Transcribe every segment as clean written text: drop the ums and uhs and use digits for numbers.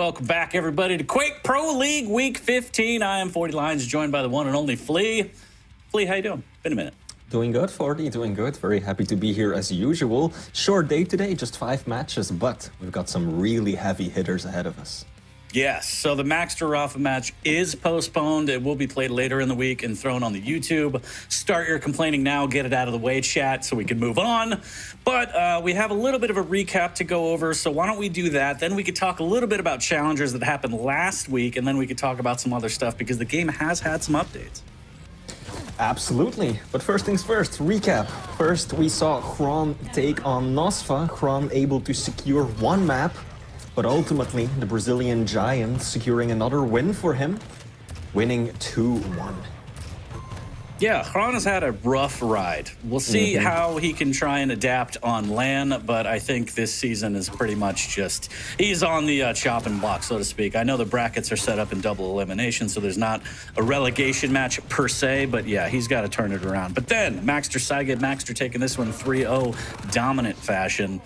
welcome back, everybody, to Quake Pro League Week 15. I am 40 Lions, joined by the one and only Flea. Flea, how you doing? Been a minute. Doing good, 40, doing good. Very happy to be here as usual. Short day today, just 5 matches, but we've got some really heavy hitters ahead of us. Yes, so the Maxter Rafa match is postponed. It will be played later in the week and thrown on the YouTube. Start your complaining now, get it out of the way, chat, so we can move on. But we have a little bit of a recap to go over, so why don't we do that? Then we could talk a little bit about challengers that happened last week, and then we could talk about some other stuff because the game has had some updates. Absolutely, but first things first, recap. First, we saw Chron take on Nosfa. Chron able to secure one map, but ultimately the Brazilian giant securing another win for him, winning 2-1. Yeah, Chron has had a rough ride. We'll see how he can try and adapt on LAN, but I think this season is pretty much just, he's on the chopping block, so to speak. I know the brackets are set up in double elimination, so there's not a relegation match per se, but yeah, he's got to turn it around. But then, Maxter Saget, Maxter taking this one 3-0 dominant fashion.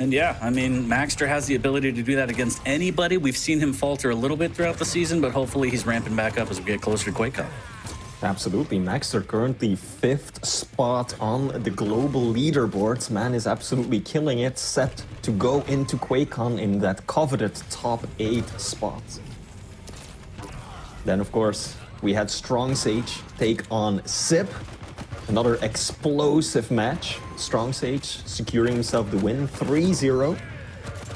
And yeah, I mean, Maxter has the ability to do that against anybody. We've seen him falter a little bit throughout the season, but hopefully he's ramping back up as we get closer to QuakeCon. Absolutely, Maxter currently 5th spot on the global leaderboards. Man is absolutely killing it, set to go into QuakeCon in that coveted top 8 spot. Then, of course, we had Strong Sage take on Zip. Another explosive match. Strong Sage securing himself the win, 3-0.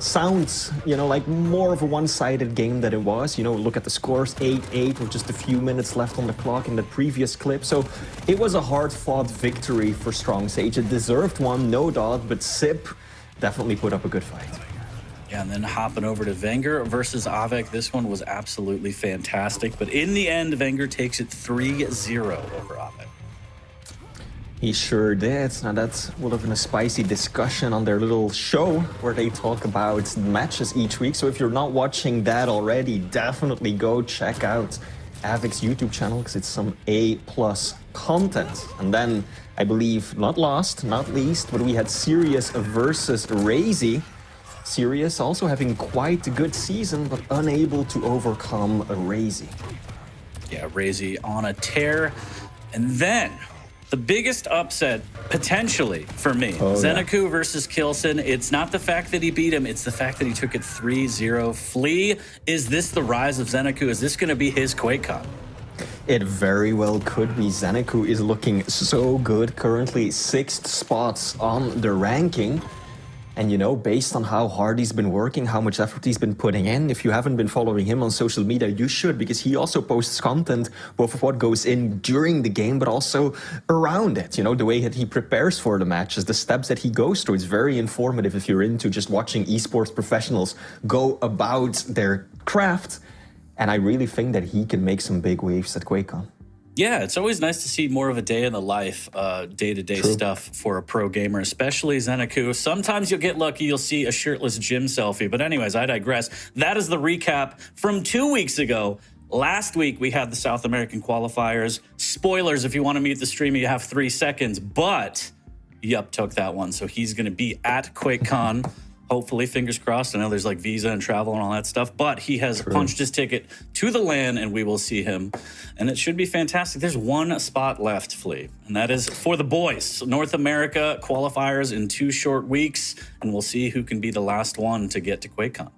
Sounds, like more of a one-sided game than it was. Look at the scores, 8-8 with just a few minutes left on the clock in the previous clip. So it was a hard-fought victory for Strong Sage. It deserved one, no doubt, but Zip definitely put up a good fight. Yeah, and then hopping over to Wenger versus Avec. This one was absolutely fantastic. But in the end, Wenger takes it 3-0 over Avec. He sure did. Now that would have been a spicy discussion on their little show where they talk about matches each week. So if you're not watching that already, definitely go check out Avic's YouTube channel because it's some A+ content. And then I believe, not last, not least, but we had Sirius versus Razy. Sirius also having quite a good season, but unable to overcome Razy. Yeah, Razy on a tear. And then the biggest upset, potentially, for me, Zenecu versus Kilson. It's not the fact that he beat him, it's the fact that he took it 3-0. Flea, is this the rise of Zenecu? Is this going to be his QuakeCon? It very well could be. Zenecu is looking so good, currently 6th spots on the ranking. And based on how hard he's been working, how much effort he's been putting in, if you haven't been following him on social media, you should, because he also posts content, both of what goes in during the game, but also around it. The way that he prepares for the matches, the steps that he goes through. It's very informative if you're into just watching esports professionals go about their craft. And I really think that he can make some big waves at QuakeCon. Yeah, it's always nice to see more of a day in the life, day-to-day stuff for a pro gamer, especially Zenecu. Sometimes you'll get lucky, you'll see a shirtless gym selfie. But anyways, I digress. That is the recap from 2 weeks ago. Last week, we had the South American qualifiers. Spoilers, if you want to meet the streamer, you have 3 seconds. But Yup took that one, so he's going to be at QuakeCon. Hopefully, fingers crossed. I know there's like visa and travel and all that stuff, but he has punched his ticket to the LAN and we will see him. And it should be fantastic. There's one spot left, Flea, and that is for the boys. North America qualifiers in 2 short weeks, and we'll see who can be the last one to get to QuakeCon.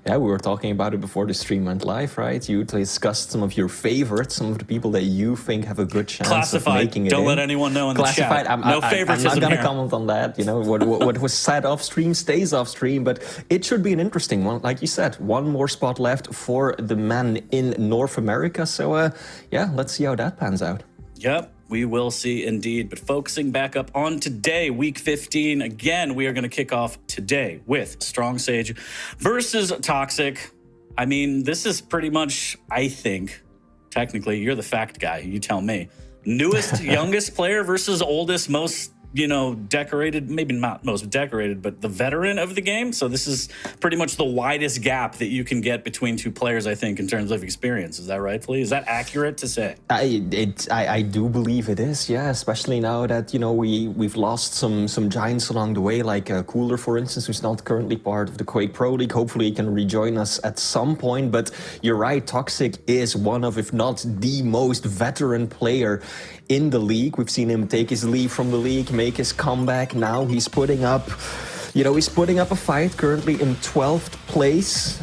Yeah, we were talking about it before the stream went live, right? You discussed some of your favorites, some of the people that you think have a good chance of making it. Don't let anyone know in the chat. No favoritism. I'm not going to comment on that. What was said off stream stays off stream, but it should be an interesting one. Like you said, one more spot left for the men in North America. So, yeah, let's see how that pans out. Yep. We will see indeed. But focusing back up on today, week 15, again, we are going to kick off today with Strong Sage versus Toxic. I mean, this is pretty much, I think, technically, you're the fact guy. You tell me. Newest, youngest player versus oldest, most decorated, maybe not most decorated, but the veteran of the game. So this is pretty much the widest gap that you can get between two players, I think, in terms of experience. Is that right, Flea? Is that accurate to say? I do believe it is, yeah. Especially now that we've lost some giants along the way, like Cooler, for instance, who's not currently part of the Quake Pro League. Hopefully, he can rejoin us at some point. But you're right, Toxic is one of, if not the most veteran player in the league. We've seen him take his leave from the league, make his comeback. Now he's putting up a fight, currently in 12th place.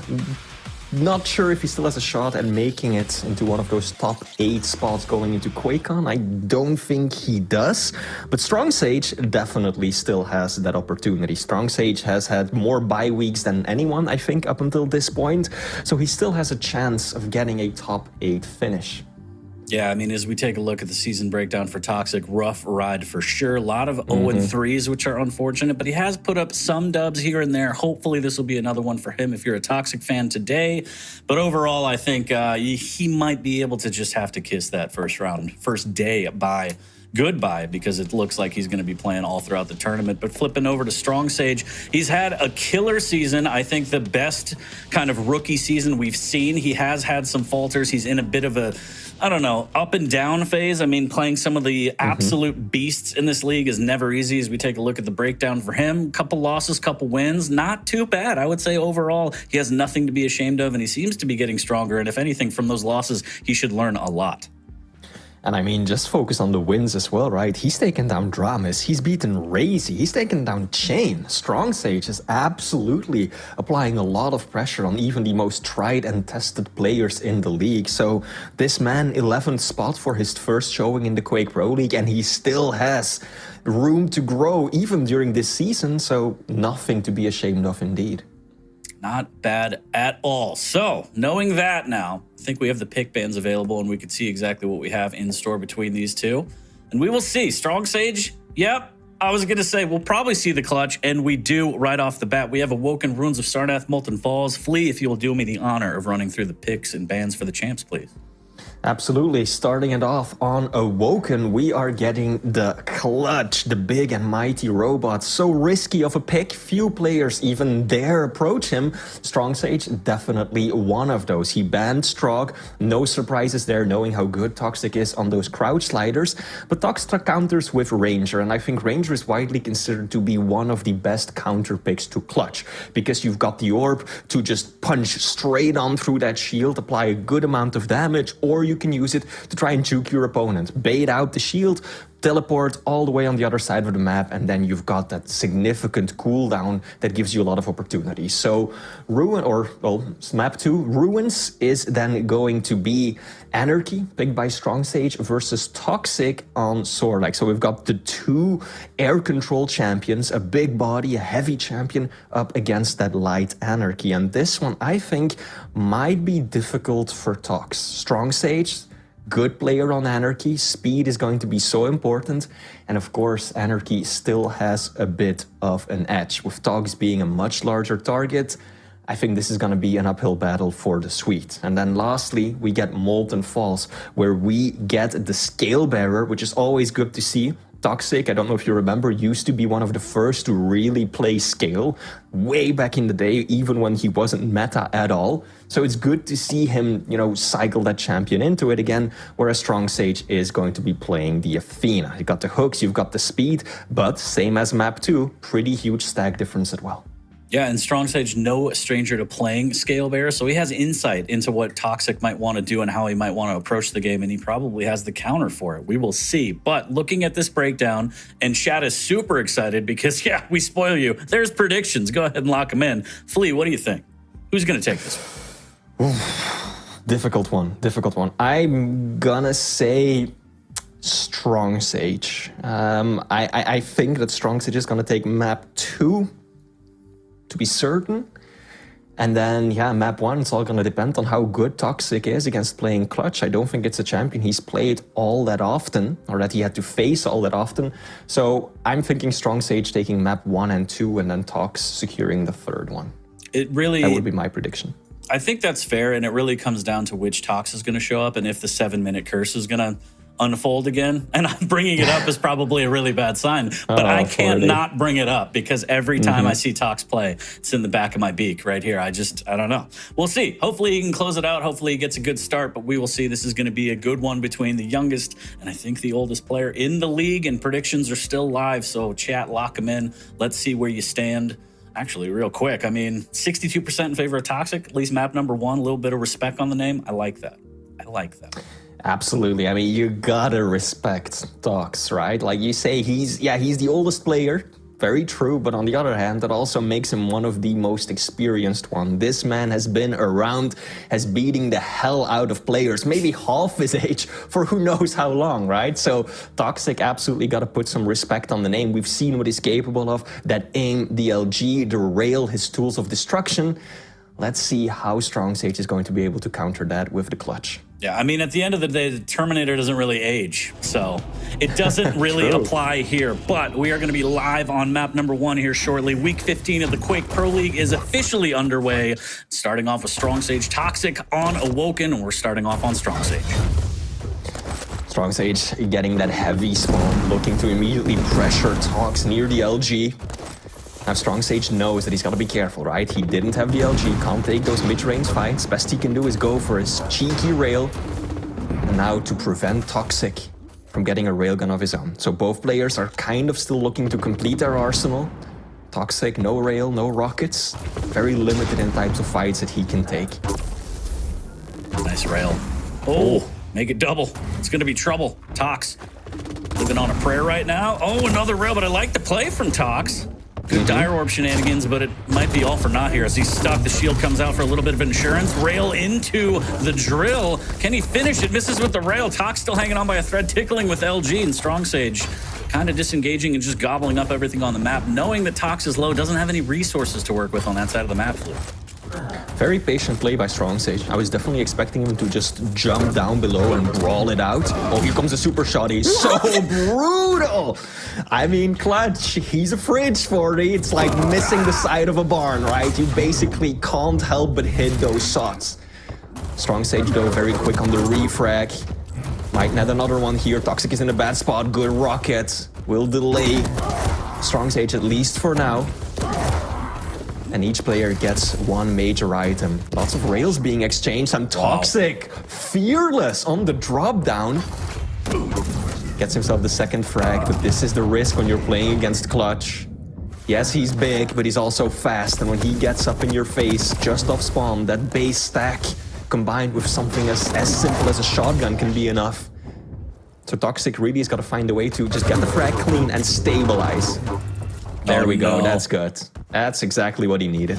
Not sure if he still has a shot at making it into one of those top 8 spots going into QuakeCon. I don't think he does, but Strong Sage definitely still has that opportunity. Strong Sage has had more bye weeks than anyone, I think, up until this point, so he still has a chance of getting a top 8 finish. Yeah, I mean, as we take a look at the season breakdown for Toxic, rough ride for sure. A lot of 0-3s, which are unfortunate, but he has put up some dubs here and there. Hopefully this will be another one for him if you're a Toxic fan today. But overall, I think he might be able to just have to kiss that first day goodbye, because it looks like he's going to be playing all throughout the tournament. But flipping over to Strong Sage, he's had a killer season. I think the best kind of rookie season we've seen. He has had some falters. He's in a bit of a, up and down phase. I mean, playing some of the absolute beasts in this league is never easy. As we take a look at the breakdown for him, couple losses, couple wins, not too bad. I would say overall, he has nothing to be ashamed of, and he seems to be getting stronger. And if anything, from those losses, he should learn a lot. And I mean, just focus on the wins as well, right? He's taken down Dramis, he's beaten Razy, he's taken down Chain. Strong Sage is absolutely applying a lot of pressure on even the most tried and tested players in the league. So this man, 11th spot for his first showing in the Quake Pro League, and he still has room to grow even during this season. So nothing to be ashamed of indeed. Not bad at all. So, knowing that now, I think we have the pick bands available and we can see exactly what we have in store between these two. And we will see. Strong Sage, yep. I was going to say, we'll probably see the clutch, and we do right off the bat. We have Awoken, Runes of Sarnath, Molten Falls. Flea, if you will do me the honor of running through the picks and bans for the champs, please. Absolutely. Starting it off on Awoken, we are getting the clutch, the big and mighty robot. So risky of a pick, few players even dare approach him. Strong Sage, definitely one of those. He banned Strog, no surprises there, knowing how good Toxic is on those crouch sliders. But Toxic counters with Ranger, and I think Ranger is widely considered to be one of the best counter picks to clutch, because you've got the orb to just punch straight on through that shield, apply a good amount of damage, or you can use it to try and juke your opponent. Bait out the shield, teleport all the way on the other side of the map, and then you've got that significant cooldown that gives you a lot of opportunities. So map 2, Ruins is then going to be Anarchy, picked by Strong Sage, versus Toxic on Sorlak. So we've got the two air control champions, a big body, a heavy champion, up against that light Anarchy. And this one, I think, might be difficult for Tox. Strong Sage, good player on Anarchy. Speed is going to be so important. And of course, Anarchy still has a bit of an edge. With Togs being a much larger target, I think this is going to be an uphill battle for the Sweet. And then lastly, we get Molten Falls, where we get the Scale Bearer, which is always good to see. Toxic, I don't know if you remember, used to be one of the first to really play Scale way back in the day, even when he wasn't meta at all. So it's good to see him, cycle that champion into it again, whereas Strong Sage is going to be playing the Athena. You've got the hooks, you've got the speed, but same as map 2, pretty huge stack difference as well. Yeah, and Strong Sage, no stranger to playing Scale Bearer, so he has insight into what Toxic might want to do and how he might want to approach the game, and he probably has the counter for it. We will see. But looking at this breakdown, and Shad is super excited because, yeah, we spoil you. There's predictions. Go ahead and lock them in. Flea, what do you think? Who's going to take this one? Difficult one. I'm gonna say Strong Sage. I think that Strong Sage is gonna take map 2. To be certain. And then, map 1, it's all going to depend on how good Toxic is against playing clutch. I don't think it's a champion he's played all that often, or that he had to face all that often. So I'm thinking Strong Sage taking map 1 and 2, and then Tox securing the third one. That would be my prediction. I think that's fair, and it really comes down to which Tox is going to show up, and if the 7-minute curse is going to unfold again. And I'm bringing it up is probably a really bad sign, but I can't not bring it up because every time I see Tox play, it's in the back of my beak right here. I don't know. We'll see. Hopefully he can close it out. Hopefully he gets a good start, but we will see. This is going to be a good one between the youngest and I think the oldest player in the league, and predictions are still live. So chat, lock them in. Let's see where you stand. Actually, real quick, I mean, 62% in favor of Toxic, at least map number 1, a little bit of respect on the name. I like that. I like that. Absolutely. I mean, you gotta respect Tox, right? Like you say, he's the oldest player. Very true, but on the other hand, that also makes him one of the most experienced one. This man has been around, has beating the hell out of players, maybe half his age for who knows how long, right? So Toxic absolutely got to put some respect on the name. We've seen what he's capable of, that aim, the LG, the rail, his tools of destruction. Let's see how Strong Sage is going to be able to counter that with the clutch. Yeah, I mean, at the end of the day, the Terminator doesn't really age, so it doesn't really apply here. But we are going to be live on map number 1 here shortly. Week 15 of the Quake Pro League is officially underway. Starting off with Strong Sage Toxic on Awoken, and we're starting off on Strong Sage. Strong Sage getting that heavy spawn, looking to immediately pressure Tox near the LG. Now, Strong Sage knows that he's got to be careful, right? He didn't have the LG, can't take those mid-range fights. Best he can do is go for his cheeky rail. And now to prevent Toxic from getting a railgun of his own. So both players are kind of still looking to complete their arsenal. Toxic, no rail, no rockets. Very limited in types of fights that he can take. Nice rail. Oh, make it double. It's going to be trouble. Tox living on a prayer right now. Oh, another rail, but I like the play from Tox. Good Dire Orb shenanigans, but it might be all for naught here as he's stuck. The shield comes out for a little bit of insurance. Rail into the drill. Can he finish it? Misses with the rail. Tox still hanging on by a thread, tickling with LG, and Strong Sage kind of disengaging and just gobbling up everything on the map, knowing that Tox is low, doesn't have any resources to work with on that side of the map, Flu. Very patient play by Strong Sage. I was definitely expecting him to just jump down below and brawl it out. Oh, here comes a super shot. He's so brutal. I mean, Clutch, he's a fridge 40. It's like missing the side of a barn, right? You basically can't help but hit those shots. Strong Sage, though, very quick on the refrag. Might net another one here. Toxic is in a bad spot. Good rocket. Will delay. Strong Sage, at least for now. And each player gets one major item. Lots of rails being exchanged, and Toxic, fearless on the drop down. Gets himself the second frag, but this is the risk when you're playing against Clutch. Yes, he's big, but he's also fast, and when he gets up in your face just off spawn, that base stack combined with something as simple as a shotgun can be enough. So Toxic really has got to find a way to just get the frag clean and stabilize. There we go, that's good. That's exactly what he needed.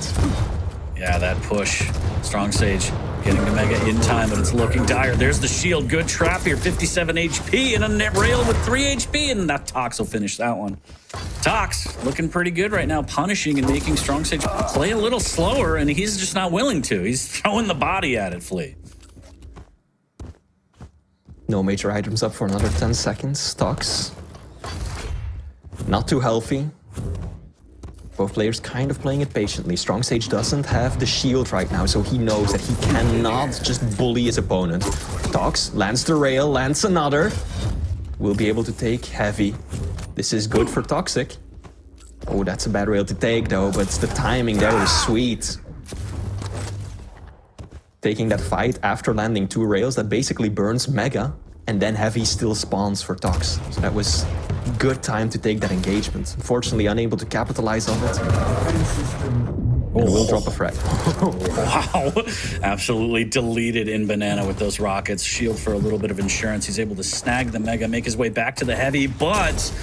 Yeah, that push. Strong Sage getting the Mega in time, but it's looking dire. There's the shield. Good trap here. 57 HP and a net rail with 3 HP, and that Tox will finish that one. Tox looking pretty good right now, punishing and making Strong Sage play a little slower, and he's just not willing to. He's throwing the body at it, Flea. No major items up for another 10 seconds. Tox. Not too healthy. Both players kind of playing it patiently. Strong Sage doesn't have the shield right now, so he knows that he cannot just bully his opponent. Tox lands the rail, lands another. Will be able to take heavy. This is good for Toxic. Oh, that's a bad rail to take though, but the timing there is sweet. Taking that fight after landing 2 rails, that basically burns Mega, and then heavy still spawns for Tox. So that was good time to take that engagement. Unfortunately, unable to capitalize on it. And we'll drop a frag. Wow. Absolutely deleted in Banana with those rockets. Shield for a little bit of insurance. He's able to snag the Mega, make his way back to the heavy, but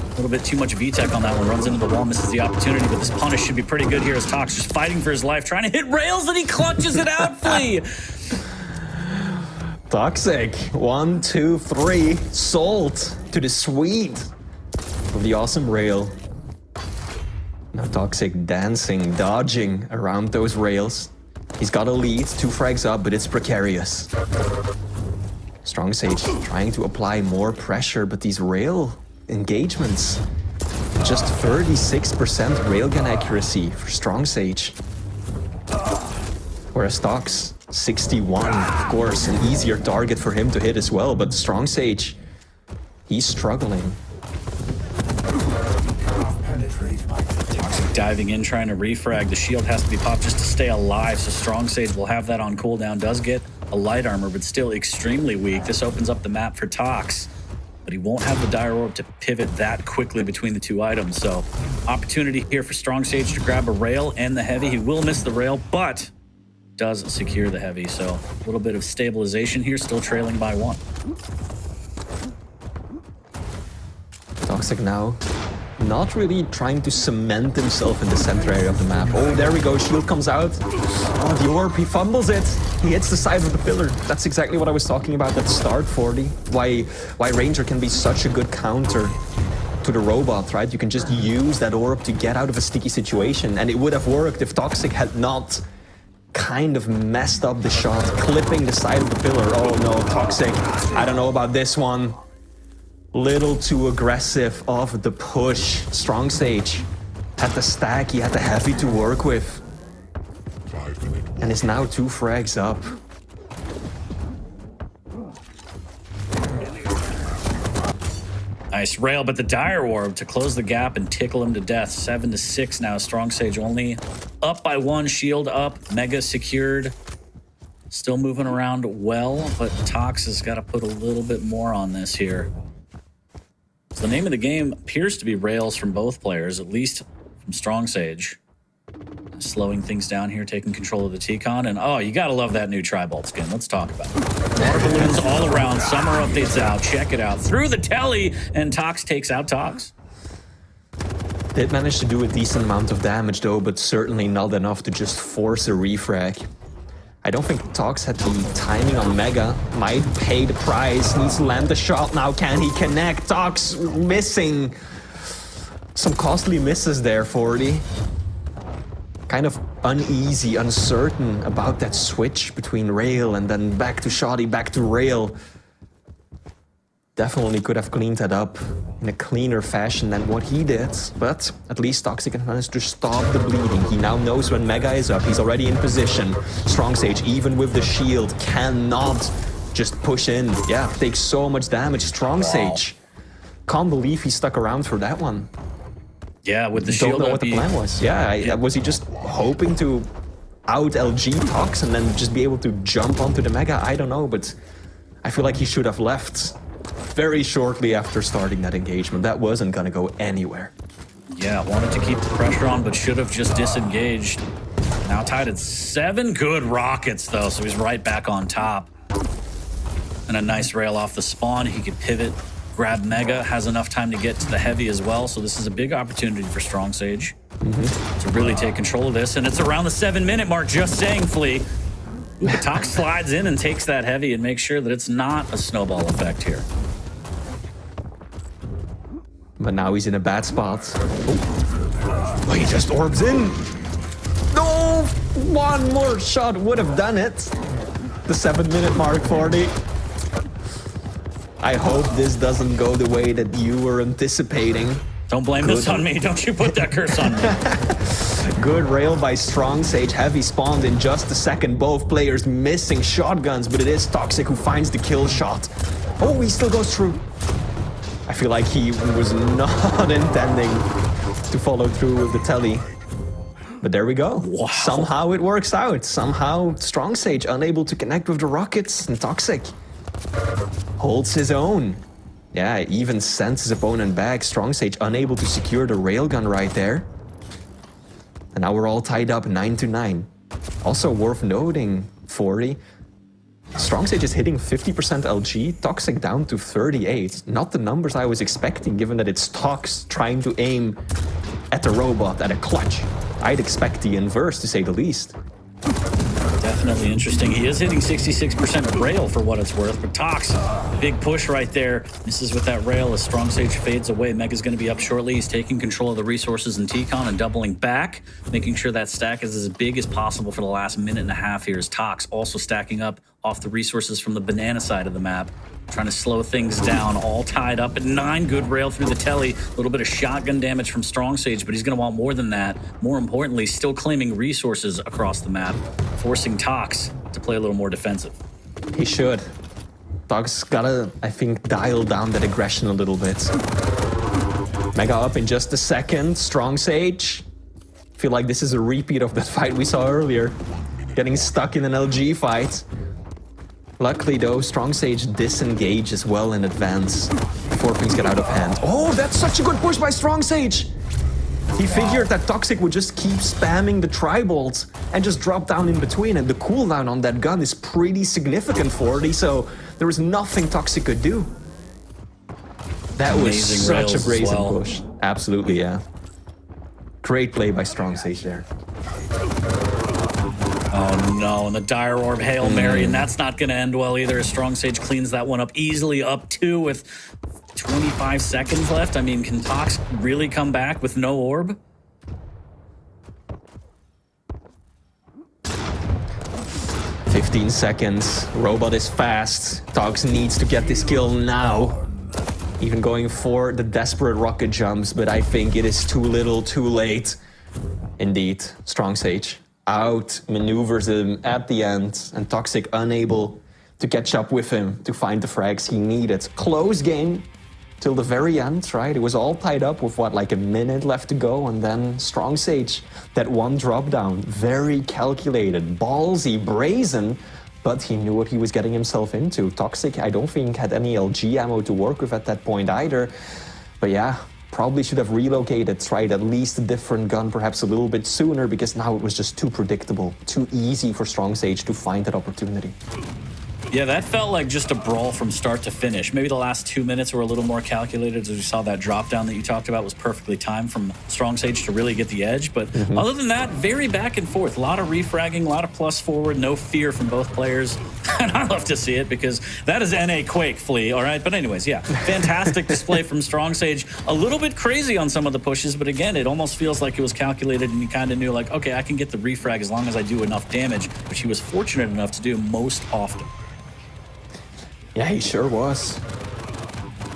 a little bit too much VTech on that one. Runs into the wall, misses the opportunity, but this punish should be pretty good here as Tox just fighting for his life, trying to hit rails, and he clutches it out, Flea. Toxic, 1, 2, 3, sold to the Swede of the awesome rail. Now Toxic dancing, dodging around those rails. He's got a lead, 2 frags up, but it's precarious. Strong Sage trying to apply more pressure, but these rail engagements, just 36% railgun accuracy for Strong Sage. Whereas Tox, 61, of course, an easier target for him to hit as well, but Strong Sage He's struggling. Toxic diving in, trying to refrag. The shield has to be popped just to stay alive, so Strong Sage will have that on cooldown. Does get a light armor, but still extremely weak. This opens up the map for Tox, but he won't have the Dire Orb to pivot that quickly between the two items. So opportunity here for Strong Sage to grab a rail and the heavy. He will miss the rail, but does secure the heavy. So a little bit of stabilization here, still trailing by 1. Toxic now not really trying to cement himself in the center area of the map. Oh, there we go. Shield comes out. Oh, the orb. He fumbles it. He hits the side of the pillar. That's exactly what I was talking about at the start, 40. Why Ranger can be such a good counter to the robot, right? You can just use that orb to get out of a sticky situation. And it would have worked if Toxic had not kind of messed up the shot, clipping the side of the pillar. Oh no, Toxic. I don't know about this one. Little too aggressive off the push. Strong Sage had the stack, he had the heavy to work with. And is now 2 frags up. Nice rail, but the Dire Orb to close the gap and tickle him to death. 7-6 now. Strong Sage only up by 1, shield up, Mega secured. Still moving around well, but Tox has got to put a little bit more on this here. So the name of the game appears to be rails from both players, at least from Strong Sage. Slowing things down here, taking control of the T-Con, and oh, you gotta love that new Tribalt skin. Let's talk about it. Water balloons all around, summer updates out, check it out. Through the telly, and Tox takes out Tox. Did manage to do a decent amount of damage though, but certainly not enough to just force a refrag. I don't think Tox had the timing on Mega. Might pay the price. Needs to land the shot now. Can he connect? Tox missing. Some costly misses there, 40. Kind of uneasy, uncertain about that switch between rail and then back to shoddy, back to rail. Definitely could have cleaned that up in a cleaner fashion than what he did, but at least Toxic managed to stop the bleeding. He now knows when Mega is up. He's already in position. Strong Sage, even with the shield, cannot just push in. Yeah, takes so much damage. Strong Sage. Can't believe he stuck around for that one. Yeah, with the shield Don't know up, what the plan was. Yeah, was he just hoping to out LG Tox and then just be able to jump onto the Mega? I don't know, but I feel like he should have left very shortly after starting that engagement. That wasn't gonna go anywhere. Yeah, wanted to keep the pressure on, but should have just disengaged. Now tied at 7. Good rockets, though, so he's right back on top. And a nice rail off the spawn. He could pivot, grab Mega, has enough time to get to the heavy as well, so this is a big opportunity for Strong Sage to really take control of this. And it's around the 7-minute mark, just saying, Flea. The Tox slides in and takes that heavy and makes sure that it's not a snowball effect here. But now he's in a bad spot. Oh, he just orbs in. No! One more shot would have done it. The 7-minute mark, 40. I hope this doesn't go the way that you were anticipating. Don't blame this on me. Don't you put that curse on me. Good rail by Strong Sage. Heavy spawned in just a second. Both players missing shotguns, but it is Toxic who finds the kill shot. Oh, he still goes through. I feel like he was not intending to follow through with the telly. But there we go. Wow. Somehow it works out. Somehow Strong Sage unable to connect with the rockets, and Toxic holds his own. Yeah, even sends his opponent back. Strong Sage unable to secure the railgun right there. And now we're all tied up 9-9. Also worth noting, 40. Strong Sage is hitting 50% LG, Toxic down to 38. Not the numbers I was expecting, given that it's Tox trying to aim at the robot at a clutch. I'd expect the inverse, to say the least. Definitely interesting. He is hitting 66% rail for what it's worth, but Tox, big push right there. Misses with that rail as Strong Sage fades away. Mega's going to be up shortly. He's taking control of the resources in T-Con and doubling back, making sure that stack is as big as possible for the last minute and a half here. Is Tox also stacking up off the resources from the banana side of the map, trying to slow things down, all tied up at 9. Good rail through the telly. A little bit of shotgun damage from Strong Sage, but he's going to want more than that. More importantly, still claiming resources across the map, forcing Tox to play a little more defensive. He should. Dog's gotta, I think, dial down that aggression a little bit. Mega up in just a second. Strong Sage. Feel like this is a repeat of that fight we saw earlier. Getting stuck in an LG fight. Luckily though, Strong Sage disengages well in advance before things get out of hand. Oh, that's such a good push by Strong Sage! He figured that Toxic would just keep spamming the tri-bolt and just drop down in between, and the cooldown on that gun is pretty significant for 40, so there was nothing Toxic could do. That was Amazing such a rails as brazen well. push. Absolutely, yeah. Great play by Strong Sage there. Oh no, and the Dire Orb Hail Mary, and that's not going to end well either. Strong Sage cleans that one up easily, up 2 with 25 seconds left. I mean, can Tox really come back with no orb? "15 seconds. Robot is fast. Tox needs to get this kill now. Even going for the desperate rocket jumps, but I think it is too little, too late. Indeed, Strong Sage outmaneuvers him at the end, and Toxic unable to catch up with him to find the frags he needed. Close game till the very end, right? It was all tied up with what, like a minute left to go, and then Strong Sage, that one drop down, very calculated, ballsy, brazen, but he knew what he was getting himself into. Toxic, I don't think, had any LG ammo to work with at that point either. But yeah, probably should have relocated, tried at least a different gun perhaps a little bit sooner, because now it was just too predictable, too easy for Strong Sage to find that opportunity. Yeah, that felt like just a brawl from start to finish. Maybe the last 2 minutes were a little more calculated, as we saw that drop down that you talked about was perfectly timed from Strong Sage to really get the edge. But other than that, very back and forth. A lot of refragging, a lot of plus forward, no fear from both players. And I love to see it because that is NA Quake, Flea, all right? But anyways, yeah, fantastic display from Strong Sage. A little bit crazy on some of the pushes, but again, it almost feels like it was calculated and you kind of knew like, okay, I can get the refrag as long as I do enough damage, which he was fortunate enough to do most often. Yeah, he sure was.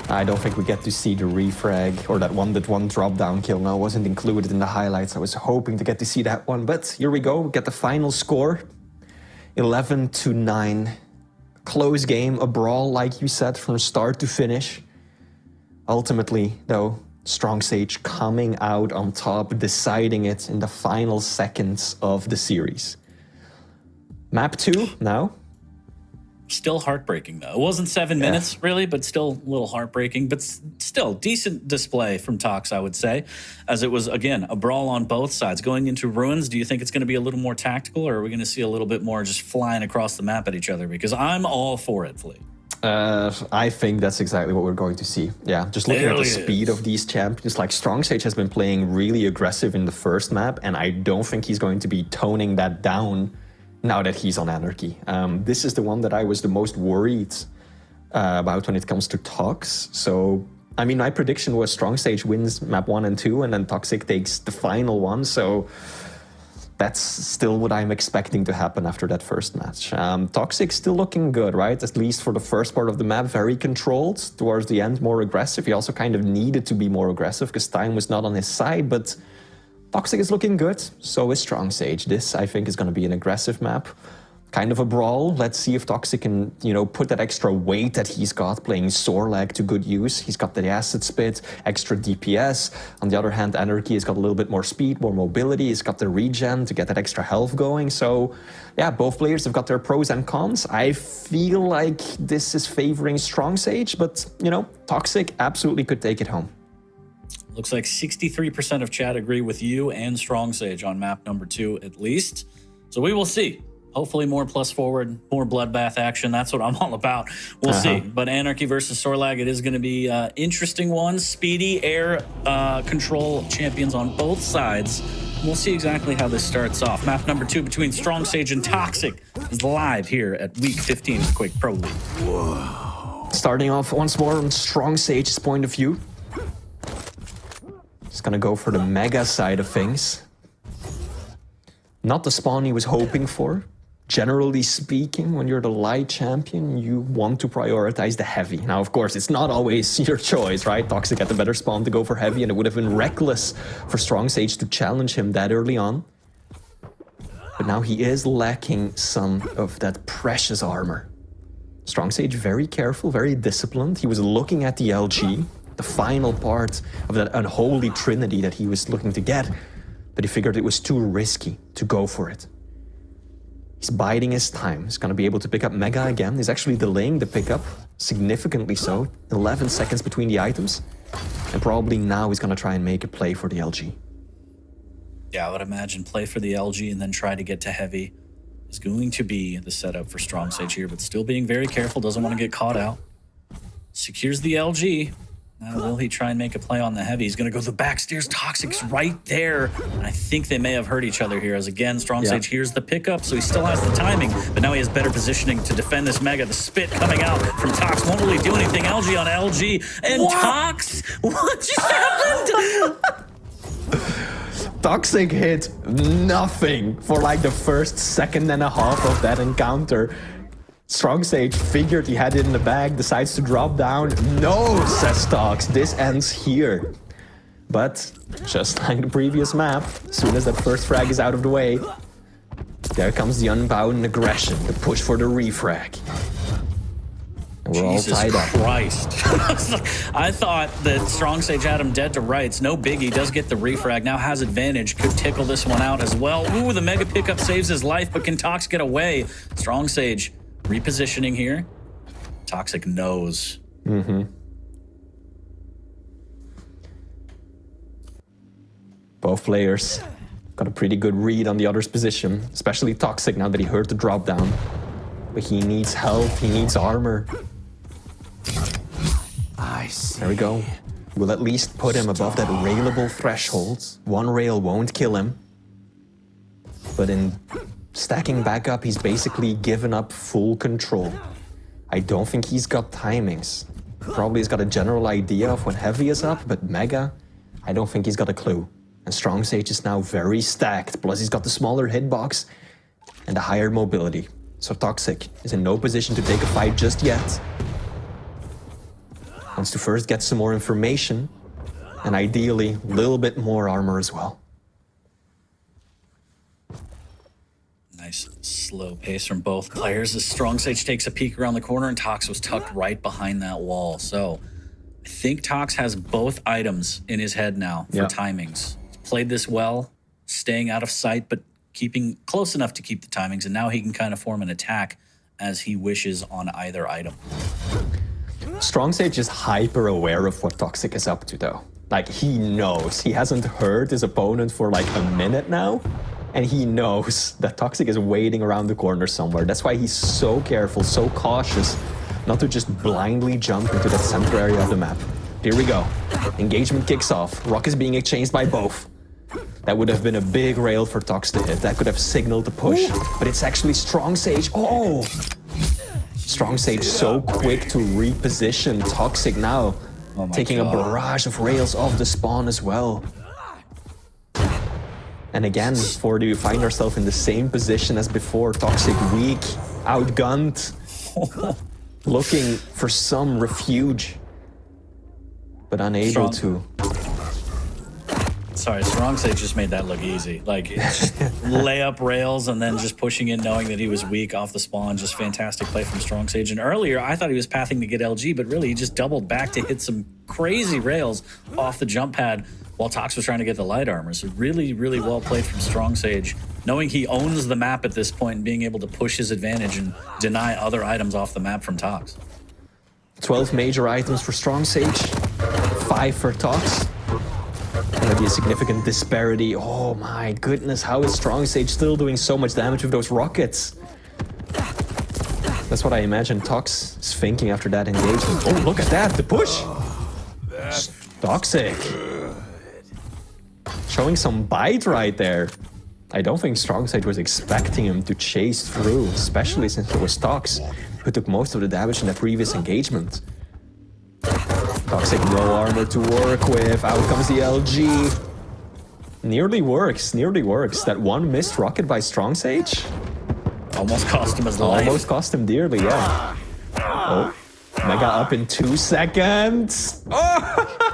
I don't think we get to see the refrag or that one drop down kill. No, wasn't included in the highlights. I was hoping to get to see that one, but here we go. We get the final score, 11-9. Close game, a brawl, like you said, from start to finish. Ultimately, though, Strong Sage coming out on top, deciding it in the final seconds of the series. Map 2 now. Still heartbreaking, though. It wasn't 7 minutes, really, but still a little heartbreaking. But still, decent display from Tox, I would say, as it was, again, a brawl on both sides. Going into Ruins, do you think it's going to be a little more tactical, or are we going to see a little bit more just flying across the map at each other? Because I'm all for it, Flea. I think that's exactly what we're going to see. Yeah, just looking at the speed of these champions, like Strong Sage has been playing really aggressive in the first map, and I don't think he's going to be toning that down now that he's on Anarchy. This is the one that I was the most worried about when it comes to Tox. So, I mean, my prediction was Strong Sage wins map 1 and 2, and then Toxic takes the final one. So that's still what I'm expecting to happen after that first match. Toxic still looking good, right? At least for the first part of the map, very controlled. Towards the end, more aggressive. He also kind of needed to be more aggressive because time was not on his side, but Toxic is looking good, so is Strong Sage. This, I think, is going to be an aggressive map. Kind of a brawl. Let's see if Toxic can, put that extra weight that he's got playing Sorlag to good use. He's got the acid spit, extra DPS. On the other hand, Anarchy has got a little bit more speed, more mobility. He's got the regen to get that extra health going. So, yeah, both players have got their pros and cons. I feel like this is favoring Strong Sage, but, Toxic absolutely could take it home. Looks like 63% of chat agree with you and Strong Sage on map number 2 at least. So we will see. Hopefully more plus forward, more bloodbath action. That's what I'm all about. We'll see. But Anarchy versus Sorlag, it is going to be interesting one. Speedy air control champions on both sides. We'll see exactly how this starts off. Map number 2 between Strong Sage and Toxic is live here at Week 15 of Quake Pro League. Whoa. Starting off once more from Strong Sage's point of view. He's gonna go for the mega side of things. Not the spawn he was hoping for. Generally speaking, when you're the light champion, you want to prioritize the heavy. Now, of course, it's not always your choice, right? Toxic had the better spawn to go for heavy, and it would have been reckless for Strong Sage to challenge him that early on. But now he is lacking some of that precious armor. Strong Sage very careful, very disciplined. He was looking at the LG, the final part of that unholy trinity that he was looking to get, but he figured it was too risky to go for it. He's biding his time. He's going to be able to pick up Mega again. He's actually delaying the pickup, significantly so. 11 seconds between the items. And probably now he's going to try and make a play for the LG. Yeah, I would imagine play for the LG and then try to get to heavy is going to be the setup for Strong Sage here, but still being very careful, doesn't want to get caught out. Secures the LG. Now, will he try and make a play on the heavy? He's going to go the back stairs. Toxic's right there. And I think they may have hurt each other here as, again, Strong Sage hears the pickup, so he still has the timing, but now he has better positioning to defend this Mega. The spit coming out from Tox won't really do anything. LG on LG. And what? Tox? What just happened? Toxic hit nothing for like the first second and a half of that encounter. Strong Sage figured he had it in the bag, decides to drop down. No, says Tox, this ends here. But just like the previous map, as soon as that first frag is out of the way, there comes the unbound aggression, the push for the refrag. And we're all tied up. Christ. I thought that Strong Sage had him dead to rights. No biggie, does get the refrag, now has advantage, could tickle this one out as well. Ooh, the Mega pickup saves his life, but can Tox get away? Strong Sage repositioning here. Toxic knows. Both players got a pretty good read on the other's position, especially Toxic now that he heard the drop down. But he needs health, he needs armor. I see. There we go. We'll at least put him above that railable threshold. One rail won't kill him. But in stacking back up, he's basically given up full control. I don't think he's got timings. Probably he's got a general idea of when heavy is up, but Mega, I don't think he's got a clue. And Strong Sage is now very stacked, plus he's got the smaller hitbox and the higher mobility. So Toxic is in no position to take a fight just yet. Wants to first get some more information, and ideally, a little bit more armor as well. Nice slow pace from both players as Strong Sage takes a peek around the corner and Tox was tucked right behind that wall. So I think Tox has both items in his head now for timings. He's played this well, staying out of sight, but keeping close enough to keep the timings, and now he can kind of form an attack as he wishes on either item. Strong Sage is hyper aware of what Toxic is up to though. Like he knows, he hasn't heard his opponent for like a minute now. And he knows that Toxic is waiting around the corner somewhere. That's why he's so careful, so cautious, not to just blindly jump into that center area of the map. Here we go. Engagement kicks off. Rock is being exchanged by both. That would have been a big rail for Tox to hit. That could have signaled the push. But it's actually Strong Sage. Oh! Strong Sage so quick to reposition Toxic now. Taking a barrage of rails off the spawn as well. And again, for do you find ourselves in the same position as before? Toxic weak, outgunned, looking for some refuge, but unable to. Sorry, Strong Sage just made that look easy. Like, just lay up rails and then just pushing in knowing that he was weak off the spawn. Just fantastic play from Strong Sage. And earlier, I thought he was pathing to get LG, but really he just doubled back to hit some crazy rails off the jump pad while Tox was trying to get the light armor. So really, really well played from Strong Sage, knowing he owns the map at this point and being able to push his advantage and deny other items off the map from Tox. 12 major items for Strong Sage, 5 for Tox. Gonna be a significant disparity. Oh my goodness, how is Strong Sage still doing so much damage with those rockets? That's what I imagine Tox is thinking after that engagement. Oh, look at that, the push! Toxic. Showing some bite right there. I don't think Strong Sage was expecting him to chase through, especially since it was Tox who took most of the damage in the previous engagement. Toxic no armor to work with. Out comes the LG. Nearly works, nearly works. That one missed rocket by Strong Sage almost cost him his life. Almost cost him dearly, yeah. Oh, Mega up in 2 seconds. Oh!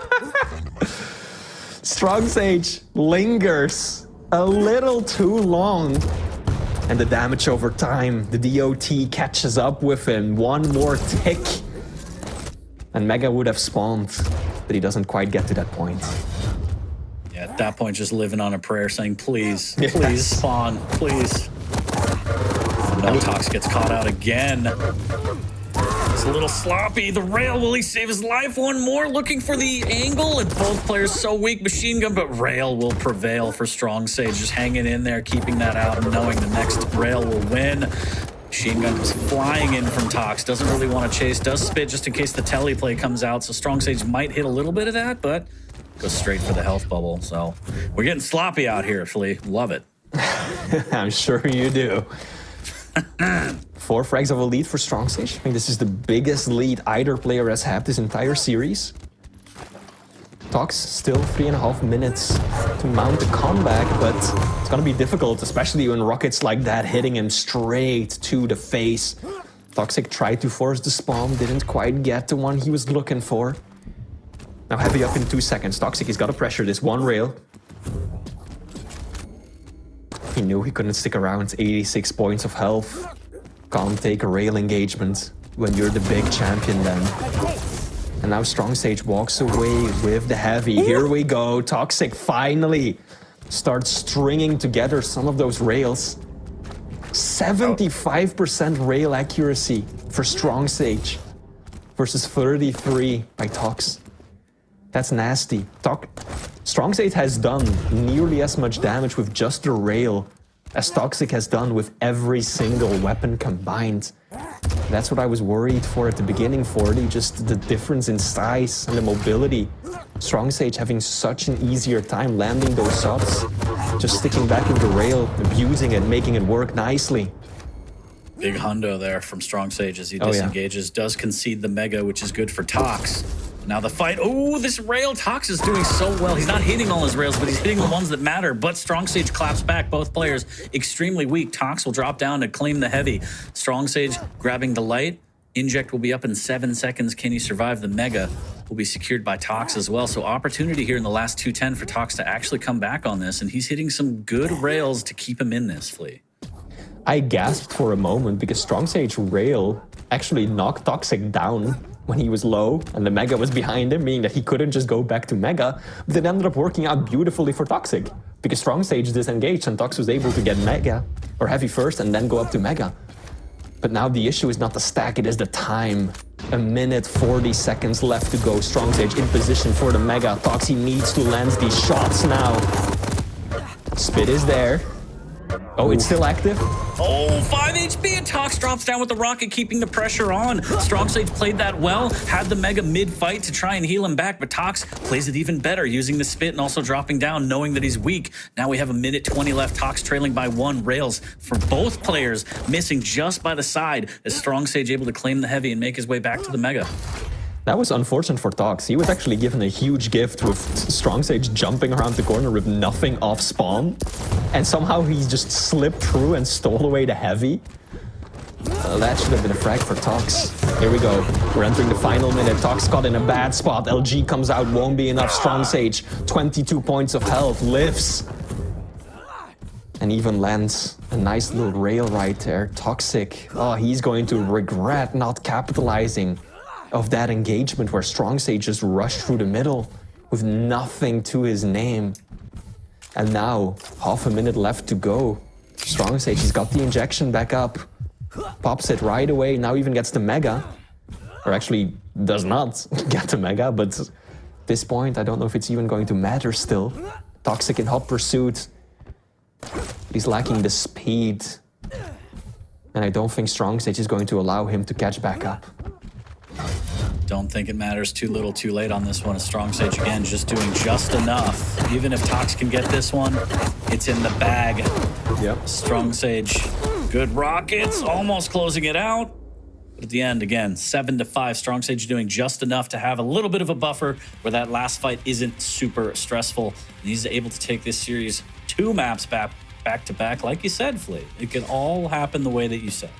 Strong Sage lingers a little too long. And the damage over time, the DOT catches up with him. One more tick. And Mega would have spawned, but he doesn't quite get to that point. Yeah, at that point, just living on a prayer saying, please, please spawn, please. No, Tox gets caught out again. It's a little sloppy. The rail, will he save his life? One more, looking for the angle. And both players so weak. Machine gun, but rail will prevail for Strong Sage. Just hanging in there, keeping that out, and knowing the next rail will win. Machine gun comes flying in from Tox. Doesn't really want to chase. Does spit just in case the tele play comes out. So Strong Sage might hit a little bit of that, but goes straight for the health bubble. So we're getting sloppy out here, Flea. Love it. I'm sure you do. 4 frags of a lead for Strong Sage. I think this is the biggest lead either player has had this entire series. Tox still 3.5 minutes to mount a comeback, but it's gonna be difficult, especially when rockets like that hitting him straight to the face. Toxic tried to force the spawn, didn't quite get the one he was looking for. Now heavy up in 2 seconds. Toxic, he's gotta pressure this one rail. He knew he couldn't stick around. 86 points of health. Can't take a rail engagement when you're the big champion then. And now Strong Sage walks away with the heavy. Here we go. Toxic finally starts stringing together some of those rails. 75% rail accuracy for Strong Sage versus 33 by Tox. That's nasty. Strong Sage has done nearly as much damage with just the rail as Toxic has done with every single weapon combined. That's what I was worried for at the beginning, 40, just the difference in size and the mobility. Strong Sage having such an easier time landing those shots, just sticking back in the rail, abusing it, making it work nicely. Big hundo there from Strong Sage as he disengages. Does concede the Mega, which is good for Tox. Now the fight. Oh, this rail. Tox is doing so well. He's not hitting all his rails, but he's hitting the ones that matter. But Strong Sage claps back. Both players extremely weak. Tox will drop down to claim the heavy. Strong Sage grabbing the light. Inject will be up in 7 seconds. Can he survive the Mega? Will be secured by Tox as well. So opportunity here in the last 2:10 for Tox to actually come back on this. And he's hitting some good rails to keep him in this, Flea. I gasped for a moment because Strong Sage rail actually knocked Toxic down when he was low and the Mega was behind him, meaning that he couldn't just go back to Mega. But it ended up working out beautifully for Toxic because Strong Sage disengaged and Tox was able to get Mega or Heavy first and then go up to Mega. But now the issue is not the stack, it is the time. 1 minute 40 seconds left to go. Strong Sage in position for the Mega. Tox, he needs to land these shots now. Spit is there. Oh, it's still active? Oh, 5 HP and Tox drops down with the rocket, keeping the pressure on. Strong Sage played that well, had the Mega mid-fight to try and heal him back, but Tox plays it even better, using the spit and also dropping down, knowing that he's weak. Now we have 1 minute 20 left, Tox trailing by 1. Rails for both players, missing just by the side, as Strong Sage able to claim the heavy and make his way back to the Mega. That was unfortunate for Tox. He was actually given a huge gift with Strong Sage jumping around the corner with nothing off spawn. And somehow he just slipped through and stole away the heavy. That should have been a frag for Tox. Here we go. We're entering the final minute. Tox caught in a bad spot. LG comes out, won't be enough. Strong Sage, 22 points of health, lives. And even lands a nice little rail right there. Toxic. Oh, he's going to regret not capitalizing of that engagement where Strong Sage just rushed through the middle with nothing to his name. And now, half a minute left to go. Strong Sage, he's got the injection back up. Pops it right away, now even gets the Mega. Or actually, does not get the Mega, but at this point, I don't know if it's even going to matter still. Toxic in hot pursuit. He's lacking the speed. And I don't think Strong Sage is going to allow him to catch back up. Don't think it matters too little too late on this one. A Strong Sage, again, just doing just enough. Even if Tox can get this one, it's in the bag. Yep. Strong Sage, good rockets, almost closing it out. But at the end, again, 7-5. Strong Sage doing just enough to have a little bit of a buffer where that last fight isn't super stressful. And he's able to take this series 2 maps back to back. Like you said, Flea, it can all happen the way that you said.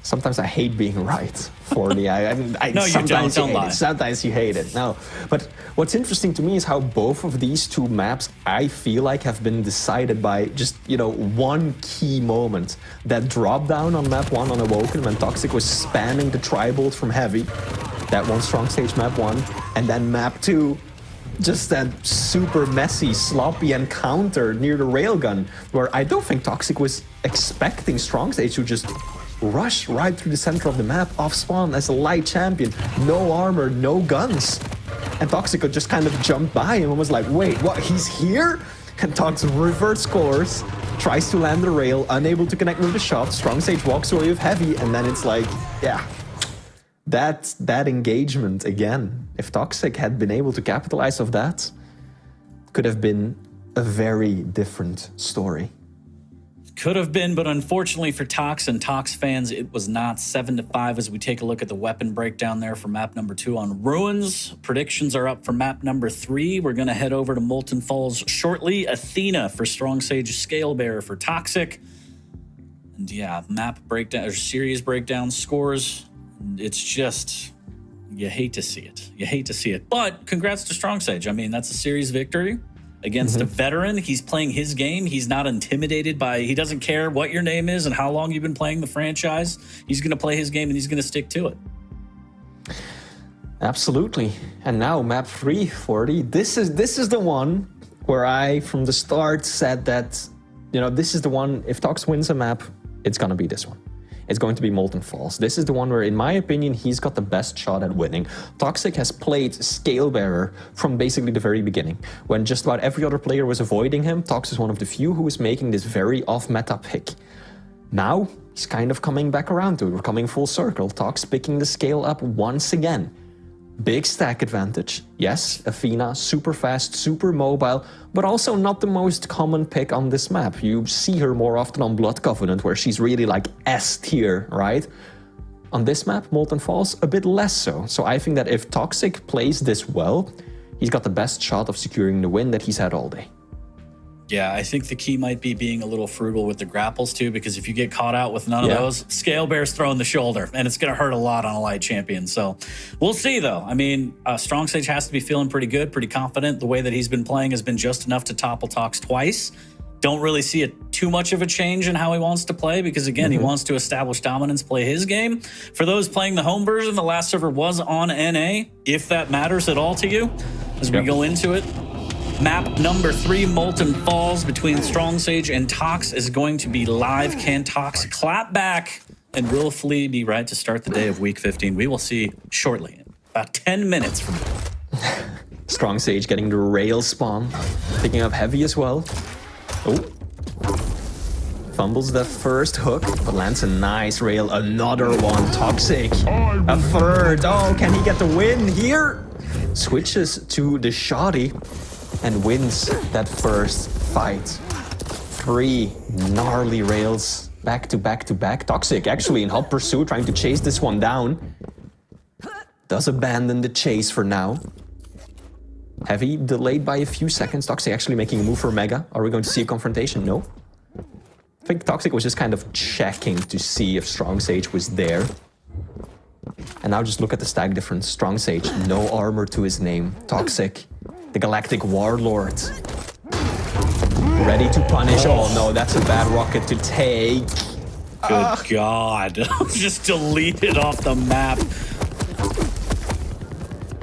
Sometimes I hate being right, 40. I No, you don't. Don't lie. Sometimes you hate it. No, but what's interesting to me is how both of these two maps, I feel like, have been decided by just, one key moment. That drop down on map 1 on Awoken when Toxic was spamming the tri-bolt from Heavy. That one strong stage map 1. And then map 2, just that super messy, sloppy encounter near the railgun, where I don't think Toxic was expecting strong stage to just rush right through the center of the map off spawn as a light champion. No armor, no guns. And Toxic just kind of jumped by him and was like, wait, what, he's here? And Toxic reverse course, tries to land the rail, unable to connect with the shot. Strong Sage walks away with Heavy, and then it's like, yeah. That engagement again, if Toxic had been able to capitalize off that, could have been a very different story. Could have been, but unfortunately for Tox and Tox fans, it was not. 7-5 as we take a look at the weapon breakdown there for map number 2 on Ruins. Predictions are up for map number 3. We're going to head over to Molten Falls shortly. Athena for Strong Sage, Scalebearer for Toxic. And yeah, map breakdown, or series breakdown scores. It's just, you hate to see it. You hate to see it. But congrats to Strong Sage. I mean, that's a series victory against a veteran. He's playing his game. He's not intimidated by, he doesn't care what your name is and how long you've been playing the franchise. He's going to play his game and he's going to stick to it. Absolutely. And now map 3, 40. This is the one where I, from the start, said that, this is the one, if Tox wins a map, it's going to be this one. It's going to be Molten Falls. This is the one where, in my opinion, he's got the best shot at winning. Toxic has played Scalebearer from basically the very beginning. When just about every other player was avoiding him, Tox is one of the few who is making this very off-meta pick. Now, he's kind of coming back around to it. We're coming full circle. Tox picking the scale up once again. Big stack advantage. Yes, Athena, super fast, super mobile, but also not the most common pick on this map. You see her more often on Blood Covenant, where she's really like S tier, right? On this map, Molten Falls, a bit less so. So I think that if Toxic plays this well, he's got the best shot of securing the win that he's had all day. Yeah, I think the key might be being a little frugal with the grapples too, because if you get caught out with none of those, Scalebear's throwing the shoulder, and it's going to hurt a lot on a light champion. So we'll see, though. I mean, Strong Sage has to be feeling pretty good, pretty confident. The way that he's been playing has been just enough to topple Tox twice. Don't really see too much of a change in how he wants to play, because again, he wants to establish dominance, play his game. For those playing the home version, the last server was on NA, if that matters at all to you, as we go into it. Map number 3, Molten Falls, between Strong Sage and Tox is going to be live. Can Tox clap back and willfully be right to start the day of week 15? We will see shortly, about 10 minutes from now. Strong Sage getting the rail spawn, picking up Heavy as well. Oh. Fumbles that first hook, but lands a nice rail. Another one, Toxic. A third. Oh, can he get the win here? Switches to the shoddy and wins that first fight. 3 gnarly rails back to back to back. Toxic actually in hot pursuit, trying to chase this one down. Does abandon the chase for now. Heavy delayed by a few seconds. Toxic actually making a move for Mega. Are we going to see a confrontation? No. I think Toxic was just kind of checking to see if Strong Sage was there. And now just look at the stack difference. Strong Sage, no armor to his name. Toxic, the Galactic Warlord, ready to punish. Oh no, that's a bad rocket to take. Good God. Just deleted off the map.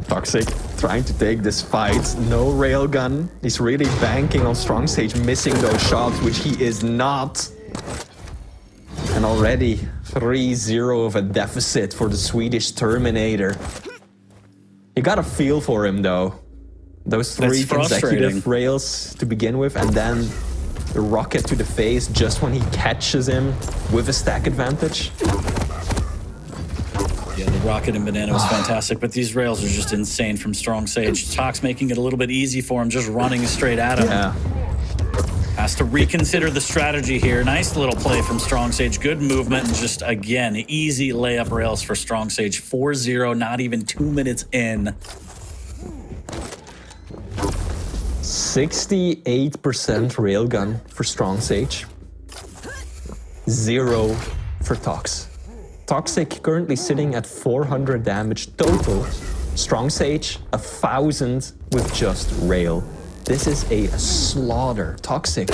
Toxic trying to take this fight. No railgun. He's really banking on Strong Sage missing those shots, which he is not. And already 3-0 of a deficit for the Swedish Terminator. You got a feel for him though. Those 3 consecutive rails to begin with, and then the rocket to the face just when he catches him with a stack advantage. Yeah, the rocket and banana was fantastic, but these rails are just insane from Strong Sage. Tox making it a little bit easy for him, just running straight at him. Yeah. Has to reconsider the strategy here. Nice little play from Strong Sage. Good movement, and just, again, easy layup rails for Strong Sage. 4-0, not even 2 minutes in. 68% railgun for Strong Sage. 0 for Tox. Toxic currently sitting at 400 damage total. Strong Sage, 1000 with just Rail. This is a slaughter. Toxic,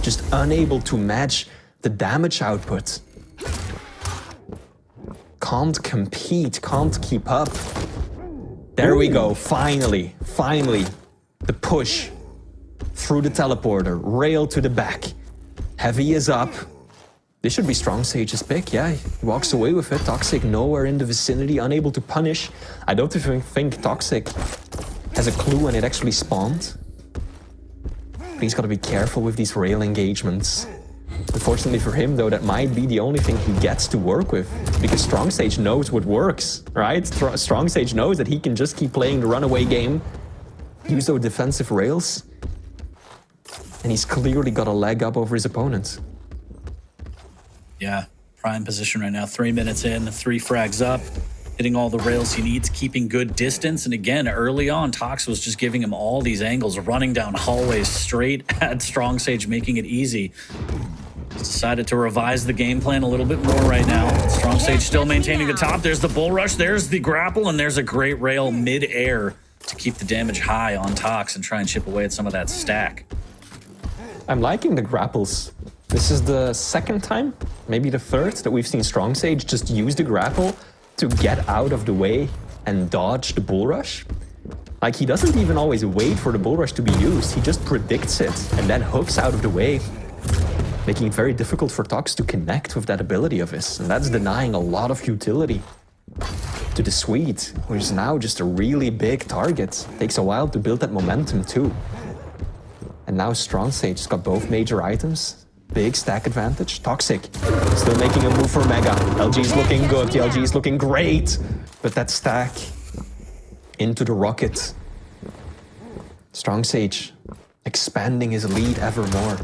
just unable to match the damage output. Can't compete, can't keep up. There we go, finally, the push through the teleporter, Rail to the back. Heavy is up. This should be Strong Sage's pick, yeah. He walks away with it. Toxic nowhere in the vicinity, unable to punish. I don't even think Toxic has a clue when it actually spawned. But he's got to be careful with these Rail engagements. Unfortunately for him, though, that might be the only thing he gets to work with. Because Strong Sage knows what works, right? Strong Sage knows that he can just keep playing the runaway game, use those defensive Rails, and he's clearly got a leg up over his opponent. Yeah, prime position right now. 3 minutes in, 3 frags up, hitting all the rails he needs, keeping good distance. And again, early on, Tox was just giving him all these angles, running down hallways straight at Strong Sage, making it easy. He's decided to revise the game plan a little bit more right now. Strong Sage still maintaining the top. There's the bull rush, there's the grapple, and there's a great rail mid-air to keep the damage high on Tox and try and chip away at some of that stack. I'm liking the grapples. This is the second time, maybe the third, that we've seen Strong Sage just use the grapple to get out of the way and dodge the bull rush. Like, he doesn't even always wait for the bull rush to be used, he just predicts it and then hooks out of the way, making it very difficult for Tox to connect with that ability of his, and that's denying a lot of utility to the Swede, who is now just a really big target. Takes a while to build that momentum too. And now Strong Sage's got both major items. Big stack advantage. Toxic still making a move for Mega. LG's looking good. The LG is looking great. But that stack into the rocket. Strong Sage expanding his lead ever more.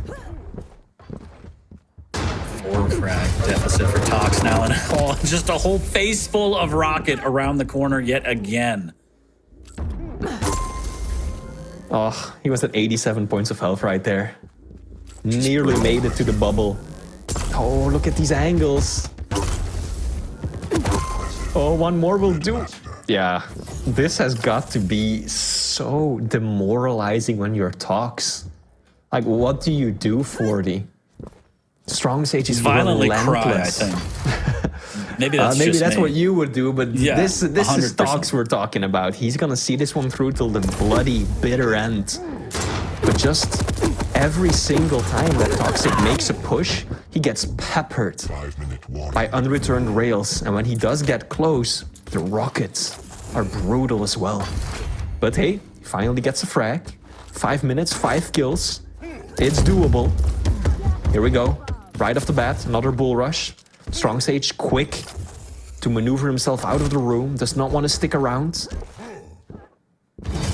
4 frag deficit for Tox now, and just a whole face full of rocket around the corner yet again. Oh, he was at 87 points of health right there. Nearly made it to the bubble. Oh, look at these angles. Oh, one more will do. Yeah, this has got to be so demoralizing when you're Tox. Like, what do you do, 40? Strong Sage is violently relentless. cry, I think. Maybe that's what you would do, but yeah, this is 100%. Tox we're talking about. He's gonna see this one through till the bloody, bitter end. But just every single time that Toxic makes a push, he gets peppered by unreturned rails. And when he does get close, the rockets are brutal as well. But hey, he finally gets a frag. 5 minutes, 5 kills. It's doable. Here we go. Right off the bat, another bull rush. Strong Sage quick to maneuver himself out of the room. Does not want to stick around.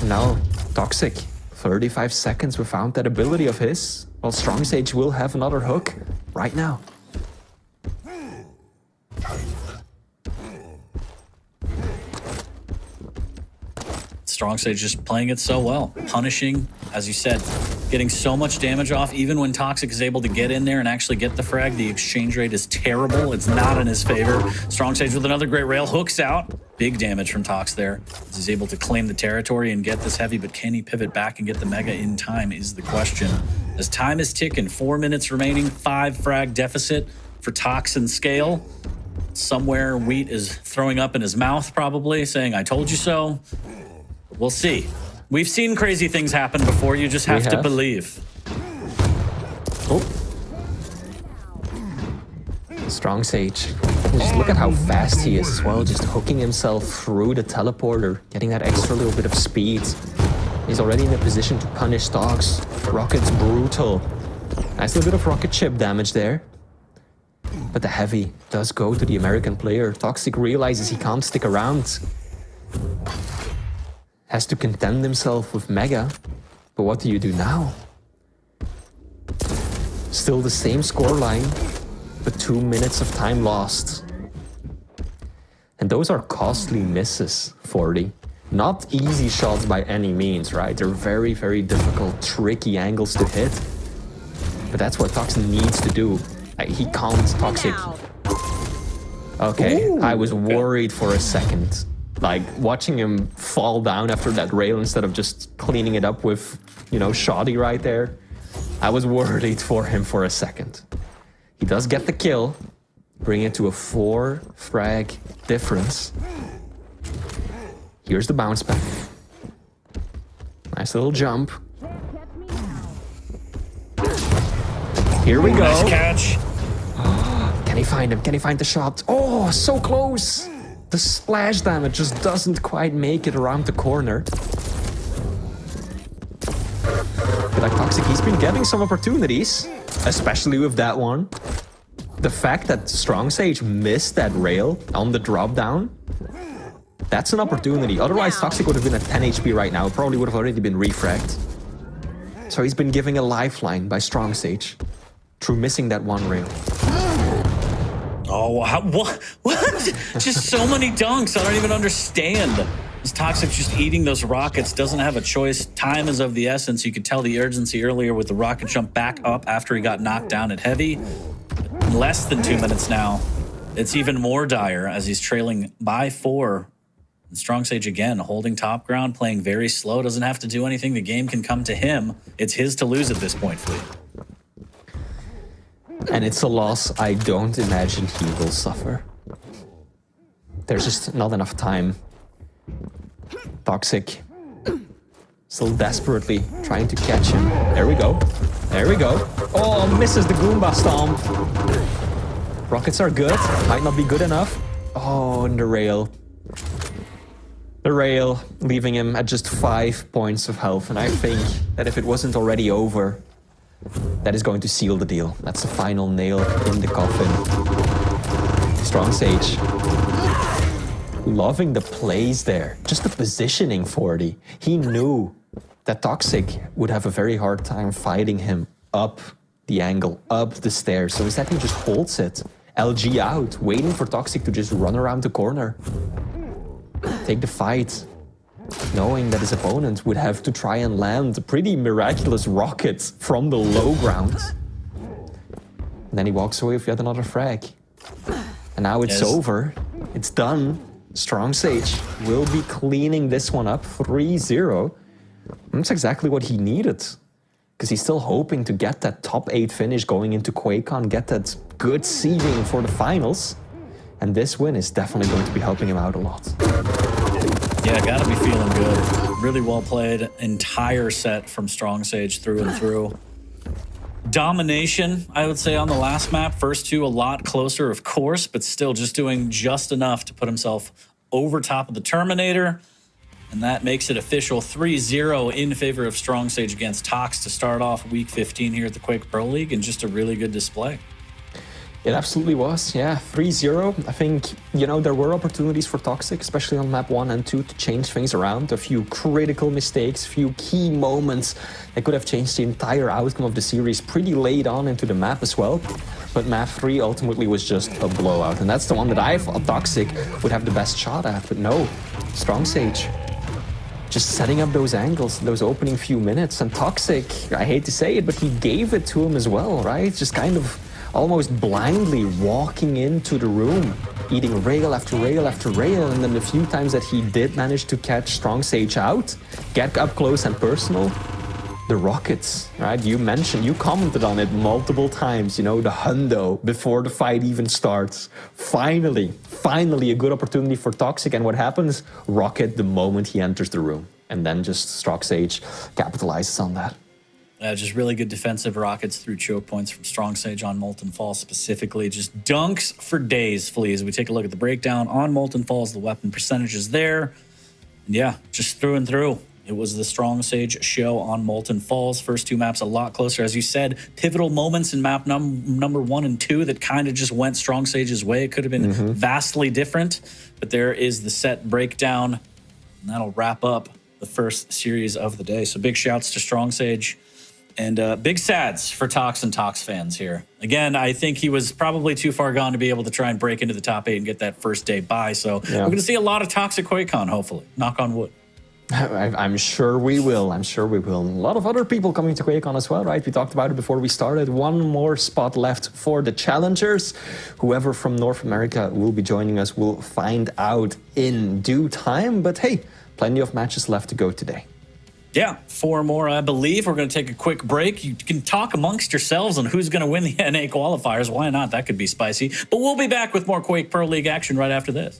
Now, Toxic. 35 seconds without that ability of his. Well, Strong Sage will have another hook right now. Strong Sage just playing it so well. Punishing, as you said, getting so much damage off. Even when Toxic is able to get in there and actually get the frag, the exchange rate is terrible. It's not in his favor. Strong Sage with another great rail. Hooks out. Big damage from Tox there. He's able to claim the territory and get this heavy, but can he pivot back and get the Mega in time is the question. As time is ticking, 4 minutes remaining, 5 frag deficit for Tox and Scale. Somewhere Wheat is throwing up in his mouth probably, saying, I told you so. We'll see. We've seen crazy things happen before. You just have to believe. Oh. Strong Sage. Just look at how fast he is as well. Just hooking himself through the teleporter. Getting that extra little bit of speed. He's already in a position to punish Tox. Rocket's brutal. Nice little bit of rocket chip damage there. But the heavy does go to the American player. Toxic realizes he can't stick around. Has to contend himself with Mega. But what do you do now? Still the same scoreline, but 2 minutes of time lost. And those are costly misses, 40. Not easy shots by any means, right? They're very, very difficult, tricky angles to hit. But that's what Tox needs to do. He can't Toxic. Okay, Ooh, I was okay. worried for a second. Like, watching him fall down after that rail instead of just cleaning it up with, you know, shoddy right there. I was worried for him for a second. He does get the kill, bring it to a 4 frag difference. Here's the bounce back. Nice little jump. Here we go. Nice catch. Can he find him? Can he find the shot? Oh, so close. The splash damage just doesn't quite make it around the corner. But like Toxic, he's been getting some opportunities, especially with that one. The fact that Strong Sage missed that rail on the drop down, that's an opportunity. Otherwise, Toxic would have been at 10 HP right now. Probably would have already been refragged. So he's been giving a lifeline by Strong Sage through missing that one rail. Oh, what? Just so many dunks. I don't even understand. This Toxic just eating those rockets, doesn't have a choice. Time is of the essence. You could tell the urgency earlier with the rocket jump back up after he got knocked down at heavy. In less than 2 minutes now, it's even more dire as he's trailing by 4. And Strong Sage again, holding top ground, playing very slow, doesn't have to do anything. The game can come to him. It's his to lose at this point, Flea. And it's a loss I don't imagine he will suffer. There's just not enough time. Toxic still desperately trying to catch him. There we go. There we go. Oh, misses the Goomba Stomp. Rockets are good. Might not be good enough. Oh, and the rail. The rail, leaving him at just 5 points of health. And I think that if it wasn't already over, that is going to seal the deal. That's the final nail in the coffin. Strong Sage. Loving the plays there. Just the positioning 40. He knew that Toxic would have a very hard time fighting him up the angle, up the stairs. So instead he just holds it. LG out, waiting for Toxic to just run around the corner. Take the fight. Knowing that his opponent would have to try and land a pretty miraculous rocket from the low ground. And then he walks away with yet another frag. And now it's over. It's done. Strong Sage will be cleaning this one up 3-0. That's exactly what he needed. Because he's still hoping to get that top 8 finish going into QuakeCon, get that good seeding for the finals. And this win is definitely going to be helping him out a lot. Yeah, gotta be feeling good. Really well played. Entire set from Strong Sage through and through. Domination, I would say, on the last map. First two a lot closer, of course, but still just doing just enough to put himself over top of the Terminator. And that makes it official 3-0 in favor of Strong Sage against Tox to start off week 15 here at the Quake Pro League, and just a really good display. It absolutely was, yeah. 3-0. I think, you know, there were opportunities for Toxic, especially on map 1 and 2, to change things around. A few critical mistakes, a few key moments that could have changed the entire outcome of the series pretty late on into the map as well. But map 3 ultimately was just a blowout. And that's the one that I thought Toxic would have the best shot at. But no, Strong Sage just setting up those angles, those opening few minutes. And Toxic, I hate to say it, but he gave it to him as well, right? Just kind of almost blindly walking into the room, eating rail after rail after rail, and then the few times that he did manage to catch Strong Sage out, get up close and personal, the rockets, right? You commented on it multiple times, you know, the hundo before the fight even starts. Finally a good opportunity for Toxic, and what happens? Rocket the moment he enters the room, and then just Strong Sage capitalizes on that. Just really good defensive rockets through choke points from Strong Sage on Molten Falls specifically. Just dunks for days, Flea. As we take a look at the breakdown on Molten Falls, the weapon percentages there. And yeah, just through and through. It was the Strong Sage show on Molten Falls. First two maps a lot closer. As you said, pivotal moments in map number 1 and 2 that kind of just went Strong Sage's way. It could have been vastly different. But there is the set breakdown. And that'll wrap up the first series of the day. So big shouts to Strong Sage. And big sads for Tox and Tox fans here. Again, I think he was probably too far gone to be able to try and break into the top 8 and get that first day bye. So we're going to see a lot of Toxic QuakeCon, hopefully. Knock on wood. I'm sure we will. I'm sure we will. A lot of other people coming to QuakeCon as well, right? We talked about it before we started. One more spot left for the challengers. Whoever from North America will be joining us will find out in due time. But hey, plenty of matches left to go today. Yeah, 4 more, I believe. We're going to take a quick break. You can talk amongst yourselves on who's going to win the NA qualifiers. Why not? That could be spicy. But we'll be back with more Quake Pro League action right after this.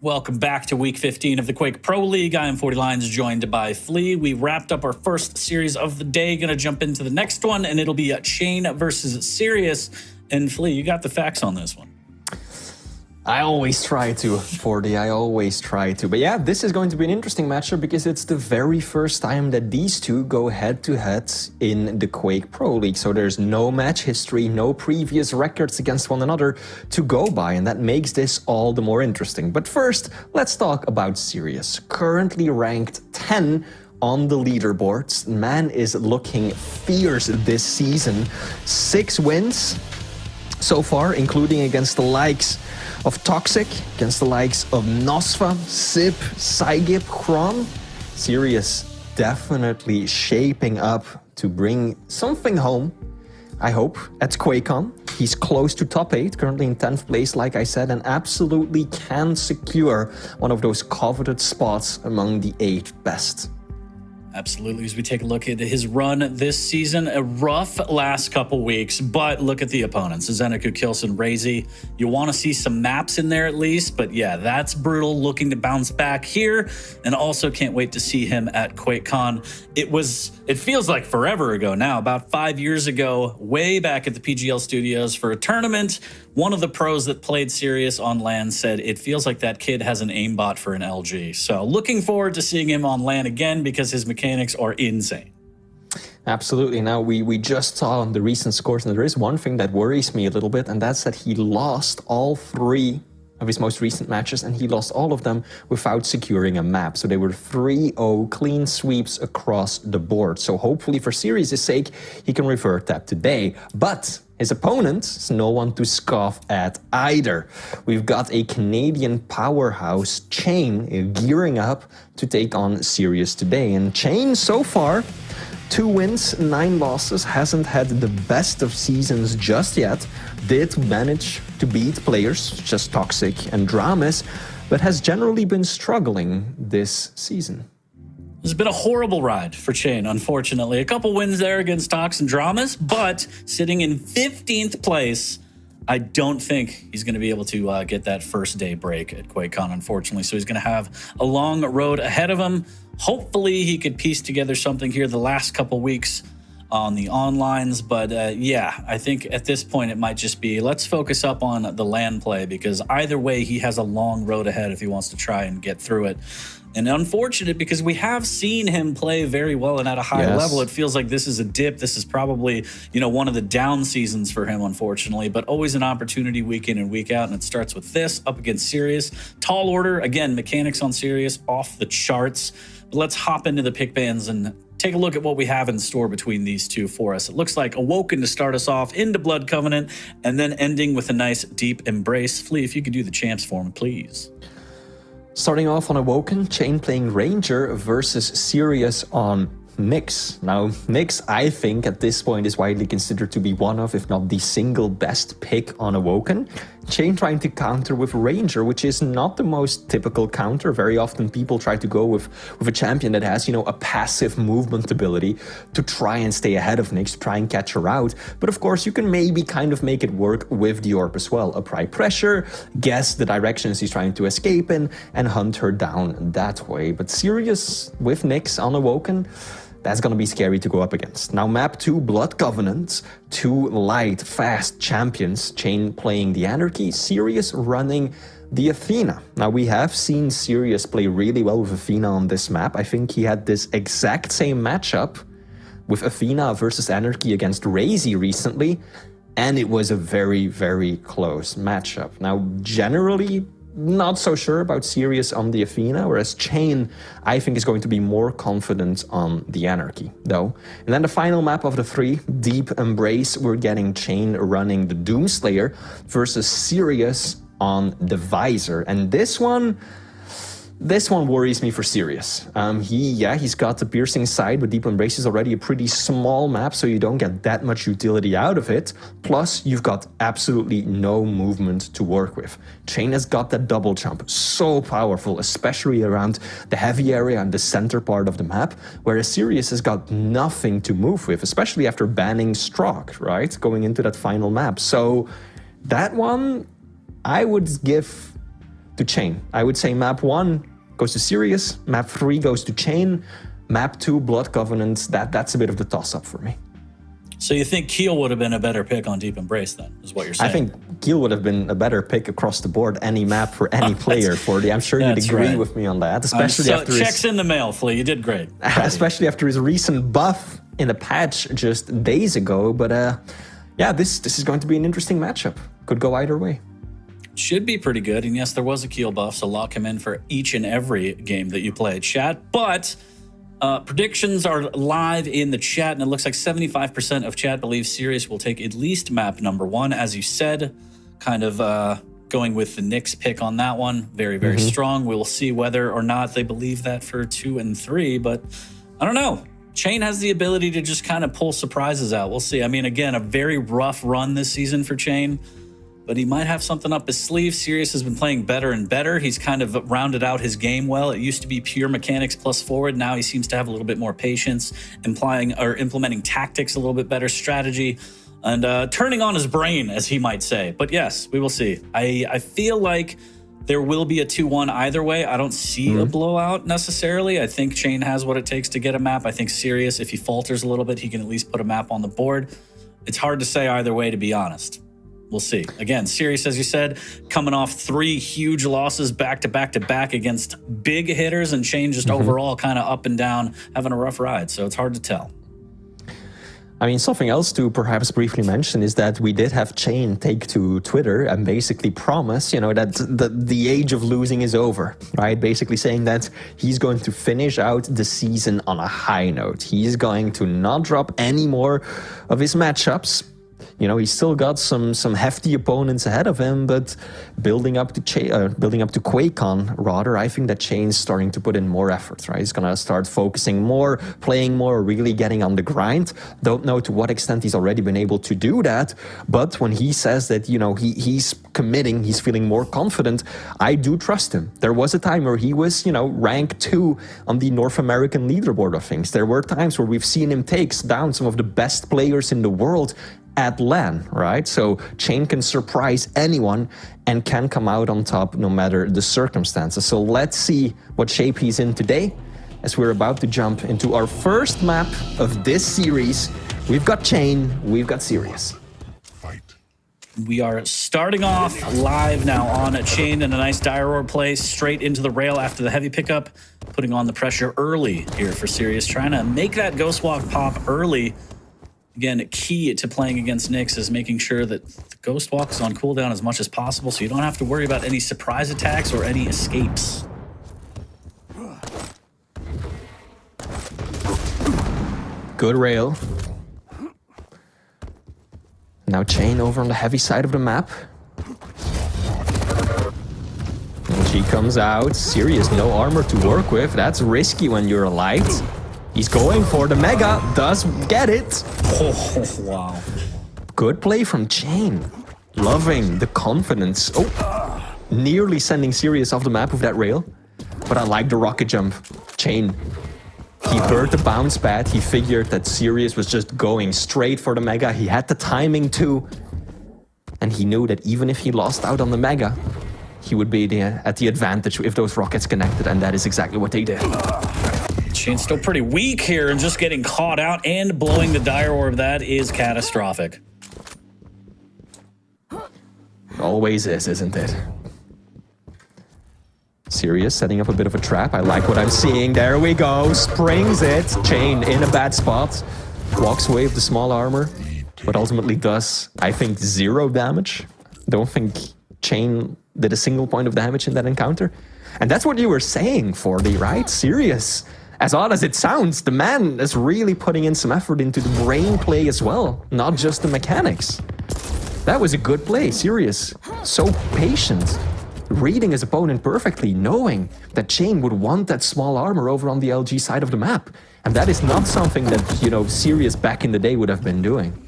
Welcome back to week 15 of the Quake Pro League. I am 40 Lions, joined by Flea. We wrapped up our first series of the day. Going to jump into the next one, and it'll be Chain versus Sirius. And Flea, you got the facts on this one. I always try to, 40. I always try to. But yeah, this is going to be an interesting matchup because it's the very first time that these two go head-to-head in the Quake Pro League. So there's no match history, no previous records against one another to go by, and that makes this all the more interesting. But first, let's talk about Sirius. Currently ranked 10 on the leaderboards. Man is looking fierce this season. 6 wins so far, including against the likes of Toxic, against the likes of Nosfa, Sip, Saigip, Chron. Sirius definitely shaping up to bring something home, I hope, at QuakeCon. He's close to top 8, currently in 10th place, like I said, and absolutely can secure one of those coveted spots among the 8 best. Absolutely. As we take a look at his run this season, a rough last couple weeks, but look at the opponents. Zeneku, Kilson, Razy. You want to see some maps in there at least, but yeah, that's brutal. Looking to bounce back here, and also can't wait to see him at QuakeCon. It feels like forever ago now, about 5 years ago, way back at the PGL studios for a tournament. One of the pros that played Sirius on LAN said it feels like that kid has an aimbot for an LG. So looking forward to seeing him on LAN again because his mechanics are insane. Absolutely. Now, we just saw on the recent scores, and there is one thing that worries me a little bit, and that's that he lost all 3 of his most recent matches, and he lost all of them without securing a map. So they were 3-0 clean sweeps across the board. So hopefully for Sirius' sake, he can revert that today. But his opponent is no one to scoff at either. We've got a Canadian powerhouse, Chain, gearing up to take on Sirius today. And Chain, so far, 2 wins, 9 losses, hasn't had the best of seasons just yet. Did manage to beat players just Toxic and Dramas, but has generally been struggling this season. It's been a horrible ride for Chain, unfortunately. A couple wins there against Tox and Dramas, but sitting in 15th place, I don't think he's going to be able to get that first day break at QuakeCon, unfortunately. So he's going to have a long road ahead of him. Hopefully he could piece together something here the last couple weeks on the onlines. But yeah, I think at this point it might just be, let's focus up on the LAN play, because either way he has a long road ahead if he wants to try and get through it. And unfortunate, because we have seen him play very well and at a high level. It feels like this is a dip. This is probably, one of the down seasons for him, unfortunately, but always an opportunity week in and week out. And it starts with this up against Sirius. Tall order, again, mechanics on Sirius off the charts. But let's hop into the pick bands and take a look at what we have in store between these two for us. It looks like Awoken to start us off, into Blood Covenant, and then ending with a nice deep embrace. Flea, if you could do the champs for me, please. Starting off on Awoken, Chain playing Ranger versus Sirius on Nyx. Now, Nyx, I think, at this point is widely considered to be one of, if not the single best pick on Awoken. Chain trying to counter with Ranger, which is not the most typical counter. Very often people try to go with a champion that has, a passive movement ability to try and stay ahead of Nyx, try and catch her out. But of course, you can maybe kind of make it work with the Orb as well. Apply pressure, guess the directions he's trying to escape in, and hunt her down that way. But Sirius with Nyx on Awoken, that's going to be scary to go up against. Now, map 2, Blood Covenant, 2 light, fast champions, Chain playing the Anarchy, Sirius running the Athena. Now, we have seen Sirius play really well with Athena on this map. I think he had this exact same matchup with Athena versus Anarchy against Razy recently, and it was a very, very close matchup. Now, generally, not so sure about Sirius on the Athena, whereas Chain, I think, is going to be more confident on the Anarchy, though. And then the final map of the 3, Deep Embrace, we're getting Chain running the Doomslayer versus Sirius on the Visor. And this one worries me for Sirius. He's got the piercing side, but Deep Embrace is already a pretty small map, so you don't get that much utility out of it. Plus, you've got absolutely no movement to work with. Chain has got that double jump, so powerful, especially around the heavy area and the center part of the map, whereas Sirius has got nothing to move with, especially after banning Strock, right? Going into that final map. So that one, I would give to Chain. I would say map 1 goes to Sirius, map 3 goes to Chain, map 2 Blood Covenant. That's a bit of the toss-up for me. So you think Keel would have been a better pick on Deep Embrace then, is what you're saying? I think Keel would have been a better pick across the board, any map for any player, Fordy. I'm sure you'd agree with me on that, especially after checks in the mail, Flea. You did great. Especially after his recent buff in a patch just days ago. But yeah, this is going to be an interesting matchup. Could go either way. Should be pretty good. And yes, there was a Keel buff, so lock him in for each and every game that you play, chat. But predictions are live in the chat, and it looks like 75% of chat believes Sirius will take at least map number 1, as you said, kind of going with the Knicks pick on that one. Very, very strong. We will see whether or not they believe that for 2 and 3, but I don't know. Chain has the ability to just kind of pull surprises out. We'll see. I mean, again, a very rough run this season for Chain, but he might have something up his sleeve. Sirius has been playing better and better. He's kind of rounded out his game well. It used to be pure mechanics plus forward. Now he seems to have a little bit more patience, implementing tactics a little bit better, strategy, and turning on his brain, as he might say. But yes, we will see. I feel like there will be a 2-1 either way. I don't see a blowout necessarily. I think Chain has what it takes to get a map. I think Sirius, if he falters a little bit, he can at least put a map on the board. It's hard to say either way, to be honest. We'll see. Again, Sirius, as you said, coming off 3 huge losses back to back against big hitters, and Chain just overall kind of up and down, having a rough ride. So it's hard to tell. I mean, something else to perhaps briefly mention is that we did have Chain take to Twitter and basically promise, you know, that the age of losing is over, right? Basically saying that he's going to finish out the season on a high note. He's going to not drop any more of his matchups. You know, he's still got some hefty opponents ahead of him, but building up to Quake on, rather, I think that Chain's starting to put in more effort, right? He's gonna start focusing more, playing more, really getting on the grind. Don't know to what extent he's already been able to do that, but when he says that, you know, he's committing, he's feeling more confident, I do trust him. There was a time where he was, you know, rank 2 on the North American leaderboard of things. There were times where we've seen him take down some of the best players in the world at LAN, right? So Chain can surprise anyone and can come out on top no matter the circumstances. So let's see what shape he's in today as we're about to jump into our first map of this series. We've got Chain, we've got Sirius. We are starting off live now on a Chain in a nice dire orb play, straight into the rail after the heavy pickup, putting on the pressure early here for Sirius, trying to make that Ghost Walk pop early. Again, key to playing against Knicks is making sure that the Ghost Walk is on cooldown as much as possible, so you don't have to worry about any surprise attacks or any escapes. Good rail. Now Chain over on the heavy side of the map. And she comes out. Sirius, no armor to work with. That's risky when you're a light. He's going for the Mega, does get it. Oh, wow. Good play from Chain. Loving the confidence. Oh, nearly sending Sirius off the map with that rail. But I like the rocket jump. Chain. He heard the bounce pad. He figured that Sirius was just going straight for the Mega. He had the timing too. And he knew that even if he lost out on the Mega, he would be at the advantage if those rockets connected. And that is exactly what they did. Chain's still pretty weak here and just getting caught out and blowing the dire orb. That is catastrophic. Always is, isn't it? Sirius setting up a bit of a trap. I like what I'm seeing. There we go. Springs it. Chain in a bad spot. Walks away with the small armor. But ultimately does, I think, 0 damage. Don't think Chain did a single point of damage in that encounter. And that's what you were saying, Fordy, right? Sirius. As odd as it sounds, the man is really putting in some effort into the brain play as well, not just the mechanics. That was a good play, Sirius. So patient, reading his opponent perfectly, knowing that Chain would want that small armor over on the LG side of the map. And that is not something that, you know, Sirius back in the day would have been doing.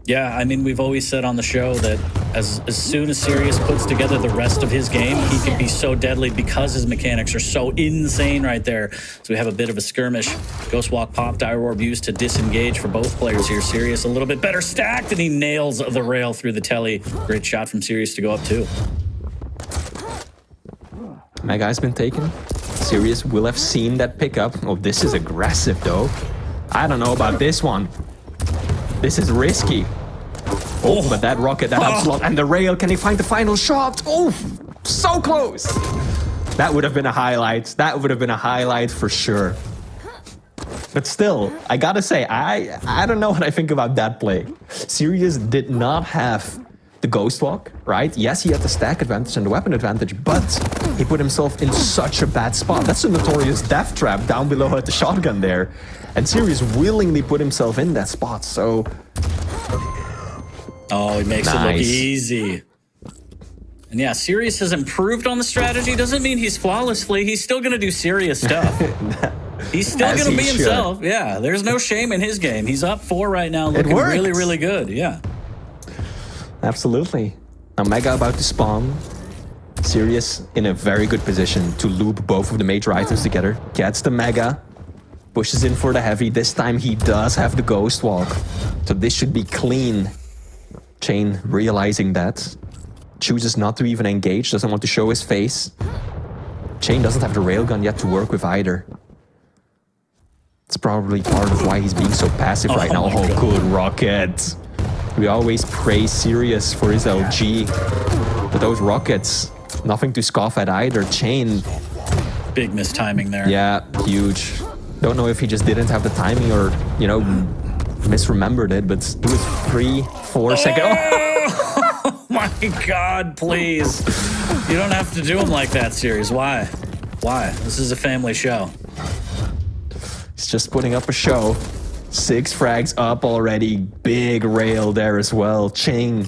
Yeah, I mean, we've always said on the show that as soon as Sirius puts together the rest of his game, he can be so deadly because his mechanics are so insane right there. So we have a bit of a skirmish. Ghost Walk pop, dire orb used to disengage for both players here. Sirius a little bit better stacked, and he nails the rail through the telly. Great shot from Sirius to go up too. Mega has been taken. Sirius will have seen that pickup. Oh, this is aggressive, though. I don't know about this one. This is risky. Oh, but that rocket, that upslot, and the rail. Can he find the final shot? Oh, so close. That would have been a highlight. That would have been a highlight for sure. But still, I gotta say, I don't know what I think about that play. Sirius did not have the ghost walk, right? Yes, he had the stack advantage and the weapon advantage, but he put himself in such a bad spot. That's a notorious death trap down below at the shotgun there. And Sirius willingly put himself in that spot, so... Oh, he makes it look easy. And yeah, Sirius has improved on the strategy. Doesn't mean he's flawlessly. He's still going to do serious stuff. He's still going to be himself. Yeah, there's no shame in his game. He's up 4 right now, looking really, really good. Yeah. Absolutely. Now Mega about to spawn. Sirius in a very good position to loop both of the major items together. Gets the Mega. Pushes in for the heavy. This time he does have the ghost walk. So this should be clean. Chain realizing that. Chooses not to even engage. Doesn't want to show his face. Chain doesn't have the railgun yet to work with either. It's probably part of why he's being so passive right now. Oh, good rocket. We always praise Sirius for his LG. But those rockets, nothing to scoff at either. Chain. Big mistiming there. Yeah, huge. Don't know if he just didn't have the timing or, you know, misremembered it, but it was 3-4 seconds. Oh my God, please. You don't have to do him like that, Sirius. Why? Why? This is a family show. He's just putting up a show. 6 frags up already. Big rail there as well. Chain.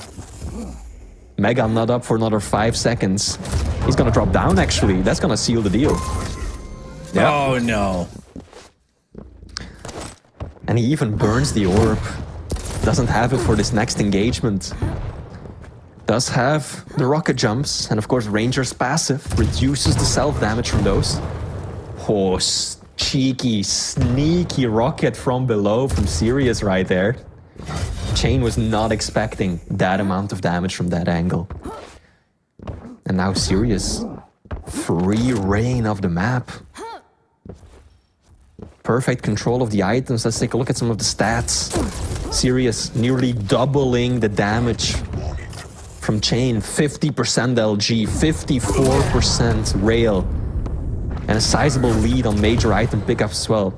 Mega not up for another 5 seconds. He's gonna drop down, actually. That's gonna seal the deal. Yep. Oh, no. And he even burns the orb. Doesn't have it for this next engagement. Does have the rocket jumps. And of course, Ranger's passive reduces the self-damage from those. Oh, cheeky, sneaky rocket from below from Sirius right there. Chain was not expecting that amount of damage from that angle. And now Sirius, free reign of the map. Perfect control of the items. Let's take a look at some of the stats. Sirius nearly doubling the damage from Chain. 50% LG, 54% rail. And a sizable lead on major item pickups as well.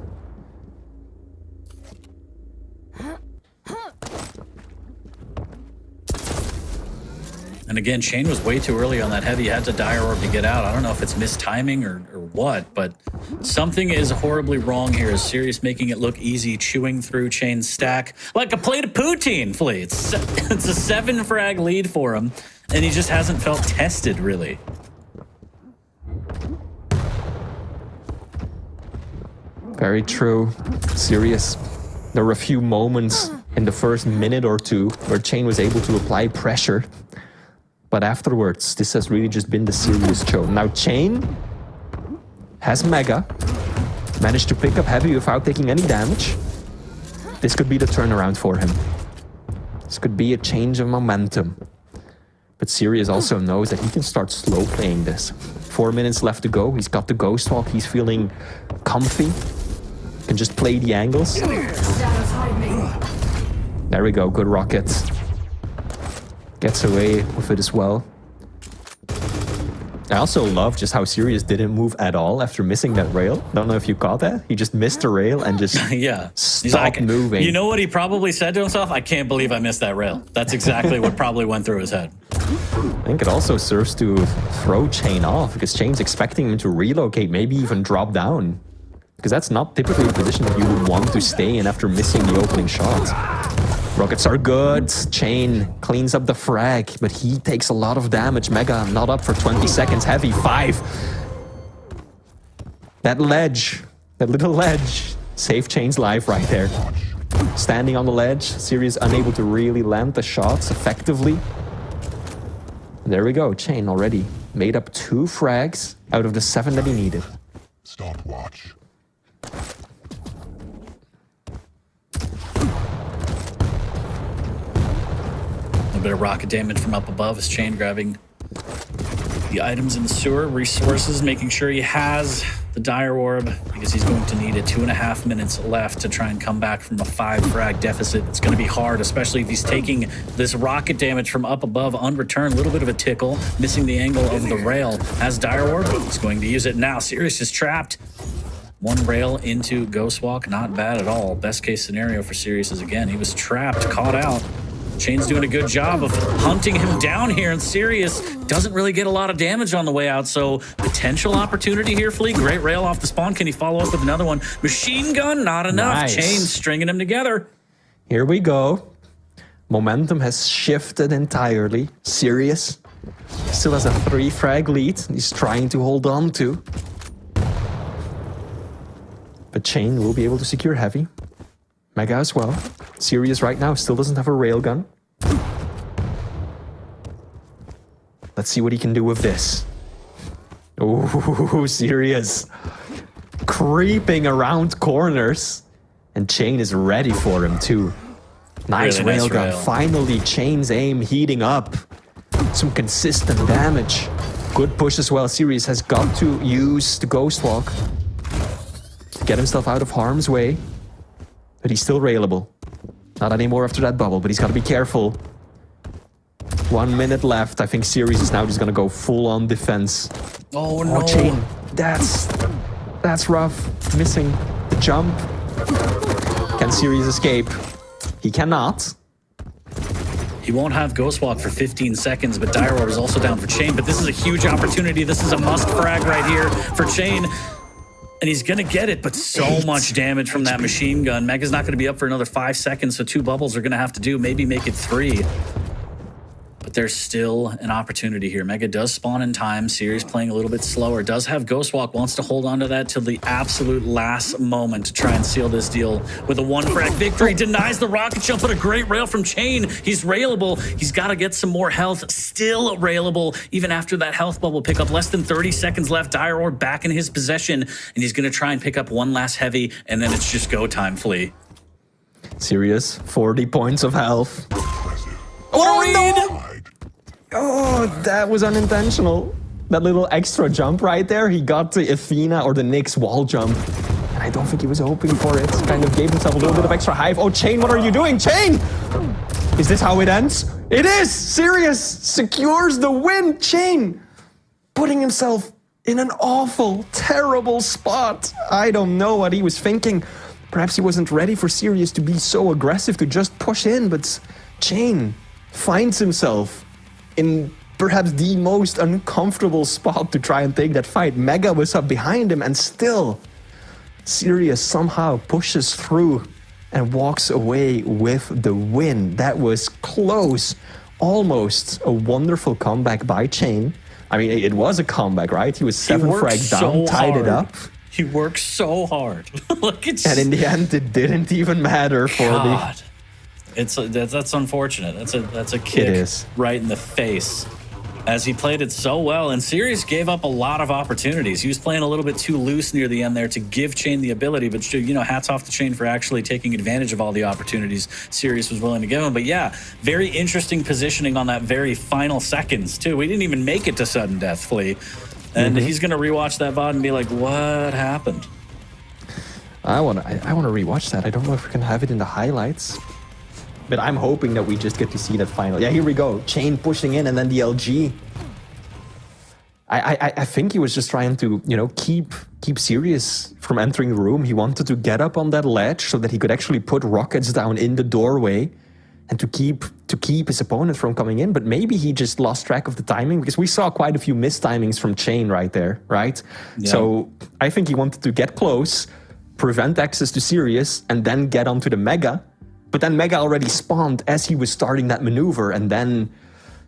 And again, Chain was way too early on that heavy. He had to dire orb to get out. I don't know if it's mistiming or what, but something is horribly wrong here. Is Sirius making it look easy, chewing through Chain's stack like a plate of poutine, Flea. It's a 7 frag lead for him, and he just hasn't felt tested, really. Very true. Sirius. There were a few moments in the first minute or two where Chain was able to apply pressure. But afterwards, this has really just been the Sirius show. Now Chain has Mega. Managed to pick up heavy without taking any damage. This could be the turnaround for him. This could be a change of momentum. But Sirius also knows that he can start slow playing this. 4 minutes left to go. He's got the Ghost Walk. He's feeling comfy. Can just play the angles. There we go. Good rocket. Gets away with it as well. I also love just how Sirius didn't move at all after missing that rail. Don't know if you caught that. He just missed the rail and just stopped moving. You know what he probably said to himself? I can't believe I missed that rail. That's exactly what probably went through his head. I think it also serves to throw Chain off because Chain's expecting him to relocate, maybe even drop down. Because that's not typically a position that you would want to stay in after missing the opening shot. Rockets are good. Chain cleans up the frag, but he takes a lot of damage. Mega not up for 20 seconds. Heavy 5. That ledge, that little ledge, saved Chain's life right there. Standing on the ledge, Sirius unable to really land the shots effectively. There we go. Chain already made up 2 frags out of the 7 that he needed. Stopwatch. A bit of rocket damage from up above. His Chain grabbing the items in the sewer, resources, making sure he has the dire orb, because he's going to need it. 2.5 minutes left to try and come back from a 5 frag deficit. It's going to be hard, especially if he's taking this rocket damage from up above unreturned. A little bit of a tickle, missing the angle of the rail. Has dire orb, he's going to use it now. Sirius is trapped. 1 rail into Ghost Walk, not bad at all. Best case scenario for Sirius is, again, he was trapped, caught out. Chain's doing a good job of hunting him down here, and Sirius doesn't really get a lot of damage on the way out, so potential opportunity here, Flea. Great rail off the spawn. Can he follow up with another one? Machine gun, not enough. Nice. Chain stringing them together. Here we go. Momentum has shifted entirely. Sirius still has a 3 frag lead. He's trying to hold on to. But Chain will be able to secure heavy. Mega as well. Sirius right now still doesn't have a railgun. Let's see what he can do with this. Ooh, Sirius. Creeping around corners. And Chain is ready for him too. Nice Really nice railgun. rail. Finally, Chain's aim heating up. Some consistent damage. Good push as well. Sirius has got to use the Ghost Walk to get himself out of harm's way. But he's still railable. Not anymore after that bubble, but he's got to be careful. 1 minute left. I think Sirius is now just going to go full on defense. Oh, no. Oh, Chain. That's rough. Missing the jump. Can Sirius escape? He cannot. He won't have Ghost Walk for 15 seconds, but dire orb is also down for Chain. But this is a huge opportunity. This is a must frag right here for Chain. And he's going to get it, but so much damage from that machine gun. Mega's not going to be up for another 5 seconds, so 2 bubbles are going to have to do, maybe make it 3. But there's still an opportunity here. Mega does spawn in time. Sirius playing a little bit slower. Does have Ghost Walk. Wants to hold on to that till the absolute last moment to try and seal this deal with a 1 frag victory. Denies the rocket jump, but a great rail from Chain. He's railable. He's got to get some more health. Still railable, even after that health bubble pickup. Less than 30 seconds left. Dire Orb back in his possession, and he's going to try and pick up 1 last heavy, and then it's just go time, Flea. Sirius, 40 points of health. Oh, no! Oh, that was unintentional. That little extra jump right there, he got the Athena or the Nyx wall jump. And I don't think he was hoping for it. Kind of gave himself a little bit of extra hive. Oh, Chain, what are you doing? Chain! Is this how it ends? It is! Sirius secures the win. Chain putting himself in an awful, terrible spot. I don't know what he was thinking. Perhaps he wasn't ready for Sirius to be so aggressive to just push in, but Chain finds himself in perhaps the most uncomfortable spot to try and take that fight. Mega was up behind him, and still Sirius somehow pushes through and walks away with the win. That was close. Almost a wonderful comeback by Chain. I mean, it was a comeback, right? He was 7 frags down, tied it up. He worked so hard. Look, it's... And in the end, it didn't even matter for God. That's unfortunate. That's a kick right in the face, as he played it so well. And Sirius gave up a lot of opportunities. He was playing a little bit too loose near the end there to give Chain the ability. But hats off to Chain for actually taking advantage of all the opportunities Sirius was willing to give him. But yeah, very interesting positioning on that very final seconds too. We didn't even make it to sudden death, Flea, and he's gonna rewatch that VOD and be like, "What happened?" I want to rewatch that. I don't know if we can have it in the highlights. But I'm hoping that we just get to see that final. Yeah, here we go. Chain pushing in, and then the LG. I think he was just trying to, keep Sirius from entering the room. He wanted to get up on that ledge so that he could actually put rockets down in the doorway and to keep his opponent from coming in. But maybe he just lost track of the timing, because we saw quite a few missed timings from Chain right there, right? Yeah. So I think he wanted to get close, prevent access to Sirius, and then get onto the Mega. But then Mega already spawned as he was starting that maneuver, and then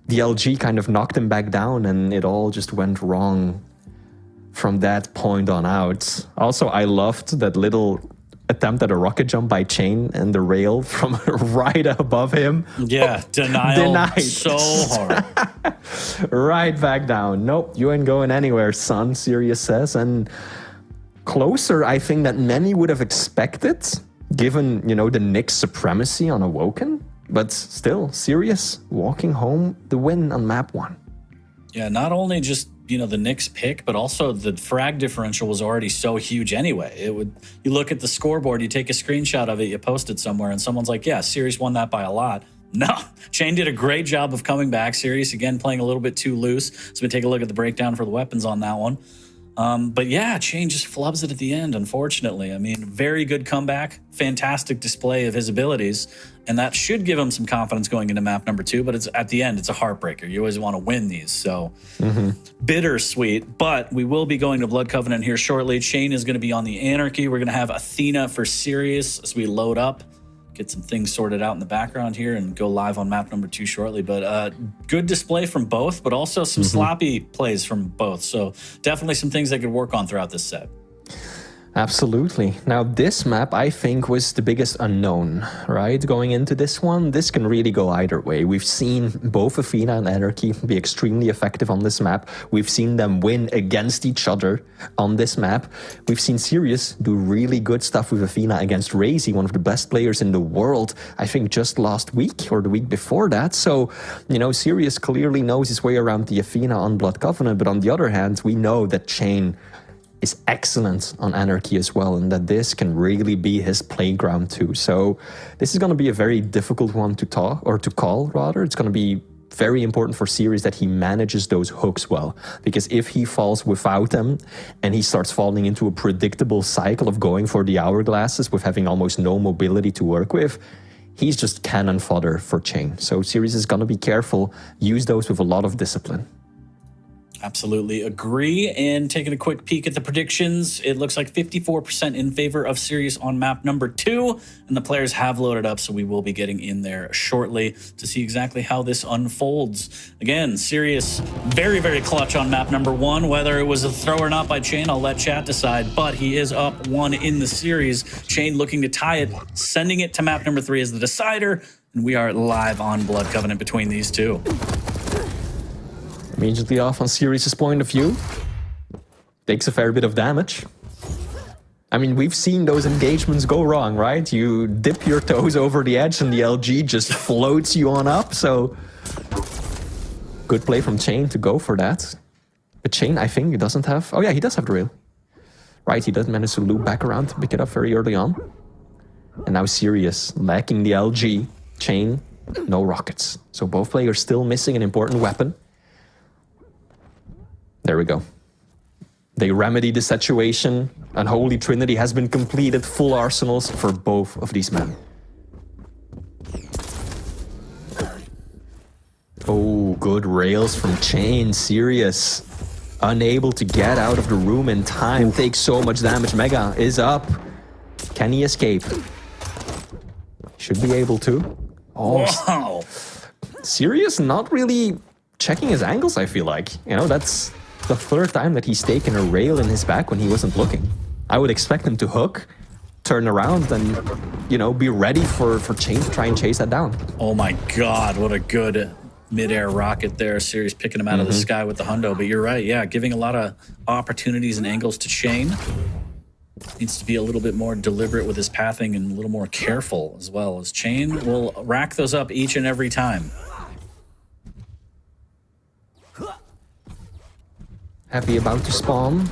the LG kind of knocked him back down, and it all just went wrong from that point on out. Also, I loved that little attempt at a rocket jump by Chain and the rail from right above him. Yeah, denied so hard. Right back down. Nope, you ain't going anywhere, son, Sirius says. And closer, I think, that many would have expected, given, the Nyx supremacy on Awoken. But still, Sirius walking home the win on map 1. Yeah, not only just you know, the Knicks pick, but also the frag differential was already so huge anyway. You look at the scoreboard, you take a screenshot of it, you post it somewhere, and someone's like, yeah, Sirius won that by a lot. No, Chain did a great job of coming back. Sirius, again, playing a little bit too loose. So we take a look at the breakdown for the weapons on that one. But yeah, Chain just flubs it at the end, unfortunately. I mean, very good comeback, fantastic display of his abilities, and that should give him some confidence going into map number 2, but it's at the end, it's a heartbreaker. You always want to win these, so bittersweet. But we will be going to Blood Covenant here shortly. Chain is going to be on the Anarchy. We're going to have Athena for Sirius as we load up, get some things sorted out in the background here, and go live on map number 2 shortly. But good display from both, but also some sloppy plays from both. So definitely some things they could work on throughout this set. Absolutely. Now, this map, I think, was the biggest unknown, right? Going into this one, this can really go either way. We've seen both Athena and Anarchy be extremely effective on this map. We've seen them win against each other on this map. We've seen Sirius do really good stuff with Athena against Razy, one of the best players in the world, I think just last week or the week before that. So, you know, Sirius clearly knows his way around the Athena on Blood Covenant, but on the other hand, we know that Chain is excellent on Anarchy as well, and that this can really be his playground too. So this is going to be a very difficult one to call, rather. It's going to be very important for Sirius that he manages those hooks well, because if he falls without them and he starts falling into a predictable cycle of going for the hourglasses with having almost no mobility to work with, he's just cannon fodder for Chain. So Sirius is going to be careful, use those with a lot of discipline. Absolutely agree. And taking a quick peek at the predictions, it looks like 54% in favor of Sirius on map number 2, and the players have loaded up, so we will be getting in there shortly to see exactly how this unfolds. Again, Sirius very, very clutch on map number 1. Whether it was a throw or not by Chain, I'll let chat decide, but he is up 1 in the series. Chain looking to tie it, sending it to map number 3 as the decider, and we are live on Blood Covenant between these two. Immediately off on Sirius's point of view. Takes a fair bit of damage. I mean, we've seen those engagements go wrong, right? You dip your toes over the edge and the LG just floats you on up, so good play from Chain to go for that. But Chain, I think, doesn't have... Oh yeah, he does have the rail. Right, he does manage to loop back around to pick it up very early on. And now Sirius lacking the LG. Chain, no rockets. So both players still missing an important weapon. There we go. They remedy the situation. Unholy Trinity has been completed. Full arsenals for both of these men. Oh, good rails from Chain. Sirius unable to get out of the room in time. Takes so much damage. Mega is up. Can he escape? Should be able to. Oh, wow. Sirius not really checking his angles, I feel like. You know, that's the third time that he's taken a rail in his back when he wasn't looking. I would expect him to hook, turn around, and, you know, be ready for Chain to try and chase that down. Oh my god, what a good mid-air rocket there. Sirius picking him out of the sky with the hundo. But you're right, yeah, giving a lot of opportunities and angles to Chain. Needs to be a little bit more deliberate with his pathing and a little more careful as well, as Chain will rack those up each and every time. Happy about to spawn.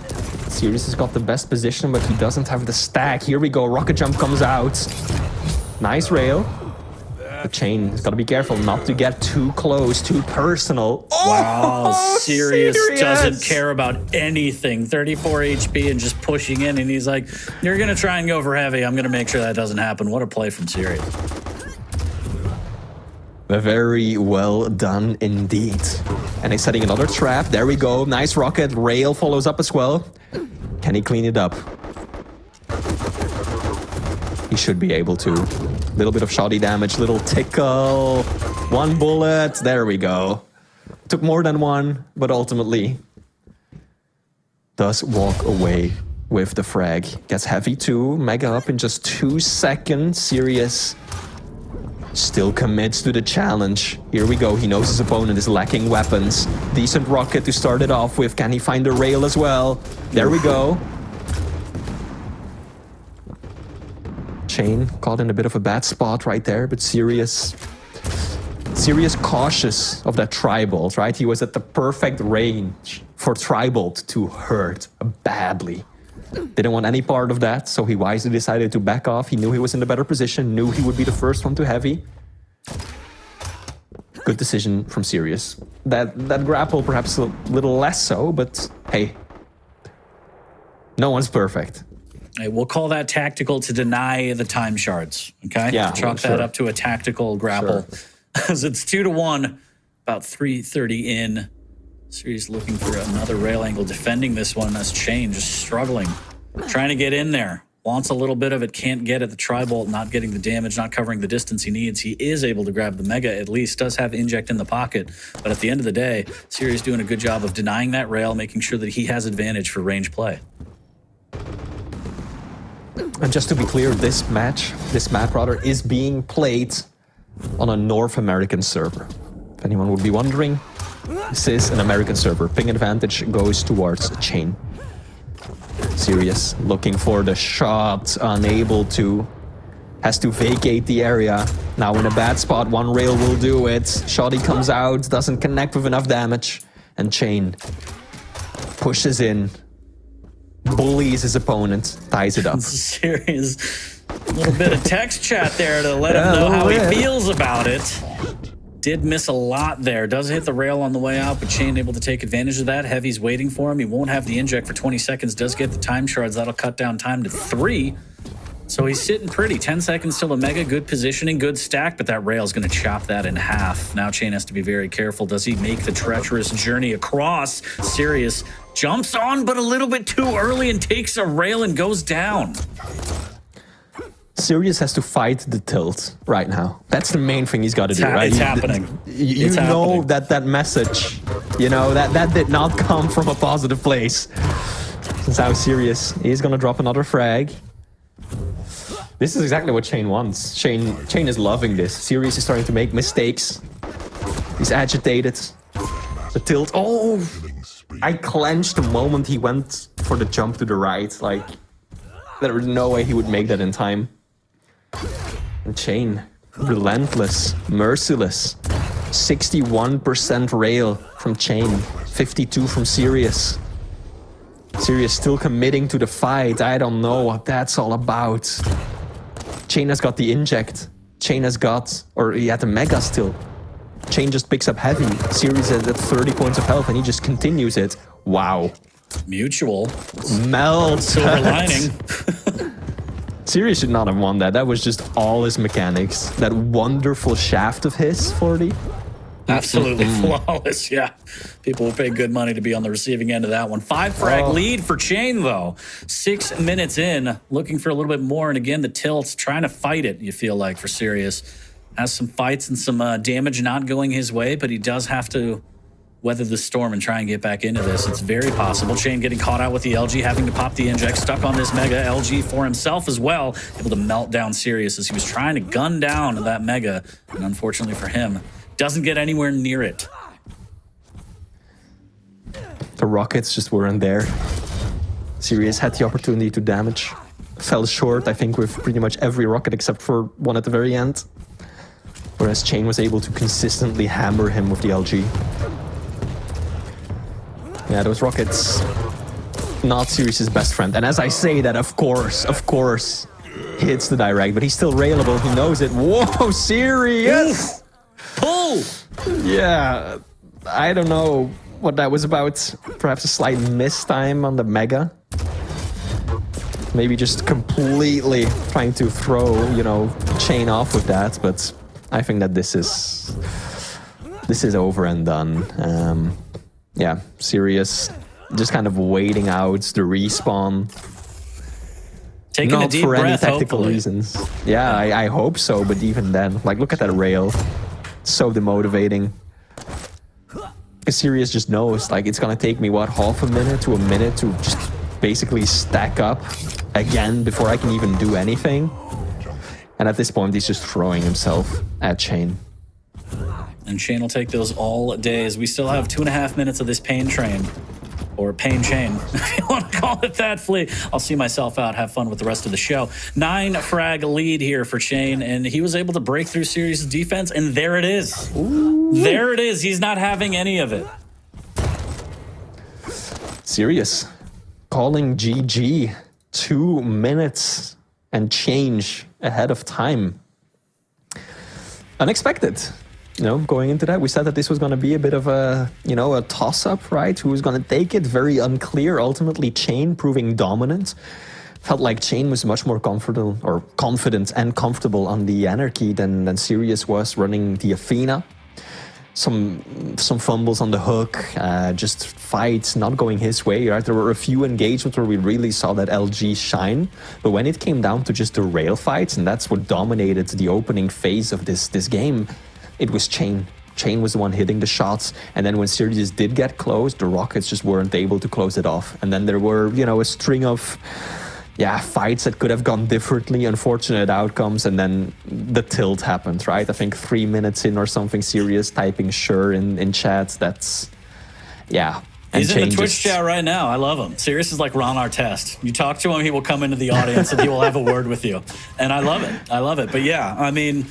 Sirius has got the best position, but he doesn't have the stack. Here we go, rocket jump comes out. Nice rail. The Chain has got to be careful not to get too close, too personal. Wow, Oh, Sirius doesn't care about anything. 34 HP and just pushing in, and he's like, you're going to try and go for heavy. I'm going to make sure that doesn't happen. What a play from Sirius. Very well done indeed. And he's setting another trap. There we go. Nice rocket. Rail follows up as well. Can he clean it up? He should be able to. Little bit of shoddy damage, little tickle. One bullet. There we go. Took more than one, but ultimately does walk away with the frag. Gets heavy too. Mega up in just 2 seconds. Sirius still commits to the challenge. Here we go. He knows his opponent is lacking weapons. Decent rocket to start it off with. Can he find the rail as well? There we go. Chain caught in a bit of a bad spot right there, but Sirius cautious of that tri-bolt, right? He was at the perfect range for Tribolt to hurt badly. Didn't want any part of that, so he wisely decided to back off. He knew he was in the better position, knew he would be the first one to heavy. Good decision from Sirius. That grapple perhaps a little less so, but hey, no one's perfect. Hey, we'll call that tactical to deny the time shards, okay? Yeah, chalk sure. that up to a tactical grapple. As it's 2-1, about 3:30 in. Sirius looking for another rail angle, defending this one. That's Chain just struggling, trying to get in there. Wants a little bit of it, can't get it. The Tribolt not getting the damage, not covering the distance he needs. He is able to grab the Mega at least, does have Inject in the pocket. But at the end of the day, Sirius doing a good job of denying that rail, making sure that he has advantage for range play. And just to be clear, this map rather, is being played on a North American server. If anyone would be wondering, this is an American server. Ping advantage goes towards Chain. Sirius looking for the shot, unable to. Has to vacate the area. Now in a bad spot, one rail will do it. Shoddy comes out, doesn't connect with enough damage. And Chain pushes in, bullies his opponent, ties it up. Sirius, a little bit of text chat there to let him know how he feels about it. Did miss a lot there. Does hit the rail on the way out, but Chain able to take advantage of that. Heavy's waiting for him. He won't have the inject for 20 seconds. Does get the time shards. That'll cut down time to 3. So he's sitting pretty. 10 seconds till the Mega. Good positioning, good stack, but that rail's going to chop that in half. Now Chain has to be very careful. Does he make the treacherous journey across? Sirius jumps on, but a little bit too early and takes a rail and goes down. Sirius has to fight the tilt right now. That's the main thing he's got to do, right? It's happening. You It's know happening. that message, you know, that did not come from a positive place. Since how Sirius is going to drop another frag. This is exactly what Chain wants. Chain is loving this. Sirius is starting to make mistakes. He's agitated. The tilt. Oh! I clenched the moment he went for the jump to the right. Like, there was no way he would make that in time. And Chain, relentless, merciless. 61% rail from Chain, 52 from Sirius. Sirius still committing to the fight. I don't know what that's all about. Chain has got the inject. Chain has got, or he had the Mega still. Chain just picks up heavy. Sirius is at 30 points of health and he just continues it. Wow. Mutual. Melt. Silver lining. Sirius should not have won that. That was just all his mechanics. That wonderful shaft of his, 40. Absolutely flawless, yeah. People will pay good money to be on the receiving end of that one. 5 frag lead for Chain, though. 6 minutes in, looking for a little bit more. And again, the tilt's trying to fight it, you feel like, for Sirius. Has some fights and some damage not going his way, but he does have to weather the storm and try and get back into this. It's very possible. Chain getting caught out with the LG, having to pop the inject, stuck on this Mega. LG for himself as well, able to melt down Sirius as he was trying to gun down that Mega. And unfortunately for him, doesn't get anywhere near it. The rockets just weren't there. Sirius had the opportunity to damage. Fell short, I think, with pretty much every rocket except for one at the very end. Whereas Chain was able to consistently hammer him with the LG. Yeah, those rockets, not Sirius's best friend. And as I say that, of course, hits the direct, but he's still railable. He knows it. Whoa, Sirius! Pull! Yeah, I don't know what that was about. Perhaps a slight miss time on the Mega. Maybe just completely trying to throw, you know, Chain off with that, but I think that this is over and done. Yeah, Sirius just kind of waiting out the respawn. Taking Not a deep for any breath, tactical hopefully. reasons. Yeah, I hope so, but even then, like, look at that rail. So demotivating. Because Sirius just knows, like, it's gonna take me, what, half a minute to a minute to just basically stack up again before I can even do anything. And at this point, he's just throwing himself at Chain. And Chain will take those all day as we still have 2.5 minutes of this pain train. Or pain chain, if you want to call it that, Flea. I'll see myself out. Have fun with the rest of the show. 9 frag lead here for Chain, and he was able to break through Sirius' defense, and there it is. Ooh. There it is. He's not having any of it. Serious. Calling GG 2 minutes and change ahead of time. Unexpected. Going into that, we said that this was going to be a bit of a toss-up, right? Who was going to take it? Very unclear. Ultimately, Chain proving dominant. Felt like Chain was much more confident and comfortable on the Anarchy than Sirius was running the Athena. Some fumbles on the hook, just fights not going his way, right? There were a few engagements where we really saw that LG shine, but when it came down to just the rail fights, and that's what dominated the opening phase of this game, it was Chain. Chain was the one hitting the shots, and then when Sirius did get close, the Rockets just weren't able to close it off. And then there were, a string of fights that could have gone differently, unfortunate outcomes, and then the tilt happened, right? I think 3 minutes in or something, Sirius typing sure in chat. That's, yeah. He's in the Twitch chat right now. I love him. Sirius is like Ron Artest. You talk to him, he will come into the audience and he will have a word with you. And I love it. I love it. But yeah, I mean,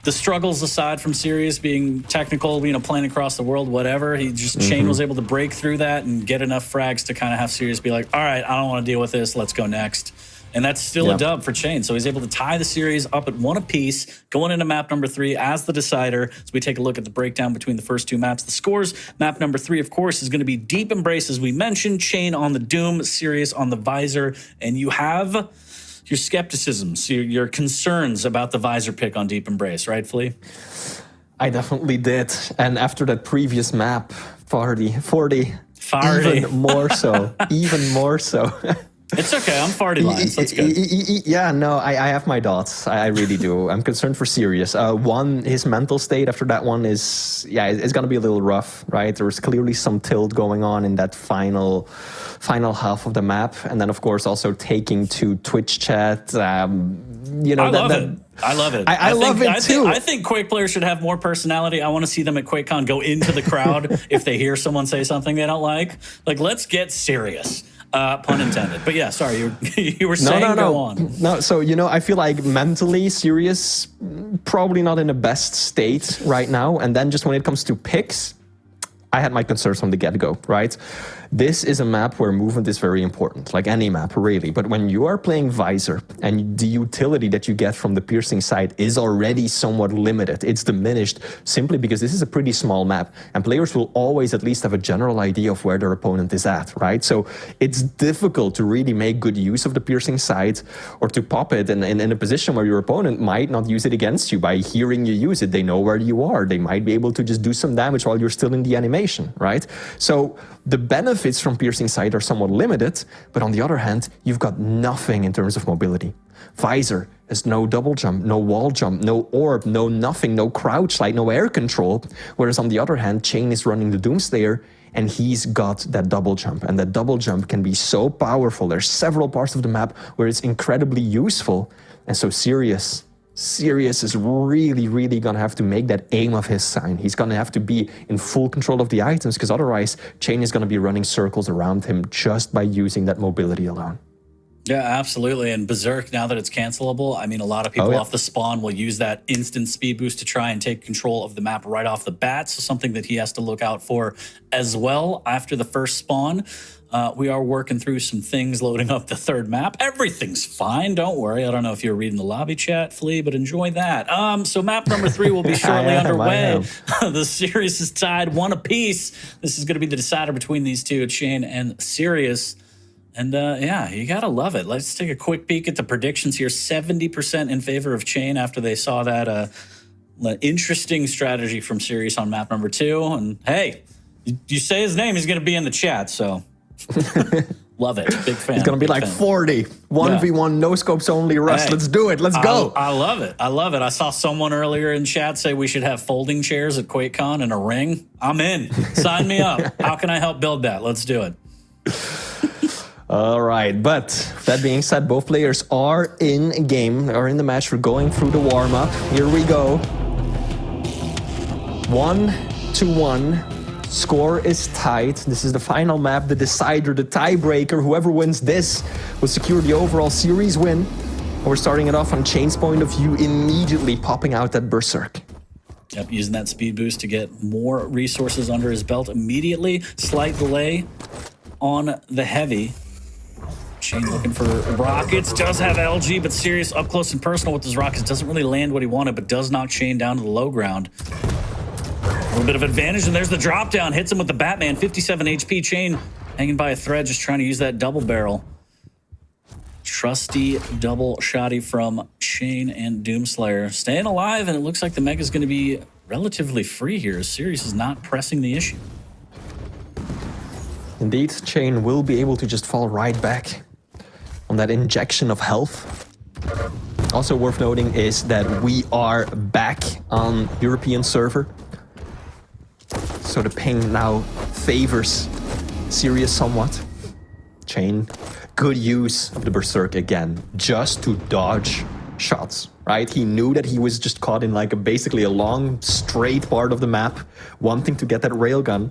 the struggles aside from Sirius being technical, playing across the world, whatever, Chain was able to break through that and get enough frags to kind of have Sirius be like, all right, I don't want to deal with this. Let's go next. And that's still a dub for Chain. So he's able to tie the series up at 1 apiece, going into map number 3 as the decider. So we take a look at the breakdown between the first 2 maps. The scores, map number 3, of course, is going to be Deep Embrace, as we mentioned, Chain on the Doom, Sirius on the Visor. And you have your skepticisms, your concerns about the Visor pick on Deep Embrace, right, Flea? I definitely did. And after that previous map, 40. Even more so. Even more so. It's okay. I'm farty lines. That's good. Yeah, no, I have my doubts. I really do. I'm concerned for Sirius. One, his mental state after that one is, it's going to be a little rough, right? There was clearly some tilt going on in that final half of the map. And then, of course, also taking to Twitch chat. I love it. I love it. I love it too. I think Quake players should have more personality. I want to see them at QuakeCon go into the crowd if they hear someone say something they don't like. Like, let's get serious. Pun intended. But yeah, sorry, you were saying go on. No, so, I feel like mentally Sirius, probably not in the best state right now. And then just when it comes to picks, I had my concerns from the get-go, right? This is a map where movement is very important, like any map, really. But when you are playing Visor and the utility that you get from the piercing side is already somewhat limited, it's diminished simply because this is a pretty small map and players will always at least have a general idea of where their opponent is at, right? So it's difficult to really make good use of the piercing side or to pop it in a position where your opponent might not use it against you. By hearing you use it, they know where you are. They might be able to just do some damage while you're still in the animation, right? So the benefits from piercing side are somewhat limited, but on the other hand, you've got nothing in terms of mobility. Visor has no double jump, no wall jump, no orb, no nothing, no crouch slide, no air control. Whereas on the other hand, Chain is running the Doomslayer and he's got that double jump. And that double jump can be so powerful. There's several parts of the map where it's incredibly useful. And so Sirius is really, really going to have to make that aim of his sign. He's going to have to be in full control of the items because otherwise Chain is going to be running circles around him just by using that mobility alone. Yeah, absolutely. And Berserk, now that it's cancelable, I mean, a lot of people off the spawn will use that instant speed boost to try and take control of the map right off the bat. So something that he has to look out for as well after the first spawn. We are working through some things, loading up the third map. Everything's fine. Don't worry. I don't know if you're reading the lobby chat, Flea, but enjoy that. So map number 3 will be shortly underway. The series is tied 1 apiece. This is going to be the decider between these two, Chain and Sirius. And yeah, you got to love it. Let's take a quick peek at the predictions here. 70% in favor of Chain after they saw that interesting strategy from Sirius on map number 2. And hey, you say his name, he's going to be in the chat, so... Love it. Big fan. It's going to be like 40. 1v1, no scopes only, Russ. Hey, let's do it. Let's go. I love it. I love it. I saw someone earlier in chat say we should have folding chairs at QuakeCon and a ring. I'm in. Sign me up. How can I help build that? Let's do it. All right. But that being said, both players are in game, are in the match. We're going through the warm-up. Here we go. 1-1. Score is tied. This is the final map, the decider, the tiebreaker. Whoever wins this will secure the overall series win. And we're starting it off on Chain's point of view, immediately popping out that Berserk. Yep, using that speed boost to get more resources under his belt immediately. Slight delay on the heavy. Shane looking for rockets, does have LG, but Sirius up close and personal with his rockets. Doesn't really land what he wanted, but does knock Shane down to the low ground. A little bit of advantage, and there's the drop down. Hits him with the Batman, 57 HP. Shane hanging by a thread, just trying to use that double barrel. Trusty double shotty from Shane and Doomslayer. Staying alive, and it looks like the Mega's going to be relatively free here. Sirius is not pressing the issue. Indeed, Shane will be able to just fall right back on that injection of health. Also worth noting is that we are back on European server. So the ping now favors Sirius somewhat. Shane, good use of the Berserk again, just to dodge shots, right? He knew that he was just caught in like basically a long, straight part of the map, wanting to get that railgun.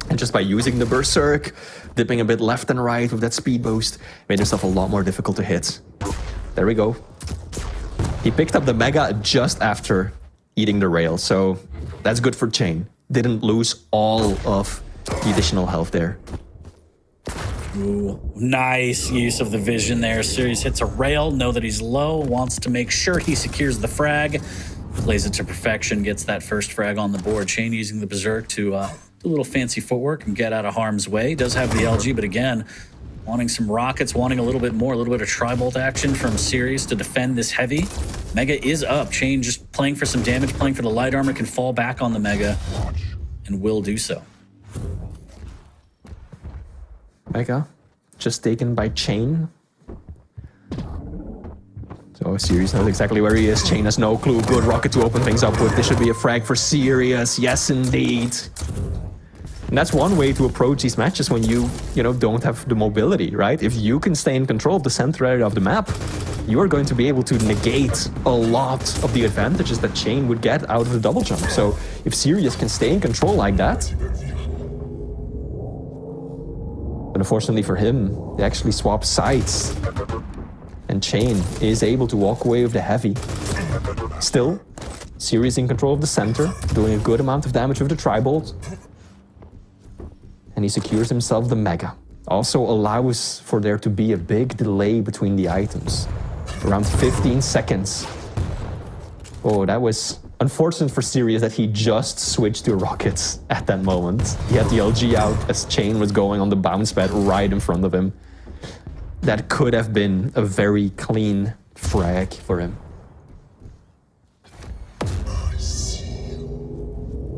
And just by using the Berserk, dipping a bit left and right with that speed boost, made himself a lot more difficult to hit. There we go. He picked up the Mega just after eating the rail, so that's good for Shane. Didn't lose all of the additional health there. Ooh, nice use of the vision there. Sirius hits a rail, know that he's low, wants to make sure he secures the frag. Plays it to perfection, gets that first frag on the board. Shane using the Berserk to do a little fancy footwork and get out of harm's way. Does have the LG, but again, wanting some rockets, wanting a little bit more, a little bit of tri-bolt action from Sirius to defend this heavy. Mega is up. Shane just playing for some damage, playing for the light armor, can fall back on the Mega and will do so. Mega just taken by Shane. So Sirius knows exactly where he is. Shane has no clue. Good rocket to open things up with. This should be a frag for Sirius. Yes, indeed. And that's one way to approach these matches when you don't have the mobility, right? If you can stay in control of the center area of the map, you are going to be able to negate a lot of the advantages that Shane would get out of the double jump. So if Sirius can stay in control like that, but unfortunately for him, they actually swap sides. And Shane is able to walk away with the heavy. Still, Sirius in control of the center, doing a good amount of damage with the tri-bolt. And he secures himself the Mega. Also allows for there to be a big delay between the items. Around 15 seconds. Oh, that was unfortunate for Sirius that he just switched to rockets at that moment. He had the LG out as Shane was going on the bounce pad right in front of him. That could have been a very clean frag for him.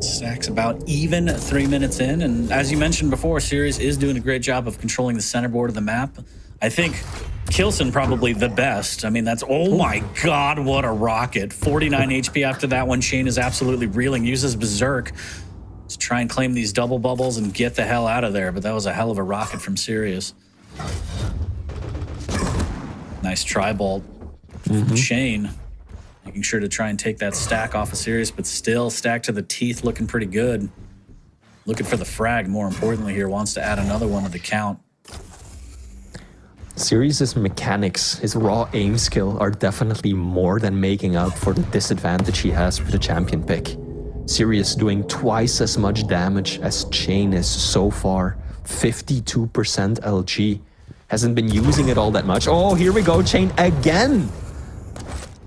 Stacks about even 3 minutes in, and as you mentioned before, Sirius is doing a great job of controlling the center board of the map. I think Kilson probably the best. I mean, that's, oh my god, what a rocket. 49 HP after that one. Shane is absolutely reeling, uses Berserk to try and claim these double bubbles and get the hell out of there, but that was a hell of a rocket from Sirius. Nice tri-bolt from Shane. Making sure to try and take that stack off of Sirius, but still stacked to the teeth, looking pretty good. Looking for the frag, more importantly here, wants to add another one to the count. Sirius's mechanics, his raw aim skill are definitely more than making up for the disadvantage he has with the champion pick. Sirius doing twice as much damage as Shane is so far. 52% LG. Hasn't been using it all that much. Oh, here we go, Shane again!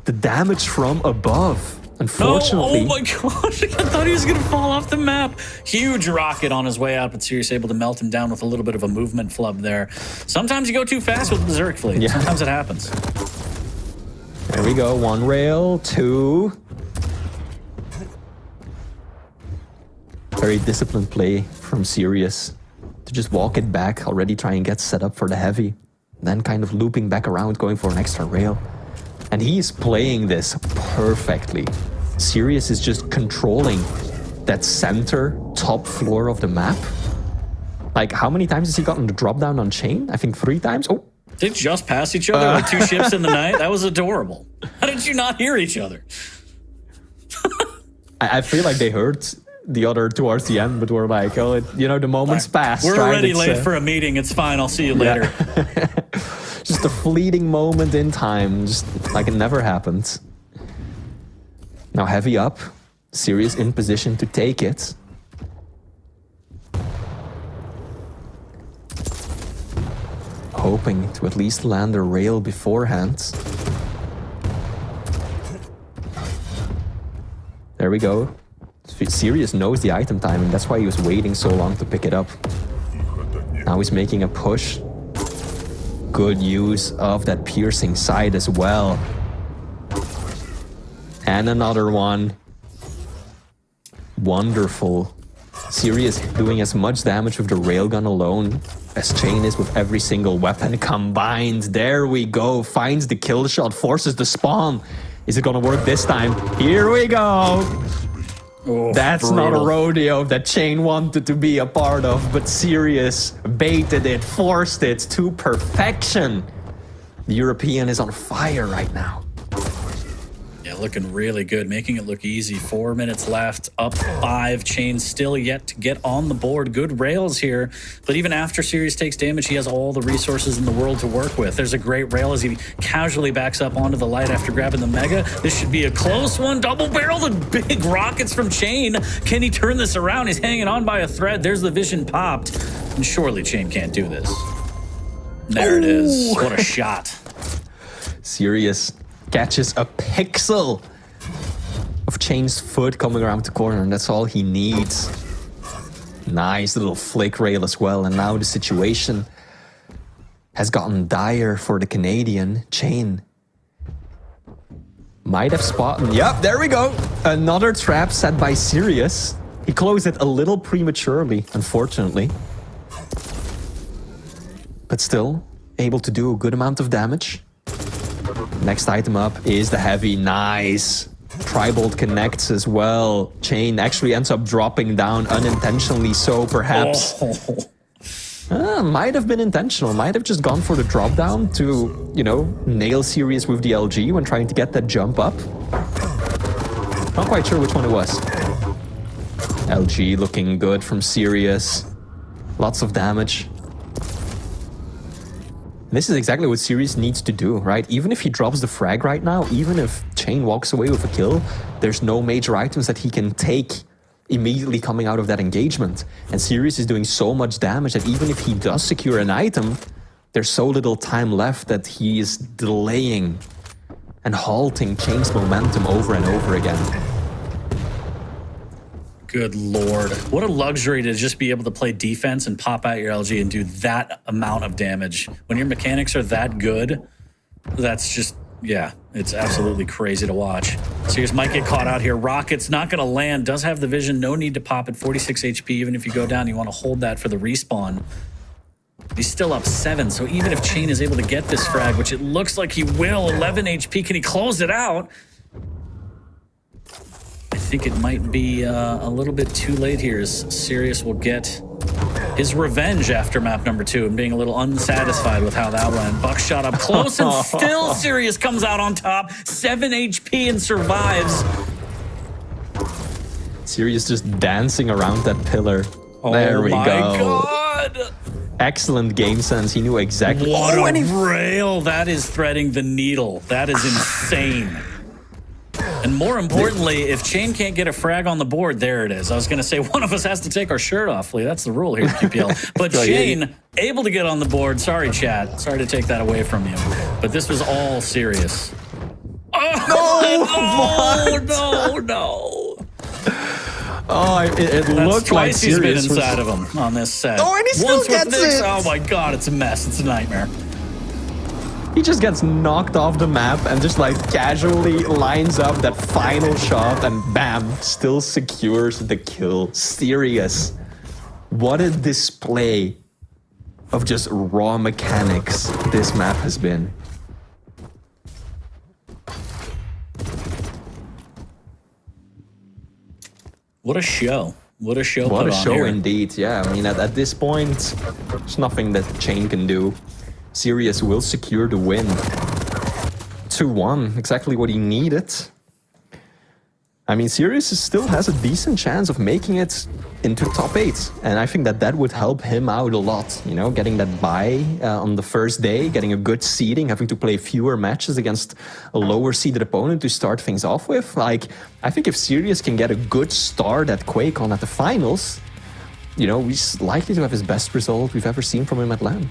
The damage from above, unfortunately. No, oh my gosh, I thought he was gonna fall off the map. Huge rocket on his way out, but Sirius able to melt him down with a little bit of a movement flub there. Sometimes you go too fast with Berserk Fleet. Yeah. Sometimes it happens. There we go, one rail, two. Very disciplined play from Sirius. To just walk it back, already try and get set up for the heavy. Then kind of looping back around, going for an extra rail. And he is playing this perfectly. Sirius is just controlling that center top floor of the map. Like, how many times has he gotten the drop down on Shane? I think 3 times. Oh, they just passed each other like 2 ships in the night. That was adorable. How did you not hear each other? I feel like they heard the other towards the end, but we're like, oh, the moment's passed. We're already late for a meeting. It's fine. I'll see you later. Yeah. Just a fleeting moment in time, just like it never happened. Now heavy up, Sirius in position to take it. hoping to at least land a rail beforehand. There we go. Sirius knows the item timing, that's why he was waiting so long to pick it up. Now he's making a push. Good use of that piercing sight as well. And another one. Wonderful. Sirius doing as much damage with the railgun alone as Chain is with every single weapon combined. There we go. Finds the kill shot, forces the spawn. Is it gonna work this time? Here we go. Oh, that's brutal. not a rodeo that Chain wanted to be a part of, but Sirius baited it, forced it to perfection. The European is on fire right now. Yeah, looking really good, making it look easy. 4 minutes left, up 5. Chain still yet to get on the board. Good rails here, but even after Sirius takes damage, he has all the resources in the world to work with. There's a great rail as he casually backs up onto the light after grabbing the Mega. This should be a close one. Double barrel, the big rockets from Chain. Can he turn this around? He's hanging on by a thread. There's the vision popped, and surely Chain can't do this. There it is. What a shot. Sirius catches a pixel of Chain's foot coming around the corner, and that's all he needs. Nice little flick rail as well, and now the situation has gotten dire for the Canadian. Chain might have spotted. Yep, there we go. Another trap set by Sirius. He closed it a little prematurely, unfortunately. But still, able to do a good amount of damage. Next item up is the heavy. Nice. Tribolt connects as well. Chain actually ends up dropping down unintentionally, so perhaps... might have been intentional. Might have just gone for the drop down to, you know, nail Sirius with the LG when trying to get that jump up. Not quite sure which one it was. LG looking good from Sirius. Lots of damage. This is exactly what Sirius needs to do, right? Even if he drops the frag right now, even if Chain walks away with a kill, there's no major items that he can take immediately coming out of that engagement. And Sirius is doing so much damage that even if he does secure an item, there's so little time left that he is delaying and halting Chain's momentum over and over again. Good Lord. What a luxury to just be able to play defense and pop out your LG and do that amount of damage. When your mechanics are that good, that's just, yeah, it's absolutely crazy to watch. Sirius might get caught out here. Rocket's not going to land. Does have the vision. No need to pop at 46 HP. Even if you go down, you want to hold that for the respawn. He's still up 7, so even if Chain is able to get this frag, which it looks like he will, 11 HP, can he close it out? I think it might be a little bit too late here, as Sirius will get his revenge after map number 2 and being a little unsatisfied with how that went. Buckshot up close, and still Sirius comes out on top. 7 HP and survives. Sirius just dancing around that pillar. There we go. Oh my God! Excellent game sense. He knew exactly. What a rail! That is threading the needle. That is insane. And more importantly, if Chain can't get a frag on the board, there it is. I was going to say one of us has to take our shirt off, Lee. That's the rule here at QPL. But Chain, able to get on the board. Sorry, chat. Sorry to take that away from you. But this was all serious. Oh, no. Oh, it looked like twice he's been Sirius inside of him on this set. Oh, and he still Once with gets Nyx, it. oh my God, it's a mess. It's a nightmare. He just gets knocked off the map and just like casually lines up that final shot and bam, still secures the kill. Sirius. What a display of just raw mechanics this map has been. What a show. What a show What put a on show here. indeed. Yeah, I mean, at this point, there's nothing that Chain can do. Sirius will secure the win. 2-1, exactly what he needed. I mean, Sirius still has a decent chance of making it into top 8. And I think that that would help him out a lot. You know, getting that bye on the first day, getting a good seeding, having to play fewer matches against a lower seeded opponent to start things off with. Like, I think if Sirius can get a good start at Quake at the finals, you know, he's likely to have his best result we've ever seen from him at LAN.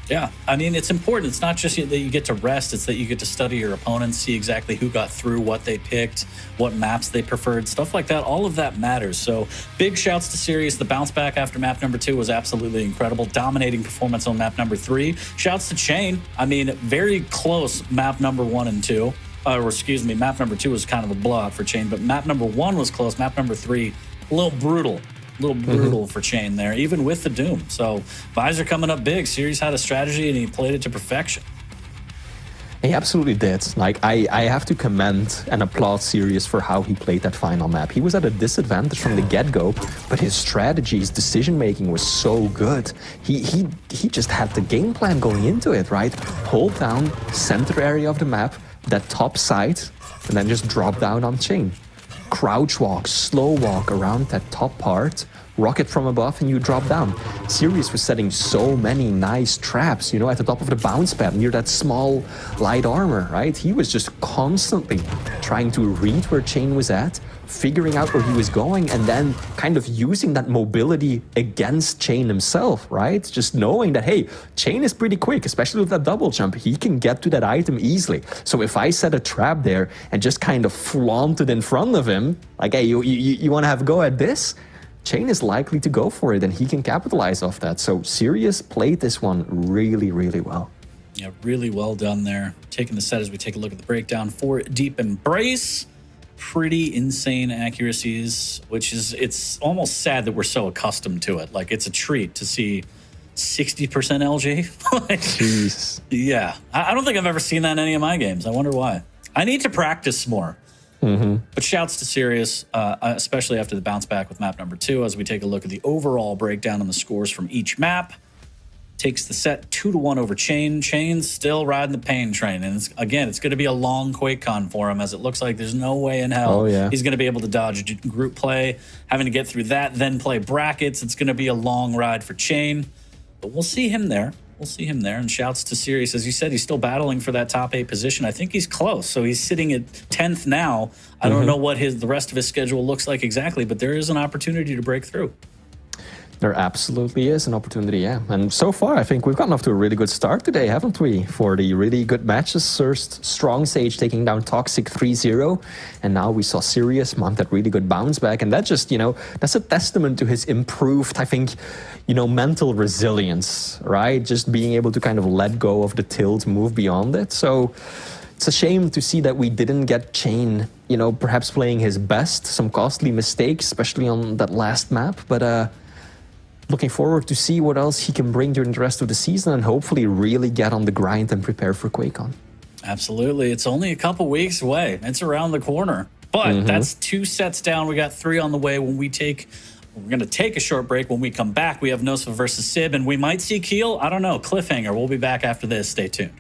Yeah, I mean, it's important. It's not just that you get to rest, it's that you get to study your opponents, see exactly who got through, what they picked, what maps they preferred, stuff like that. All of that matters. So big shouts to Sirius. The bounce back after map number 2 was absolutely incredible. Dominating performance on map number 3. Shouts to Chain. I mean, very close map number 1 and 2. Or excuse me, map number 2 was kind of a blowout for Chain, but map number 1 was close. Map number 3, a little brutal for Chain there, even with the Doom. So Visor coming up big. Series had a strategy and he played it to perfection. He absolutely did. Like, I have to commend and applaud Sirius for how he played that final map. He was at a disadvantage from the get-go, but his strategy, his decision-making was so good. He just had the game plan going into it, right? Hold down center area of the map, that top side, and then just drop down on Chain. Crouch walk, slow walk around that top part, rocket from above, and you drop down. Sirius was setting so many nice traps, you know, at the top of the bounce pad near that small light armor, right? He was just constantly trying to read where Chain was at, figuring out where he was going, and then kind of using that mobility against Chain himself, right? Just knowing that, hey, Chain is pretty quick, especially with that double jump. He can get to that item easily. So if I set a trap there and just kind of flaunt it in front of him, like, hey, you want to have a go at this? Chain is likely to go for it, and he can capitalize off that. So Sirius played this one really, really well. Yeah, really well done there. Taking the set as we take a look at the breakdown for Deep Embrace. Pretty insane accuracies, which is, it's almost sad that we're so accustomed to it. Like, it's a treat to see 60% LG. Like, Jeez. Yeah, I don't think I've ever seen that in any of my games. I wonder why. I need to practice more. But shouts to Sirius, especially after the bounce back with map number 2, as we take a look at the overall breakdown on the scores from each map. Takes the set 2-1 over Chain. Chain's still riding the pain train. And it's going to be a long QuakeCon for him, as it looks like there's no way in hell he's going to be able to dodge group play, having to get through that, then play brackets. It's going to be a long ride for Chain. But we'll see him there. And shouts to Sirius. As you said, he's still battling for that top 8 position. I think he's close. So he's sitting at 10th now. I don't know what the rest of his schedule looks like exactly, but there is an opportunity to break through. There absolutely is an opportunity, yeah. And so far, I think we've gotten off to a really good start today, haven't we? For the really good matches. First, Strong Sage taking down Toxic 3-0. And now we saw Sirius mount that really good bounce back. And that just, you know, that's a testament to his improved, I think, you know, mental resilience, right? Just being able to kind of let go of the tilt, move beyond it. So it's a shame to see that we didn't get Chain, you know, perhaps playing his best. Some costly mistakes, especially on that last map. But, looking forward to see what else he can bring during the rest of the season and hopefully really get on the grind and prepare for QuakeCon. Absolutely. It's only a couple weeks away. It's around the corner. But that's 2 sets down. We got 3 on the way. We're going to take a short break. When we come back, we have Nosfa versus Sib, and we might see Keel. I don't know. Cliffhanger. We'll be back after this. Stay tuned.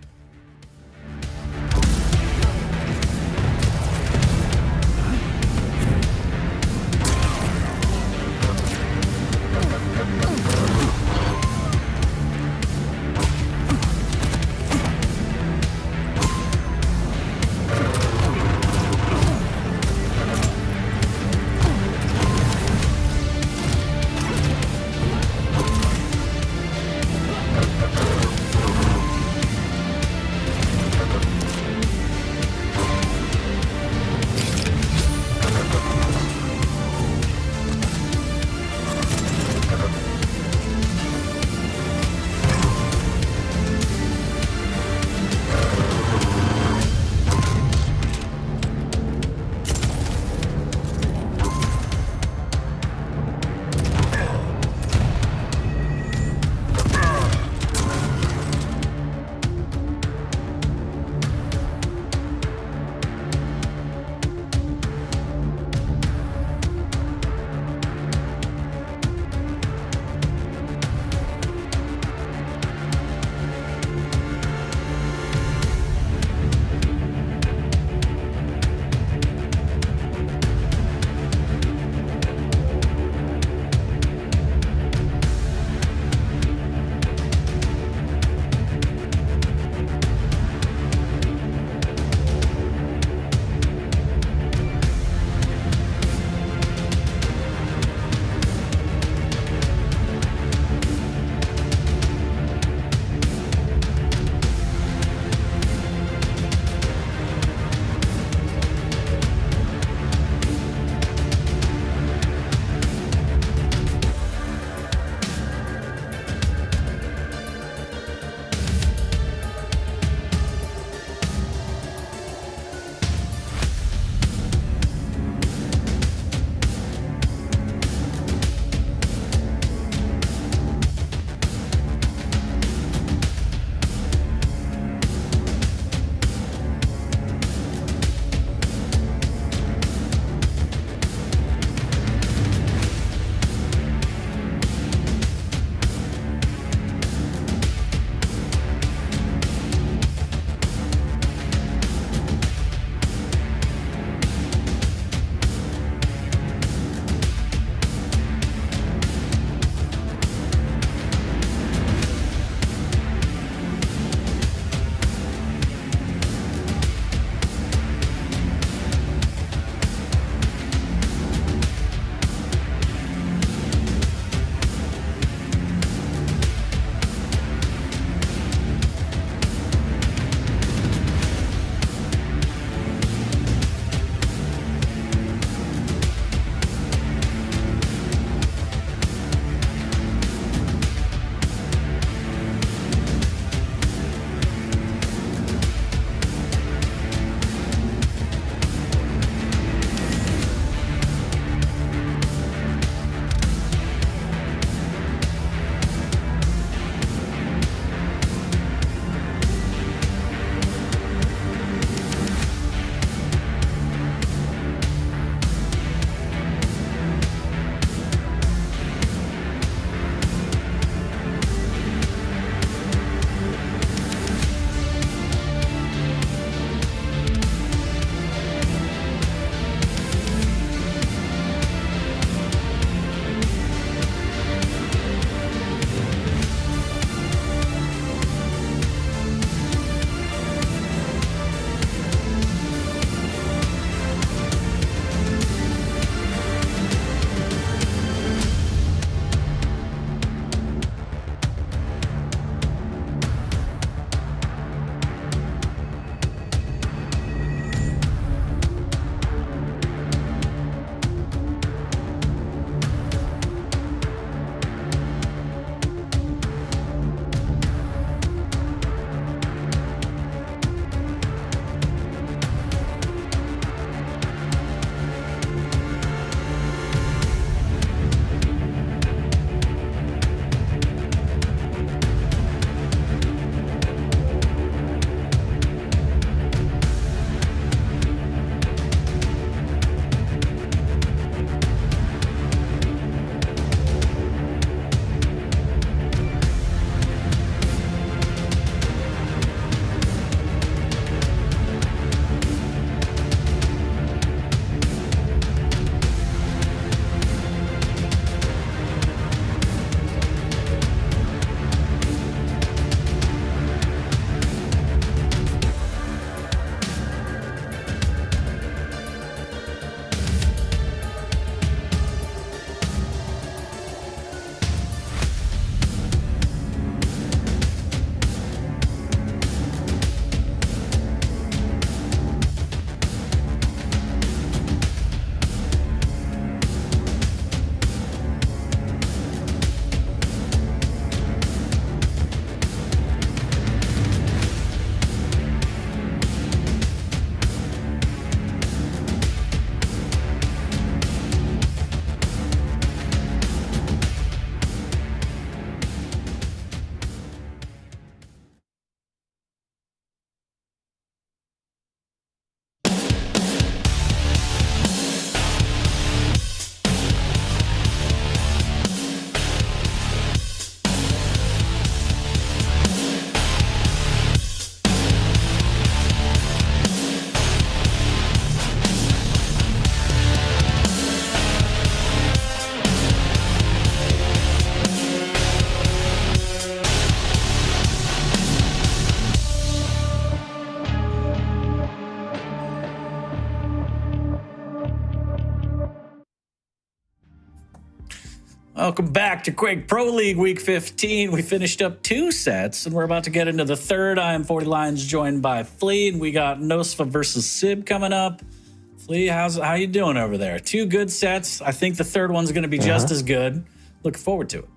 Welcome back to Quake Pro League Week 15. We finished up 2 sets, and we're about to get into the third. I am 40 Lions, joined by Flea, and we got Nosfa versus Sib coming up. Flea, how you doing over there? 2 good sets. I think the third one's going to be just as good. Looking forward to it.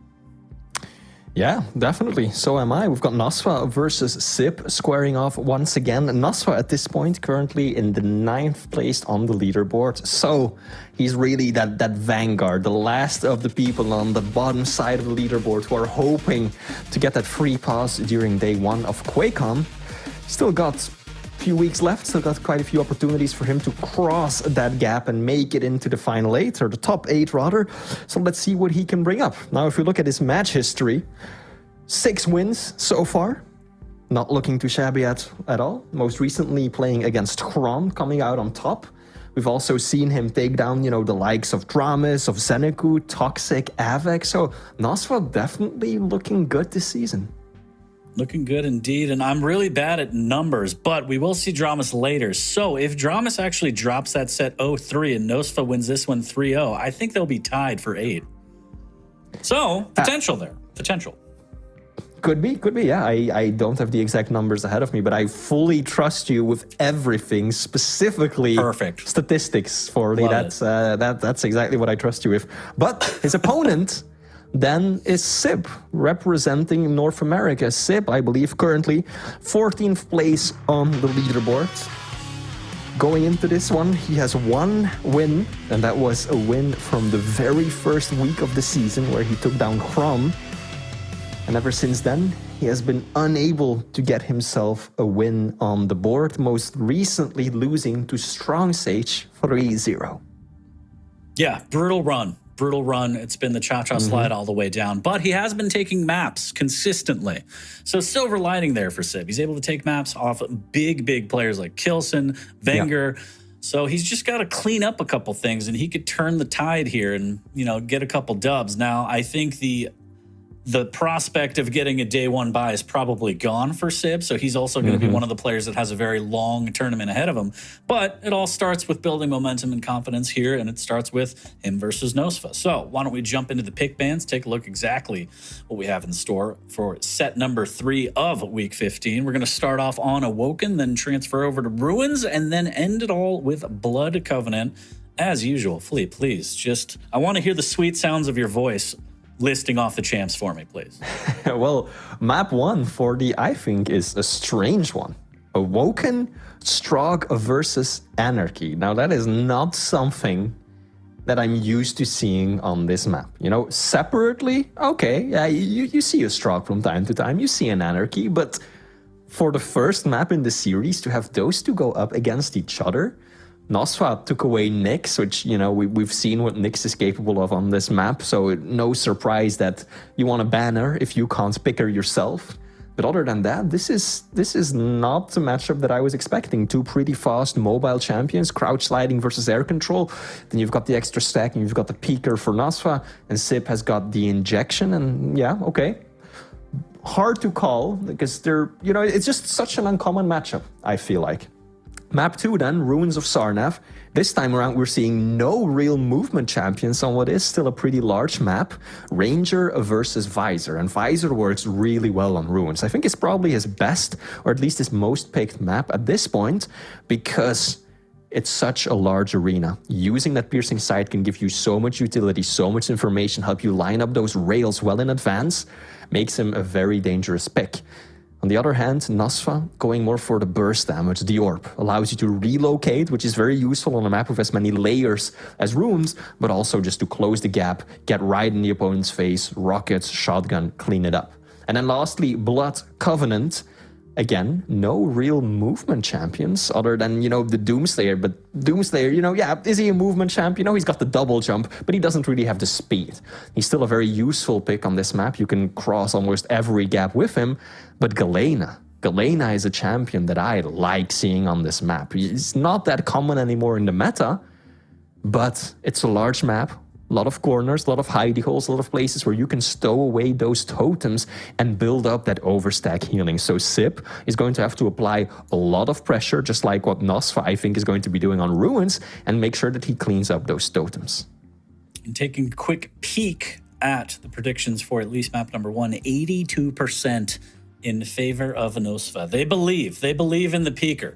Yeah, definitely. So am I. We've got Nosfa versus Sib squaring off once again. Nosfa at this point currently in the 9th place on the leaderboard. So he's really that vanguard, the last of the people on the bottom side of the leaderboard who are hoping to get that free pass during day 1 of QuakeCon. Still got a few weeks left, still got quite a few opportunities for him to cross that gap and make it into the final 8, or the top 8 rather. So let's see what he can bring up. Now, if we look at his match history, 6 wins so far. Not looking too shabby at all. Most recently playing against Chron, coming out on top. We've also seen him take down, the likes of Dramis, of Zeneku, Toxic, Avec. So Nosfa definitely looking good this season. Looking good indeed, and I'm really bad at numbers, but we will see Dramis later. So if Dramis actually drops that set 0-3 and Nosfa wins this one 3-0, I think they'll be tied for 8. So, potential there. Potential. Could be, yeah. I don't have the exact numbers ahead of me, but I fully trust you with everything, specifically perfect statistics, Forley. That's exactly what I trust you with. But his opponent then is Sib, representing North America. Sib, I believe, currently 14th place on the leaderboard. Going into this one, he has 1 win, and that was a win from the very first week of the season where he took down Chrom. And ever since then, he has been unable to get himself a win on the board, most recently losing to Strong Sage 3-0. Yeah, brutal run. It's been the cha-cha slide all the way down, but he has been taking maps consistently. So silver lining there for Sib. He's able to take maps off big players like Kilson, Wenger. Yeah. So he's just got to clean up a couple things, and he could turn the tide here and, get a couple dubs. Now, I think the prospect of getting a day 1 bye is probably gone for Sib, so he's also going to be one of the players that has a very long tournament ahead of him. But it all starts with building momentum and confidence here, and it starts with him versus Nosfa. So why don't we jump into the pick bands, take a look exactly what we have in store for set number 3 of Week 15. We're going to start off on Awoken, then transfer over to Ruins, and then end it all with Blood Covenant. As usual, Flea, please, I want to hear the sweet sounds of your voice listing off the champs for me, please. Well, map 1 for I think, is a strange one. Awoken, Strog versus Anarchy. Now, that is not something that I'm used to seeing on this map. Separately, okay, yeah, you see a Strog from time to time, you see an Anarchy, but for the first map in the series, to have those two go up against each other, Nosfa took away Nyx, which, we've seen what Nyx is capable of on this map, so no surprise that you want to ban her if you can't pick her yourself. But other than that, this is not the matchup that I was expecting. 2 pretty fast mobile champions, crouch sliding versus air control. Then you've got the extra stack, and you've got the peeker for Nosfa, and Sib has got the injection, and yeah, okay. Hard to call, because it's just such an uncommon matchup, I feel like. Map 2 then, Ruins of Sarnath. This time around we're seeing no real movement champions on what is still a pretty large map. Ranger versus Visor, and Visor works really well on Ruins. I think it's probably his best, or at least his most picked map at this point, because it's such a large arena. Using that piercing sight can give you so much utility, so much information, help you line up those rails well in advance, makes him a very dangerous pick. On the other hand, Nosfa, going more for the burst damage, the orb, allows you to relocate, which is very useful on a map with as many layers as Ruins, but also just to close the gap, get right in the opponent's face, rockets, shotgun, clean it up. And then lastly, Blood Covenant. Again, no real movement champions other than, the Doomslayer. But Doomslayer, is he a movement champ? He's got the double jump, but he doesn't really have the speed. He's still a very useful pick on this map. You can cross almost every gap with him. But Galena is a champion that I like seeing on this map. It's not that common anymore in the meta, but it's a large map. A lot of corners, a lot of hidey holes, a lot of places where you can stow away those totems and build up that overstack healing. So Sib is going to have to apply a lot of pressure, just like what Nosfa, I think, is going to be doing on Ruins, and make sure that he cleans up those totems. And taking a quick peek at the predictions for at least map number 1, 82% in favor of Nosfa. They believe in the peaker.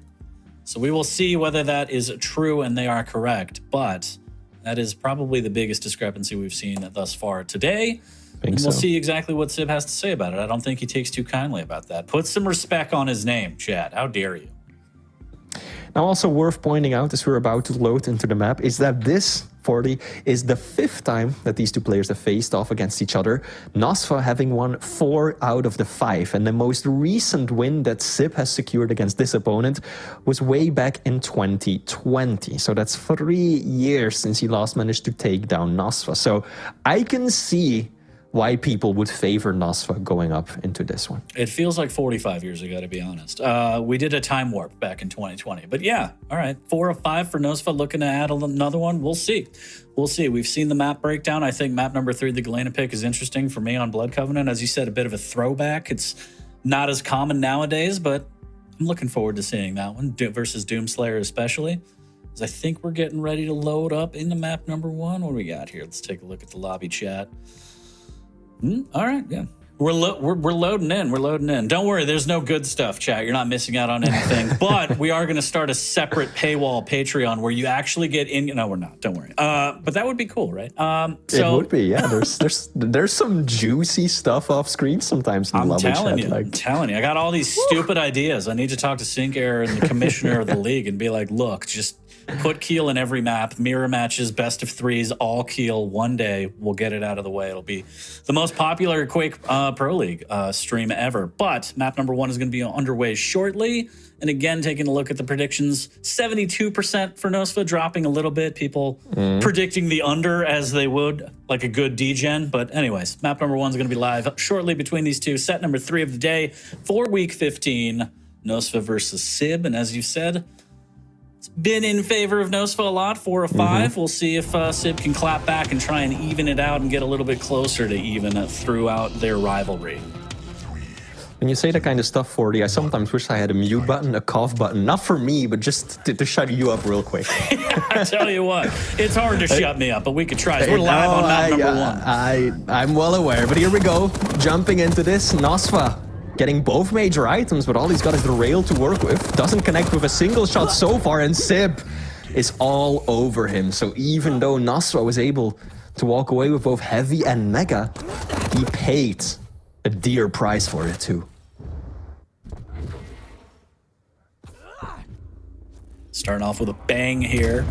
So we will see whether that is true and they are correct, but that is probably the biggest discrepancy we've seen thus far today. And we'll see exactly what Sib has to say about it. I don't think he takes too kindly about that. Put some respect on his name, Chad. How dare you? Now, also worth pointing out as we're about to load into the map is that this 40 is the 5th time that these two players have faced off against each other. Nosfa having won 4 out of the 5. And the most recent win that Sib has secured against this opponent was way back in 2020. So that's 3 years since he last managed to take down Nosfa. So I can see why people would favor Nosfa going up into this one. It feels like 45 years ago, to be honest. We did a time warp back in 2020. But yeah, all right, 4 of 5 for Nosfa, looking to add another one. We'll see. We'll see. We've seen the map breakdown. I think map number 3, the Galena pick, is interesting for me on Blood Covenant. As you said, a bit of a throwback. It's not as common nowadays, but I'm looking forward to seeing that one versus Doomslayer especially. As I think we're getting ready to load up into map number 1. What do we got here? Let's take a look at the lobby chat. All right, yeah. We're loading in. We're loading in. Don't worry, there's no good stuff, chat. You're not missing out on anything. But we are going to start a separate paywall Patreon where you actually get in. No, we're not. Don't worry. But that would be cool, right? It would be, yeah. There's some juicy stuff off screen sometimes. I'm telling you. I got all these stupid ideas. I need to talk to Sync Air and the commissioner of the league and be like, look, just put Keel in every map, mirror matches, best of 3s, all Keel. One day we'll get it out of the way. It'll be the most popular Quake Pro League stream ever. But map number 1 is going to be underway shortly. And again, taking a look at the predictions, 72% for Nosfa, dropping a little bit. People predicting the under as they would, like a good degen. But anyways, map number 1 is going to be live shortly between these two. Set number 3 of the day for week 15, Nosfa versus Sib. And as you said, been in favor of Nosfa a lot, 4 of 5. We'll see if Sib can clap back and try and even it out and get a little bit closer to even throughout their rivalry. When you say that kind of stuff, 40, I sometimes wish I had a mute button, a cough button. Not for me, but just to shut you up real quick. I tell you what, it's hard to shut me up, but we could try. So we're live on map number 1. I'm well aware, but here we go. Jumping into this, Nosfa getting both major items, but all he's got is the rail to work with. Doesn't connect with a single shot so far, and Sib is all over him. So even though Nosfa was able to walk away with both heavy and mega, he paid a dear price for it too. Starting off with a bang here.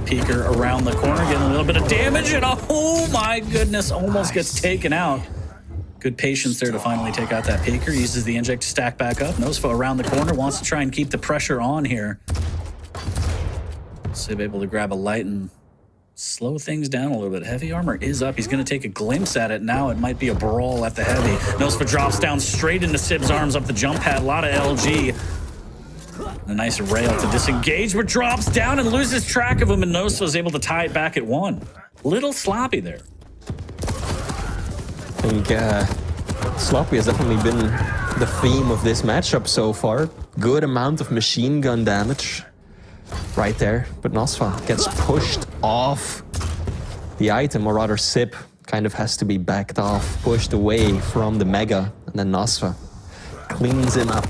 Peeker around the corner, getting a little bit of damage, and oh my goodness, almost gets taken out. Good patience there to finally take out that Peeker. Uses the inject to stack back up. Nosfa around the corner, wants to try and keep the pressure on here. Sib able to grab a light and slow things down a little bit. Heavy armor is up. He's going to take a glimpse at it. Now it might be a brawl at the heavy. Nosfa drops down straight into Sib's arms up the jump pad. A lot of LG. A nice rail to disengage, but drops down and loses track of him, and Nosfa is able to tie it back at 1. Little sloppy there. I think sloppy has definitely been the theme of this matchup so far. Good amount of machine gun damage right there, but Nosfa gets pushed off the item, or rather Sib kind of has to be backed off, pushed away from the mega, and then Nosfa cleans him up.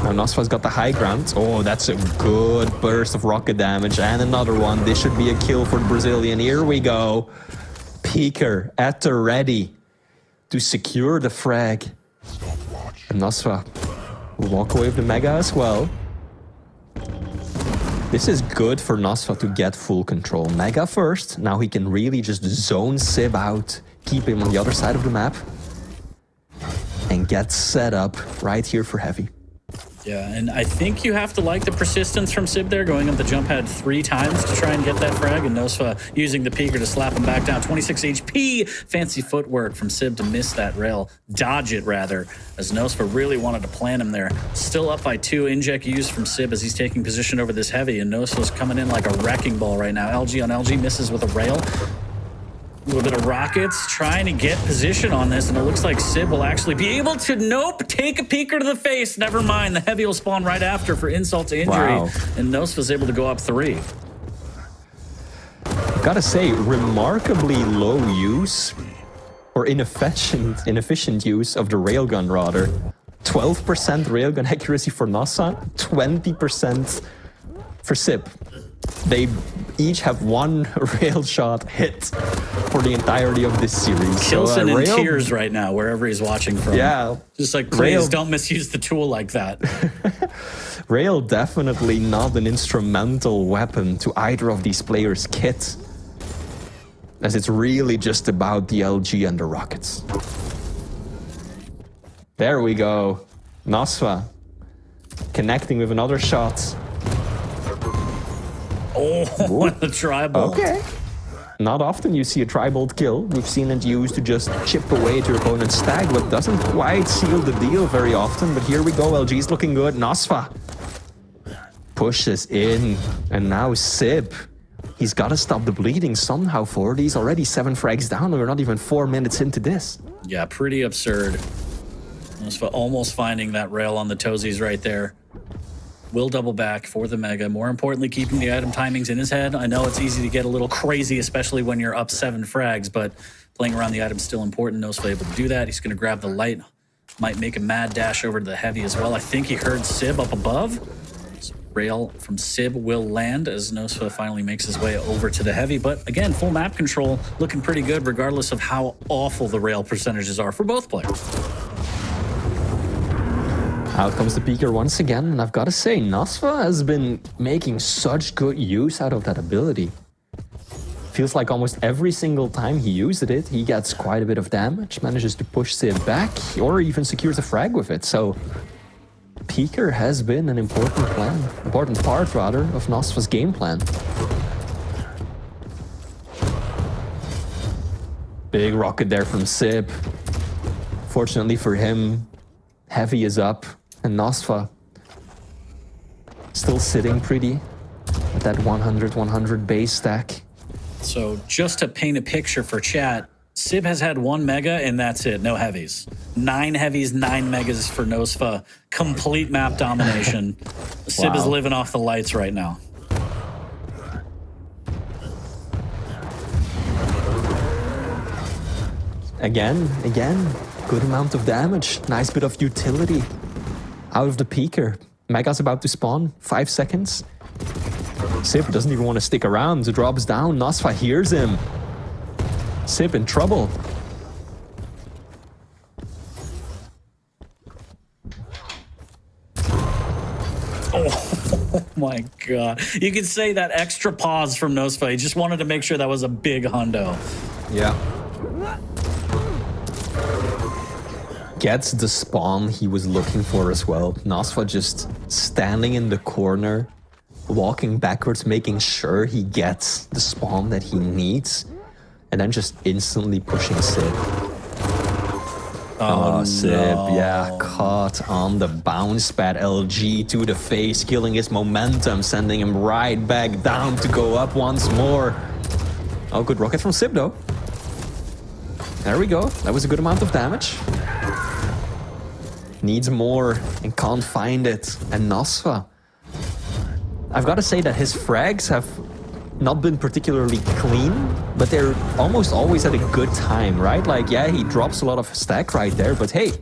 Now Nosfa's got the high ground. Oh, that's a good burst of rocket damage, and another one. This should be a kill for the Brazilian. Here we go. Peeker at the ready to secure the frag. And Nosfa will walk away with the mega as well. This is good for Nosfa to get full control. Mega first. Now he can really just zone Sib out, keep him on the other side of the map, and get set up right here for heavy. Yeah, and I think you have to like the persistence from Sib there, going up the jump pad 3 times to try and get that frag, and Nosfa using the Peeker to slap him back down. 26 HP, fancy footwork from Sib to miss that rail, dodge it rather, as Nosfa really wanted to plant him there. Still up by 2, inject used from Sib as he's taking position over this heavy, and Nosfa's coming in like a wrecking ball right now. LG on LG, misses with a rail. A little bit of rockets trying to get position on this, and it looks like Sib will actually be able to, nope, take a Peeker to the face. Never mind, the heavy will spawn right after for insult to injury, and Nosfa's able to go up 3. Gotta say, remarkably low use, or inefficient use of the railgun rather. 12% railgun accuracy for NASA, 20% for Sib. They each have one rail shot hit for the entirety of this series. Kilson in tears right now, wherever he's watching from. Yeah. Just like, please don't misuse the tool like that. Rail definitely not an instrumental weapon to either of these players' kit, as it's really just about the LG and the rockets. There we go. Nasva connecting with another shot. Oh, the tri-bolt. Okay. Not often you see a tri-bolt kill. We've seen it used to just chip away at your opponent's stack, but doesn't quite seal the deal very often. But here we go. LG's looking good. Nasva pushes in. And now Sib. He's got to stop the bleeding somehow. 40's already 7 frags down. We're not even 4 minutes into this. Yeah, pretty absurd. Almost finding that rail on the toesies right there. Will double back for the Mega. More importantly, keeping the item timings in his head. I know it's easy to get a little crazy, especially when you're up 7 frags, but playing around the item's still important. Nosfa able to do that. He's going to grab the light. Might make a mad dash over to the heavy as well. I think he heard Sib up above. So rail from Sib will land as Nosfa finally makes his way over to the heavy. But again, full map control looking pretty good regardless of how awful the rail percentages are for both players. Out comes the peeker once again, and I've got to say, Nasva has been making such good use out of that ability. Feels like almost every single time he used it, he gets quite a bit of damage, manages to push Sib back, or even secures a frag with it. So, peeker has been an important part rather, of Nasva's game plan. Big rocket there from Sib. Fortunately for him, heavy is up. And Nasva still sitting pretty at that 100-100 base stack. So just to paint a picture for chat, Sib has had 1 mega and that's it, no heavies. 9 heavies, 9 megas for Nosfa. Complete map domination. Sib is living off the lights right now. Again, good amount of damage. Nice bit of utility out of the peeker. Mega's about to spawn, 5 seconds. Sib doesn't even want to stick around. It drops down. Nasva hears him. Sib in trouble. Oh my god. You could say that extra pause from Nosfa. He just wanted to make sure that was a big hundo. Yeah. Gets the spawn he was looking for as well. Nasva just standing in the corner, walking backwards, making sure he gets the spawn that he needs, and then just instantly pushing Sib. Oh, Sib, no. Yeah, caught on the bounce pad. LG to the face, killing his momentum, sending him right back down to go up once more. Oh, good rocket from Sib though. There we go. That was a good amount of damage. Needs more and can't find it. And Nasva, I've got to say that his frags have not been particularly clean, but they're almost always at a good time, right? Like, yeah, he drops a lot of stack right there, but hey,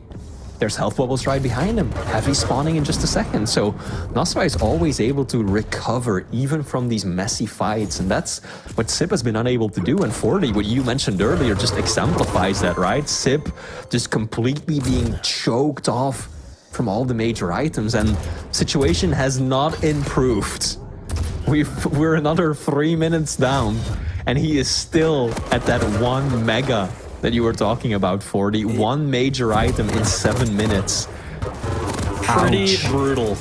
there's health bubbles right behind him. Heavy spawning in just a second. So Nasva is always able to recover even from these messy fights, and that's what Sib has been unable to do. And 40, what you mentioned earlier, just exemplifies that, right? Sib just completely being choked off from all the major items, and situation has not improved. We're another 3 minutes down, and he is still at that 1 mega that you were talking about, 40. 1 major item in 7 minutes. Pretty Ouch. brutal.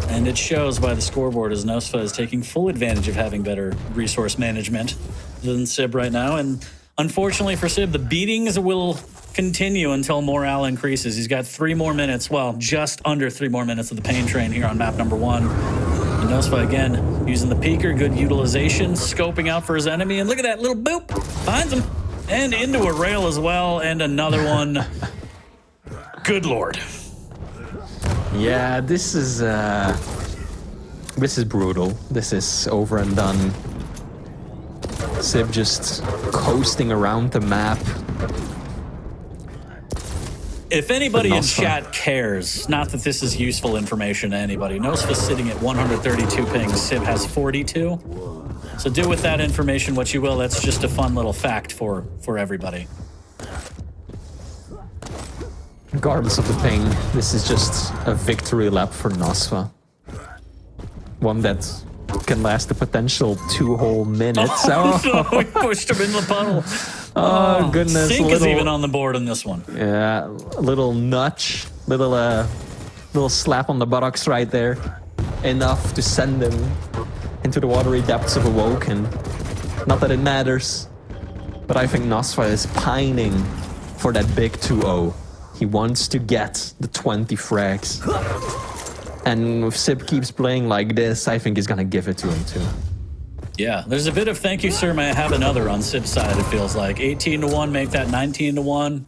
And it shows by the scoreboard as Nosfa is taking full advantage of having better resource management than Sib right now. And unfortunately for Sib, the beatings will continue until morale increases. He's got 3 more minutes, well, just under 3 more minutes of the pain train here on map number 1. And Nosfa again, using the peeker, good utilization, scoping out for his enemy. And look at that little boop, finds him. And into a rail as well, and another one. Good lord. Yeah, this is brutal. This is over and done. Sib just coasting around the map. If anybody in Nosfa. chat cares, not that this is useful information to anybody, Nosfa's sitting at 132 pings, Sib has 42. So do with that information what you will. That's just a fun little fact for everybody. Regardless of the ping, this is just a victory lap for Nosfa. One that can last a potential 2 whole minutes. Oh, no, we pushed him in the puddle. Oh, goodness. Sink is even on the board on this one. Yeah, a little nudge, little slap on the buttocks right there. Enough to send him into the watery depths of Awoken. Not that it matters, but I think Nosfa is pining for that big 2-0. He wants to get the 20 frags. And if Sib keeps playing like this, I think he's gonna give it to him too. Yeah, there's a bit of thank you, sir, may I have another on Sib's side, it feels like. 18 to 1, make that 19 to 1.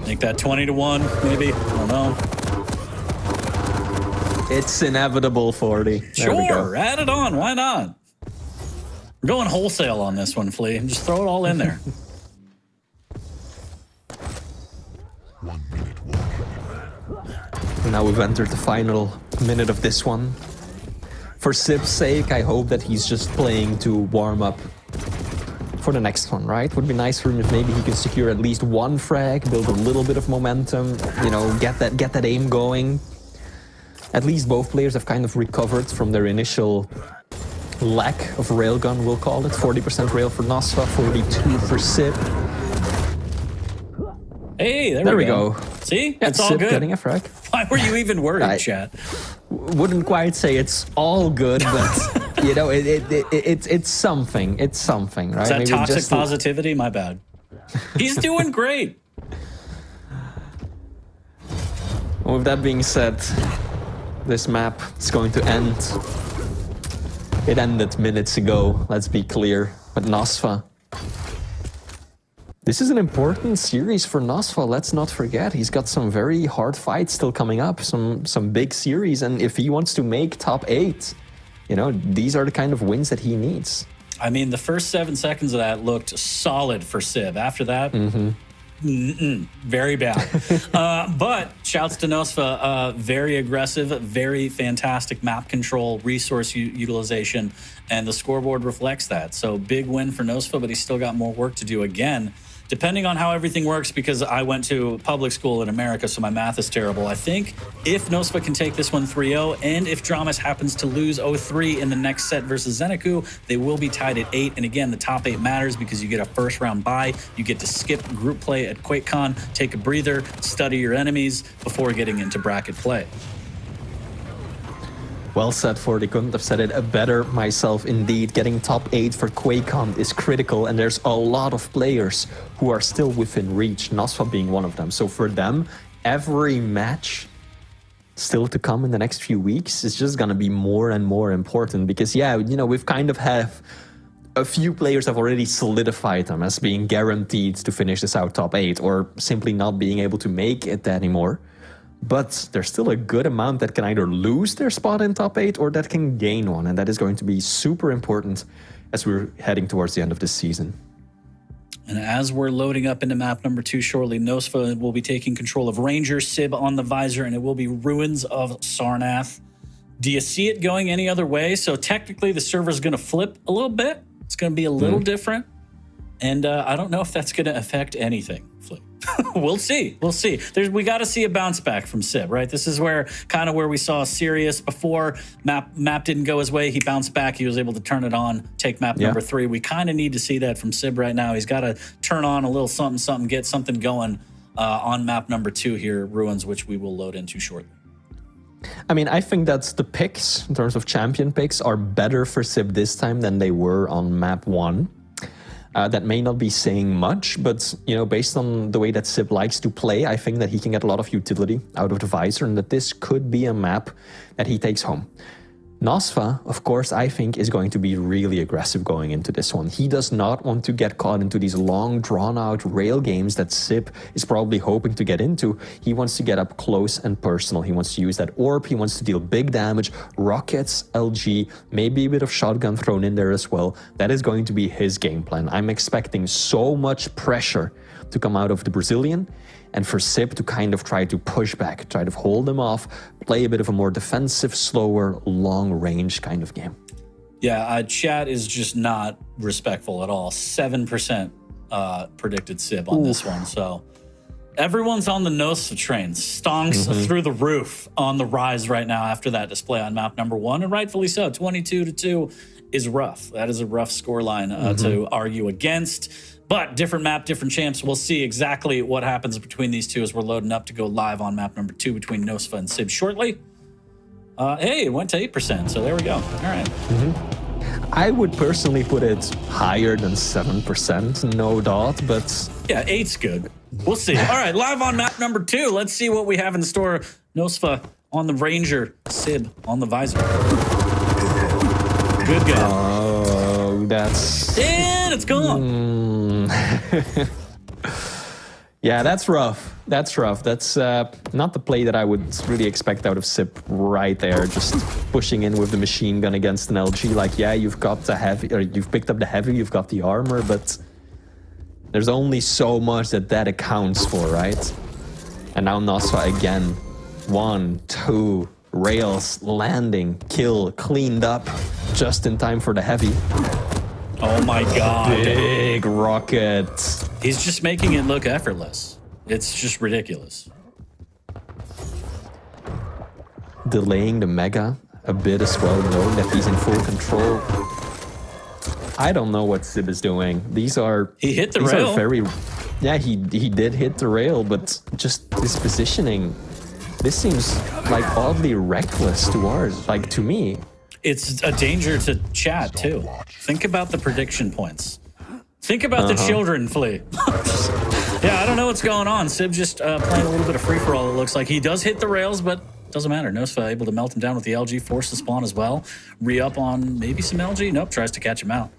Make that 20 to 1, maybe. I don't know. It's inevitable, 40. There we go. Sure, add it on. Why not? We're going wholesale on this one, Flea. Just throw it all in there. 1 minute walking. Now we've entered the final minute of this one. For Sib's sake, I hope that he's just playing to warm up for the next one, right? Would be nice for him if maybe he can secure at least 1 frag, build a little bit of momentum, you know, get that aim going. At least both players have kind of recovered from their initial lack of railgun, we'll call it. 40% rail for Nosfa, 42 for Sib. Hey, there we go. See? Yeah, It's all Sib good. getting a frag. Why were you even worried, chat? Wouldn't quite say it's all good, but you know, it's something. It's something, right? Is that Maybe toxic just positivity? My bad. He's doing great. With that being said, this map is going to end. It ended minutes ago, let's be clear. But Nosfa, this is an important series for Nosfa, let's not forget. He's got some very hard fights still coming up, some big series, and if he wants to make top 8, you know, these are the kind of wins that he needs. I mean, the first 7 seconds of that looked solid for Sib. After that, very bad. But shouts to Nosfa, very aggressive, very fantastic map control, resource utilization, and the scoreboard reflects that. So big win for Nosfa, but he's still got more work to do again. Depending on how everything works, because I went to public school in America, so my math is terrible. I think if Nosfa can take this one 3-0, and if Dramas happens to lose 0-3 in the next set versus Zeneku, they will be tied at 8. And again, the top 8 matters because you get a first round bye. You get to skip group play at QuakeCon, take a breather, study your enemies before getting into bracket play. Well said, 40. Couldn't have said it better myself indeed. Getting top 8 for QuakeCon is critical, and there's a lot of players who are still within reach, Nosfa being one of them. So for them, every match still to come in the next few weeks is just gonna be more and more important because, yeah, you know, we've kind of have a few players have already solidified them as being guaranteed to finish this out top 8 or simply not being able to make it anymore. But there's still a good amount that can either lose their spot in top 8 or that can gain one. And that is going to be super important as we're heading towards the end of this season. And as we're loading up into map number 2 shortly, Nosfa will be taking control of Ranger, Sib on the visor, and it will be Ruins of Sarnath. Do you see it going any other way? So technically the server's going to flip a little bit. It's going to be a little different. And I don't know if that's going to affect anything, Flip. We'll see. We'll see. We got to see a bounce back from Sib, right? This is where we saw Sirius before. Map didn't go his way. He bounced back. He was able to turn it on, take map number 3. We kind of need to see that from Sib right now. He's got to turn on a little something, get something going on map number 2 here, Ruins, which we will load into shortly. I mean, I think that the picks, in terms of champion picks, are better for Sib this time than they were on map 1. That may not be saying much, but you know, based on the way that Sib likes to play, I think that he can get a lot of utility out of the visor and that this could be a map that he takes home. Nosfa, of course, I think is going to be really aggressive going into this one. He does not want to get caught into these long, drawn-out rail games that Sip is probably hoping to get into. He wants to get up close and personal. He wants to use that orb. He wants to deal big damage, rockets, LG, maybe a bit of shotgun thrown in there as well. That is going to be his game plan. I'm expecting so much pressure to come out of the Brazilian, and for Sip to kind of try to push back, try to hold him off, play a bit of a more defensive, slower, long-range kind of game. Yeah, chat is just not respectful at all. 7% predicted Sib on this one, so everyone's on the Nosa train. Stonks through the roof on the rise right now after that display on map number 1, and rightfully so. 22-2 is rough. That is a rough scoreline to argue against. But different map, different champs. We'll see exactly what happens between these two as we're loading up to go live on map number 2 between Nosfa and Sib shortly. Hey, it went to 8%, so there we go. All right. I would personally put it higher than 7%, no doubt, but... Yeah, 8's good. We'll see. All right, live on map number 2. Let's see what we have in store. Nosfa on the Ranger, Sib on the Visor. Good go. Oh, that's... And it's gone. Yeah, that's rough. That's rough. That's not the play that I would really expect out of Sip right there. Just pushing in with the machine gun against an LG. Like, yeah, you've got the heavy, or you've picked up the heavy, you've got the armor, but there's only so much that accounts for, right? And now Nosfa again. 1, 2, rails, landing, kill, cleaned up, just in time for the heavy. Oh my God. Big rocket. He's just making it look effortless. It's just ridiculous. Delaying the mega a bit as well, knowing that he's in full control. I don't know what Sib is doing. These are... He hit the rail. Are very, yeah, he did hit the rail, but just his positioning. This seems like oddly reckless to me. It's a danger to chat, too. Think about the prediction points. Think about the children, Flea. Yeah, I don't know what's going on. Sib just playing a little bit of free-for-all, it looks like. He does hit the rails, but doesn't matter. Nosfa able to melt him down with the LG, force the spawn as well. Re-up on maybe some LG. Nope, tries to catch him out.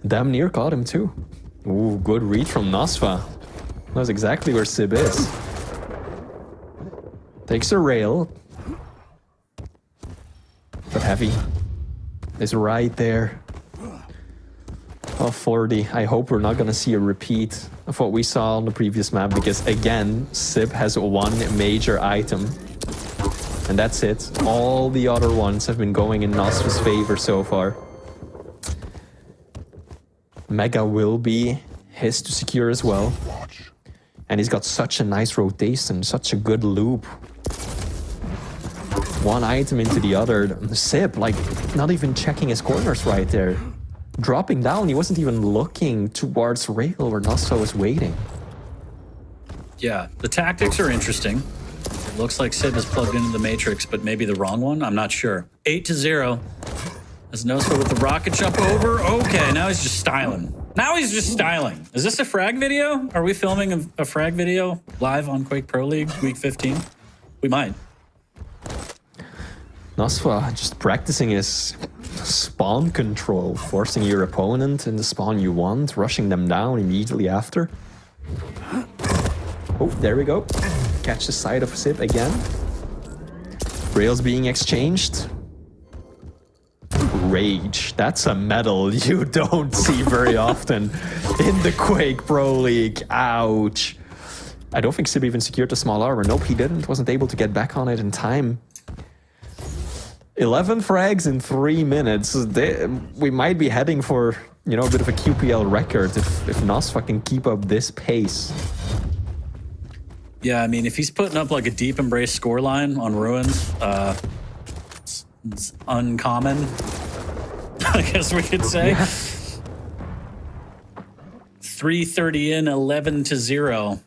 Damn near caught him, too. Ooh, good read from Nosfa. Knows exactly where Sib is. Takes a rail. But heavy is right there. Oh, 40. I hope we're not going to see a repeat of what we saw on the previous map, because again, Sib has one major item. And that's it. All the other ones have been going in Nosfa's favor so far. Mega will be his to secure as well. And he's got such a nice rotation, such a good loop. One item into the other. Sib, like, not even checking his corners right there. Dropping down, he wasn't even looking towards rail where Nosfa was waiting. Yeah, the tactics are interesting. It looks like Sib is plugged into the Matrix, but maybe the wrong one? I'm not sure. 8-0. As Nosfa with the rocket jump over. Okay, now he's just styling. Now he's just styling. Is this a frag video? Are we filming a frag video live on Quake Pro League week 15? We might. Nosfa just practicing his spawn control, forcing your opponent in the spawn you want, rushing them down immediately after. Oh, there we go. Catch the side of Sib again. Rails being exchanged. Rage. That's a medal you don't see very often in the Quake Pro League. Ouch. I don't think Sib even secured the small armor. Nope, he didn't. Wasn't able to get back on it in time. 11 frags in 3 minutes. We might be heading for, you know, a bit of a QPL record if Nosfa can keep up this pace. Yeah, I mean, if he's putting up like a deep embrace scoreline on Ruins, it's uncommon, I guess we could say. Yeah. 3:30 in, 11-0.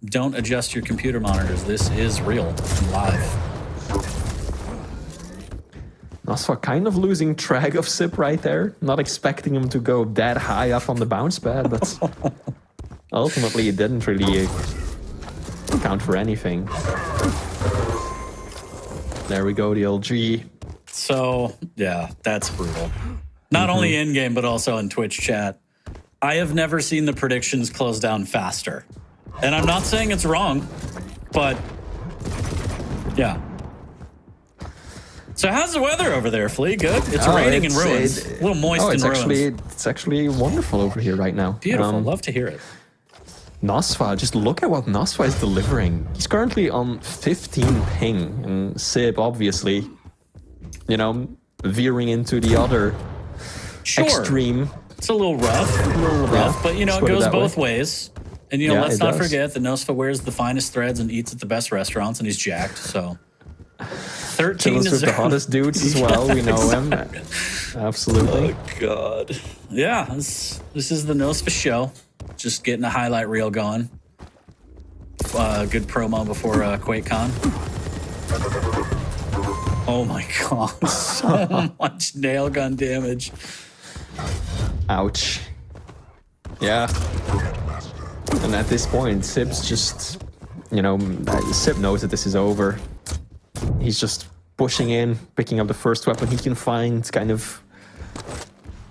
Don't adjust your computer monitors. This is real, live. Nosfa kind of losing track of Sib right there. Not expecting him to go that high up on the bounce pad, but ultimately it didn't really count for anything. There we go, the LG. So, yeah, that's brutal. Not only in-game, but also in Twitch chat. I have never seen the predictions close down faster. And I'm not saying it's wrong, but yeah. So how's the weather over there, Flea? Good? It's raining in ruins. A little moist in ruins. It's actually wonderful over here right now. Beautiful. Love to hear it. Nosfa, just look at what Nosfa is delivering. He's currently on 15 ping. And Sib, obviously, you know, veering into the other extreme. It's a little rough, but, you know, it goes both ways. And, you know, let's not forget that Nosfa wears the finest threads and eats at the best restaurants, and he's jacked, so... 13 is with the hottest dudes as well. We know him. Absolutely. Oh, God. Yeah, this is the Nosfa show. Just getting a highlight reel going. Good promo before QuakeCon. Oh, my God. So much nail gun damage. Ouch. Yeah. And at this point, Sib's just, you know, Sib knows that this is over. He's just pushing in, picking up the first weapon he can find, kind of,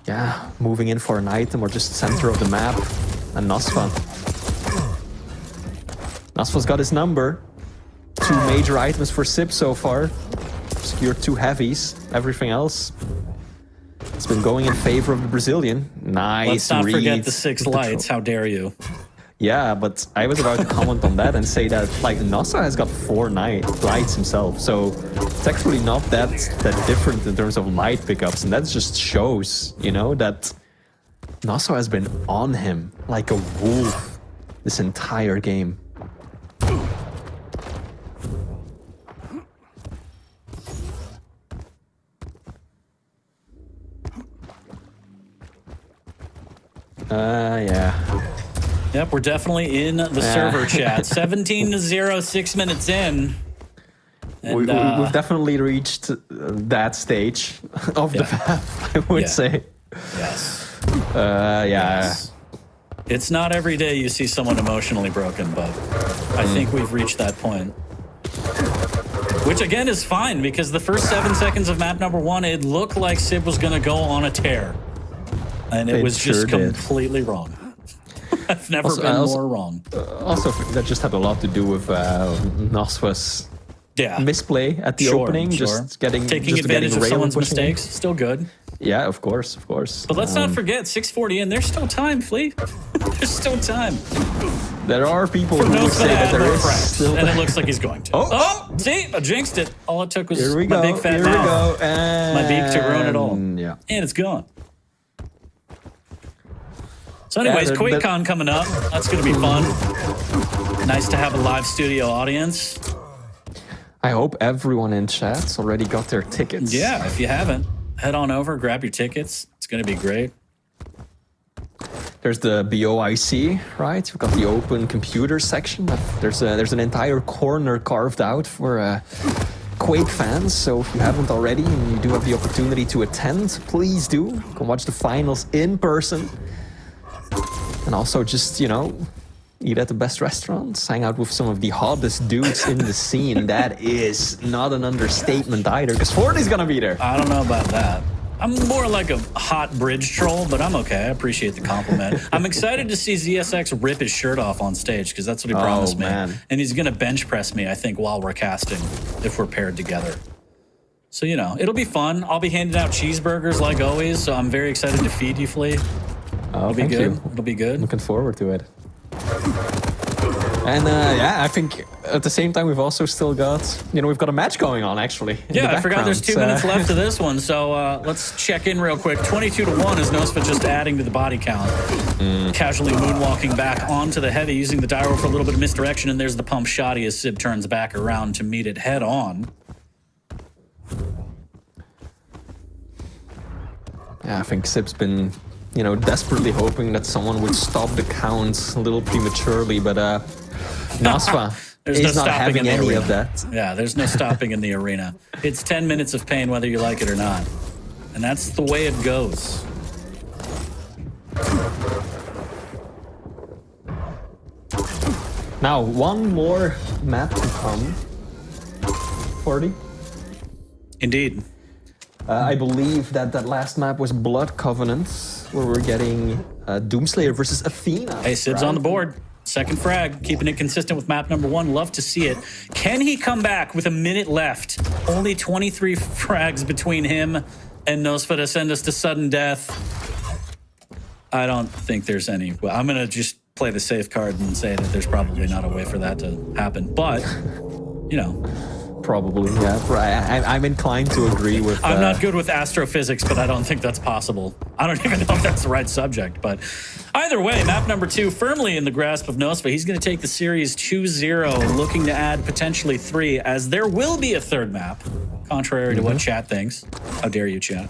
yeah, moving in for an item or just center of the map. And Nosfa. Nosfa's got his number. 2 major items for Sib so far. Secured 2 heavies. Everything else, it's been going in favor of the Brazilian. Nice. Let's not forget the 6 lights. How dare you? Yeah, but I was about to comment on that and say that, like, Nosfa has got 4 lights himself, so it's actually not that different in terms of light pickups, and that just shows, you know, that Nosfa has been on him like a wolf this entire game. Yeah. Yep, we're definitely in the server chat. 17-0, 6 minutes in. And, we've definitely reached that stage of the path, I would say. Yes. Yes. It's not every day you see someone emotionally broken, but I think we've reached that point. Which, again, is fine, because the first 7 seconds of map number 1, it looked like Sib was going to go on a tear. And it was just completely wrong. I've never been more wrong. Also, that just had a lot to do with Nosfa's misplay at the opening. Just taking advantage of someone's mistakes. Still good. Yeah, of course, of course. But let's not forget, 6:40 in. There's still time, Flea. There's still time. There are people who would say that there is still and it looks like he's going to. Oh, see, I jinxed it. All it took was my big fat mouth. Here we go. And my beak to ruin it all. Yeah. And it's gone. So anyways, QuakeCon coming up. That's going to be fun. Nice to have a live studio audience. I hope everyone in chat's already got their tickets. Yeah, if you haven't, head on over, grab your tickets. It's going to be great. There's the BOIC, right? We've got the open computer section. There's an entire corner carved out for Quake fans. So if you haven't already and you do have the opportunity to attend, please do. You can watch the finals in person. And also just, you know, eat at the best restaurants, hang out with some of the hottest dudes in the scene. That is not an understatement either, because 40's gonna be there. I don't know about that. I'm more like a hot bridge troll, but I'm okay. I appreciate the compliment. I'm excited to see ZSX rip his shirt off on stage, because that's what he promised me. And he's gonna bench press me, I think, while we're casting, if we're paired together. So, you know, it'll be fun. I'll be handing out cheeseburgers like always, so I'm very excited to feed you, Flea. Oh, It'll be good. It'll be good. Looking forward to it. And yeah, I think at the same time we've also still got, you know, we've got a match going on actually. Yeah, I forgot there's 2 minutes left to this one, so let's check in real quick. 22-1 is Nosfa just adding to the body count. Casually moonwalking back onto the heavy, using the gyro for a little bit of misdirection, and there's the pump shotty as Sib turns back around to meet it head on. Yeah, I think Sib's been, you know, desperately hoping that someone would stop the count a little prematurely, but Nosfa is not having any of that. Yeah, there's no stopping in the arena. It's 10 minutes of pain whether you like it or not. And that's the way it goes. Now, one more map to come. 40. Indeed. I believe that last map was Blood Covenant, where we're getting Doomslayer versus Athena. Hey, Sib's on the board. Second frag, keeping it consistent with map number 1. Love to see it. Can he come back with a minute left? Only 23 frags between him and Nosfa to send us to sudden death. I don't think there's any. Well, I'm going to just play the safe card and say that there's probably not a way for that to happen. But, you know. Probably, yeah. I'm inclined to agree with... I'm not good with astrophysics, but I don't think that's possible. I don't even know if that's the right subject. But either way, map number 2 firmly in the grasp of Nosfa. He's going to take the series 2-0, looking to add potentially 3, as there will be a third map, contrary to what chat thinks. How dare you, chat.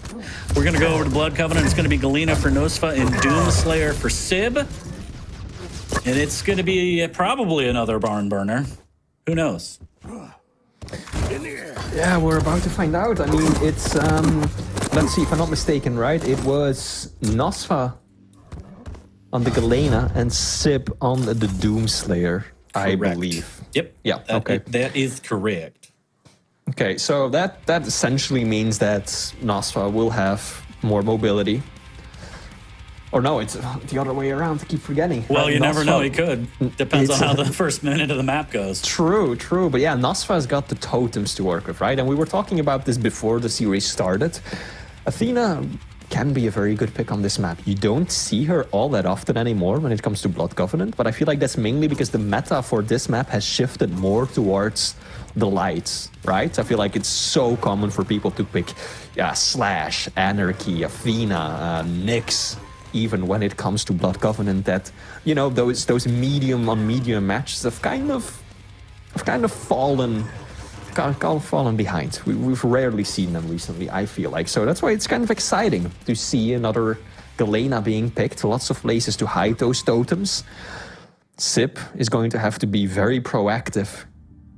We're going to go over to Blood Covenant. It's going to be Galena for Nosfa and Doomslayer for Sib. And it's going to be probably another barn burner. Who knows? Yeah, we're about to find out. I mean, it's, let's see if I'm not mistaken, right? It was Nosfa on the Galena and Sib on the Doomslayer, I believe. Yep. Yeah, okay. That is correct. Okay, so that essentially means that Nosfa will have more mobility. Or no, it's the other way around. I keep forgetting. Well, you never know. He could. Depends on how the first minute of the map goes. True. But yeah, Nosfa's got the totems to work with, right? And we were talking about this before the series started. Athena can be a very good pick on this map. You don't see her all that often anymore when it comes to Blood Covenant, but I feel like that's mainly because the meta for this map has shifted more towards the lights, right? I feel like it's so common for people to pick Slash, Anarchy, Athena, Nyx, even when it comes to Blood Covenant, that, you know, those medium on medium matches have kind of fallen behind. We've rarely seen them recently, I feel like. So that's why it's kind of exciting to see another Galena being picked. Lots of places to hide those totems. Sib is going to have to be very proactive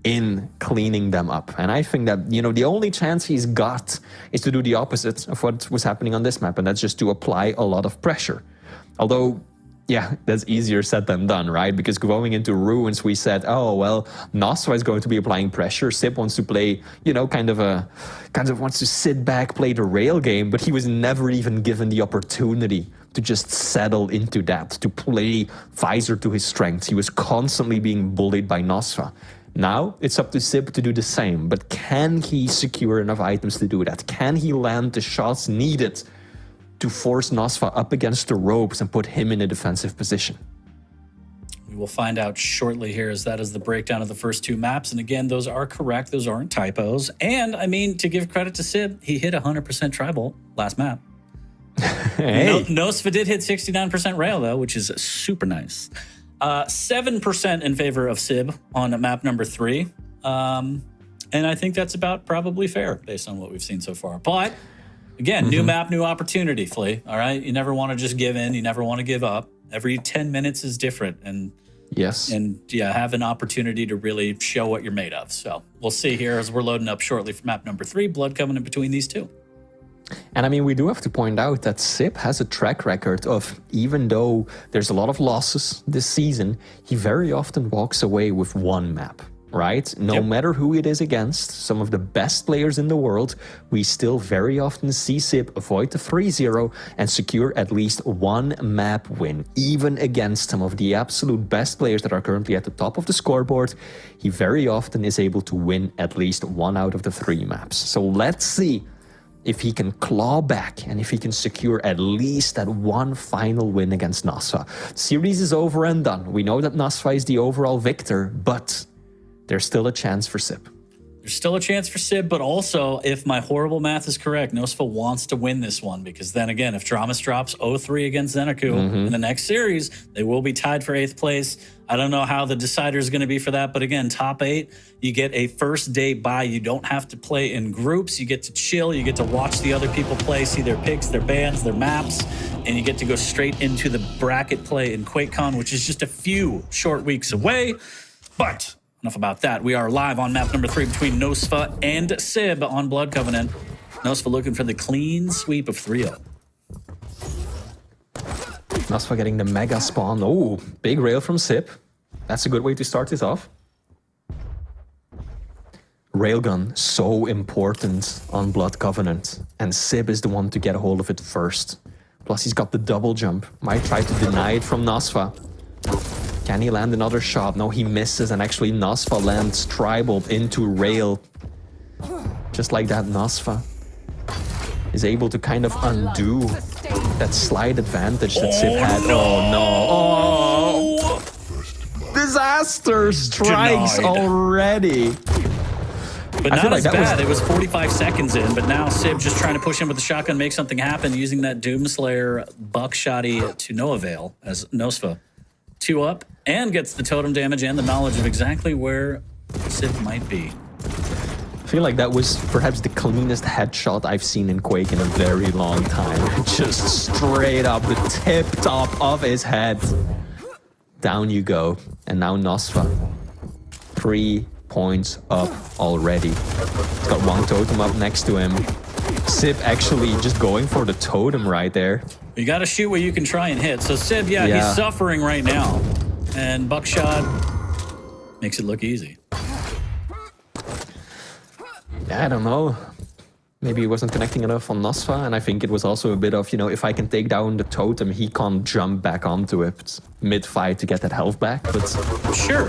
in cleaning them up. And I think that, you know, the only chance he's got is to do the opposite of what was happening on this map, and that's just to apply a lot of pressure. Although, yeah, that's easier said than done, right? Because going into Ruins, we said, oh, well, Nosfa is going to be applying pressure. Sib wants to play, you know, kind of wants to sit back, play the rail game, but he was never even given the opportunity to just settle into that, to play Visor to his strengths. He was constantly being bullied by Nosfa. Now, it's up to Sib to do the same, but can he secure enough items to do that? Can he land the shots needed to force Nosfa up against the ropes and put him in a defensive position? We will find out shortly here, as that is the breakdown of the first 2 maps. And again, those are correct. Those aren't typos. And, I mean, to give credit to Sib, he hit 100% tri-bolt last map. Hey. Nosfa did hit 69% rail, though, which is super nice. 7% in favor of Sib on map number 3. And I think that's about probably fair based on what we've seen so far. But again, new map, new opportunity, Flea. All right. You never want to just give in. You never want to give up. Every 10 minutes is different. And yes. And yeah, have an opportunity to really show what you're made of. So we'll see here as we're loading up shortly for map number 3. Blood Covenant between these 2. And I mean, we do have to point out that Sib has a track record of, even though there's a lot of losses this season, he very often walks away with one map, right? No matter who it is against, some of the best players in the world, we still very often see Sib avoid the 3-0 and secure at least one map win. Even against some of the absolute best players that are currently at the top of the scoreboard, he very often is able to win at least 1 out of the 3 maps. So let's see if he can claw back and if he can secure at least that one final win against Nosfa. The series is over and done. We know that Nosfa is the overall victor, but there's still a chance for Sib. There's still a chance for Sib, but also, if my horrible math is correct, Nosfa wants to win this one, because then again, if Dramas drops 0-3 against Zeneku in the next series, they will be tied for 8th place. I don't know how the decider is going to be for that, but again, top 8, you get a first day bye. You don't have to play in groups. You get to chill. You get to watch the other people play, see their picks, their bans, their maps, and you get to go straight into the bracket play in QuakeCon, which is just a few short weeks away. But enough about that. We are live on map number 3 between Nosfa and Sib on Blood Covenant. Nosfa looking for the clean sweep of 3-0. Nosfa getting the mega spawn. Oh, big rail from Sib. That's a good way to start this off. Railgun so important on Blood Covenant, and Sib is the one to get a hold of it first. Plus he's got the double jump. Might try to deny it from Nasva. Can he land another shot? No, he misses, and actually Nasva lands Tribal into Rail. Just like that, Nasva is able to kind of undo that slight advantage that Sib had. No. Oh no! Oh! Disaster strikes Denied. already. But not as bad. It was 45 seconds in, but now Sib just trying to push in with the shotgun, make something happen, using that Doomslayer buckshotty to no avail as Nosfa 2 up and gets the totem damage and the knowledge of exactly where Sib might be. I feel like that was perhaps the cleanest headshot I've seen in Quake in a very long time. Just straight up the tip top of his head. Down you go. And now Nosfa. 3 points up already. He's got 1 totem up next to him. Sib actually just going for the totem right there. You got to shoot where you can try and hit. So Sib, yeah, he's suffering right now. And Buckshot makes it look easy. Yeah, I don't know. Maybe he wasn't connecting enough on Nosfa, and I think it was also a bit of, you know, if I can take down the totem, he can't jump back onto it mid-fight to get that health back, but... Sure.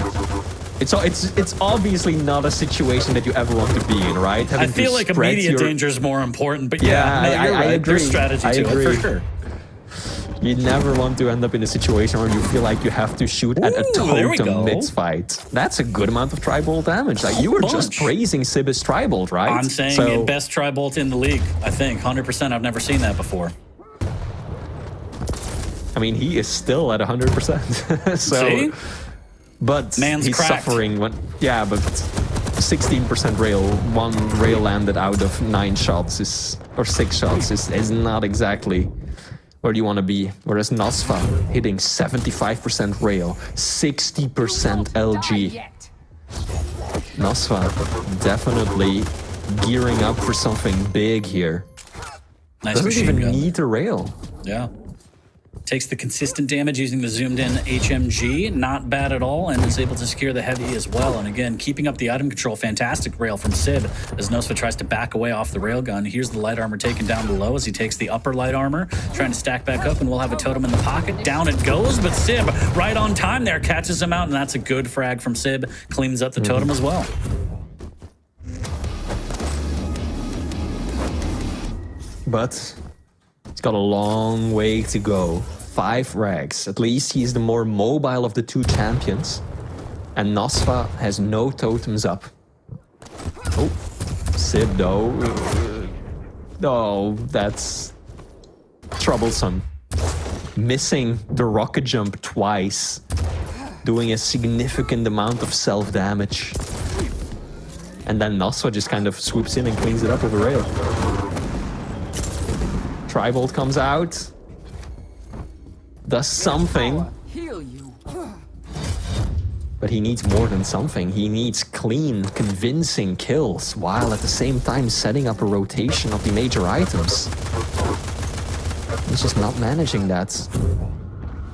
It's obviously not a situation that you ever want to be in, right? I feel like immediate danger is more important, but yeah, no, you're right. I agree. There's strategy to it, for sure. You never want to end up in a situation where you feel like you have to shoot at a totem mid-fight. That's a good amount of Tri-Bolt damage. Like, you were just praising Sib's Tri-Bolt, right? I'm saying best Tri-Bolt in the league, I think. 100%. I've never seen that before. I mean, he is still at 100%. So, see? But Man's he's cracked. suffering. Yeah, but 16% rail, 1 rail landed out of 9 shots or 6 shots is not exactly where you want to be. Whereas Nosfa hitting 75% rail, 60% LG. Nosfa definitely gearing up for something big here. Nice Doesn't machine even gun. need a rail. Yeah. Takes the consistent damage using the zoomed-in HMG, not bad at all, and is able to secure the heavy as well. And again, keeping up the item control, fantastic rail from Sib as Nosfa tries to back away off the railgun. Here's the light armor taken down below as he takes the upper light armor, trying to stack back up, and we'll have a totem in the pocket. Down it goes, but Sib, right on time there, catches him out, and that's a good frag from Sib. Cleans up the totem as well. But he's got a long way to go. 5 rags. At least he's the more mobile of the 2 champions. And Nosfa has no totems up. Oh, Sib though. Oh, that's troublesome. Missing the rocket jump twice. Doing a significant amount of self-damage. And then Nosfa just kind of swoops in and cleans it up with a rail. Tri-Bolt comes out. Does something. But he needs more than something. He needs clean, convincing kills, while at the same time setting up a rotation of the major items. He's just not managing that.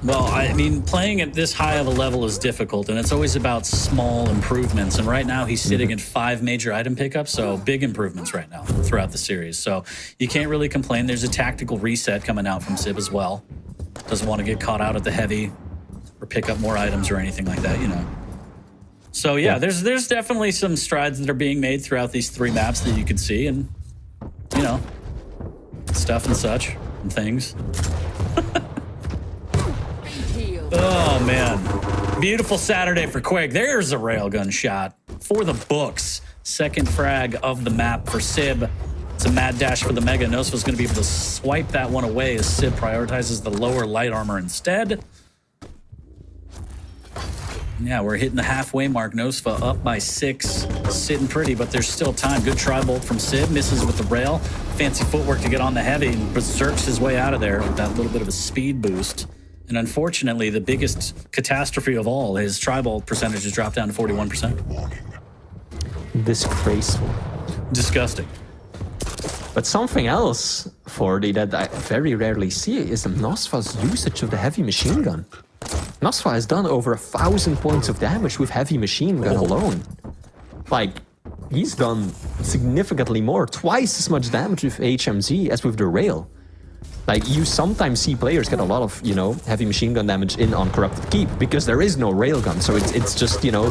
Well, I mean, playing at this high of a level is difficult, and it's always about small improvements. And right now, he's sitting at 5 major item pickups, so big improvements right now throughout the series. So you can't really complain. There's a tactical reset coming out from Sib as well. Doesn't want to get caught out at the heavy or pick up more items or anything like that, you know. So yeah, there's definitely some strides that are being made throughout these 3 maps that you can see, and you know, stuff and such and things. Oh man, beautiful Saturday for Quake. There's a railgun shot for the books. Second frag of the map for Sib. It's a mad dash for the Mega. Nosfa's going to be able to swipe that one away as Sib prioritizes the lower light armor instead. Yeah, we're hitting the halfway mark. Nosfa up by 6, sitting pretty, but there's still time. Good Tri-Bolt from Sib, misses with the rail. Fancy footwork to get on the heavy and berserks his way out of there with that little bit of a speed boost. And unfortunately, the biggest catastrophe of all, his Tri-Bolt percentage has dropped down to 41%. Disgraceful. Disgusting. But something else, 40, that I very rarely see is Nosfa's usage of the heavy machine gun. Nosfa has done over 1,000 points of damage with heavy machine gun alone. Like, he's done significantly more, twice as much damage with HMG as with the rail. Like, you sometimes see players get a lot of, you know, heavy machine gun damage in Uncorrupted Keep because there is no railgun. So it's just, you know,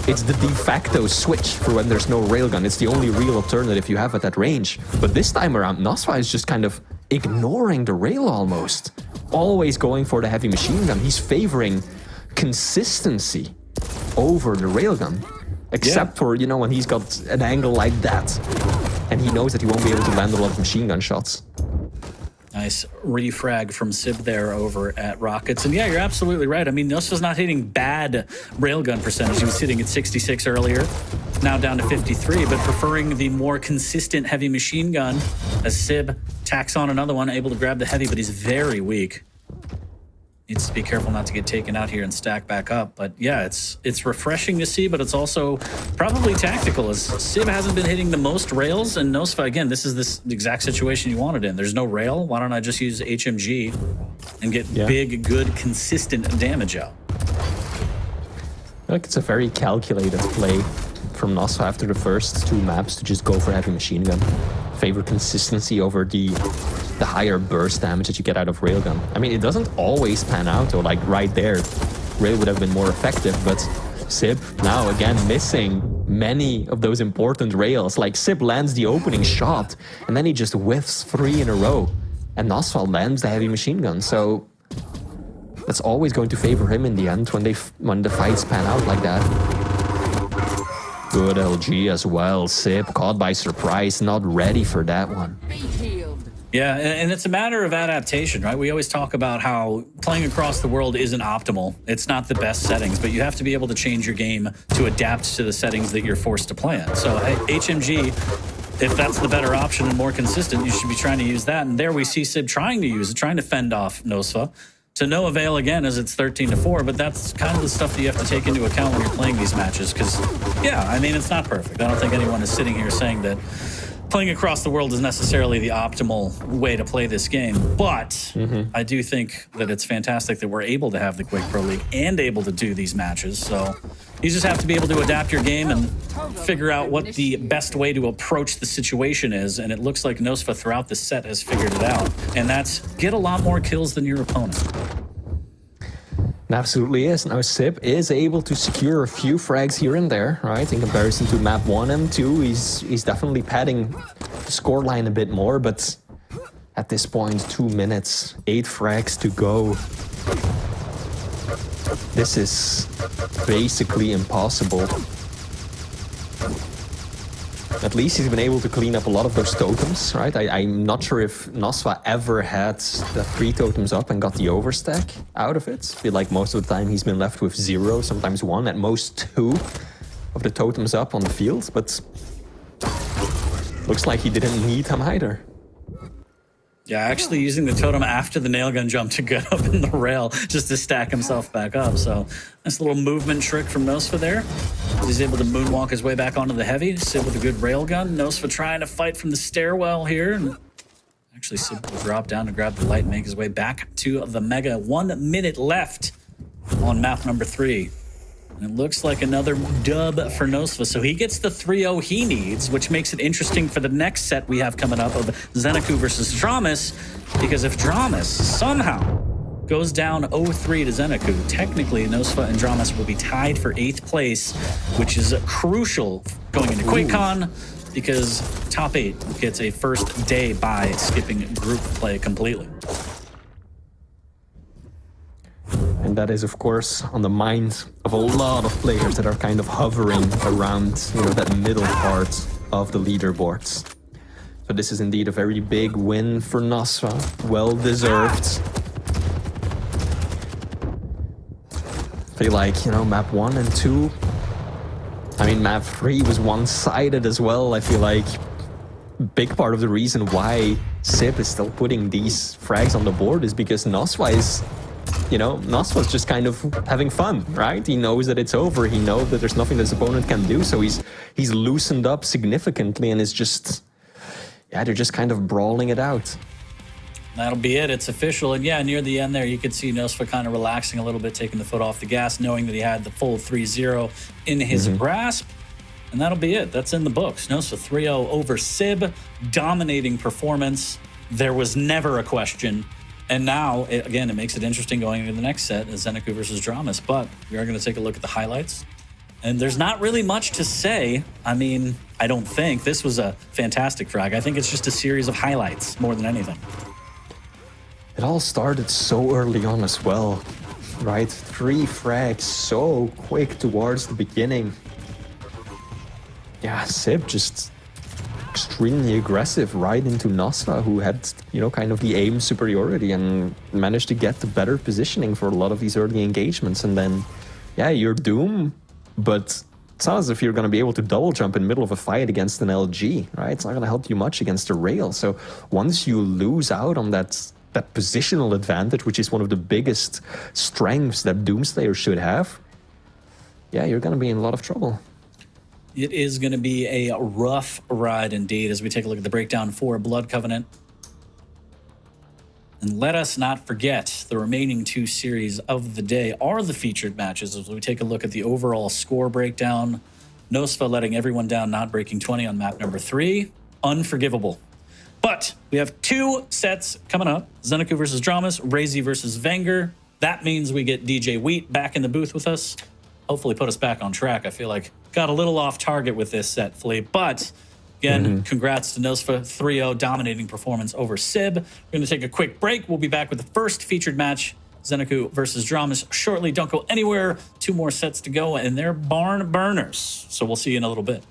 it's the de facto switch for when there's no railgun. It's the only real alternative you have at that range. But this time around, Nosfa is just kind of ignoring the rail almost. Always going for the heavy machine gun. He's favoring consistency over the railgun. Except for, you know, when he's got an angle like that. And he knows that he won't be able to land a lot of machine gun shots. Nice refrag from Sib there over at Rockets. And yeah, you're absolutely right. I mean, Nosfa's not hitting bad railgun percentage. He was sitting at 66 earlier, now down to 53, but preferring the more consistent heavy machine gun as Sib tacks on another one, able to grab the heavy, but he's very weak. Needs to be careful not to get taken out here and stack back up. But yeah, it's refreshing to see, but it's also probably tactical as Sib hasn't been hitting the most rails, and Nosfa, again, this is this exact situation you wanted in. There's no rail. Why don't I just use HMG and get big, good, consistent damage out? I think it's a very calculated play from Nosfa after the first two maps to just go for heavy machine gun. Favor consistency over the higher burst damage that you get out of railgun. I mean, it doesn't always pan out, though. Like right there, rail would have been more effective, but Sib now again missing many of those important rails. Like Sib lands the opening shot, and then he just whiffs 3 in a row, and Nosfa lands the heavy machine gun. So that's always going to favor him in the end when the fights pan out like that. Good LG as well. Sib caught by surprise, not ready for that one. Yeah, and it's a matter of adaptation, right? We always talk about how playing across the world isn't optimal. It's not the best settings, but you have to be able to change your game to adapt to the settings that you're forced to play in. So HMG, if that's the better option and more consistent, you should be trying to use that. And there we see Sib trying to use it, trying to fend off Nosfa. To no avail again as it's 13-4, but that's kind of the stuff that you have to take into account when you're playing these matches. Because, yeah, I mean, it's not perfect. I don't think anyone is sitting here saying that playing across the world is necessarily the optimal way to play this game, but I do think that it's fantastic that we're able to have the Quake Pro League and able to do these matches. So you just have to be able to adapt your game and figure out what the best way to approach the situation is. And it looks like Nosfa throughout the set has figured it out. And that's get a lot more kills than your opponent. It absolutely is. Now Sib is able to secure a few frags here and there, right? In comparison to map 1 and 2, he's definitely padding the scoreline a bit more, but at this point, 2 minutes, 8 frags to go. This is basically impossible. At least he's been able to clean up a lot of those totems, right? I'm not sure if Nosfa ever had the 3 totems up and got the overstack out of it. I feel like most of the time he's been left with 0, sometimes 1, at most 2 of the totems up on the field, but looks like he didn't need them either. Yeah, actually using the totem after the nail gun jump to get up in the rail just to stack himself back up. So nice little movement trick from Nosfa there. He's able to moonwalk his way back onto the heavy, Sib with a good rail gun. Nosfa trying to fight from the stairwell here. And actually, Sib will drop down to grab the light and make his way back to the Mega. 1 minute left on map number 3. And it looks like another dub for Nosfa. So he gets the 3-0 he needs, which makes it interesting for the next set we have coming up of Xenaku versus Dramus. Because if Dramus somehow goes down 0-3 to Xenaku, technically Nosfa and Dramus will be tied for 8th place, which is crucial going into QuakeCon, because top 8 gets a first day bye, skipping group play completely. And that is, of course, on the minds of a lot of players that are kind of hovering around, you know, that middle part of the leaderboards. So this is indeed a very big win for Nosfa. Well deserved. I feel like, you know, map 1 and 2. I mean, map 3 was one-sided as well. I feel like a big part of the reason why Sib is still putting these frags on the board is because Nosfa is, you know, Nosfa's just kind of having fun, right? He knows that it's over. He knows that there's nothing his opponent can do. So he's loosened up significantly and is just, yeah, they're just kind of brawling it out. That'll be it. It's official. And yeah, near the end there, you could see Nosfa kind of relaxing a little bit, taking the foot off the gas, knowing that he had the full 3-0 in his grasp. And that'll be it. That's in the books. Nosfa 3-0 over Sib. Dominating performance. There was never a question. And now, again, it makes it interesting going into the next set as Zeneku versus Dramas. But we are going to take a look at the highlights. And there's not really much to say. I mean, I don't think. This was a fantastic frag. I think it's just a series of highlights more than anything. It all started so early on as well, right? 3 frags so quick towards the beginning. Yeah, Sib just extremely aggressive right into Nosfa, who had, you know, kind of the aim superiority and managed to get the better positioning for a lot of these early engagements. And then, yeah, you're Doom, but it's not as if you're going to be able to double jump in the middle of a fight against an LG, right? It's not going to help you much against a rail. So once you lose out on that positional advantage, which is one of the biggest strengths that Doomslayer should have, yeah, you're going to be in a lot of trouble. It is going to be a rough ride indeed as we take a look at the breakdown for Blood Covenant. And let us not forget the remaining 2 series of the day are the featured matches as we take a look at the overall score breakdown. Nosfa letting everyone down, not breaking 20 on map number 3. Unforgivable. But we have 2 sets coming up. Zeneku versus Dramas, Razy versus Venger. That means we get DJ Wheat back in the booth with us. Hopefully put us back on track. I feel like got a little off target with this set, Flea. But again, congrats to Nosfa 3-0, dominating performance over Sib. We're going to take a quick break. We'll be back with the first featured match, Zeneku versus Dramas, shortly. Don't go anywhere. 2 more sets to go, and they're barn burners. So we'll see you in a little bit.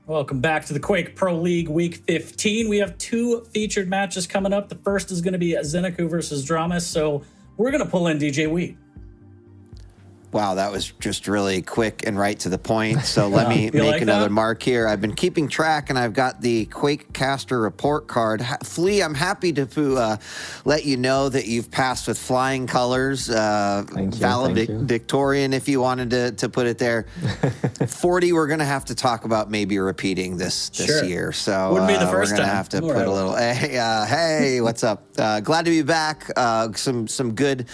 Welcome back to the Quake Pro League Week 15. We have 2 featured matches coming up. The first is going to be Zeneku versus Dramas, so we're going to pull in DJ Wheat. Wow, that was just really quick and right to the point. So let me make another mark here. I've been keeping track, and I've got the Quake Caster report card. Flea, I'm happy to let you know that you've passed with flying colors. Valedictorian, if you wanted to put it there. 40, we're going to have to talk about maybe repeating this year. So wouldn't be the first we're going to have to put a little, hey, what's up? Glad to be back. Some good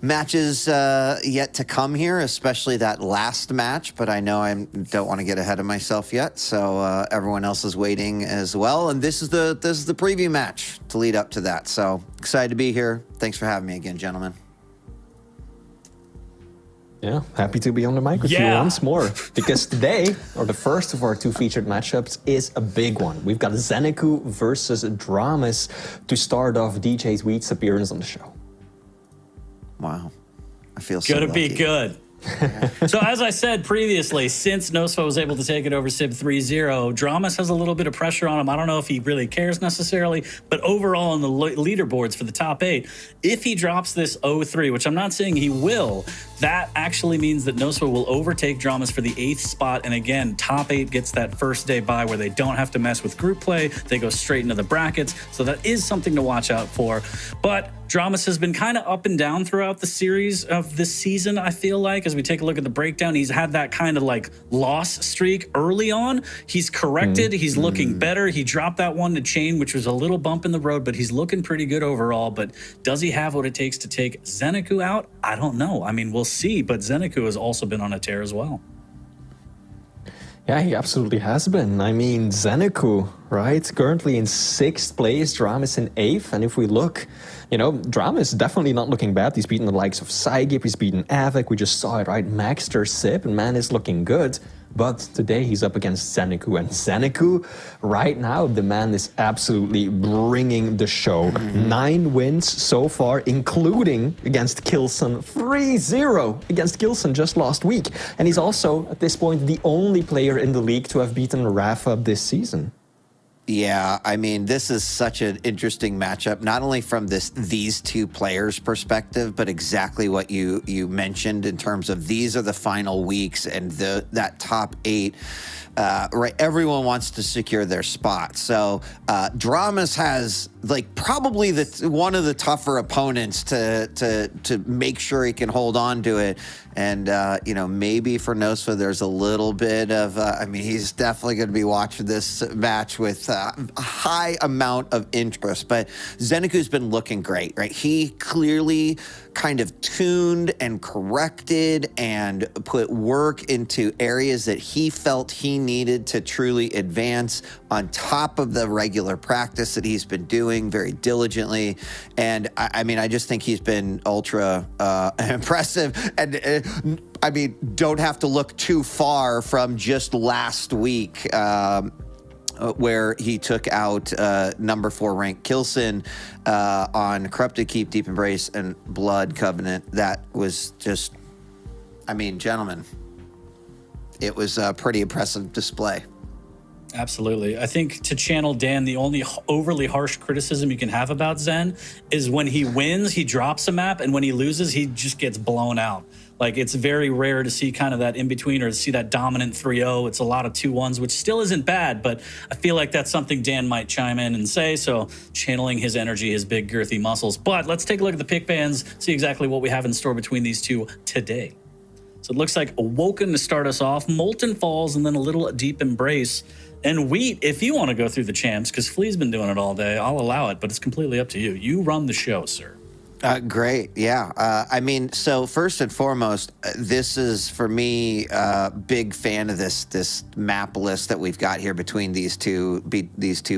matches yet to come here, especially that last match, but I know I don't want to get ahead of myself yet, so everyone else is waiting as well, and this is the preview match to lead up to that. So excited to be here. Thanks for having me again, gentlemen. Yeah, happy to be on the mic with you once more, because today, or the first of our 2 featured matchups, is a big one. We've got Zeneku versus Dramas to start off DJ Wheat's appearance on the show. Wow. I feel so Gonna lucky. be good. So as I said previously, since Nosfa was able to take it over Sib 3-0, Dramas has a little bit of pressure on him. I don't know if he really cares necessarily, but overall on the leaderboards for the top 8, if he drops this 0-3, which I'm not saying he will, that actually means that Nosfa will overtake Dramas for the 8th spot. And again, top 8 gets that first day bye where they don't have to mess with group play. They go straight into the brackets. So that is something to watch out for. But Dramas has been kind of up and down throughout the series of this season, I feel like. As we take a look at the breakdown, he's had that kind of like loss streak early on. He's corrected. He's looking better. He dropped that one to Chain, which was a little bump in the road, but he's looking pretty good overall. But does he have what it takes to take Zeneku out? I don't know. I mean, we'll see. But Zeneku has also been on a tear as well. Yeah, he absolutely has been. I mean, Zeneku, right? Currently in 6th place, Dramas in 8th. And if we look, you know, Dramas is definitely not looking bad. He's beaten the likes of Cygip, he's beaten Avic. We just saw it, right? Maxter, Sip, and man is looking good. But today he's up against Zeneku. And Zeneku, right now, the man is absolutely bringing the show. 9 wins so far, including against Kilson. 3-0 against Kilson just last week. And he's also, at this point, the only player in the league to have beaten Rafa this season. Yeah, I mean, this is such an interesting matchup, not only from these 2 players' perspective, but exactly what you mentioned in terms of these are the final weeks and that top 8. Right, everyone wants to secure their spot. So Dramas has like probably one of the tougher opponents to make sure he can hold on to it. And you know, maybe for Nosfa there's a little bit of I mean, he's definitely going to be watching this match with a high amount of interest. But Zeneku's been looking great, right? He clearly kind of tuned and corrected and put work into areas that he felt he needed to truly advance on top of the regular practice that he's been doing very diligently. And I mean, I just think he's been ultra impressive. And I mean, don't have to look too far from just last week, where he took out number 4 ranked Kilson on Corrupted Keep, Deep Embrace, and Blood Covenant. That was just, I mean, gentlemen, it was a pretty impressive display. Absolutely. I think, to channel Dan, the only overly harsh criticism you can have about Zen is when he wins, he drops a map, and when he loses, he just gets blown out. Like, it's very rare to see kind of that in-between or to see that dominant 3-0. It's a lot of 2-1s, which still isn't bad, but I feel like that's something Dan might chime in and say, so channeling his energy, his big, girthy muscles. But let's take a look at the pick bands, see exactly what we have in store between these 2 today. So it looks like Awoken to start us off, Molten Falls, and then a little Deep Embrace. And Wheat, if you want to go through the champs, because Flea's been doing it all day, I'll allow it, but it's completely up to you. You run the show, sir. Great. Yeah. I mean, so first and foremost, this is for me a big fan of this map list that we've got here between these two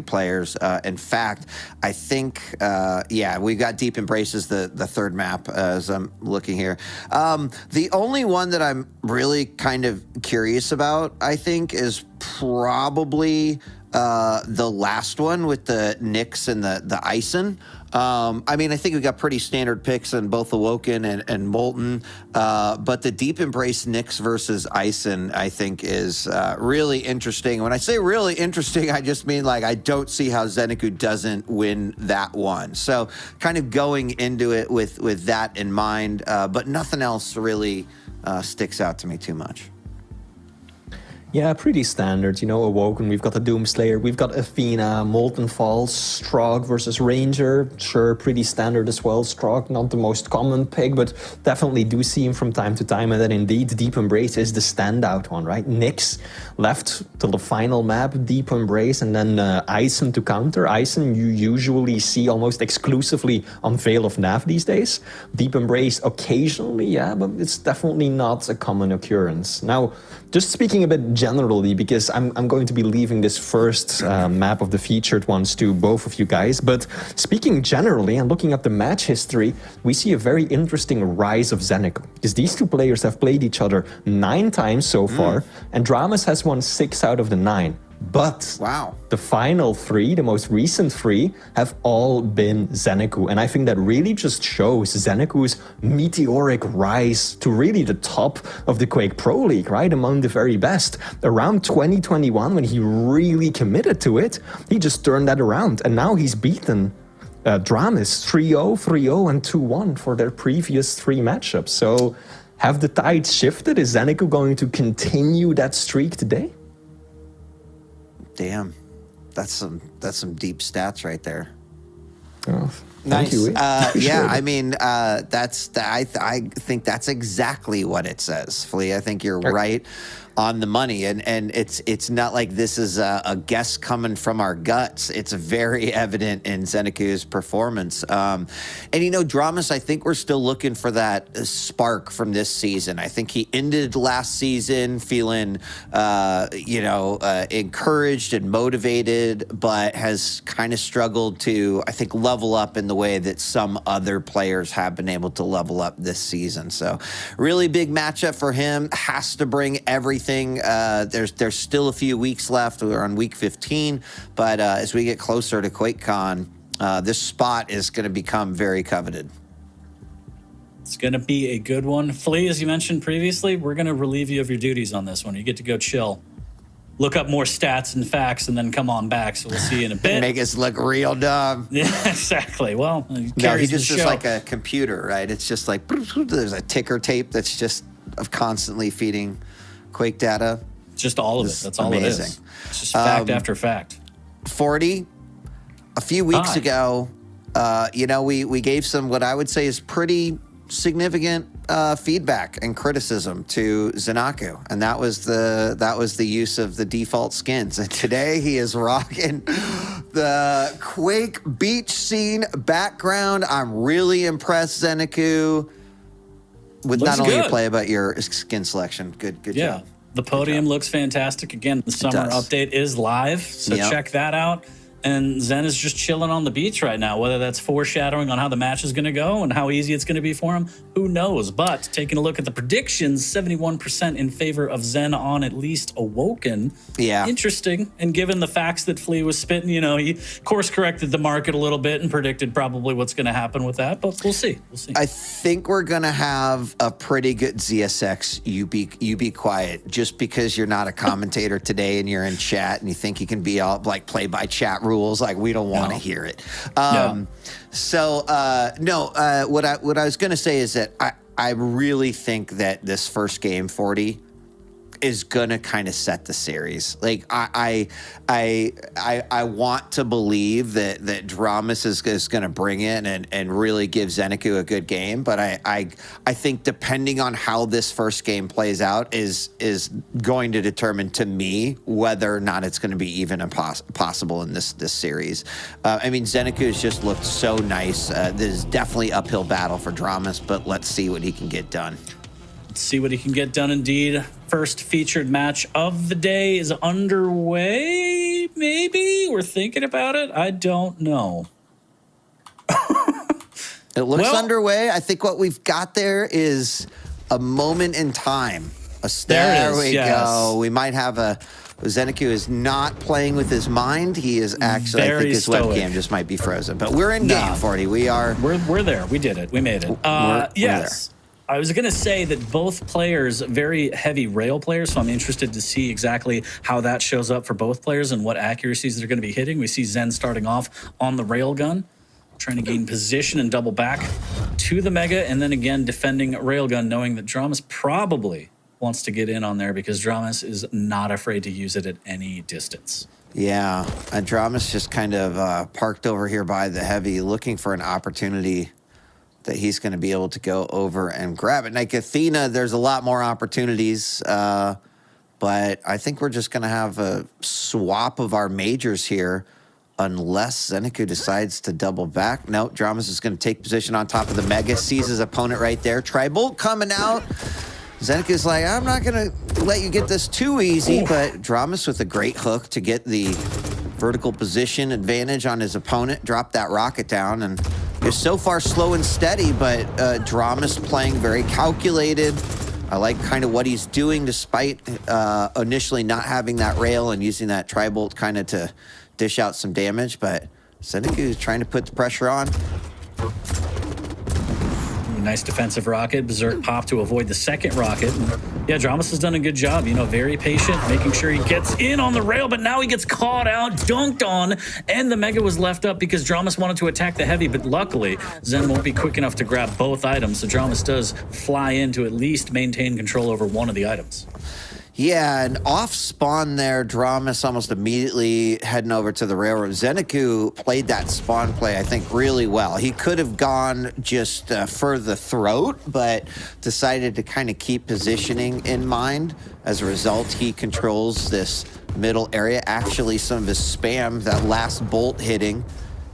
players. In fact, I think we got Deep Embraces, the third map as I'm looking here. The only one that I'm really kind of curious about, I think, is probably the last one with the Nyx and the Ison. I mean, I think we got pretty standard picks in both Awoken and Molten, but the Deep Embrace Nyx versus Ison, I think, is really interesting. When I say really interesting, I just mean like I don't see how Zenecu doesn't win that one. So kind of going into it with that in mind, but nothing else really sticks out to me too much. Yeah, pretty standard. You know, Awoken, we've got the Doomslayer, we've got Athena, Molten Falls, Strog versus Ranger. Sure, pretty standard as well. Strog, not the most common pick, but definitely do see him from time to time. And then indeed, Deep Embrace is the standout one, right? Nyx left till the final map, Deep Embrace, and then Ison to counter. Ison you usually see almost exclusively on Veil of Nav these days. Deep Embrace occasionally, yeah, but it's definitely not a common occurrence. Now, just speaking a bit generally, because I'm going to be leaving this first map of the featured ones to both of you guys, but speaking generally and looking at the match history, we see a very interesting rise of Zenecu, because these two players have played each other 9 times so far, and Dramas has won 6 out of the 9. But wow, the final 3, the most recent 3, have all been Zenecu. And I think that really just shows Zeneku's meteoric rise to really the top of the Quake Pro League, right? Among the very best. Around 2021, when he really committed to it, he just turned that around. And now he's beaten Dramis 3-0, 3-0, and 2-1 for their previous 3 matchups. So have the tides shifted? Is Zenecu going to continue that streak today? Damn, that's some deep stats right there. Oh, nice. Thank you. Yeah, I mean, I think that's exactly what it says, Flea. I think you're right on the money, and it's not like this is a guess coming from our guts. It's very evident in Zeneku's performance. And you know, Dramas, I think we're still looking for that spark from this season. I think he ended last season feeling, encouraged and motivated, but has kind of struggled to, I think, level up in the way that some other players have been able to level up this season. So really big matchup for him. Has to bring everything. There's still a few weeks left. We're on week 15, but as we get closer to QuakeCon, this spot is going to become very coveted. It's going to be a good one. Flea, as you mentioned previously, we're going to relieve you of your duties on this one. You get to go chill, look up more stats and facts, and then come on back. So we'll see you in a bit. Make us look real dumb. Yeah, exactly. Well, no, he just is like a computer, right? It's just like there's a ticker tape that's just constantly feeding Quake data. Just all of it. That's all amazing. it is. It's just fact after fact. 40, a few weeks ago, we gave some what I would say is pretty significant feedback and criticism to Zenecu, and that was the use of the default skins. And today he is rocking the Quake beach scene background. I'm really impressed, Zenecu, with Looks not only your good. play but your skin selection. Good Yeah. job. The podium looks fantastic. Again, the summer does. update is live, so Yep. check that out. And Zen is just chilling on the beach right now. Whether that's foreshadowing on how the match is going to go and how easy it's going to be for him, who knows? But taking a look at the predictions, 71% in favor of Zen on at least Awoken. Yeah. Interesting. And given the facts that Flea was spitting, he course corrected the market a little bit and predicted probably what's going to happen with that. But we'll see. We'll see. I think we're gonna have a pretty good ZSX. You be quiet, just because you're not a commentator today and you're in chat and you think you can be all like play by chat rules. Like we don't want to hear it. No. What I was gonna say is that I really think that this first game 40 is gonna kind of set the series. Like I want to believe that Dramas is gonna bring in and really give Zenecu a good game, but I think depending on how this first game plays out is going to determine to me whether or not it's going to be even possible in this series. I mean, Zenecu has just looked so nice. This is definitely uphill battle for Dramas, but let's see what he can get done. See what he can get done indeed. First featured match of the day is underway, maybe? We're thinking about it. I don't know. It looks underway. I think what we've got there is a moment in time. There it There is, we yes. go. We might have a Zeneku is not playing with his mind. He is actually, I Very think his stoic. webcam just might be frozen. But we're in game 40. We are. We're there. We did it. We made it. We're Yes. I was going to say that both players, very heavy rail players, so I'm interested to see exactly how that shows up for both players and what accuracies they're going to be hitting. We see Zen starting off on the rail gun, trying to gain position and double back to the Mega, and then again defending railgun, knowing that Dramas probably wants to get in on there because Dramas is not afraid to use it at any distance. Yeah, Andramas just kind of parked over here by the heavy, looking for an opportunity that he's going to be able to go over and grab it. Like Athena, there's a lot more opportunities, but I think we're just going to have a swap of our majors here unless Zeneku decides to double back. No, Dramas is going to take position on top of the Mega, sees his opponent right there. Tribolt coming out. Zeneku's like, I'm not going to let you get this too easy, but Dramas with a great hook to get the vertical position advantage on his opponent, drop that rocket down, and is so far slow and steady, but Dramas playing very calculated. I like kind of what he's doing despite initially not having that rail and using that Tribolt kind of to dish out some damage, but Zeneku is trying to put the pressure on. Nice defensive rocket. Berserk pop to avoid the second rocket. And yeah, Dramas has done a good job, you know, very patient, making sure he gets in on the rail, but now he gets caught out, dunked on, and the Mega was left up because Dramas wanted to attack the heavy, but luckily, Zen won't be quick enough to grab both items, so Dramas does fly in to at least maintain control over one of the items. Yeah, and off spawn there, Dramas almost immediately heading over to the railroad. Zeneku played that spawn play, I think, really well. He could have gone just for the throat, but decided to kind of keep positioning in mind. As a result, he controls this middle area. Actually, some of his spam, that last bolt hitting,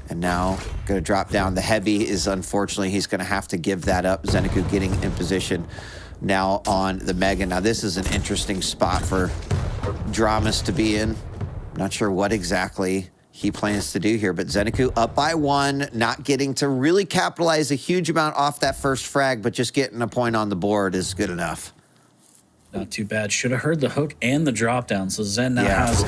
and now going to drop down. The heavy is, unfortunately, he's going to have to give that up. Zeneku getting in position now on the Mega. Now, this is an interesting spot for Dramas to be in. Not sure what exactly he plans to do here, but Zeneku up by 1, not getting to really capitalize a huge amount off that first frag, but just getting a point on the board is good enough. Not too bad. Should have heard the hook and the drop down. So Zen now has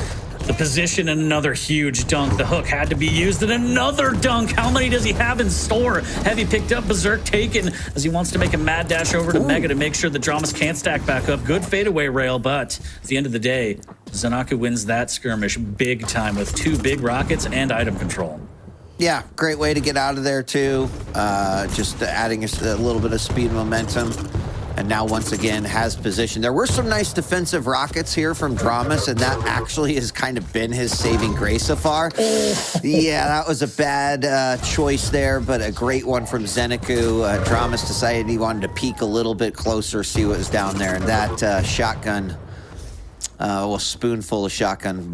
the position and another huge dunk. The hook had to be used and another dunk. How many does he have in store? Heavy picked up, Berserk taken as he wants to make a mad dash over to Mega to make sure the Dramas can't stack back up. Good fadeaway rail, but at the end of the day, Zeneku wins that skirmish big time with 2 big rockets and item control. Yeah, great way to get out of there too. Just adding a little bit of speed and momentum. And now once again has position. There were some nice defensive rockets here from Dramas, and that actually has kind of been his saving grace so far. Yeah, that was a bad choice there, but a great one from Zeneku. Dramas decided he wanted to peek a little bit closer, see what was down there, and that shotgun, well, spoonful of shotgun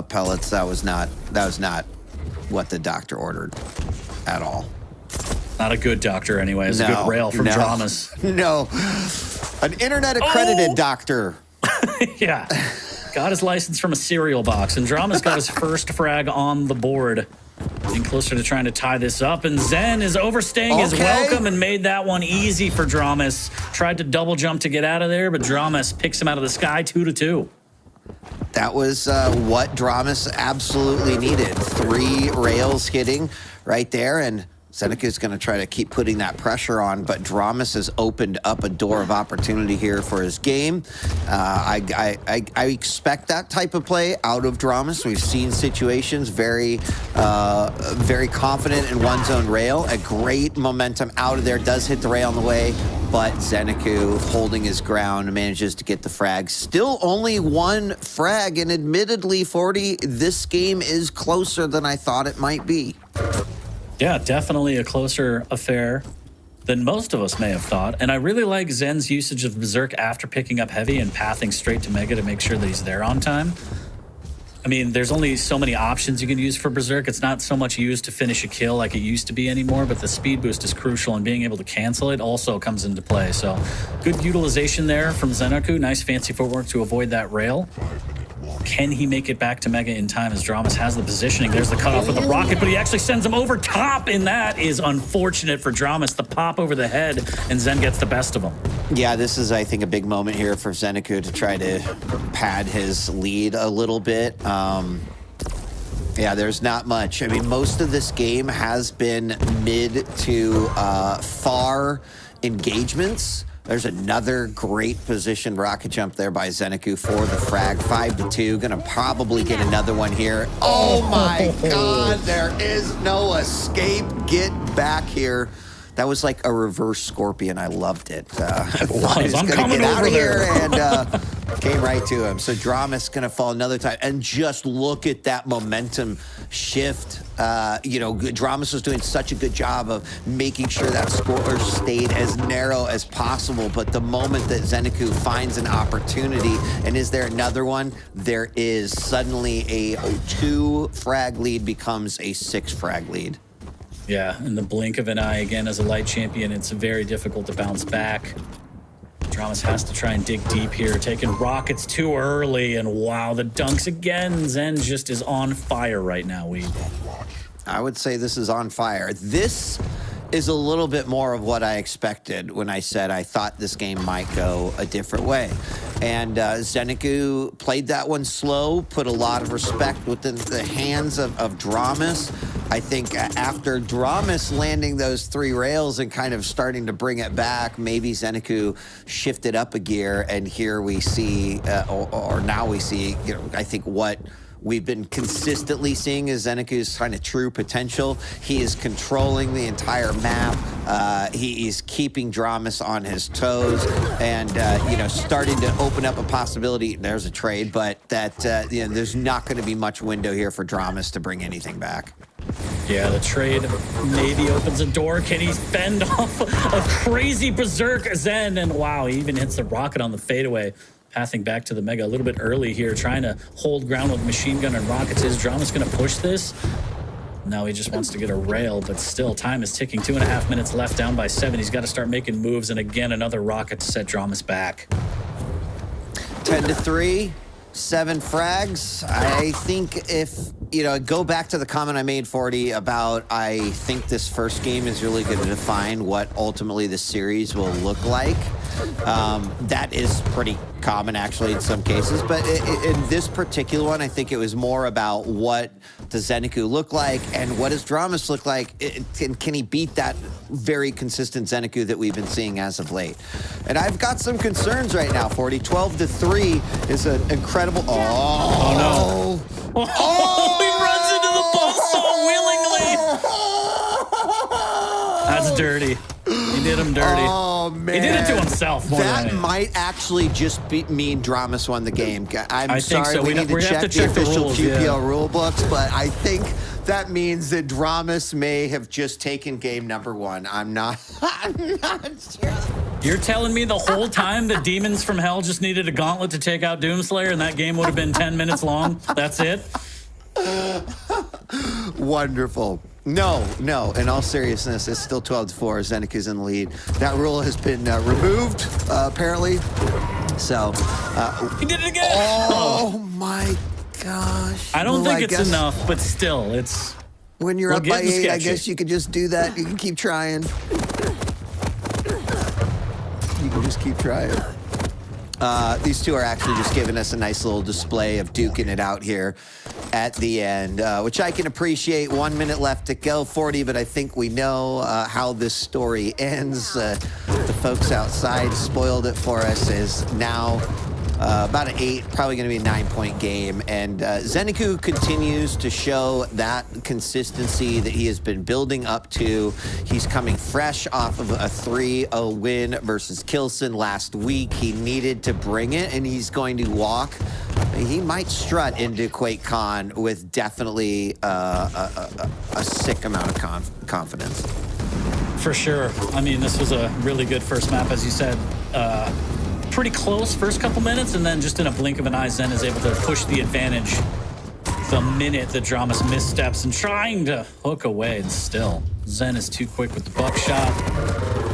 pellets. That was not what the doctor ordered at all. Not a good doctor anyway. It's a good rail from Dramas. No. An internet-accredited doctor. Yeah. Got his license from a cereal box, and Dramas got his first frag on the board. Getting closer to trying to tie this up, and Zen is overstaying his welcome and made that one easy for Dramas. Tried to double jump to get out of there, but Dramas picks him out of the sky 2-2. That was what Dramas absolutely needed. 3 rails hitting right there, and Zeneku is going to try to keep putting that pressure on, but Dramas has opened up a door of opportunity here for his game. I expect that type of play out of Dramas. We've seen situations very confident in one's own rail. A great momentum out of there, does hit the rail on the way, but Zeneku holding his ground manages to get the frag. Still only 1 frag, and admittedly, 40, this game is closer than I thought it might be. Yeah, definitely a closer affair than most of us may have thought. And I really like Zen's usage of Berserk after picking up heavy and pathing straight to Mega to make sure that he's there on time. I mean, there's only so many options you can use for Berserk. It's not so much used to finish a kill like it used to be anymore, but the speed boost is crucial, and being able to cancel it also comes into play. So good utilization there from Zeneku. Nice fancy footwork to avoid that rail. Can he make it back to Mega in time as Dramas has the positioning? There's the cutoff with the rocket, but he actually sends him over top, and that is unfortunate for Dramas. The pop over the head, and Zen gets the best of him. Yeah, this is, I think, a big moment here for Zeneku to try to pad his lead a little bit. Yeah, there's not much. I mean, most of this game has been mid to far engagements. There's another great position rocket jump there by Zeneku for the frag. 5-2. Gonna probably get another one here. Oh my God, there is no escape. Get back here. That was like a reverse Scorpion. I loved it. I'm coming get out over of here there. and came right to him. So Dramas gonna fall another time. And just look at that momentum shift. You know, Dramas was doing such a good job of making sure that score stayed as narrow as possible. But the moment that Zeneku finds an opportunity, and is there another one? There is. Suddenly a 2 frag lead becomes a 6 frag lead. Yeah, in the blink of an eye, again, as a light champion, it's very difficult to bounce back. Dramas has to try and dig deep here, taking rockets too early, and wow, the dunks again. Zen just is on fire right now, I would say this is on fire. This is a little bit more of what I expected when I said I thought this game might go a different way. And Zeneku played that one slow, put a lot of respect within the hands of Dramas. I think after Dramas landing those 3 rails and kind of starting to bring it back, maybe Zeneku shifted up a gear, and here we see, or now we see, you know, I think what we've been consistently seeing is Zeneku's kind of true potential. He is controlling the entire map. He's keeping Dramas on his toes and, you know, starting to open up a possibility. There's a trade, but that, you know, there's not going to be much window here for Dramas to bring anything back. Yeah, the trade maybe opens a door. Can he fend off a crazy berserk Zen? And wow, he even hits the rocket on the fadeaway. Pathing back to the Mega a little bit early here, trying to hold ground with machine gun and rockets. Is Dramas going to push this? No, he just wants to get a rail, but still, time is ticking. 2.5 minutes left, down by 7. He's got to start making moves, and again, another rocket to set Dramas back. 10-3, 7 frags. I think if, you know, go back to the comment I made, 40, about I think this first game is really going to define what ultimately the series will look like. That is pretty common, actually, in some cases. But in this particular one, I think it was more about what does Zeneku look like and what does Dramas look like? Can he beat that very consistent Zeneku that we've been seeing as of late? And I've got some concerns right now, 40. 12-3 is an incredible... Oh, no. Oh, he runs into the buzzsaw willingly. That's dirty. He did him dirty. Oh, man. He did it to himself. That might actually just mean Dramas won the game. I'm sorry, so. we need to check the official rules, QPL rule books, but I think that means that Dramas may have just taken game number 1. I'm not sure. You're telling me the whole time the demons from hell just needed a gauntlet to take out Doomslayer and that game would have been 10 minutes long? That's it? Wonderful. No. In all seriousness, it's still 12-4. Zeneku's in the lead. That rule has been removed, apparently. So, he did it again. Oh my gosh. I don't think it's enough, but still, it's. When you're up by 8, I guess you could just do that. You can keep trying. You can just keep trying. These two are actually just giving us a nice little display of duking it out here at the end, which I can appreciate. 1 minute left to go, 40, but I think we know how this story ends. The folks outside spoiled it for us. Is now about an 8, probably going to be a 9-point game. And Zeneku continues to show that consistency that he has been building up to. He's coming fresh off of a 3-0 win versus Kilson last week. He needed to bring it, and he's going to walk. He might strut into QuakeCon with definitely a sick amount of confidence. For sure. I mean, this was a really good first map, as you said. Pretty close first couple minutes, and then just in a blink of an eye, Zen is able to push the advantage the minute the Dramas missteps and trying to hook away, and still Zen is too quick with the buckshot.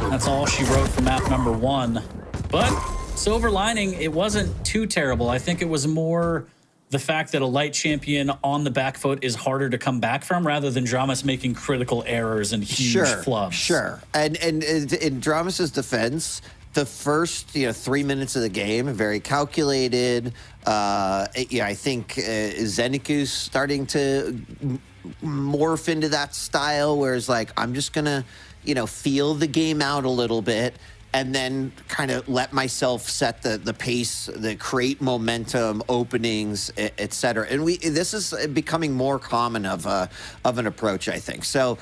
That's all she wrote for map number 1. But silver lining, it wasn't too terrible. I think it was more the fact that a light champion on the back foot is harder to come back from rather than Dramas making critical errors and huge flubs. Sure. And in Dramas's defense, the first 3 minutes of the game, very calculated. I think Zeniku's starting to morph into that style, whereas like I'm just gonna feel the game out a little bit and then kind of let myself set the pace, create momentum, openings, etc. And this is becoming more common of an approach, I think. So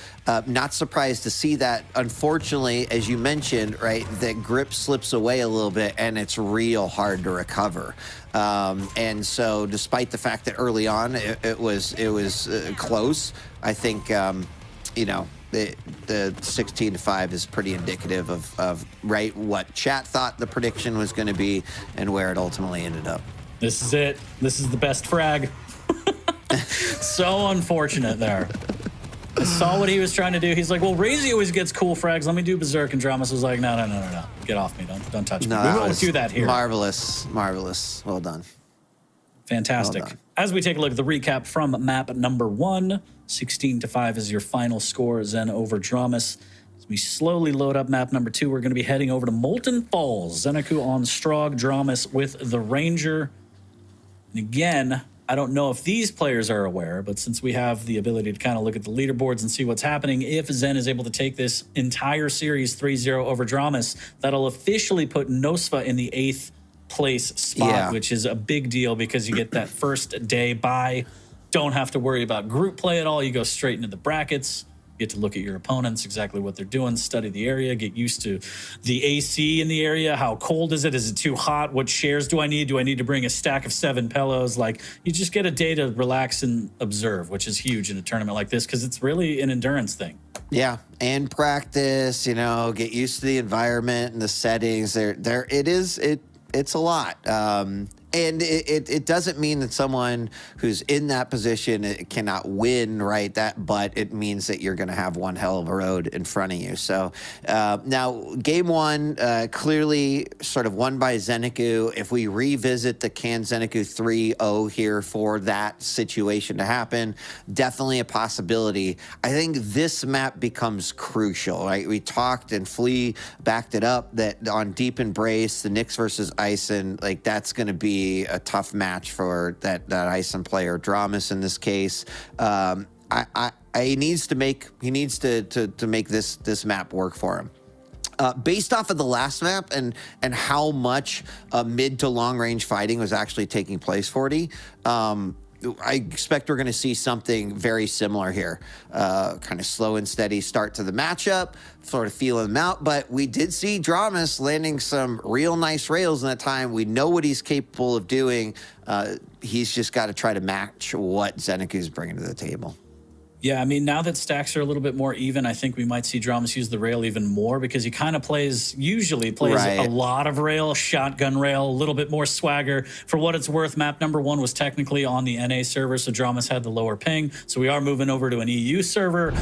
not surprised to see that. Unfortunately, as you mentioned, right, the grip slips away a little bit and it's real hard to recover. And so despite the fact that early on it was close, I think, the 16-5 is pretty indicative of right what chat thought the prediction was going to be and where it ultimately ended up. This is it. This is the best frag. So unfortunate there. I saw what he was trying to do. He's like, well, Razy always gets cool frags. Let me do Berserk. And Dramas was like, no. Get off me. Don't touch me. We won't do that here. Marvelous. Well done. Fantastic. Well done. As we take a look at the recap from map number 1, 16-5 is your final score, Zen over Dramas. As we slowly load up map number 2, we're going to be heading over to Molten Falls. Zeneku on Strog, Dramas with the Ranger. And again, I don't know if these players are aware, but since we have the ability to kind of look at the leaderboards and see what's happening, if Zen is able to take this entire series 3-0 over Dramas, that'll officially put Nosfa in the 8th place spot, which is a big deal because you get that first day bye. Don't have to worry about group play at all. You go straight into the brackets. You get to look at your opponents, exactly what they're doing, study the area, get used to the AC in the area. How cold is it? Is it too hot? What shares do I need? Do I need to bring a stack of 7 pillows? Like, you just get a day to relax and observe, which is huge in a tournament like this because it's really an endurance thing. Yeah, and practice, get used to the environment and the settings. It's a lot. And it doesn't mean that someone who's in that position cannot win, right? But it means that you're going to have one hell of a road in front of you. So now game 1, clearly sort of won by Zeneku. If we revisit the Can Zeneku 3-0 here for that situation to happen, definitely a possibility. I think this map becomes crucial, right? We talked and Flea backed it up that on Deep Embrace, the Nyx versus Ison, like that's going to be a tough match for that Ison player. Dramas in this case, he needs to make this map work for him. Based off of the last map and how much mid to long range fighting was actually taking place for D, I expect we're going to see something very similar here. Kind of slow and steady start to the matchup, sort of feeling them out. But we did see Dramas landing some real nice rails in that time. We know what he's capable of doing. He's just got to try to match what Zeneku's bringing to the table. Yeah, I mean, now that stacks are a little bit more even, I think we might see Dramas use the rail even more because he kind of usually plays a lot of rail, shotgun rail, a little bit more swagger. For what it's worth, map number 1 was technically on the NA server, so Dramas had the lower ping. So we are moving over to an EU server.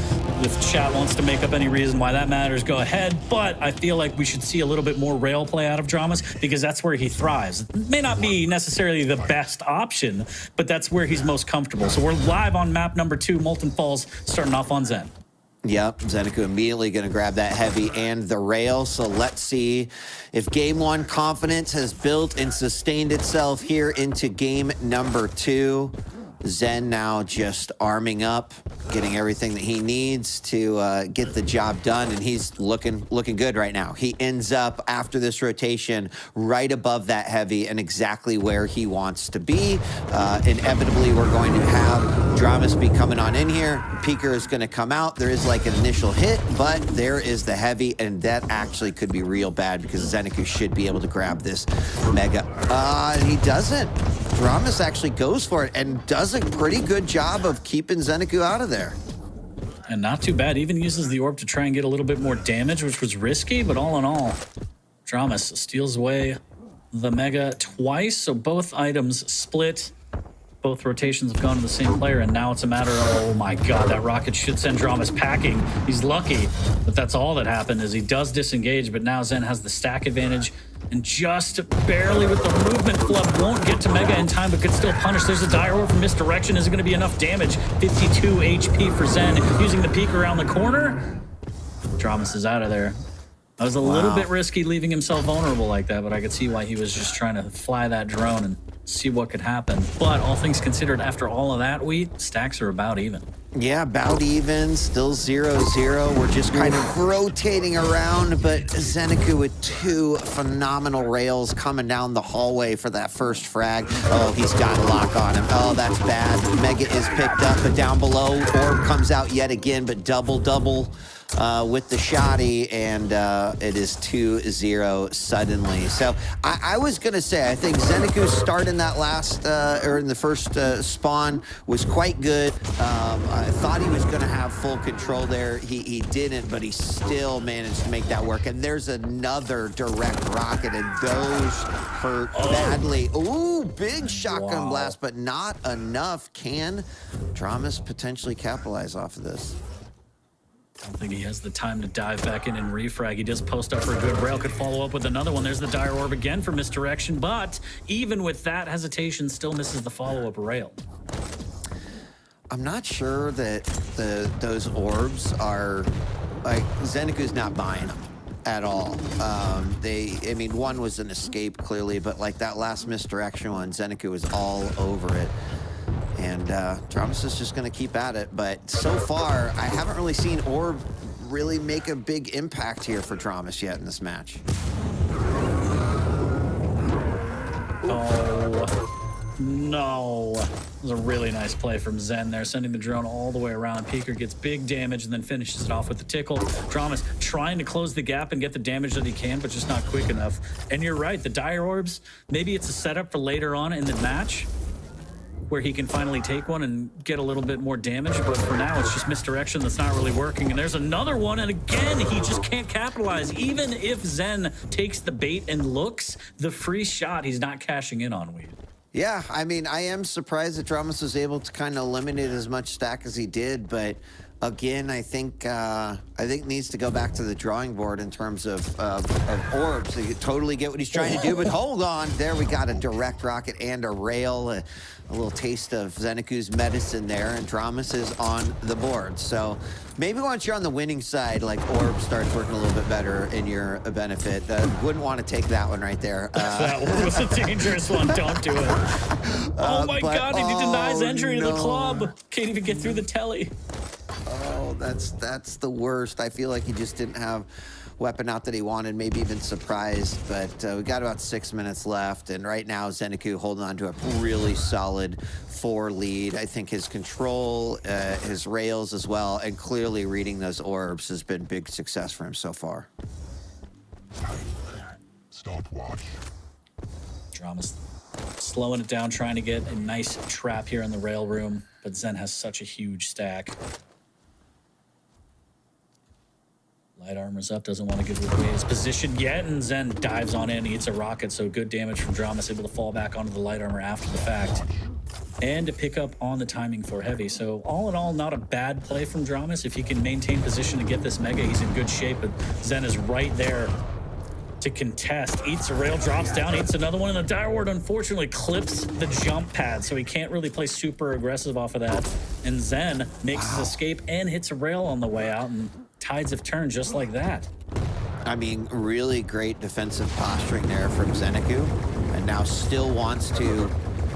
If chat wants to make up any reason why that matters, go ahead. But I feel like we should see a little bit more rail play out of Dramas because that's where he thrives. It may not be necessarily the best option, but that's where he's most comfortable. So we're live on map number 2, Molten Falls, starting off on Zen. Yep, Zeneku immediately going to grab that heavy and the rail. So let's see if game 1 confidence has built and sustained itself here into game number 2. Zen now just arming up, getting everything that he needs to get the job done, and he's looking good right now. He ends up, after this rotation, right above that heavy and exactly where he wants to be. Inevitably, we're going to have Dramas be coming on in here. Peeker is going to come out. There is like an initial hit, but there is the heavy, and that actually could be real bad because Zeneku should be able to grab this Mega. He doesn't. Dramas actually goes for it and does a pretty good job of keeping Zeneku out of there. And not too bad. Even uses the orb to try and get a little bit more damage, which was risky, but all in all, Dramas steals away the Mega twice, so both items split. Both rotations have gone to the same player, and now it's a matter of, oh my god, that rocket should send Dramas packing. He's lucky, but that's all that happened is he does disengage, but now Zen has the stack advantage, and just barely with the movement flub, won't get to Mega in time, but could still punish. There's a dire orb from Misdirection. Is it going to be enough damage? 52 HP for Zen, using the peek around the corner. Dramas is out of there. That was a little bit risky leaving himself vulnerable like that, but I could see why he was just trying to fly that drone and see what could happen. But all things considered, after all of that, stacks are about even. Yeah, about even, still 0-0. We're just kind of rotating around, but Zeneku with 2 phenomenal rails coming down the hallway for that first frag. Oh, he's got a lock on him. Oh, that's bad. Mega is picked up, but down below, orb comes out yet again, but double with the shotty, and it is 2-0 suddenly. So I was going to say, I think Zeneku's start in that last, or in the first spawn was quite good. I thought he was going to have full control there. He didn't, but he still managed to make that work. And there's another direct rocket, and those hurt badly. Ooh, big shotgun blast, but not enough. Can Dramas potentially capitalize off of this? I don't think he has the time to dive back in and refrag. He does post up for a good rail, could follow up with another one. There's the dire orb again for Misdirection, but even with that hesitation, still misses the follow-up rail. I'm not sure that those orbs are, like, Zeneku's not buying them at all. I mean, one was an escape clearly, but like that last Misdirection one, Zeneku was all over it. And Dramas is just going to keep at it. But so far, I haven't really seen Orb really make a big impact here for Dramas yet in this match. Oh, no. It was a really nice play from Zen there, sending the drone all the way around. Peeker gets big damage and then finishes it off with the tickle. Dramas trying to close the gap and get the damage that he can, but just not quick enough. And you're right, the dire orbs, maybe it's a setup for later on in the match, where he can finally take one and get a little bit more damage, but for now it's just Misdirection that's not really working. And there's another one, and again, he just can't capitalize. Even if Zen takes the bait and looks, the free shot he's not cashing in on, Weed. Yeah, I mean, I am surprised that Dramas was able to kind of eliminate as much stack as he did, but again, I think needs to go back to the drawing board in terms of orbs. So you totally get what he's trying to do, but hold on. There we got a direct rocket and a rail, a little taste of Zeneku's medicine there, and Dramas is on the board. So maybe once you're on the winning side, like orb starts working a little bit better in your benefit. Wouldn't want to take that one right there. That one was a dangerous one. Don't do it. Oh my God, he denies entry to the club. Can't even get through the telly. Oh, that's the worst. I feel like he just didn't have weapon out that he wanted, maybe even surprised, but we got about 6 minutes left, and right now Zeneku holding on to a really solid 4 lead. I think his control, his rails as well, and clearly reading those orbs has been big success for him so far. Stopwatch. Dramas slowing it down, trying to get a nice trap here in the rail room, but Zen has such a huge stack. Light armor's up, doesn't want to give away his position yet, and Zen dives on in. He hits a rocket, so good damage from Dramas, able to fall back onto the light armor after the fact. And to pick up on the timing for Heavy. So all in all, not a bad play from Dramas. If he can maintain position to get this Mega, he's in good shape, but Zen is right there to contest. Eats a rail, drops down, eats another one, and the dire ward unfortunately clips the jump pad, so he can't really play super aggressive off of that. And Zen makes his escape and hits a rail on the way out, and tides have turned just like that. I mean, really great defensive posturing there from Zeneku, and now still wants to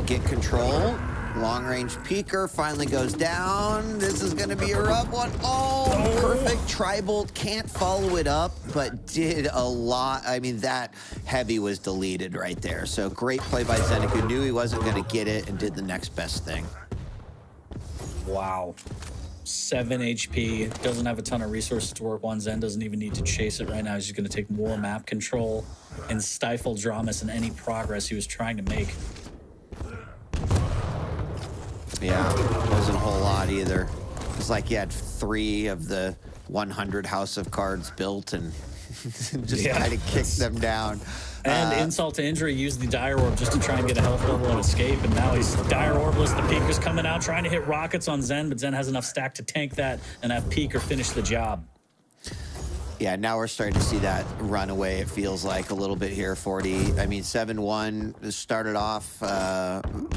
get control. Long-range peeker finally goes down. This is going to be a rough one. Oh, perfect tri-bolt. Can't follow it up, but did a lot. I mean, that Heavy was deleted right there. So great play by Zeneku. Knew he wasn't going to get it and did the next best thing. Wow. 7 HP. Doesn't have a ton of resources to work on. Zen doesn't even need to chase it right now. He's just going to take more map control and stifle Dramas in any progress he was trying to make. Yeah, wasn't a whole lot either. It was like he had 3 of the 100 House of Cards built and just kind of kicked them down. And insult to injury, used the Dire Orb just to try and get a health level and escape. And now he's Dire Orbless. The Peeker's coming out, trying to hit rockets on Zen, but Zen has enough stack to tank that and have Peeker finish the job. Yeah, now we're starting to see that run away, it feels like, a little bit here, 40. I mean, 7-1 started off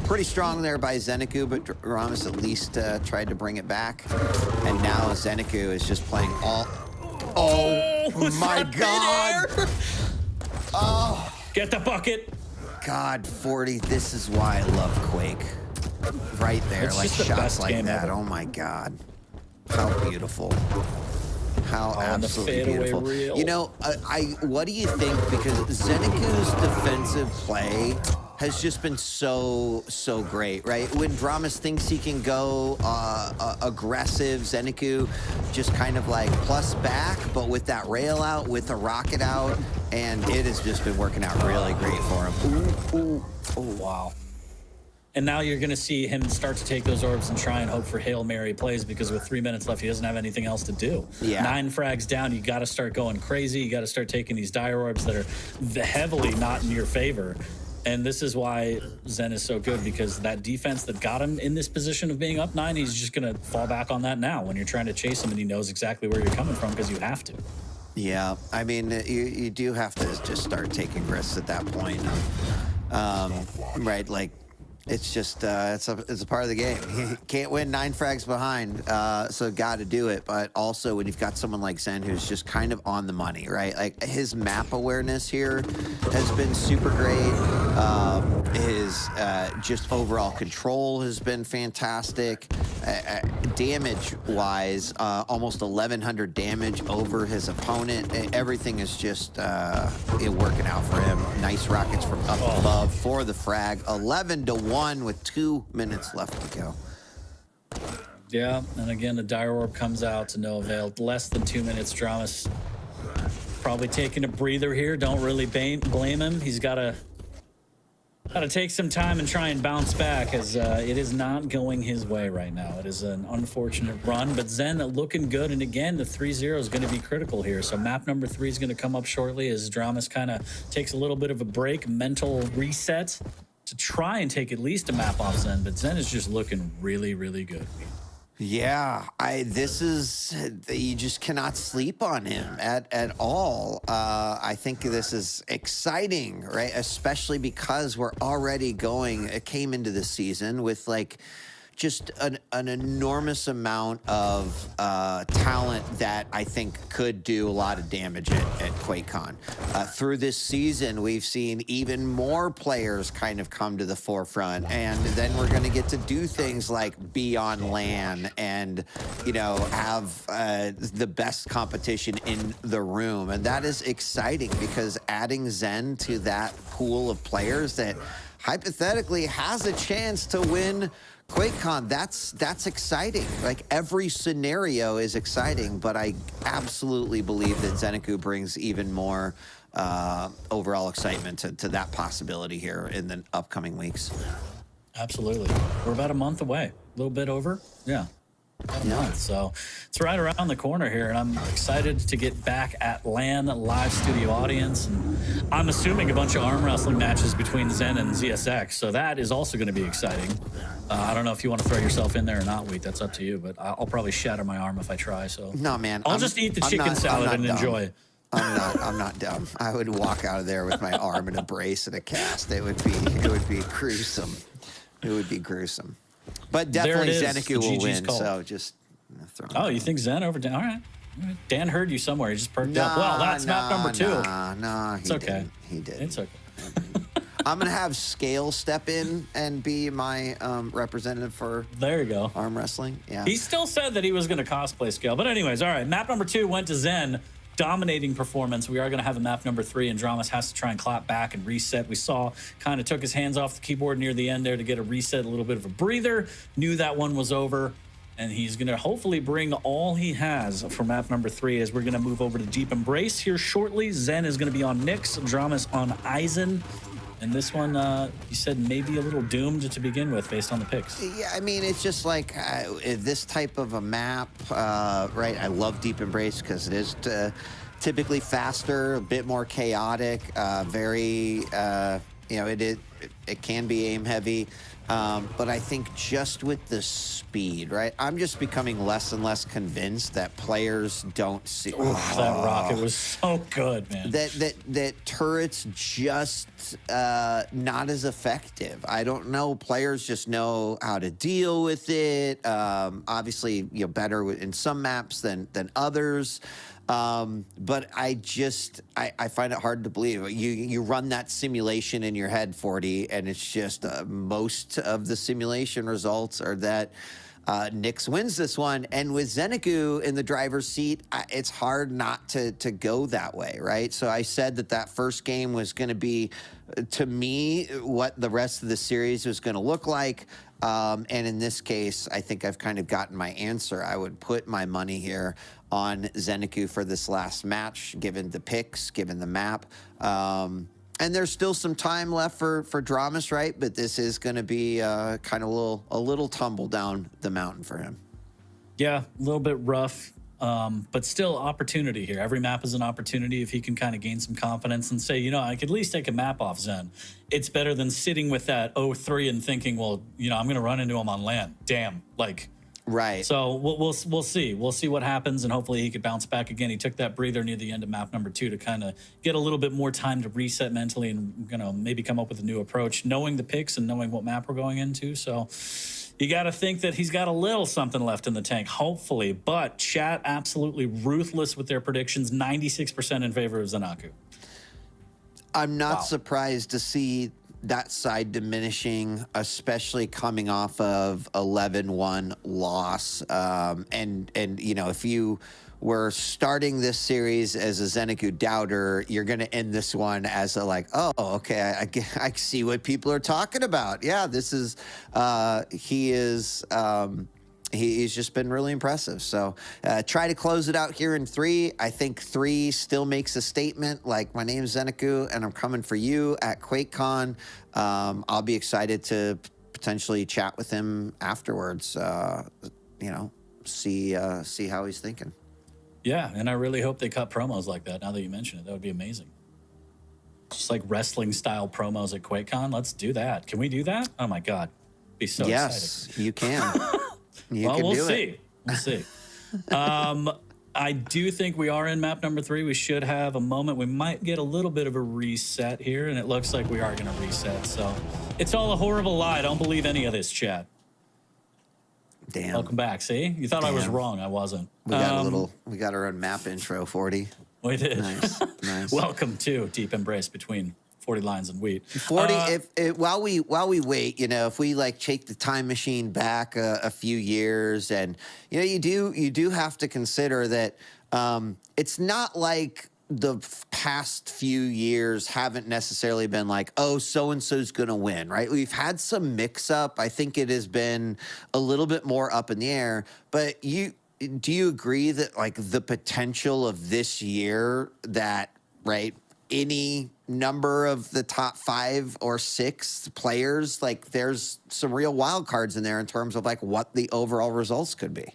pretty strong there by Zeneku, but Ramos at least tried to bring it back. And now Zeneku is just playing all... Oh, my God! Oh, get the bucket. God, 40. This is why I love Quake. Right there, It's like just the shots best like game that. ever. Oh my God, how beautiful! How absolutely fadeaway beautiful. reel. You know, what do you think? Because Zeneku's defensive play has just been so great, right? When Dramas thinks he can go aggressive, Zeneku just kind of like plus back, but with that rail out, with the rocket out, and it has just been working out really great for him. Ooh. Oh, wow. And now you're going to see him start to take those orbs and try and hope for Hail Mary plays, because with 3 minutes left, he doesn't have anything else to do. Yeah. 9 frags down, you got to start going crazy. You got to start taking these Dire Orbs that are heavily not in your favor. And this is why Zen is so good, because that defense that got him in this position of being up 9, he's just going to fall back on that now when you're trying to chase him, and he knows exactly where you're coming from because you have to. Yeah, I mean, you do have to just start taking risks at that point. Right, like, it's just, it's a part of the game. You can't win 9 frags behind, so got to do it. But also, when you've got someone like Zen who's just kind of on the money, right? Like, his map awareness here has been super great. His just overall control has been fantastic. Damage-wise, almost 1,100 damage over his opponent. Everything is just working out for him. Nice rockets from up above for the frag. 11-1 with 2 minutes left to go. Yeah, and again, the Dire Orb comes out to no avail. Less than 2 minutes. Dramas probably taking a breather here. Don't really blame him. He's got to take some time and try and bounce back, as it is not going his way right now. It is an unfortunate run, but Zen looking good. And again, the 3-0 is going to be critical here. So map number 3 is going to come up shortly as Dramas kind of takes a little bit of a break, mental reset, to try and take at least a map off Zen. But Zen is just looking really, really good. Yeah, this is, you just cannot sleep on him at all. I think this is exciting, right? Especially because we're already came into the season with like just an enormous amount of talent that I think could do a lot of damage at QuakeCon. Through this season, we've seen even more players kind of come to the forefront, and then we're going to get to do things like be on LAN and, you know, have the best competition in the room. And that is exciting, because adding Zen to that pool of players that hypothetically has a chance to win QuakeCon, that's exciting. Like, every scenario is exciting, but I absolutely believe that Zeneku brings even more overall excitement to that possibility here in the upcoming weeks. Absolutely. We're about a month away. A little bit over. Yeah. About a month. So it's right around the corner here, and I'm excited to get back at LAN live studio audience. And I'm assuming a bunch of arm wrestling matches between Zen and ZSX, so that is also going to be exciting. I don't know if you want to throw yourself in there or not, Wheat. That's up to you, but I'll probably shatter my arm if I try. So no, man, I'll just eat the chicken salad and enjoy. I'm not dumb. I would walk out of there with my arm in a brace and a cast. It would be gruesome. It would be gruesome. But definitely Zeneku will win. Call. So just throw. Oh, you think Zen over Dan? All right. Dan heard you somewhere. He just perked up. Well, that's map number 2. Nah, it's okay. He did. It's okay. I'm gonna have Scale step in and be my representative for. There you go. Arm wrestling. Yeah. He still said that he was going to cosplay Scale, but anyways, all right. Map number 2 went to Zen. Dominating performance. We are going to have a map number 3, and Dramas has to try and clap back and reset. We saw kind of took his hands off the keyboard near the end there to get a reset, a little bit of a breather. Knew that one was over, and he's going to hopefully bring all he has for map number 3 as we're going to move over to Deep Embrace here shortly. Zen is going to be on Nyx, Dramas on Aizen. And this one, you said maybe a little doomed to begin with based on the picks. Yeah, I mean, it's just like this type of a map, right? I love Deep Embrace because it is typically faster, a bit more chaotic, very, it can be aim heavy. But I think just with the speed, right? I'm just becoming less and less convinced that players don't see. That rocket was so good, man. That turrets just not as effective. I don't know. Players just know how to deal with it. Obviously, better in some maps than others. But I find it hard to believe. You run that simulation in your head, 40, and it's just most of the simulation results are that Nyx wins this one. And with Zenecu in the driver's seat, it's hard not to go that way, right? So I said that first game was going to be, to me, what the rest of the series was going to look like. And in this case, I think I've kind of gotten my answer. I would put my money here on Zenecu for this last match, given the picks, given the map. And there's still some time left for Dramas, right? But this is going to be kind of a little tumble down the mountain for him. Yeah, a little bit rough, but still opportunity here. Every map is an opportunity if he can kind of gain some confidence and say, I could at least take a map off Zen. It's better than sitting with that 0-3 and thinking, well, I'm going to run into him on land. Damn, right. So we'll see. We'll see what happens, and hopefully he could bounce back again. He took that breather near the end of map number 2 to kind of get a little bit more time to reset mentally and maybe come up with a new approach, knowing the picks and knowing what map we're going into. So you got to think that he's got a little something left in the tank, hopefully. But chat absolutely ruthless with their predictions, 96% in favor of Zenecu. I'm not surprised to see that side diminishing, especially coming off of 11-1 loss. And if you were starting this series as a Zenecu doubter, you're going to end this one as okay, I see what people are talking about. Yeah, this is, he's just been really impressive. So try to close it out here in 3. I think 3 still makes a statement like, my name's Zenecu and I'm coming for you at QuakeCon. I'll be excited to potentially chat with him afterwards, see how he's thinking. Yeah, and I really hope they cut promos like that now that you mention it. That would be amazing. Just like wrestling-style promos at QuakeCon. Let's do that. Can we do that? Oh, my God. Be so exciting. Yes, you can. We'll see. We'll see. I do think we are in map number 3. We should have a moment. We might get a little bit of a reset here, and it looks like we are going to reset. So it's all a horrible lie. Don't believe any of this, chat. Damn. Welcome back. See? You thought I was wrong. I wasn't. We got our own map intro, 40. We did. Nice. Welcome to Deep Embrace between 40 lines and wheat. 40. While we wait, if we take the time machine back a few years, and you do have to consider that it's not like the past few years haven't necessarily been like, oh, so-and-so's going to win, right? We've had some mix-up. I think it has been a little bit more up in the air. But do you agree that, the potential of this year that, right, any number of the top 5 or 6 players, there's some real wild cards in there in terms of, what the overall results could be?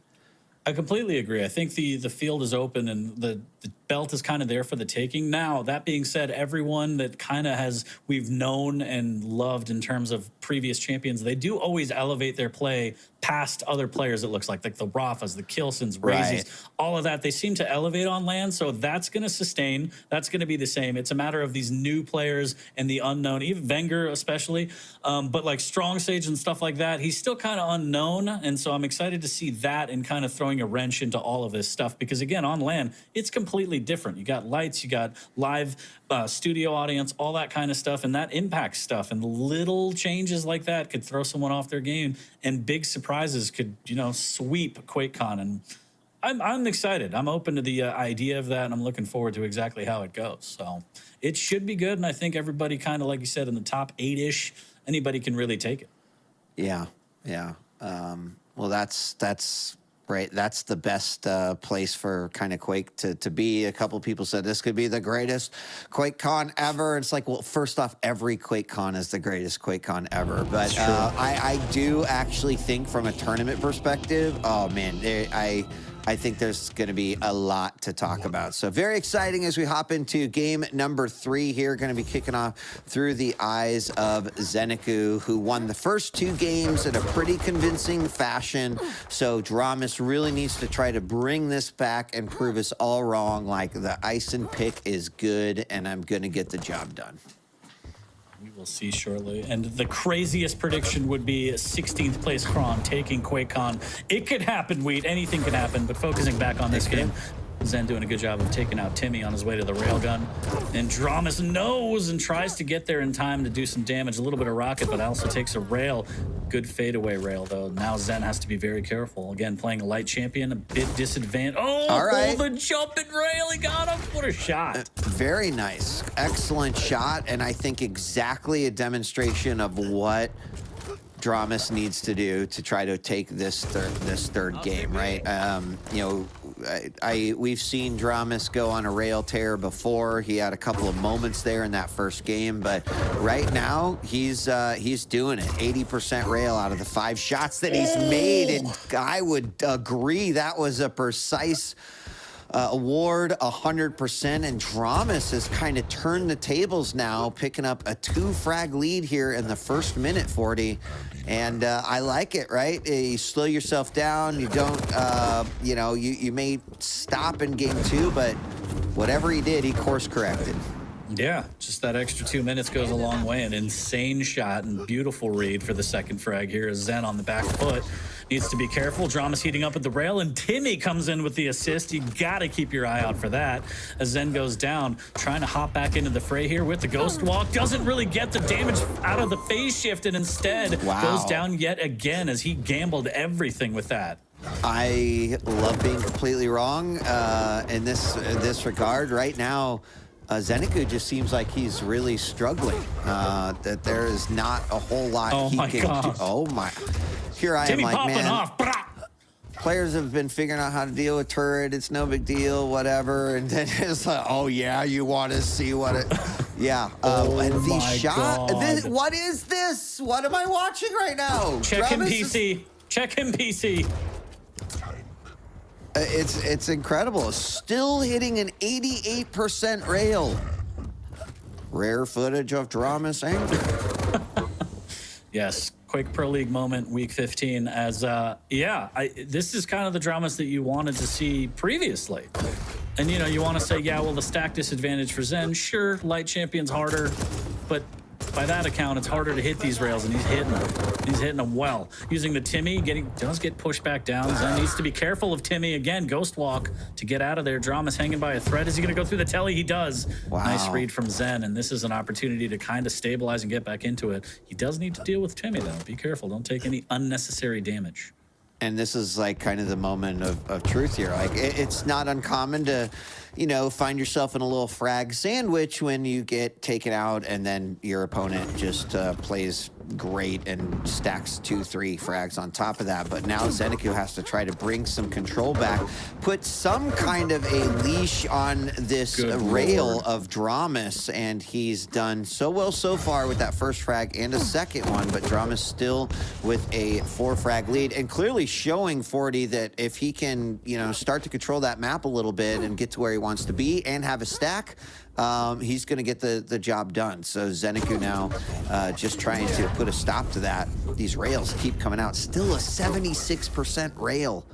I completely agree. I think the field is open and the belt is kind of there for the taking. Now, that being said, everyone that kind of we've known and loved in terms of previous champions, they do always elevate their play past other players, it looks like the Rafas, the Kilsons, Razies, all of that. They seem to elevate on land, so that's going to sustain. That's going to be the same. It's a matter of these new players and the unknown, even Wenger especially, but Strong Sage and stuff like that, he's still kind of unknown, and so I'm excited to see that and kind of throwing a wrench into all of this stuff because, again, on land, it's completely different. You got lights, you got live studio audience, all that kind of stuff, and that impacts stuff, and little changes like that could throw someone off their game, and big surprises could, sweep QuakeCon, and I'm excited. I'm open to the idea of that, and I'm looking forward to exactly how it goes. So it should be good, and I think everybody kind of, like you said, in the top 8-ish, anybody can really take it. Yeah. Well, that's right? That's the best place for kind of Quake to be. A couple people said this could be the greatest QuakeCon ever. It's like, well, first off, every QuakeCon is the greatest QuakeCon ever. But I do actually think from a tournament perspective, oh man, I think there's going to be a lot to talk about. So very exciting as we hop into game number 3 here. Going to be kicking off through the eyes of Zenecu, who won the first 2 games in a pretty convincing fashion. So Dramus really needs to try to bring this back and prove us all wrong. Like, the Ison pick is good, and I'm going to get the job done. We will see shortly. And the craziest prediction would be 16th place Kron taking QuakeCon. It could happen, Wheat. Anything could happen. But focusing back on this game, Zen doing a good job of taking out Timmy on his way to the railgun. And Dramus knows and tries to get there in time to do some damage. A little bit of rocket, but also takes a rail. Good fadeaway rail, though. Now Zen has to be very careful. Again, playing a light champion, a bit disadvantaged. Oh, all right. The jumping rail. He got him. What a shot. Very nice. Excellent shot. And I think exactly a demonstration of what Dramus needs to do to try to take this third game, right? You know, we've seen Dramus go on a rail tear before. He had a couple of moments there in that first game, but right now he's doing it. 80% rail out of the 5 shots that he's made, and I would agree that was a precise award, 100%, and Dramus has kind of turned the tables now, picking up a 2-frag lead here in the first minute, 40. And I like it, right? You slow yourself down. You don't, you know, you may stop in game 2, but whatever he did, he course corrected. Yeah, just that extra 2 minutes goes a long way. An insane shot and beautiful read for the second frag here. Zen on the back foot. Needs to be careful. Dramus heating up at the rail, and Timmy comes in with the assist. You gotta keep your eye out for that. As Zen goes down, trying to hop back into the fray here with the ghost walk. Doesn't really get the damage out of the phase shift, and instead goes down yet again as he gambled everything with that. I love being completely wrong in this regard. Right now, Zenecu just seems like he's really struggling. That there is not a whole lot he can do. Oh my! Here I am, like, man. Off. Players have been figuring out how to deal with turret. It's no big deal, whatever. And then it's like, oh yeah, you want to see what it? Yeah. And the shot. What is this? What am I watching right now? Check him, PC. Check him, PC. It's incredible. Still hitting an 88% rail. Rare footage of Dramus anger. Yes, Quake Pro League moment, week 15. As this is kind of the Dramus that you wanted to see previously. And you know, you want to say, yeah, well, the stack disadvantage for Zen, sure, light champion's harder, but by that account, it's harder to hit these rails, and he's hitting them. He's hitting them well. Using the Timmy, does get pushed back down. Zen needs to be careful of Timmy. Again, ghost walk to get out of there. Dramus hanging by a thread. Is he going to go through the telly? He does. Wow. Nice read from Zen, and this is an opportunity to kind of stabilize and get back into it. He does need to deal with Timmy, though. Be careful. Don't take any unnecessary damage. And this is like kind of the moment of truth here. Like, it's not uncommon to, you know, find yourself in a little frag sandwich when you get taken out and then your opponent just plays great and stacks 2-3 frags on top of that. But now Zenecu has to try to bring some control back, put some kind of a leash on this rail of Dramus, and he's done so well so far with that first frag and a second one, but Dramus still with a 4-frag lead, and clearly showing 40 that if he can, you know, start to control that map a little bit and get to where he wants to be and have a stack, he's going to get the job done. So Zenecu now just trying to put a stop to that. These rails keep coming out. Still a 76% rail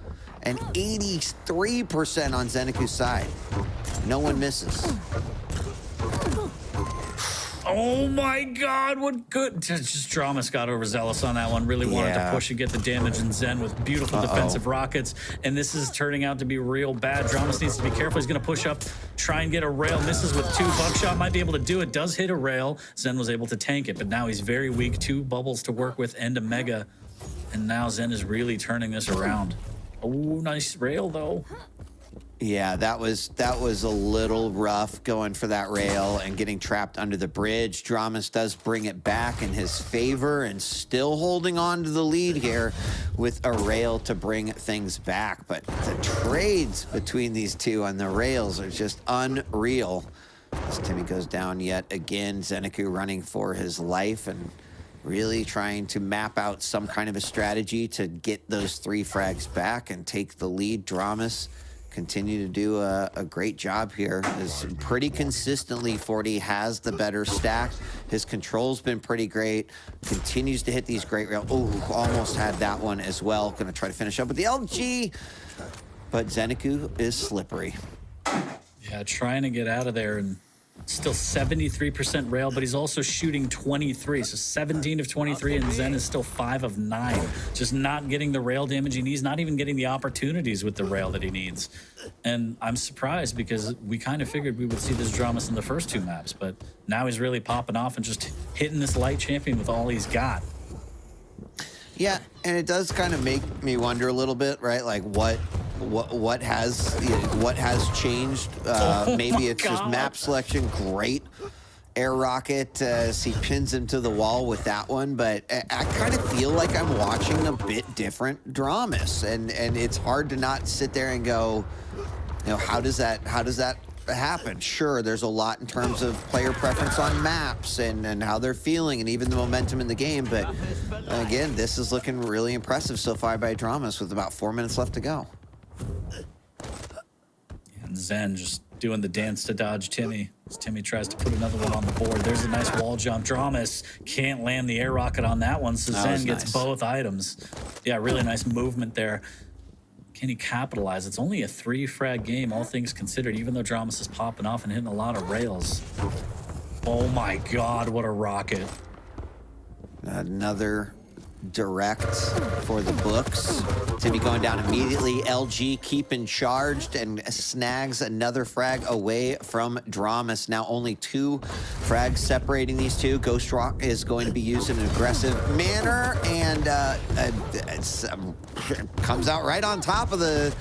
and 83% on Zenecu's side. No one misses. Oh my God, what good. Just Dramus got overzealous on that one. Really wanted to push and get the damage, and Zen with beautiful defensive rockets. And this is turning out to be real bad. Dramus needs to be careful. He's going to push up, try and get a rail. Misses with 2. Buckshot might be able to do it. Does hit a rail. Zen was able to tank it, but now he's very weak. 2 bubbles to work with and a mega. And now Zen is really turning this around. Oh, nice rail, though. Yeah, that was a little rough going for that rail and getting trapped under the bridge. Dramas does bring it back in his favor and still holding on to the lead here with a rail to bring things back. But the trades between these two on the rails are just unreal. As Timmy goes down yet again, Zeneku running for his life and really trying to map out some kind of a strategy to get those 3 frags back and take the lead. Dramas continue to do a great job here. Is pretty consistently 40 has the better stack. His control's been pretty great. Continues to hit these great rail. Oh, almost had that one as well. Gonna try to finish up with the LG, but Zeneku is slippery. Yeah, trying to get out of there, and still 73% rail, but he's also shooting 23. So 17 of 23, and Zen is still 5 of 9. Just not getting the rail damage he needs, not even getting the opportunities with the rail that he needs. And I'm surprised because we kind of figured we would see this Dramas in the first 2 maps, but now he's really popping off and just hitting this light champion with all he's got. Yeah, and it does kind of make me wonder a little bit, right? Like what has changed? Maybe it's just map selection. Great air rocket as he pins him to the wall with that one, but I kind of feel like I'm watching a bit different Dramas, and it's hard to not sit there and go, you know, how does that happen? Sure, there's a lot in terms of player preference on maps and how they're feeling and even the momentum in the game, but again, this is looking really impressive so far by Dramas with about 4 minutes left to go. And Zen just doing the dance to dodge Timmy as Timmy tries to put another one on the board. There's a nice wall jump. Dramas can't land the air rocket on that one, so Zen gets both items. Yeah, really nice movement there. Can he capitalize? It's only a 3-frag game, all things considered, even though Dramas is popping off and hitting a lot of rails. Oh my God, what a rocket. Another direct for the books. Timmy going down immediately. LG keeping charged and snags another frag away from Dramas. Now only 2 frags separating these two. Ghost Rock is going to be used in an aggressive manner, and comes out right on top of the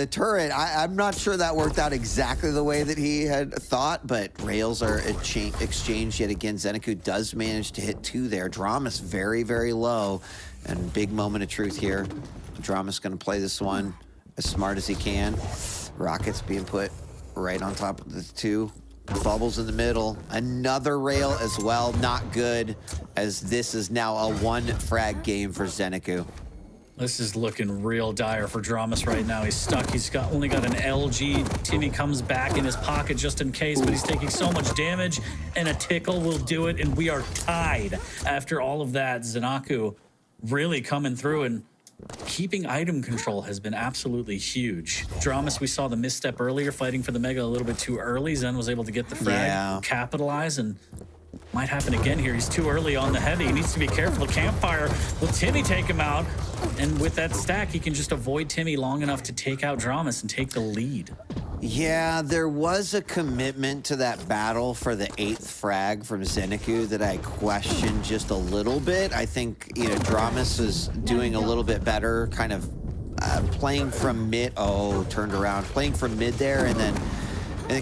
turret. I'm not sure that worked out exactly the way that he had thought, but rails are exchanged yet again. Zeneku does manage to hit 2 there. Dramas very, very low, and big moment of truth here. Dramas gonna play this one as smart as he can. Rockets being put right on top of the 2. Bubbles in the middle. Another rail as well. Not good, as this is now a 1-frag game for Zeneku. This is looking real dire for Dramas right now. He's stuck. He's only got an LG. Timmy comes back in his pocket just in case, but he's taking so much damage, and a tickle will do it, and we are tied. After all of that, Zeneku really coming through, and keeping item control has been absolutely huge. Dramas, we saw the misstep earlier, fighting for the Mega a little bit too early. Zen was able to get the frag, capitalize, and might happen again here. He's too early on the heavy. He needs to be careful. Campfire, will Timmy take him out? And with that stack, he can just avoid Timmy long enough to take out Dramas and take the lead. Yeah, there was a commitment to that battle for the 8th frag from Zeneku that I questioned just a little bit. I think, you know, Dramas is doing a little bit better, kind of playing from mid. Oh, turned around. Playing from mid there, and then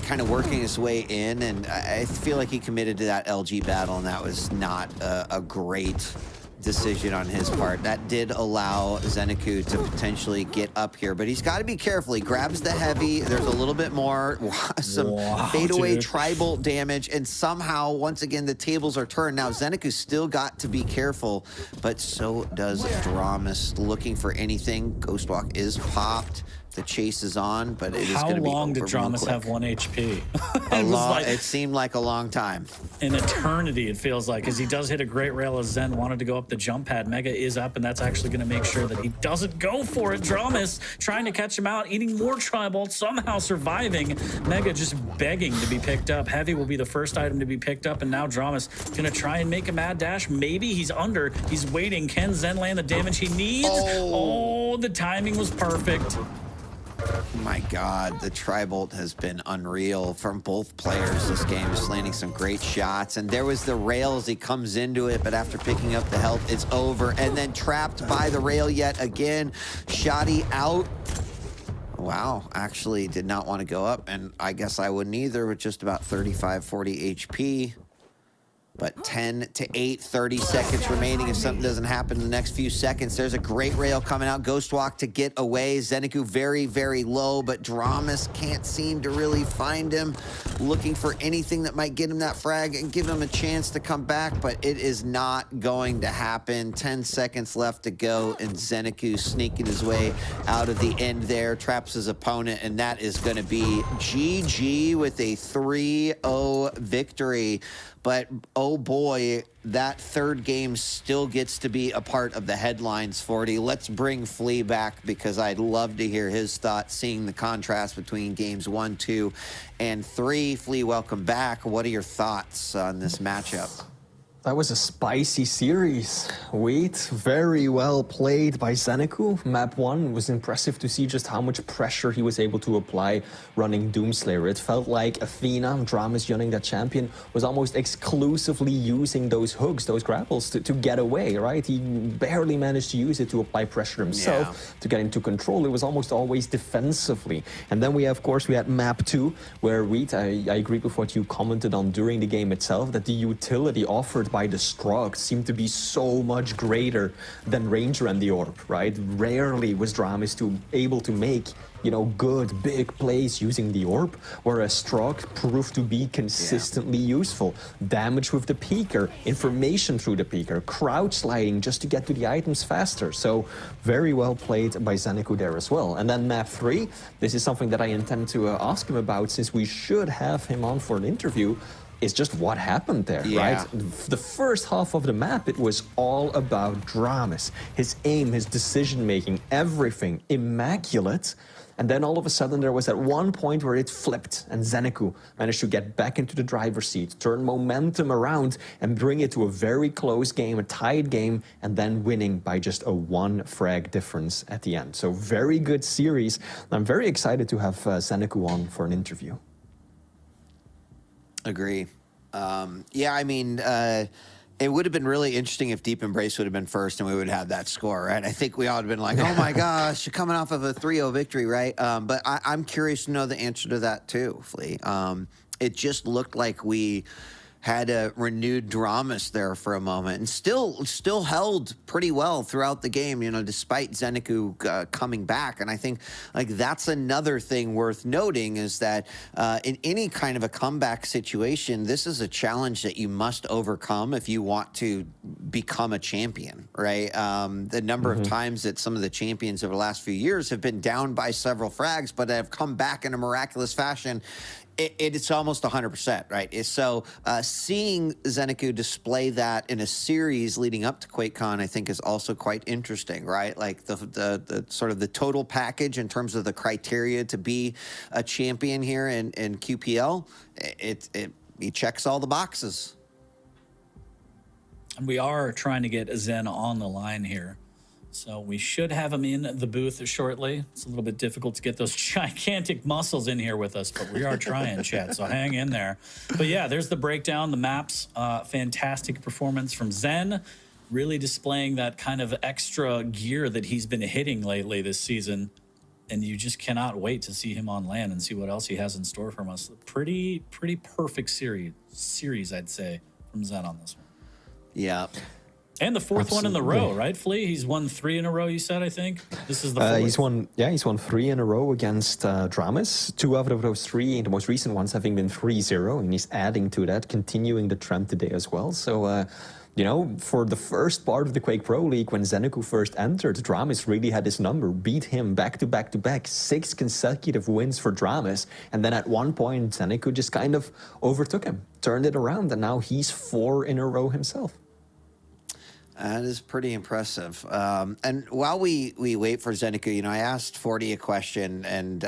kind of working his way in. And I feel like he committed to that LG battle, and that was not a great decision on his part. That did allow Zeneku to potentially get up here, but he's got to be careful. He grabs the heavy. There's a little bit more, some fadeaway tribal damage, and somehow, once again, the tables are turned. Now, Zeneku still got to be careful, but so does Dramas. Looking for anything. Ghostwalk is popped. The chase is on, but it is going to be How long did Dramas have 1 HP? It seemed like a long time. An eternity, it feels like, as he does hit a great rail as Zen wanted to go up the jump pad. Mega is up, and that's actually going to make sure that he doesn't go for it. Dramas trying to catch him out, eating more tribal, somehow surviving. Mega just begging to be picked up. Heavy will be the first item to be picked up, and now Dramas going to try and make a mad dash. Maybe he's under. He's waiting. Can Zen land the damage he needs? Oh, the timing was perfect. My God, the Tribolt has been unreal from both players this game, just landing some great shots. And there was the rail as he comes into it, but after picking up the health, it's over. And then trapped by the rail yet again. Shoddy out. Wow, actually did not want to go up, and I guess I wouldn't either with just about 35, 40 HP. But 10 to 8, 30 seconds remaining if something doesn't happen in the next few seconds. There's a great rail coming out. Ghostwalk to get away. Zeneku very, very low, but Dramas can't seem to really find him. Looking for anything that might get him that frag and give him a chance to come back, but it is not going to happen. 10 seconds left to go, and Zeneku sneaking his way out of the end there, traps his opponent, and that is going to be GG with a 3-0 victory. But, oh boy, that third game still gets to be a part of the headlines, 40. Let's bring Flea back because I'd love to hear his thoughts, seeing the contrast between games 1, 2, and 3. Flea, welcome back. What are your thoughts on this matchup? That was a spicy series. Wait, very well played by Zeneku. Map 1 was impressive to see just how much pressure he was able to apply running Doomslayer. It felt like Athena, Dramas Yunning, that champion, was almost exclusively using those hooks, those grapples to get away, right? He barely managed to use it to apply pressure himself, to get into control. It was almost always defensively. And then we had map 2, where I agree with what you commented on during the game itself, that the utility offered by the Strug seemed to be so much greater than Ranger and the Orb, right? Rarely was Dramas able to make, good big plays using the Orb, whereas Strug proved to be consistently useful. Damage with the Peeker, information through the Peeker, crouch sliding just to get to the items faster. So very well played by Zeneku there as well. And then map 3, this is something that I intend to ask him about, since we should have him on for an interview. Is just what happened there, right? The first half of the map, it was all about Dramas. His aim, his decision-making, everything immaculate. And then all of a sudden there was at one point where it flipped, and Zeneku managed to get back into the driver's seat, turn momentum around, and bring it to a very close game, a tied game, and then winning by just a 1 frag difference at the end. So very good series. I'm very excited to have Zeneku on for an interview. Agree. It would have been really interesting if Deep Embrace would have been first and we would have that score, right? I think we all would have been like, oh my gosh, you're coming off of a 3-0 victory, right? But I'm curious to know the answer to that too, Flea. It just looked like we had a renewed Dramas there for a moment, and still held pretty well throughout the game, despite Zeneku coming back. And I think that's another thing worth noting, is that in any kind of a comeback situation, this is a challenge that you must overcome if you want to become a champion, right? The number of times that some of the champions over the last few years have been down by several frags, but have come back in a miraculous fashion, it's almost 100%, right? So seeing Zeneku display that in a series leading up to QuakeCon, I think, is also quite interesting, right? Like the sort of the total package in terms of the criteria to be a champion here in QPL, he checks all the boxes. And we are trying to get Zen on the line here. So we should have him in the booth shortly. It's a little bit difficult to get those gigantic muscles in here with us, but we are trying, chat, so hang in there. But yeah, there's the breakdown, the maps. Fantastic performance from Zen, really displaying that kind of extra gear that he's been hitting lately this season. And you just cannot wait to see him on land and see what else he has in store from us. Pretty perfect series, I'd say, from Zen on this one. Yeah. And the fourth one in the row, right, Flea? He's won 3 in a row, you said, I think? This is the fourth. He's won 3 in a row against Dramas. 2 out of those 3, the most recent ones, having been 3-0, and he's adding to that, continuing the trend today as well. So, for the first part of the Quake Pro League, when Zeneku first entered, Dramas really had his number, beat him back to back to back, 6 consecutive wins for Dramas. And then at one point, Zeneku just kind of overtook him, turned it around, and now he's 4 in a row himself. That is pretty impressive. And while we wait for Zeneku, I asked 40 a question, and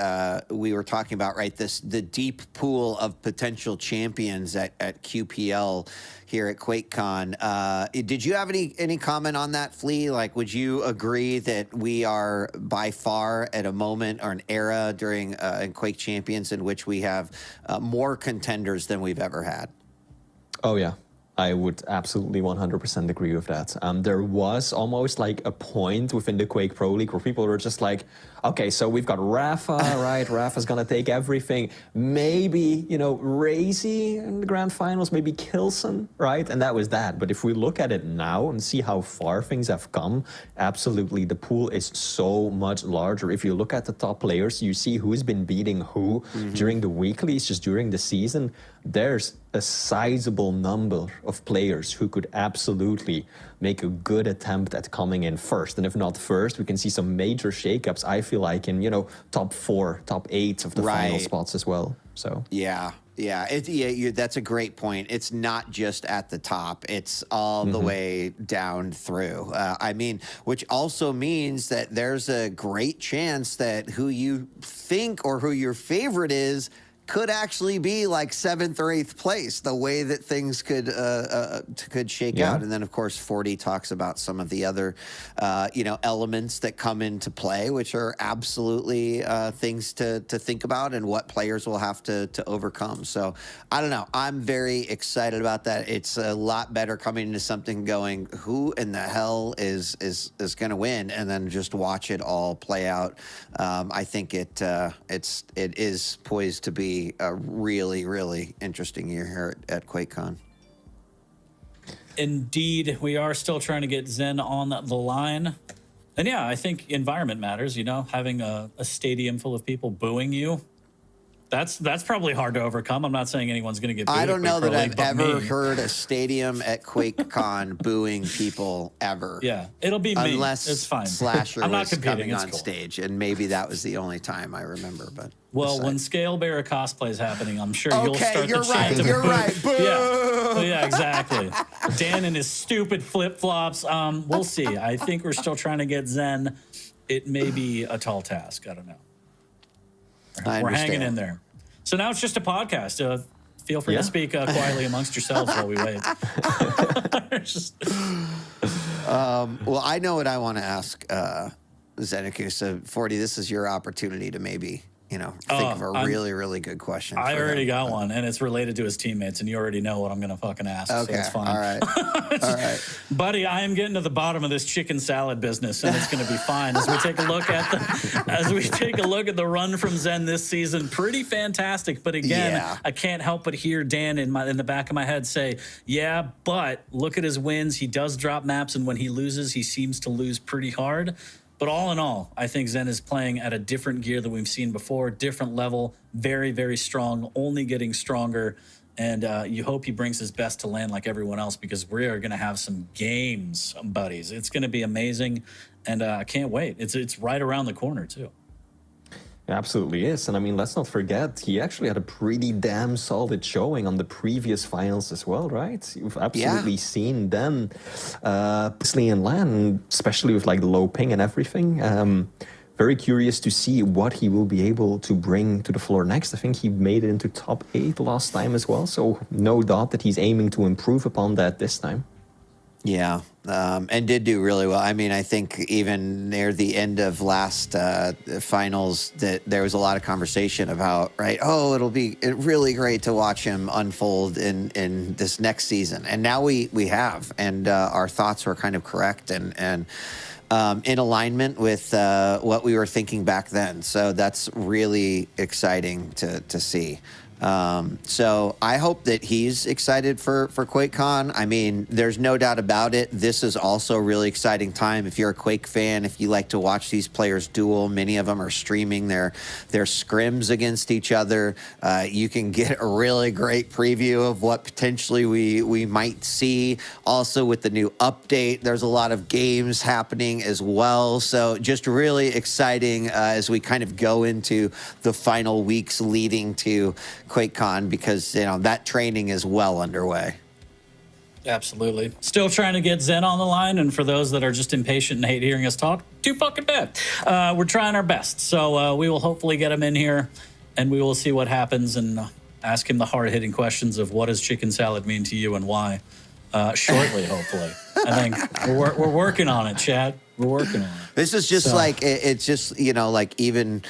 we were talking about, right, the deep pool of potential champions at QPL here at QuakeCon. Did you have any comment on that, Flea? Like, would you agree that we are by far at a moment or an era during in Quake Champions in which we have more contenders than we've ever had? Oh, yeah. I would absolutely 100% agree with that. There was almost like a point within the Quake Pro League where people were just like, okay, so we've got Rafa, right? Rafa's gonna take everything. Maybe, you know, Razy in the grand finals, maybe Kilson, right? And that was that. But if we look at it now and see how far things have come, absolutely, the pool is so much larger. If you look at the top players, you see who's been beating who during the weeklies, just during the season. There's a sizable number of players who could absolutely make a good attempt at coming in first. And if not first, we can see some major shakeups, I feel like, in, you know, top 4, top 8 of the final spots as well. So yeah, that's a great point. It's not just at the top; it's all the way down through. I mean, which also means that there's a great chance that who you think or who your favorite is could actually be like 7th or 8th place, the way that things could shake out. And then, of course, 40 talks about some of the other, elements that come into play, which are absolutely things to think about and what players will have to overcome. So I don't know. I'm very excited about that. It's a lot better coming into something going, who in the hell is going to win, and then just watch it all play out. I think it is poised to be a really, really interesting year here at QuakeCon. Indeed, we are still trying to get Zen on the line. And yeah, I think environment matters, you know, having a stadium full of people booing you. That's probably hard to overcome. I'm not saying anyone's going to get booed. I don't know that I've ever me. heard a stadium at QuakeCon booing people ever. Yeah, it'll be me. Unless it's fine. Slasher I'm not was competing. coming It's on cool. stage, and maybe that was the only time I remember. But well, when Scale Bearer cosplay is happening, I'm sure you'll start you're the right. chant of You're boo. right. Boo! Yeah, exactly. Dan and his stupid flip flops. We'll see. I think we're still trying to get Zen. It may be a tall task. I don't know. We're hanging in there. So now it's just a podcast. Feel free to speak quietly amongst yourselves while we wait. Well, I know what I want to ask Zeneku. So, 40, this is your opportunity to maybe, think of a really, really good question. I already got one, and it's related to his teammates, and you already know what I'm going to fucking ask. Okay, so it's fine. all right. All right. Buddy, I am getting to the bottom of this chicken salad business, and it's going to be fine as we take a look at the run from Zen this season. Pretty fantastic, but again, I can't help but hear Dan in the back of my head say, "Yeah, but look at his wins. He does drop maps, and when he loses, he seems to lose pretty hard." But all in all, I think Zen is playing at a different gear than we've seen before, different level, very, very strong, only getting stronger. And you hope he brings his best to land like everyone else, because we are going to have some games, buddies. It's going to be amazing, and I can't wait. It's right around the corner, too. It absolutely is. And I mean, let's not forget, he actually had a pretty damn solid showing on the previous finals as well, right? You've absolutely seen them, especially in LAN, especially with like the low ping and everything. Very curious to see what he will be able to bring to the floor next. I think he made it into top 8 last time as well. So no doubt that he's aiming to improve upon that this time. Yeah, and did do really well. I mean, I think even near the end of last finals, that there was a lot of conversation about, it'll be really great to watch him unfold in this next season. And now we have, and our thoughts were kind of correct and in alignment with what we were thinking back then. So that's really exciting to see. So I hope that he's excited for QuakeCon. I mean, there's no doubt about it. This is also a really exciting time. If you're a Quake fan, if you like to watch these players duel, many of them are streaming their scrims against each other. You can get a really great preview of what potentially we might see. Also with the new update, there's a lot of games happening as well. So just really exciting as we kind of go into the final weeks leading to QuakeCon, because that training is well underway. Absolutely. Still trying to get Zen on the line, and for those that are just impatient and hate hearing us talk, too fucking bad. We're trying our best, so we will hopefully get him in here, and we will see what happens and ask him the hard-hitting questions of what does chicken salad mean to you and why. Shortly, hopefully. I think we're working on it, Chad. We're working on it. This is just it's just, like even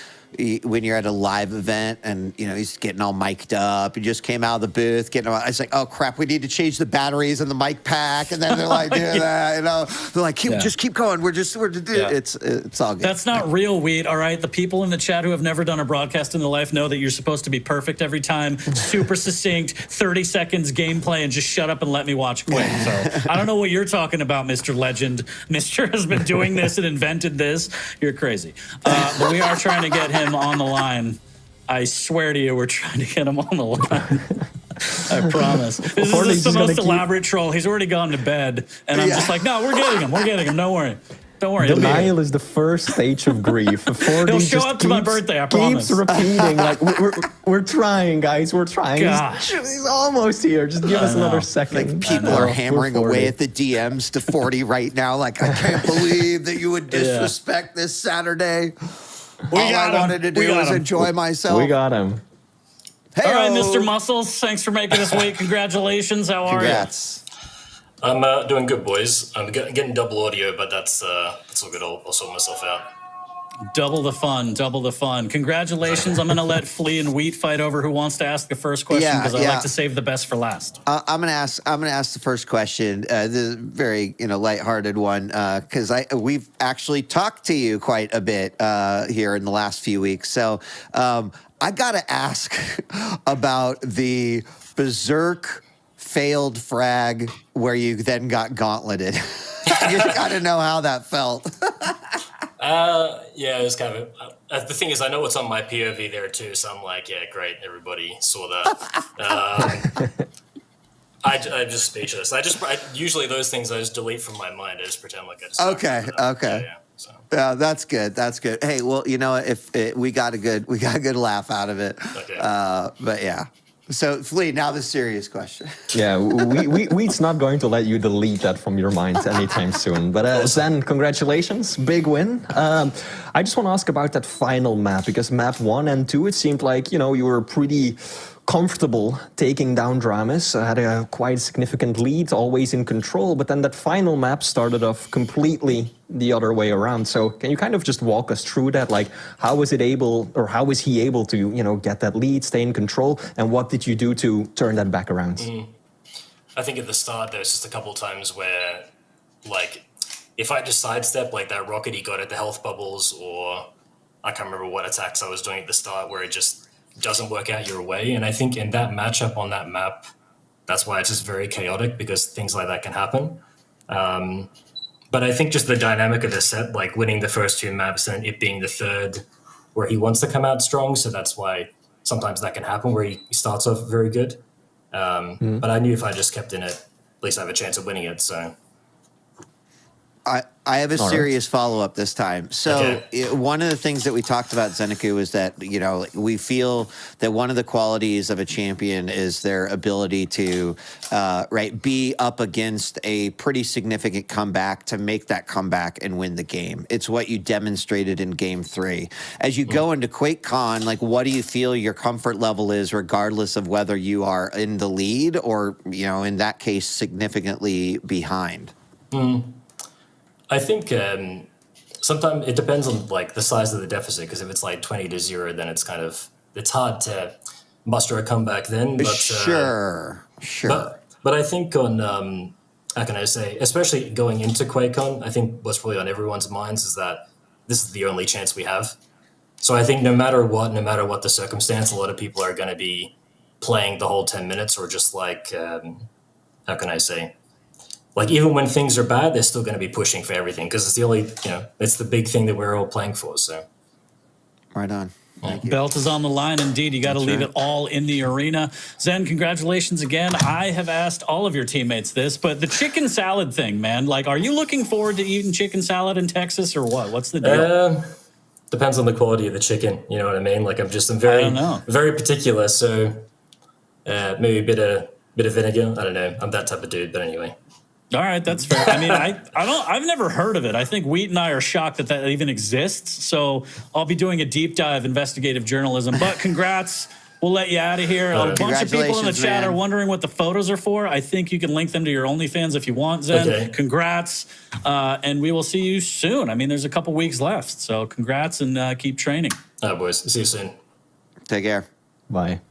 when you're at a live event and, you know, he's getting all mic'd up. He just came out of the booth, getting all, I was like, oh, crap, we need to change the batteries in the mic pack. And then they're like, doing that, you know. They're like, just keep going. It's all good. That's not real weed, all right? The people in the chat who have never done a broadcast in their life know that you're supposed to be perfect every time, super succinct, 30 seconds gameplay, and just shut up and let me watch Quake. So I don't know what you're talking about, Mr. Legend. Mr. has been doing this and invented this. You're crazy. But we are trying to get him on the line. I swear to you, we're trying to get him on the line. I promise. This is the most elaborate troll. He's already gone to bed. And I'm just like, no, we're getting him. We're getting him. Don't worry. Don't worry. Denial is the first stage of grief. He'll show up to my birthday, I promise. Keeps repeating, like, we're trying, guys. We're trying. He's almost here. Just give us another second. Like, people are hammering away at the DMs to 40 right now. Like, I can't believe that you would disrespect this Saturday. All I wanted to do was enjoy myself. We got him. Hey, all right, Mr. Muscles, thanks for making us wait. Congratulations. How are you? I'm doing good, boys. I'm getting double audio, but that's all good. I'll sort myself out. Double the fun, double the fun. Congratulations. I'm going to let Flea and Wheat fight over who wants to ask the first question because I like to save the best for last. I'm going to ask the first question. This is a very, lighthearted one because we've actually talked to you quite a bit here in the last few weeks. So I got to ask about the Berserk failed frag where you then got gauntleted. You got to know how that felt. Yeah, it was kind of. The thing is, I know it's on my POV there too, so I'm like, yeah, great, everybody saw that. I'm just speechless. Usually those things I just delete from my mind. I just pretend like I just. Okay. Yeah, that's good. That's good. Hey, well, we got a good laugh out of it. Okay. But yeah. So, Flea, now the serious question. Yeah, we's not going to let you delete that from your mind anytime soon. But Zen, congratulations, big win. I just want to ask about that final map, because map 1 and 2, it seemed like, you were pretty comfortable taking down Dramus, had a quite significant lead, always in control, but then that final map started off completely the other way around. So can you kind of just walk us through that? Like, how was he able to, get that lead, stay in control, and what did you do to turn that back around? I think at the start, there was just a couple of times where, like, if I just sidestep, like that rocket he got at the health bubbles, or I can't remember what attacks I was doing at the start, where it just doesn't work out your way. And I think in that matchup on that map, that's why it's just very chaotic, because things like that can happen. But I think just the dynamic of the set, like winning the first 2 maps and it being the third where he wants to come out strong. So that's why sometimes that can happen where he starts off very good. But I knew if I just kept in it, at least I have a chance of winning it. So I have a serious follow-up this time. So one of the things that we talked about, Zeneku, is that, we feel that one of the qualities of a champion is their ability to, be up against a pretty significant comeback, to make that comeback and win the game. It's what you demonstrated in Game 3. As you go into QuakeCon, like, what do you feel your comfort level is, regardless of whether you are in the lead or, in that case, significantly behind? I think sometimes it depends on like the size of the deficit, because if it's like 20-0, then it's hard to muster a comeback then. But, sure. But I think on how can I say, especially going into QuakeCon, I think what's probably on everyone's minds is that this is the only chance we have. So I think no matter what the circumstance, a lot of people are going to be playing the whole 10 minutes, or just like how can I say. Like, even when things are bad, they're still going to be pushing for everything, because it's the only, it's the big thing that we're all playing for. So, right on. Thank you. Belt is on the line, indeed. You got to leave it all in the arena. Zen, congratulations again. I have asked all of your teammates this, but the chicken salad thing, man, like, are you looking forward to eating chicken salad in Texas or what? What's the deal? Depends on the quality of the chicken. You know what I mean? Like, I'm very particular. So maybe a bit of vinegar. I don't know. I'm that type of dude. But anyway. All right, that's fair. I mean, I've never heard of it. I think Wheat and I are shocked that even exists. So I'll be doing a deep dive investigative journalism. But congrats. We'll let you out of here. A bunch of people in the chat are wondering what the photos are for. I think you can link them to your OnlyFans if you want, Zen. Okay. Congrats. And we will see you soon. I mean, there's a couple weeks left. So congrats and keep training. All right, boys. See you soon. Take care. Bye.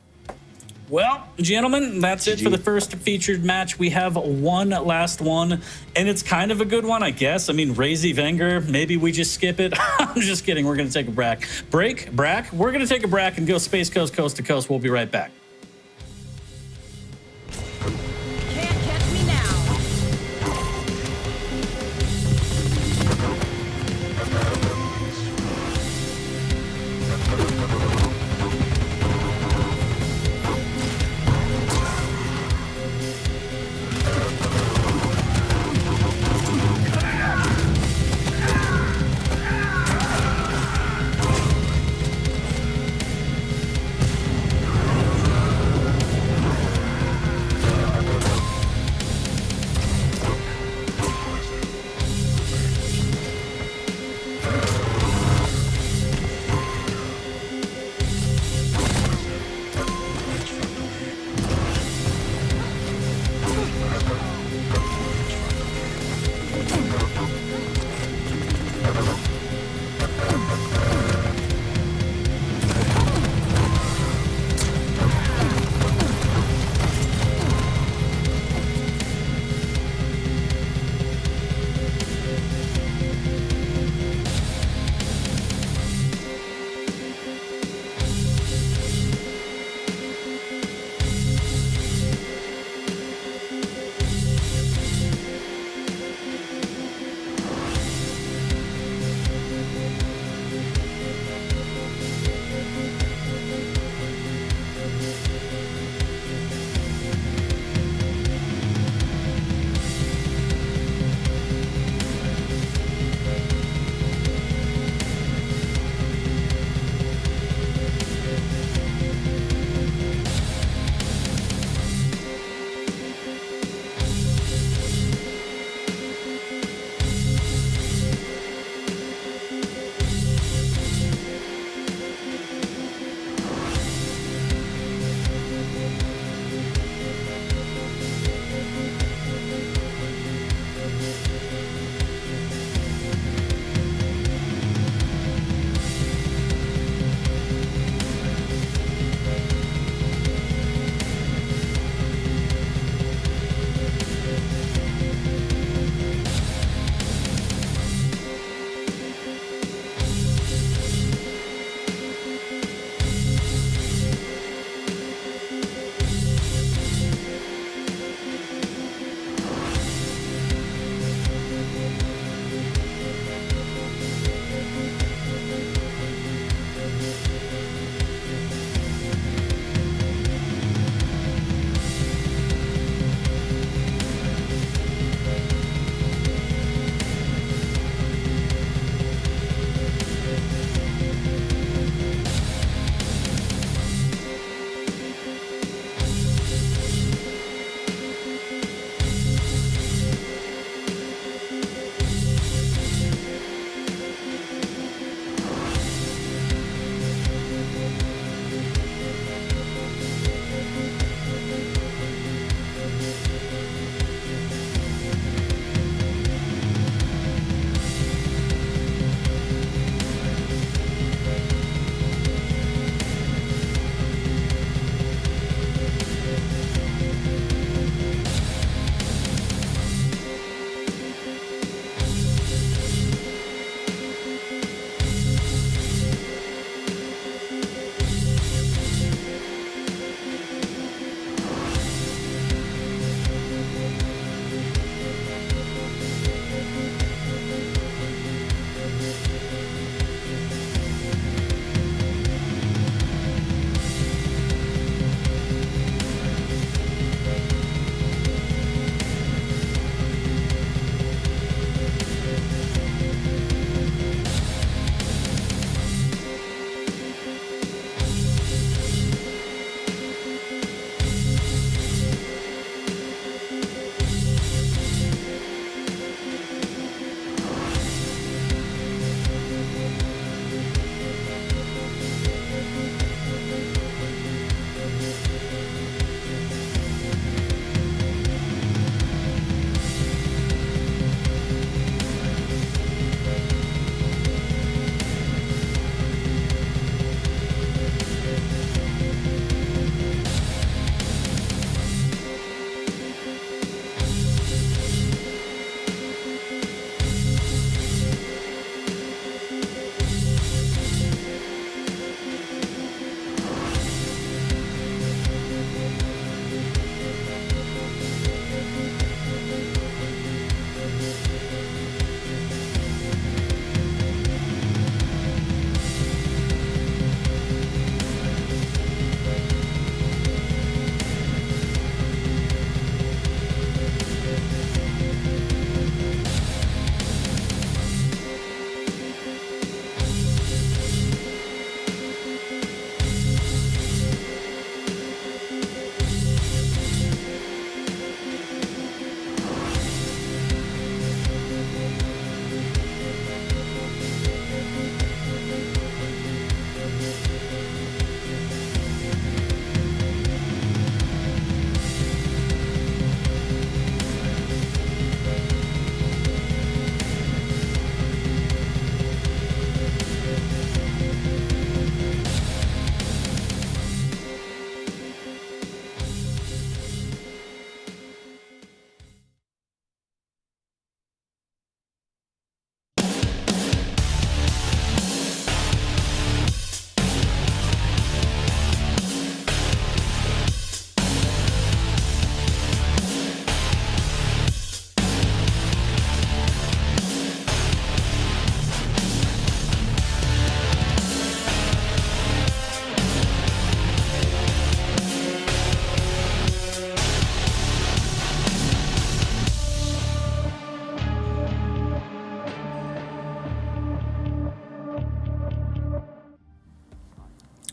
Well, gentlemen, that's it for the first featured match. We have one last one, and it's kind of a good one, I guess. I mean, Razy Wenger, maybe we just skip it. I'm just kidding. We're going to take a break. We're going to take a break and go Space Coast, coast to coast. We'll be right back. Can't catch me now.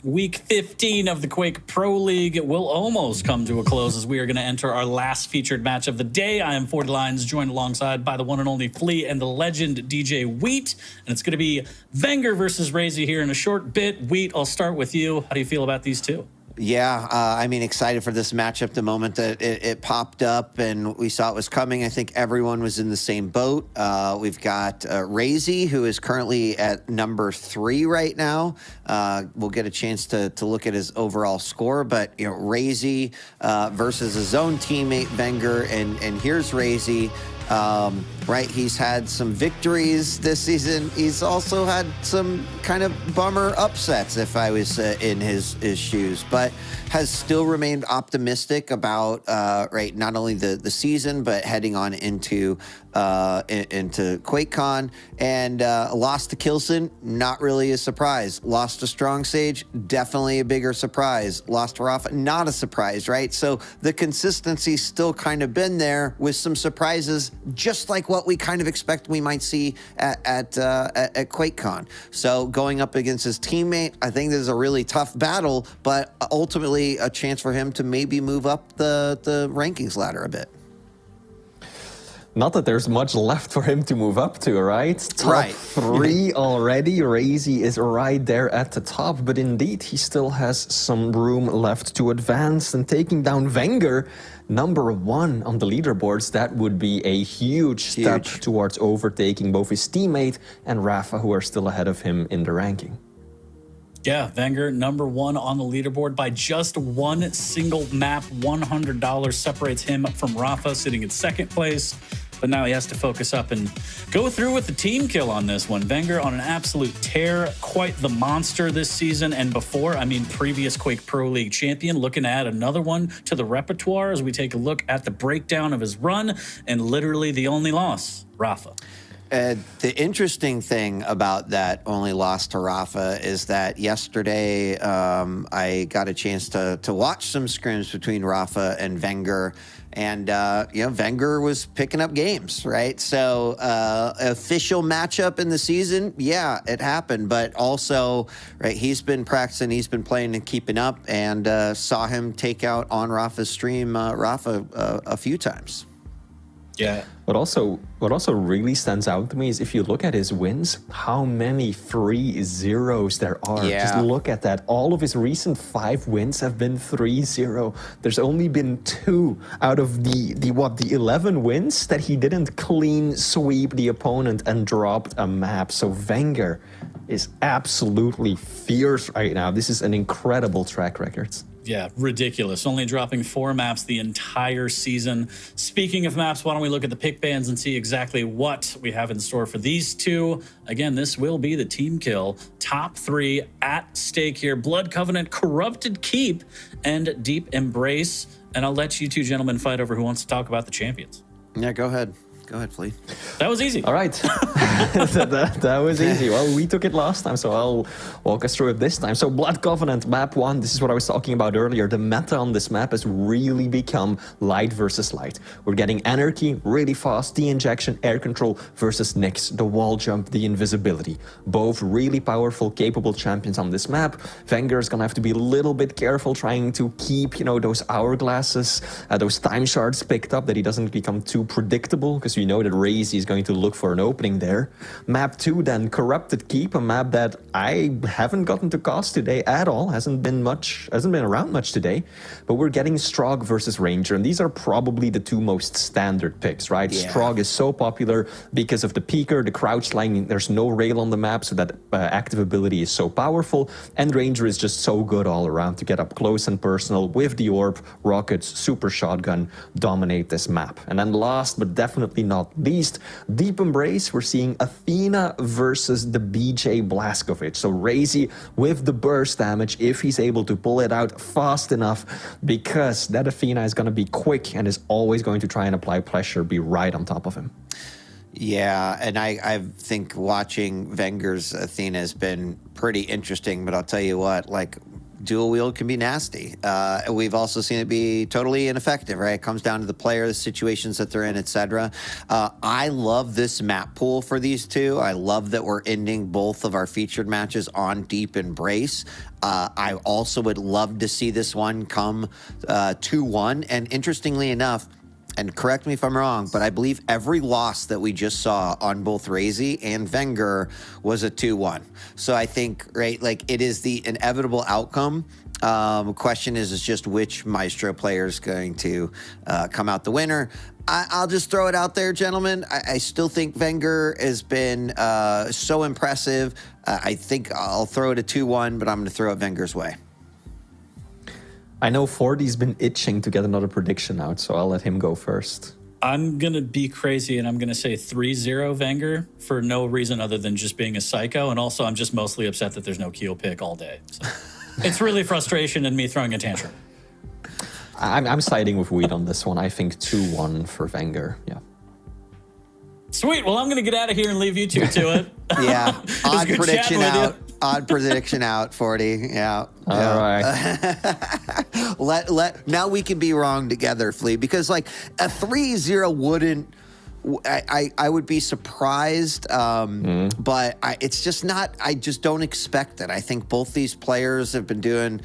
Week 15 of the Quake Pro League will almost come to a close as we are going to enter our last featured match of the day. I am 40 Lines, joined alongside by the one and only Flea and the legend DJ Wheat. And it's going to be Wenger versus Razy here in a short bit. Wheat, I'll start with you. How do you feel about these two? Yeah, I mean, excited for this matchup the moment that it popped up and we saw it was coming. I think everyone was in the same boat. We've got Razy, who is currently at number 3 right now. We'll get a chance to look at his overall score, but, Razy versus his own teammate, Wenger, and here's Razy. Right, he's had some victories this season. He's also had some kind of bummer upsets, if I was in his shoes, but has still remained optimistic about not only the season but heading on into QuakeCon. And lost to Kilson, not really a surprise. Lost to Strong Sage, definitely a bigger surprise. Lost to Rafa, not a surprise, right? So the consistency's still kind of been there with some surprises, just like what we kind of expect we might see at QuakeCon. So going up against his teammate, I think this is a really tough battle, but ultimately a chance for him to maybe move up the rankings ladder a bit. Not that there's much left for him to move up to, right? Top Right. 3 already. Razy is right there at the top, but indeed he still has some room left to advance. And taking down Wenger, number 1 on the leaderboards, that would be a huge step towards overtaking both his teammate and Rafa, who are still ahead of him in the ranking. Yeah, Wenger, number 1 on the leaderboard by just one single map. $100 separates him from Rafa, sitting in second place. But now he has to focus up and go through with the team kill on this one. Wenger on an absolute tear, quite the monster this season and before. I mean, previous Quake Pro League champion, looking to add another one to the repertoire as we take a look at the breakdown of his run, and literally the only loss, Rafa. The interesting thing about that only loss to Rafa is that yesterday I got a chance to watch some scrims between Rafa and Wenger. And, Wenger was picking up games, right? So official matchup in the season, yeah, it happened. But also, right, he's been practicing, he's been playing and keeping up, and saw him take out on Rafa's stream Rafa a few times. Yeah. What also really stands out to me is if you look at his wins, how many 3-0s there are. Yeah. Just look at that. All of his recent 5 wins have been 3-0. There's only been 2 out of the 11 wins that he didn't clean sweep the opponent and dropped a map. So Wenger is absolutely fierce right now. This is an incredible track record. Yeah, ridiculous. Only dropping 4 maps the entire season. Speaking of maps, why don't we look at the pick bands and see exactly what we have in store for these two. Again, this will be the team kill. Top 3 at stake here. Blood Covenant, Corrupted Keep, and Deep Embrace. And I'll let you two gentlemen fight over who wants to talk about the champions. Yeah, go ahead. Go ahead, Flea. That was easy. All right. that was easy. Well, we took it last time, so I'll walk us through it this time. So Blood Covenant, map 1. This is what I was talking about earlier. The meta on this map has really become light versus light. We're getting Anarchy, really fast, de-injection, air control versus Nyx, the wall jump, the invisibility. Both really powerful, capable champions on this map. Wenger is going to have to be a little bit careful trying to keep, those hourglasses, those time shards picked up, that he doesn't become too predictable, because you know that Razy is going to look for an opening there. Map 2 then, Corrupted Keep, a map that I haven't gotten to cast today at all, hasn't been around much today, but we're getting Strog versus Ranger, and these are probably the 2 most standard picks, right? Yeah. Strog is so popular because of the peeker, the crouch line, there's no rail on the map, so that active ability is so powerful, and Ranger is just so good all around to get up close and personal with the orb, rockets, super shotgun, dominate this map. And then last but definitely not least, Deep Embrace, we're seeing Athena versus the BJ Blazkowicz. So Razy with the burst damage, if he's able to pull it out fast enough, because that Athena is going to be quick and is always going to try and apply pressure, be right on top of him. Yeah, and I think watching Wenger's Athena has been pretty interesting, but I'll tell you what, like, dual wield can be nasty. We've also seen it be totally ineffective, right? It comes down to the player, the situations that they're in, etc. I love this map pool for these two. I love that we're ending both of our featured matches on Deep Embrace. I also would love to see this one come 2-1. And interestingly enough, and correct me if I'm wrong, but I believe every loss that we just saw on both Razy and Wenger was a 2-1. So I think, right, like it is the inevitable outcome. Question is just which Maestro player is going to come out the winner. I'll just throw it out there, gentlemen. I still think Wenger has been so impressive. I think I'll throw it a 2-1, but I'm going to throw it Wenger's way. I know 40's been itching to get another prediction out, so I'll let him go first. I'm going to be crazy, and I'm going to say 3-0 Wenger for no reason other than just being a psycho. And also, I'm just mostly upset that there's no Keel pick all day. So it's really frustration and me throwing a tantrum. I'm siding with Weed on this one. I think 2-1 for Wenger. Yeah. Sweet. Well, I'm going to get out of here and leave you two to it. Yeah. Odd good prediction chatting with out. you. Odd prediction out, 40. Yeah. All right. Now we can be wrong together, Flea, because like a 3-0 wouldn't. I would be surprised, but it's just not. I just don't expect it. I think both these players have been doing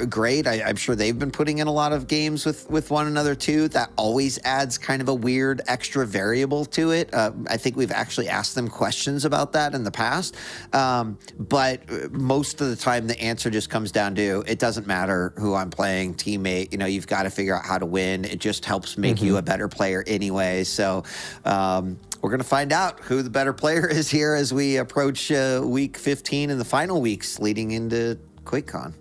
great. I'm sure they've been putting in a lot of games with one another too. That always adds kind of a weird extra variable to it. I think we've actually asked them questions about that in the past, but most of the time the answer just comes down to it doesn't matter who I'm playing, teammate. You know, you've got to figure out how to win. It just helps make you a better player anyway. So we're going to find out who the better player is here as we approach week 15 and the final weeks leading into QuakeCon.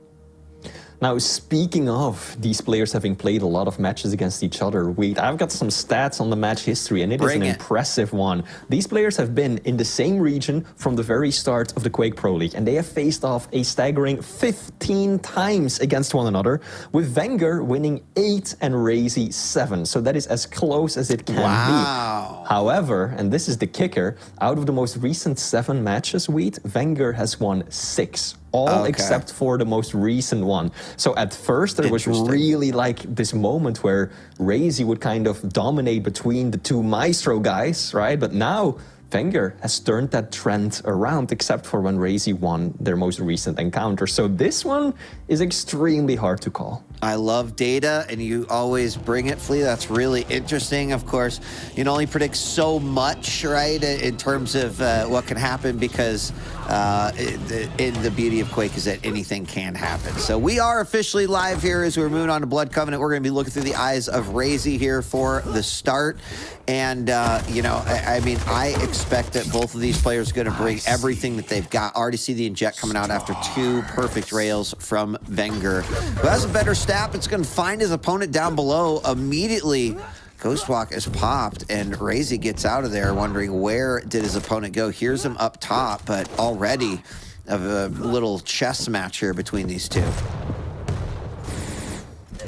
Now, speaking of these players having played a lot of matches against each other, I've got some stats on the match history, and it is an impressive one. These players have been in the same region from the very start of the Quake Pro League, and they have faced off a staggering 15 times against one another, with Wenger winning 8 and Razy 7. So that is as close as it can be. However, and this is the kicker, out of the most recent 7 matches, Wenger has won 6. All except for the most recent one. So at first there was really like this moment where Razy would kind of dominate between the two Maestro guys, right? But now Wenger has turned that trend around, except for when Razy won their most recent encounter. So this one is extremely hard to call. I love data, and you always bring it, Flea. That's really interesting. Of course, you can only predict so much, right, in terms of what can happen, because the beauty of Quake is that anything can happen. So we are officially live here as we're moving on to Blood Covenant. We're going to be looking through the eyes of Razy here for the start. And, you know, I mean, I expect that both of these players are going to bring everything that they've got. Already see the inject coming out after 2 perfect rails from Wenger. Who has a better stab? It's going to find his opponent down below. Immediately, Ghostwalk is popped, and Razy gets out of there wondering where did his opponent go. Here's him up top, but already a little chess match here between these two.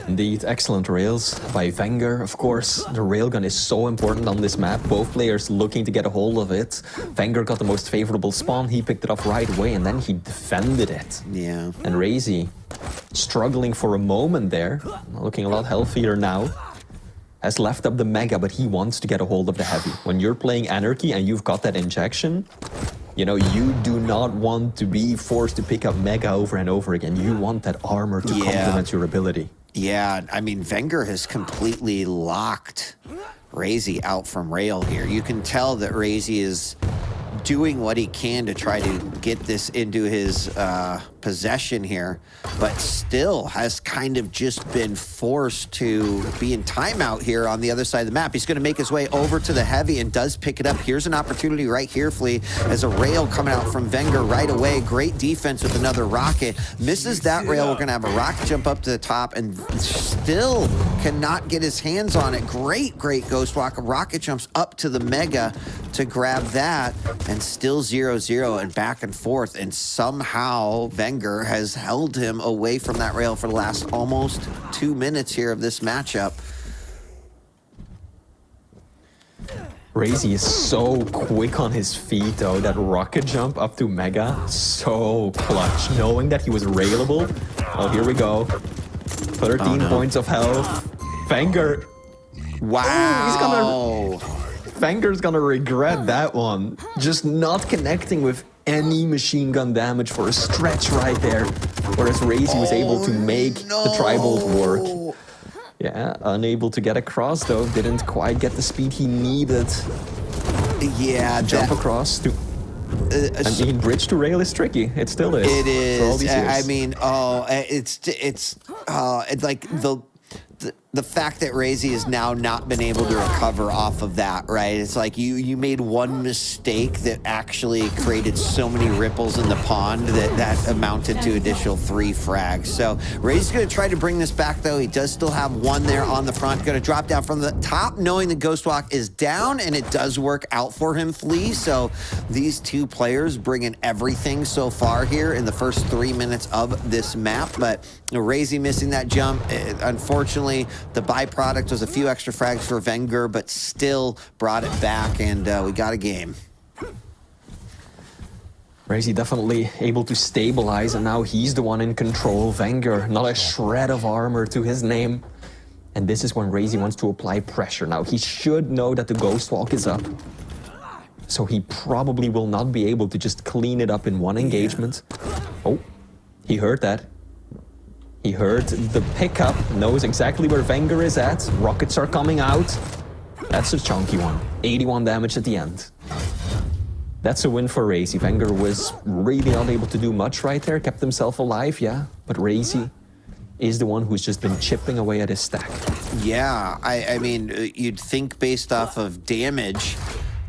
Indeed, excellent rails by Wenger. Of course, the railgun is so important on this map. Both players looking to get a hold of it. Wenger got the most favorable spawn. He picked it up right away, and then he defended it. Yeah. And Razy, struggling for a moment there, looking a lot healthier now, has left up the Mega, but he wants to get a hold of the Heavy. When you're playing Anarchy and you've got that injection, you know, you do not want to be forced to pick up Mega over and over again. You want that armor to complement your ability. Yeah, I mean, Wenger has completely locked Razy out from rail here. You can tell that Razy is doing what he can to try to get this into his possession here, but still has kind of just been forced to be in timeout here on the other side of the map. He's going to make his way over to the Heavy and does pick it up. Here's an opportunity right here, Flea, as a rail coming out from Wenger right away. Great defense with another rocket. Misses that rail. We're going to have a rocket jump up to the top and still cannot get his hands on it. Great Ghostwalk. A rocket jumps up to the Mega to grab that, and still 0-0 and back and forth, and somehow Wenger has held him away from that rail for the last almost 2 minutes here of this matchup. Crazy is so quick on his feet though. That rocket jump up to Mega, so clutch. Knowing that he was railable. Oh, here we go. 13 points of health. Wenger. Wow. Wenger's gonna regret that one. Just not connecting with any machine gun damage for a stretch right there. Whereas Razy was able to make the tri-bolt work. Yeah, unable to get across though. Didn't quite get the speed he needed. Yeah, Jump across to... I mean, bridge to rail is tricky. It still is. It for all is. these years. I mean, it's like the fact that Razy has now not been able to recover off of that, right? It's like you made one mistake that actually created so many ripples in the pond that amounted to additional 3 frags. So Razy's going to try to bring this back, though. He does still have one there on the front. Going to drop down from the top, knowing the Ghost Walk is down, and it does work out for him, Flea. So these two players bringing everything so far here in the first 3 minutes of this map. But Razy missing that jump. Unfortunately, the byproduct was a few extra frags for Wenger, but still brought it back, and we got a game. Razy definitely able to stabilize, and now he's the one in control. Wenger, not a shred of armor to his name. And this is when Razy wants to apply pressure. Now, he should know that the Ghost Walk is up. So he probably will not be able to just clean it up in one engagement. Oh, he heard that. He heard the pickup, knows exactly where Wenger is at. Rockets are coming out. That's a chunky one. 81 damage at the end. That's a win for Razy. Wenger was really not able to do much right there. Kept himself alive, yeah. But Razy is the one who's just been chipping away at his stack. Yeah, I mean, you'd think based off of damage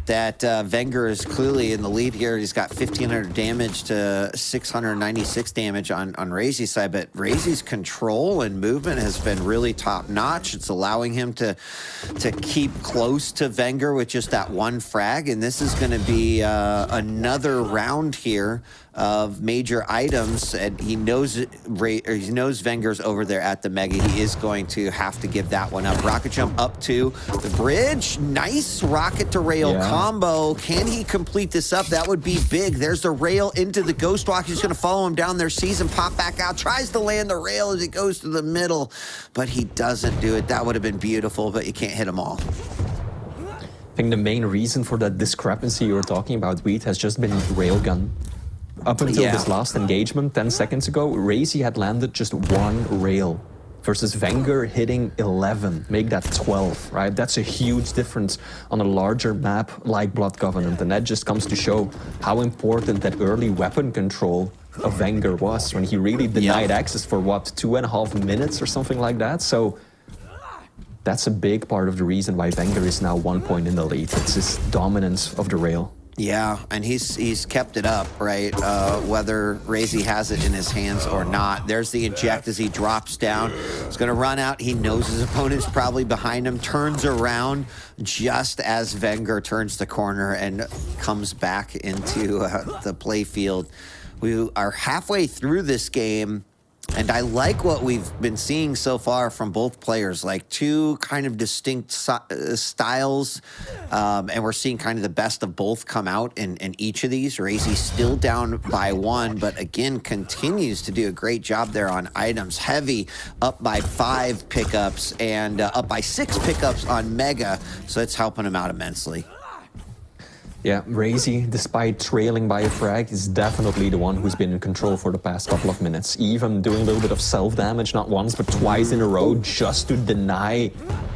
that Wenger is clearly in the lead here. He's got 1,500 damage to 696 damage on Razy's side, but Razy's control and movement has been really top-notch. It's allowing him to keep close to Wenger with just that one frag, and this is going to be another round here of major items, and he knows Wenger's over there at the Mega. He is going to have to give that one up. Rocket jump up to the bridge. Nice rocket to rail combo. Can he complete this up? That would be big. There's the rail into the Ghost Walk. He's going to follow him down there, sees him pop back out, tries to land the rail as it goes to the middle, but he doesn't do it. That would have been beautiful, but you can't hit them all. I think the main reason for that discrepancy you were talking about, Wheat, has just been railgun. Up until this last engagement, 10 seconds ago, Razy had landed just one rail versus Wenger hitting 11, make that 12, right? That's a huge difference on a larger map like Blood Covenant, and that just comes to show how important that early weapon control of Wenger was when he really denied access for, what, 2.5 minutes or something like that? So that's a big part of the reason why Wenger is now 1 point in the lead. It's his dominance of the rail. Yeah, and he's kept it up, right? Whether Razy has it in his hands or not. There's the eject as he drops down. He's going to run out. He knows his opponent's probably behind him. Turns around just as Wenger turns the corner and comes back into the play field. We are halfway through this game, and I like what we've been seeing so far from both players, like two kind of distinct styles, and we're seeing kind of the best of both come out in each of these. Razy still down by 1, but again, continues to do a great job there on items. Heavy up by 5 pickups and up by 6 pickups on Mega, so it's helping him out immensely. Yeah, Razy, despite trailing by a frag, is definitely the one who's been in control for the past couple of minutes. Even doing a little bit of self-damage, not once, but twice in a row, just to deny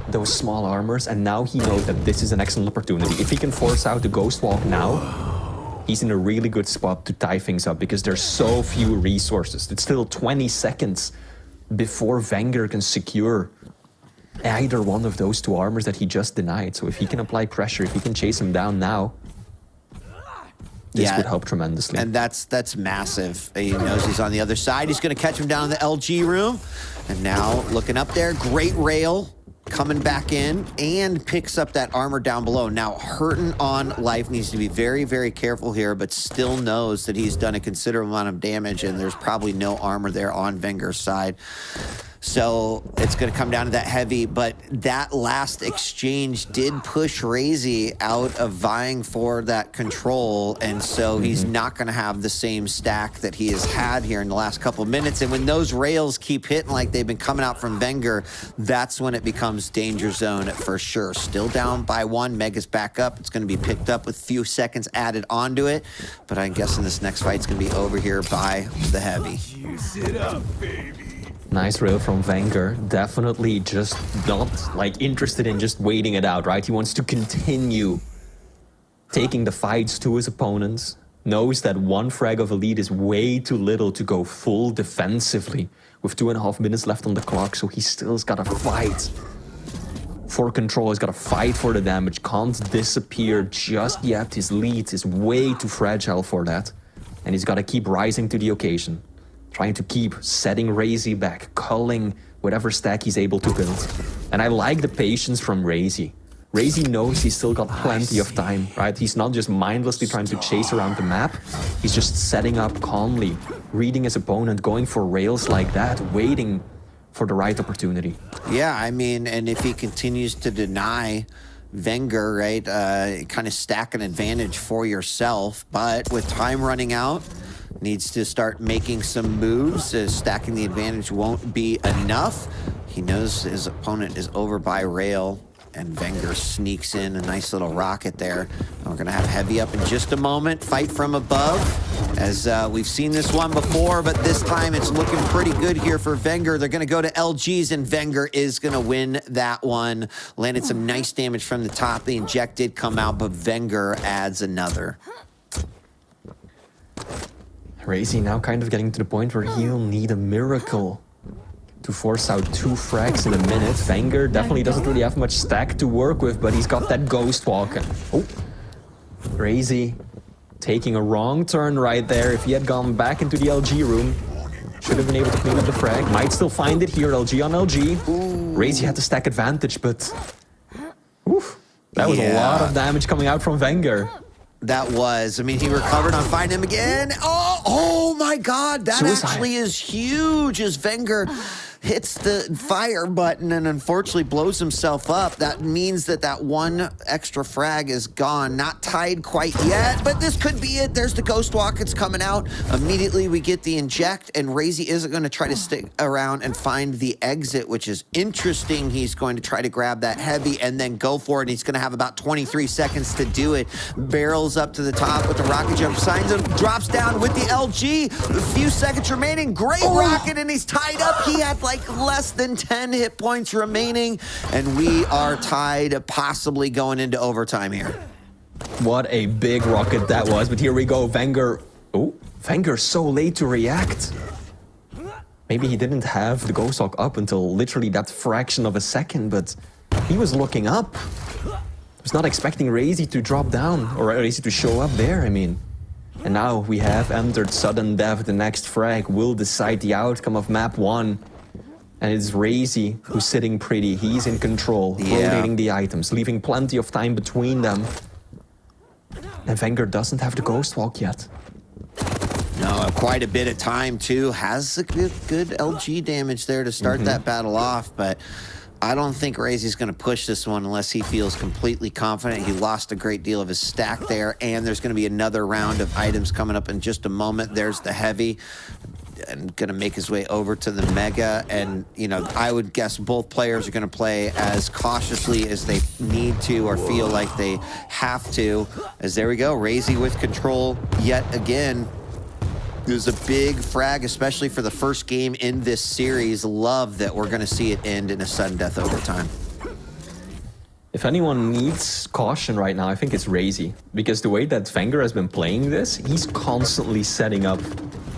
those small armors. And now he knows that this is an excellent opportunity. If he can force out the Ghost Walk now, he's in a really good spot to tie things up, because there's so few resources. It's still 20 seconds before Wenger can secure either one of those 2 armors that he just denied. So if he can apply pressure, if he can chase him down now, this would help tremendously. And that's massive. He knows he's on the other side. He's going to catch him down in the LG room. And now looking up there, great rail coming back in and picks up that armor down below. Now hurting on life, needs to be very, very careful here, but still knows that he's done a considerable amount of damage, and there's probably no armor there on Wenger's side. So it's going to come down to that heavy, but that last exchange did push Razy out of vying for that control, and so he's not going to have the same stack that he has had here in the last couple of minutes. And when those rails keep hitting like they've been coming out from Wenger, that's when it becomes danger zone for sure. Still down by 1, Mega's back up. It's going to be picked up with a few seconds added onto it, but I'm guessing this next fight's going to be over here by the heavy. Nice rail from Wenger. Definitely just not like interested in just waiting it out, right? He wants to continue taking the fights to his opponents. Knows that 1 frag of a lead is way too little to go full defensively with 2.5 minutes left on the clock. So he still's got to fight for control. He's got to fight for the damage. Can't disappear just yet. His lead is way too fragile for that. And he's got to keep rising to the occasion. Trying to keep setting Razy back, culling whatever stack he's able to build. And I like the patience from Razy. Razy knows he's still got plenty of time, right? He's not just mindlessly trying to chase around the map. He's just setting up calmly, reading his opponent, going for rails like that, waiting for the right opportunity. Yeah, I mean, and if he continues to deny Wenger, right, kind of stack an advantage for yourself, but with time running out, needs to start making some moves. Stacking the advantage won't be enough. He knows his opponent is over by rail, and Wenger sneaks in a nice little rocket there. And we're going to have heavy up in just a moment. Fight from above, as we've seen this one before, but this time it's looking pretty good here for Wenger. They're going to go to LGs, and Wenger is going to win that one. Landed some nice damage from the top. The inject did come out, but Wenger adds another. Razy now kind of getting to the point where he'll need a miracle to force out 2 frags in a minute. Wenger definitely doesn't really have much stack to work with, but he's got that ghost walk. Oh, Razy taking a wrong turn right there. If he had gone back into the LG room, should have been able to clean up the frag. Might still find it here, LG on LG. Razy had the stack advantage, but oof, that was a lot of damage coming out from Wenger. That was, I mean, he recovered on Find Him Again. Oh my God, that Suicide. actually is huge as Wenger hits the fire button and unfortunately blows himself up. That means that that 1 extra frag is gone. Not tied quite yet, but this could be it. There's the Ghost Walk. It's coming out. Immediately we get the inject, and Razy isn't going to try to stick around and find the exit, which is interesting. He's going to try to grab that heavy and then go for it. He's going to have about 23 seconds to do it. Barrels up to the top with the rocket jump. Signs him, drops down with the LG. A few seconds remaining. Great rocket, and he's tied up. He had like less than 10 hit points remaining, and we are tied, possibly going into overtime here. What a big rocket that was, but here we go. Wenger. Oh, Wenger so late to react. Maybe he didn't have the Ghost Hawk up until literally that fraction of a second, but he was looking up. Was not expecting Razy to drop down, or Razy to show up there, I mean. And now we have entered sudden death. The next frag will decide the outcome of map 1. And it's Razy who's sitting pretty. He's in control, rotating the items, leaving plenty of time between them. And Wenger doesn't have the Ghost Walk yet. No, quite a bit of time too. Has a good LG damage there to start that battle off, but I don't think Razy's going to push this one unless he feels completely confident. He lost a great deal of his stack there, and there's going to be another round of items coming up in just a moment. There's the heavy, and going to make his way over to the Mega, and you know, I would guess both players are going to play as cautiously as they need to or feel like they have to. As there we go, Razy with control yet again. There's a big frag, especially for the first game in this series. Love that we're going to see it end in a sudden death overtime. If anyone needs caution right now, I think it's Razy. Because the way that Wenger has been playing this, he's constantly setting up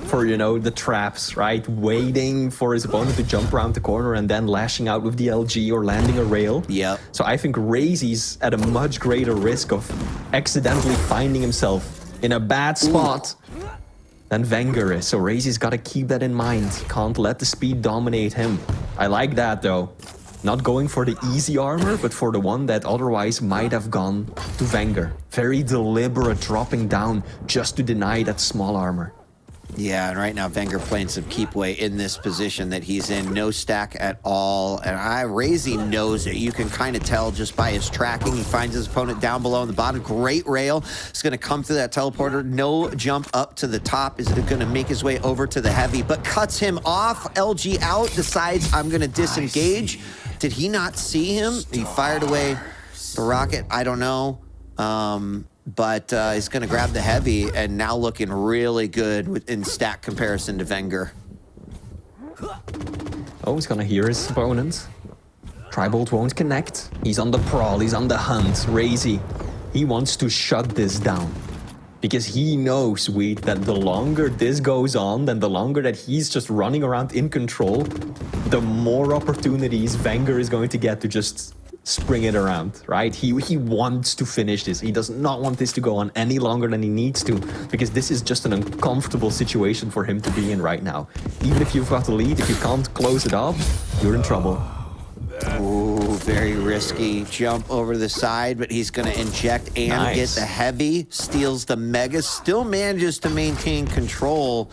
for, you know, the traps, right? Waiting for his opponent to jump around the corner and then lashing out with the LG or landing a rail. Yep. So I think Razy's at a much greater risk of accidentally finding himself in a bad spot than Wenger is. So Razy's got to keep that in mind. Can't let the speed dominate him. I like that though. Not going for the easy armor, but for the one that otherwise might have gone to Wenger. Very deliberate dropping down just to deny that small armor. Yeah, and right now Wenger playing some keep way in this position that he's in. No stack at all. And Razy knows it. You can kind of tell just by his tracking. He finds his opponent down below in the bottom. Great rail. It's going to come through that teleporter. No jump up to the top. Is going to make his way over to the heavy, but cuts him off. LG out, decides I'm going to disengage. Did he not see him? He fired away the rocket. I don't know. But he's going to grab the heavy, and now looking really good in stack comparison to Wenger. Oh, he's going to hear his opponent. Tribolt won't connect. He's on the prowl. He's on the hunt. Razy, he wants to shut this down. Because he knows, Wheat, that the longer this goes on, then the longer that he's just running around in control, the more opportunities Wenger is going to get to just spring it around, right? He wants to finish this. He does not want this to go on any longer than he needs to, because this is just an uncomfortable situation for him to be in right now. Even if you've got the lead, if you can't close it up, you're in trouble. Ooh, very risky jump over the side, but he's going to inject and get the heavy, steals the mega, still manages to maintain control.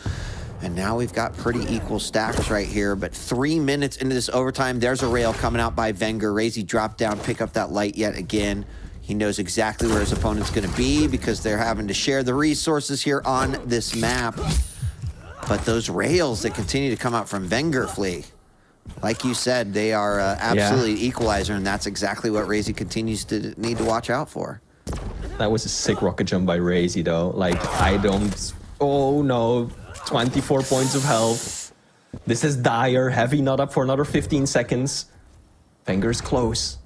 And now we've got pretty equal stacks right here, but 3 minutes into this overtime, there's a rail coming out by Wenger. Razy dropped down, pick up that light yet again. He knows exactly where his opponent's going to be because they're having to share the resources here on this map. But those rails that continue to come out from Wenger, Flea, like you said, they are absolutely equalizer, and that's exactly what Razy continues to need to watch out for. That was a sick rocket jump by Razy, though. Like, I don't... Oh, no. 24 points of health. This is dire. Heavy not up for another 15 seconds. Wenger's close.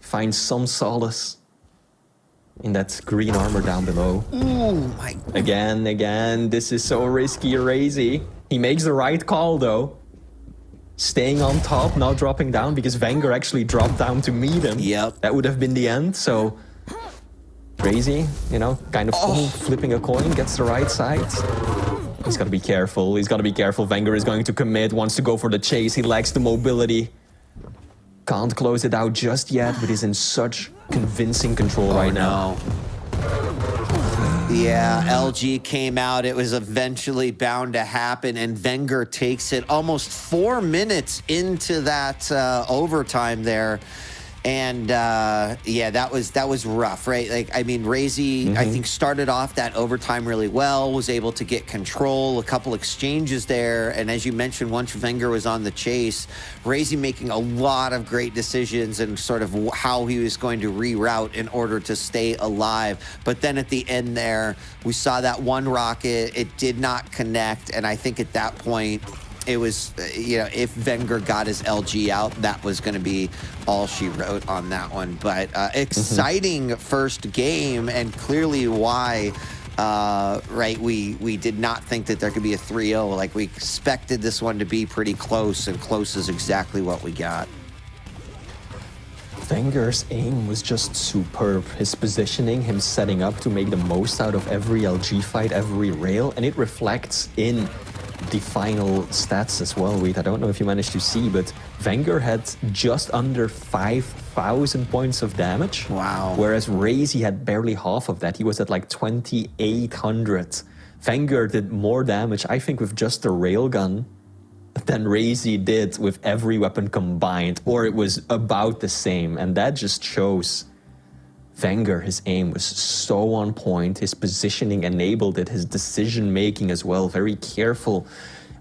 Finds some solace in that green armor down below. Ooh, my... Again. This is so risky, Razy. He makes the right call, though. Staying on top, not dropping down, because Wenger actually dropped down to meet him. Yep. That would have been the end, so... Razy, you know, kind of flipping a coin, gets the right side. He's got to be careful. He's got to be careful. Wenger is going to commit, wants to go for the chase. He lacks the mobility. Can't close it out just yet, but he's in such convincing control right now. Yeah, LG came out. It was eventually bound to happen, and Wenger takes it almost 4 minutes into that overtime there. And yeah, that was rough, right? Like, I mean, Razy, I think, started off that overtime really well, was able to get control, a couple exchanges there. And as you mentioned, once Wenger was on the chase, Razy making a lot of great decisions and sort of how he was going to reroute in order to stay alive. But then at the end there, we saw that one rocket. It did not connect. And I think at that point, it was, you know, if Wenger got his LG out, that was going to be all she wrote on that one. But exciting first game, and clearly why, right, we did not think that there could be a 3-0. Like, we expected this one to be pretty close, and close is exactly what we got. Wenger's aim was just superb. His positioning, him setting up to make the most out of every LG fight, every rail, and it reflects in the final stats as well. Wait, I don't know if you managed to see, but Wenger had just under 5,000 points of damage. Wow. Whereas Razy had barely half of that. He was at like 2,800. Wenger did more damage, I think, with just the railgun than Razy did with every weapon combined, or it was about the same. And that just shows Wenger, his aim was so on point, his positioning enabled it, his decision-making as well, very careful,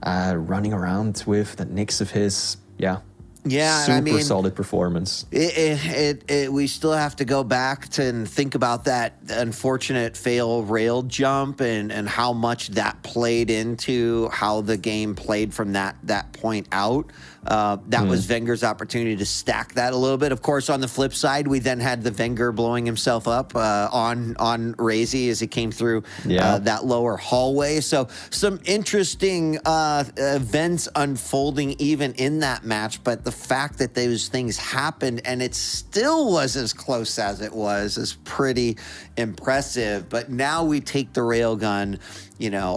running around with the nicks of his, super I mean, solid performance. We still have to go back to and think about that unfortunate fail rail jump and how much that played into how the game played from that point out. That was Wenger's opportunity to stack that a little bit. Of course, on the flip side, we then had the Wenger blowing himself up on Razy as he came through that lower hallway. So some interesting events unfolding even in that match. But the fact that those things happened and it still was as close as it was is pretty impressive. But now we take the railgun,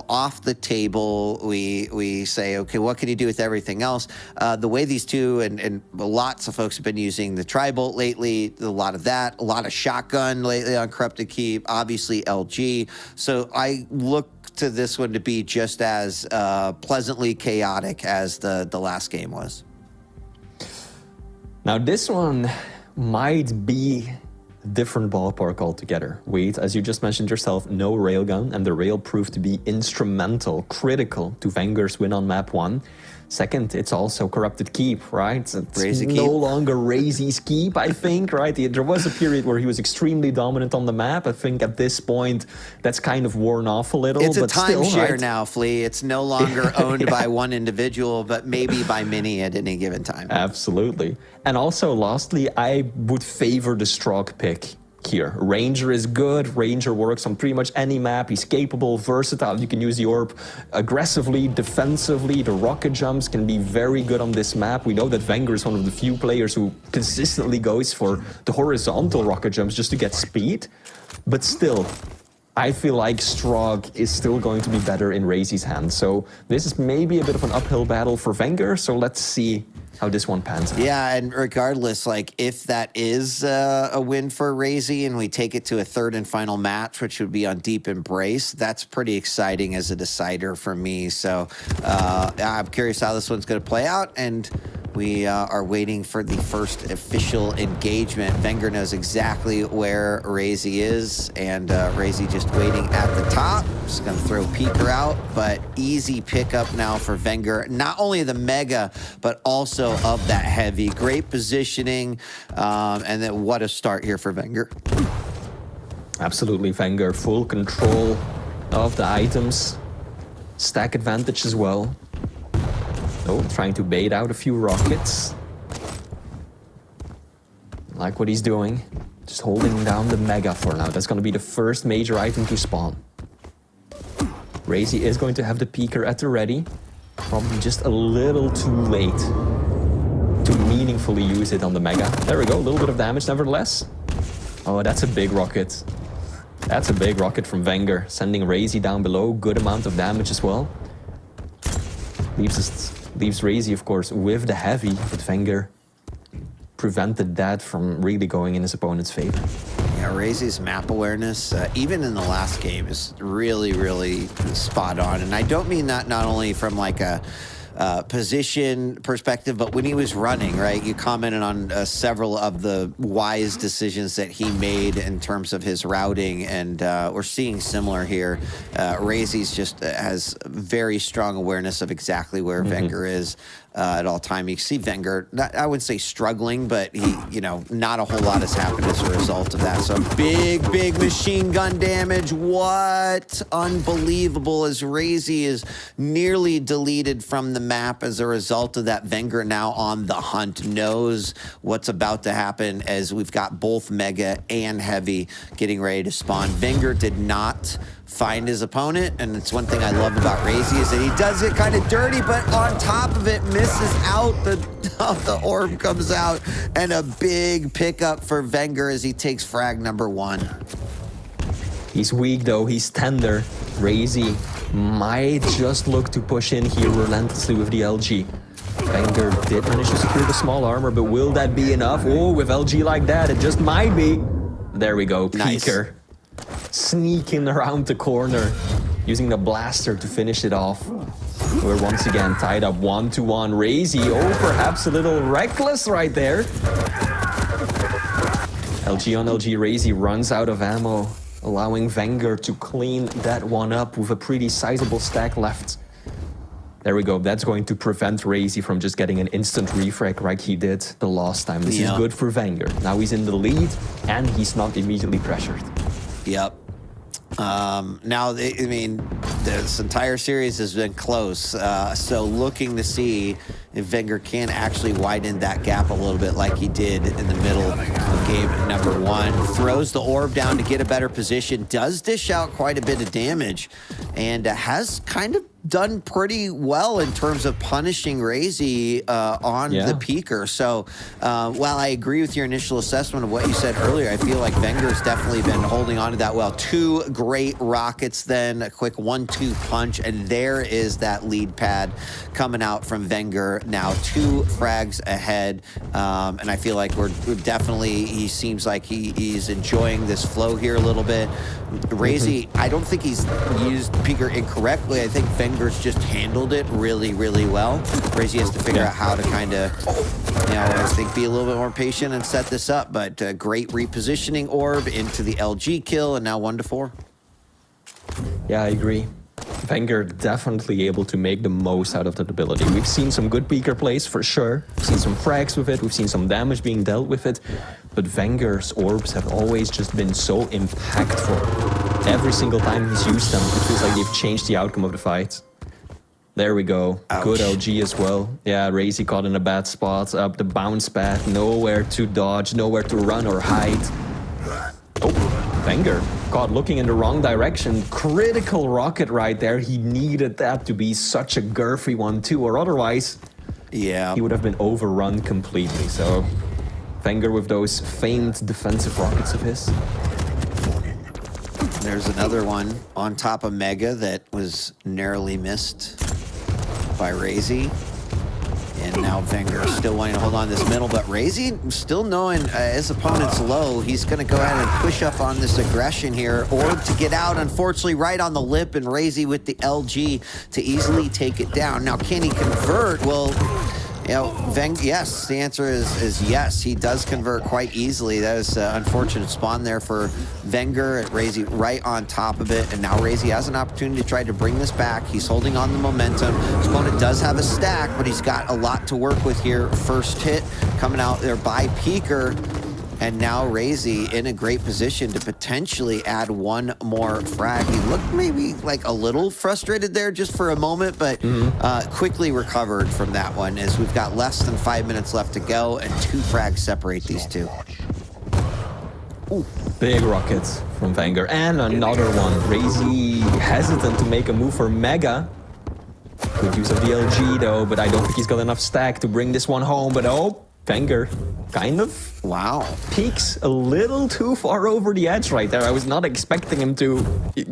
off the table. We say, okay, what can you do with everything else? The way these two and lots of folks have been using the tri-bolt lately, a lot of that, a lot of shotgun lately on Corrupted Keep, obviously LG. So I look to this one to be just as pleasantly chaotic as the last game was. Now this one might be a different ballpark altogether. Wait, as you just mentioned yourself, no railgun, and the rail proved to be instrumental, critical to Venger's win on map 1. Second, it's also Corrupted Keep, right? It's Razy no Keep. longer Razy's Keep, I think, right? There was a period where he was extremely dominant on the map. I think at this point, that's kind of worn off a little. It's a but still, timeshare right? now, Flea. It's no longer owned by one individual, but maybe by many at any given time. Absolutely. And also, lastly, I would favor the Strog pick here. Ranger is good. Ranger works on pretty much any map. He's capable, versatile. You can use the orb aggressively, defensively. The rocket jumps can be very good on this map. We know that Wenger is one of the few players who consistently goes for the horizontal rocket jumps just to get speed. But still, I feel like Strog is still going to be better in Razy's hands. So this is maybe a bit of an uphill battle for Wenger. So let's see how this one pans out. Yeah, and regardless, if that is a win for Razy and we take it to a third and final match, which would be on Deep Embrace, that's pretty exciting as a decider for me. So I'm curious how this one's going to play out, and we are waiting for the first official engagement. Wenger knows exactly where Razy is, and Razy just waiting at the top. Just going to throw Peeker out, but easy pickup now for Wenger. Not only the Mega, but also of that heavy. Great positioning, and then what a start here for Wenger. Absolutely, Wenger, full control of the items. Stack advantage as well. Oh, trying to bait out a few rockets. Like what he's doing. Just holding down the Mega for now. That's going to be the first major item to spawn. Razy is going to have the Peeker at the ready. Probably just a little too late to meaningfully use it on the Mega. There we go, a little bit of damage nevertheless. Oh, that's a big rocket. That's a big rocket from Wenger. Sending Razy down below, good amount of damage as well. Leaves Razy, of course, with the heavy, but Wenger prevented that from really going in his opponent's favor. Yeah, Razy's map awareness, even in the last game, is really, really spot on. And I don't mean that not only from a position perspective, but when he was running, right? You commented on several of the wise decisions that he made in terms of his routing, and we're seeing similar here. Razy's just has very strong awareness of exactly where Wenger is at all time. You see Wenger, I wouldn't say struggling, but he, not a whole lot has happened as a result of that. So big machine gun damage. What? Unbelievable, as Razy is nearly deleted from the map as a result of that. Wenger now on the hunt, knows what's about to happen as we've got both Mega and Heavy getting ready to spawn. Wenger did not find his opponent, and it's one thing I love about Razy is that he does it kind of dirty, but on top of it, misses out. The orb comes out, and a big pickup for Wenger as he takes frag number 1. He's weak though, he's tender. Razy might just look to push in here relentlessly with the LG. Wenger did manage to secure the small armor, but will that be enough? Oh, with LG like that, it just might be. There we go, Nice. Peeker. Sneaking around the corner, using the blaster to finish it off. We're once again tied up 1-1. Razy, oh, perhaps a little reckless right there. LG on LG, Razy runs out of ammo, allowing Wenger to clean that one up with a pretty sizable stack left. There we go. That's going to prevent Razy from just getting an instant refrag like he did the last time. This is good for Wenger. Now he's in the lead, and he's not immediately pressured. Yep. Now, this entire series has been close. So looking to see if Wenger can actually widen that gap a little bit like he did in the middle of game number 1. Throws the orb down to get a better position. Does dish out quite a bit of damage. And has kind of done pretty well in terms of punishing Razy on the peaker. So while I agree with your initial assessment of what you said earlier, I feel like Wenger's definitely been holding on to that well. 2 great rockets, then a quick 1-2 punch, and there is that lead pad coming out from Wenger. Now 2 frags ahead, and I feel like we're definitely, he seems like he's enjoying this flow here a little bit. Razy, I don't think he's used peaker incorrectly. I think Wenger's just handled it really, really well. Razy has to figure out how to kind of, you know, I think be a little bit more patient and set this up, but great repositioning orb into the LG kill, and now 1-4. Yeah, I agree. Wenger definitely able to make the most out of that ability. We've seen some good peaker plays for sure. We've seen some frags with it. We've seen some damage being dealt with it. But Wenger's orbs have always just been so impactful. Every single time he's used them, it feels like they've changed the outcome of the fight. There we go. Ouch. Good LG as well. Yeah, Razy caught in a bad spot. Up the bounce pad. Nowhere to dodge, nowhere to run or hide. Oh, Wenger caught looking in the wrong direction. Critical rocket right there. He needed that to be such a girthy one too, or otherwise he would have been overrun completely. So Wenger with those famed defensive rockets of his. There's another one on top of Mega that was narrowly missed by Razy. And now Wenger still wanting to hold on this middle, but Razy still knowing his opponent's low. He's going to go ahead and push up on this aggression here. Orb to get out, unfortunately, right on the lip, and Razy with the LG to easily take it down. Now, can he convert? Well, you know, yes, the answer is yes. He does convert quite easily. That is an unfortunate spawn there for Wenger. Razy right on top of it, and now Razy has an opportunity to try to bring this back. He's holding on the momentum. His opponent does have a stack, but he's got a lot to work with here. First hit coming out there by Peaker. And now Razy in a great position to potentially add 1 more frag. He looked maybe like a little frustrated there just for a moment, but quickly recovered from that one as we've got less than 5 minutes left to go and 2 frags separate these two. Ooh, big rockets from Wenger. And another one. Razy hesitant to make a move for Mega. Good use of the LG though, but I don't think he's got enough stack to bring this one home. But oh, Wenger kind of peaks a little too far over the edge right there. I was not expecting him to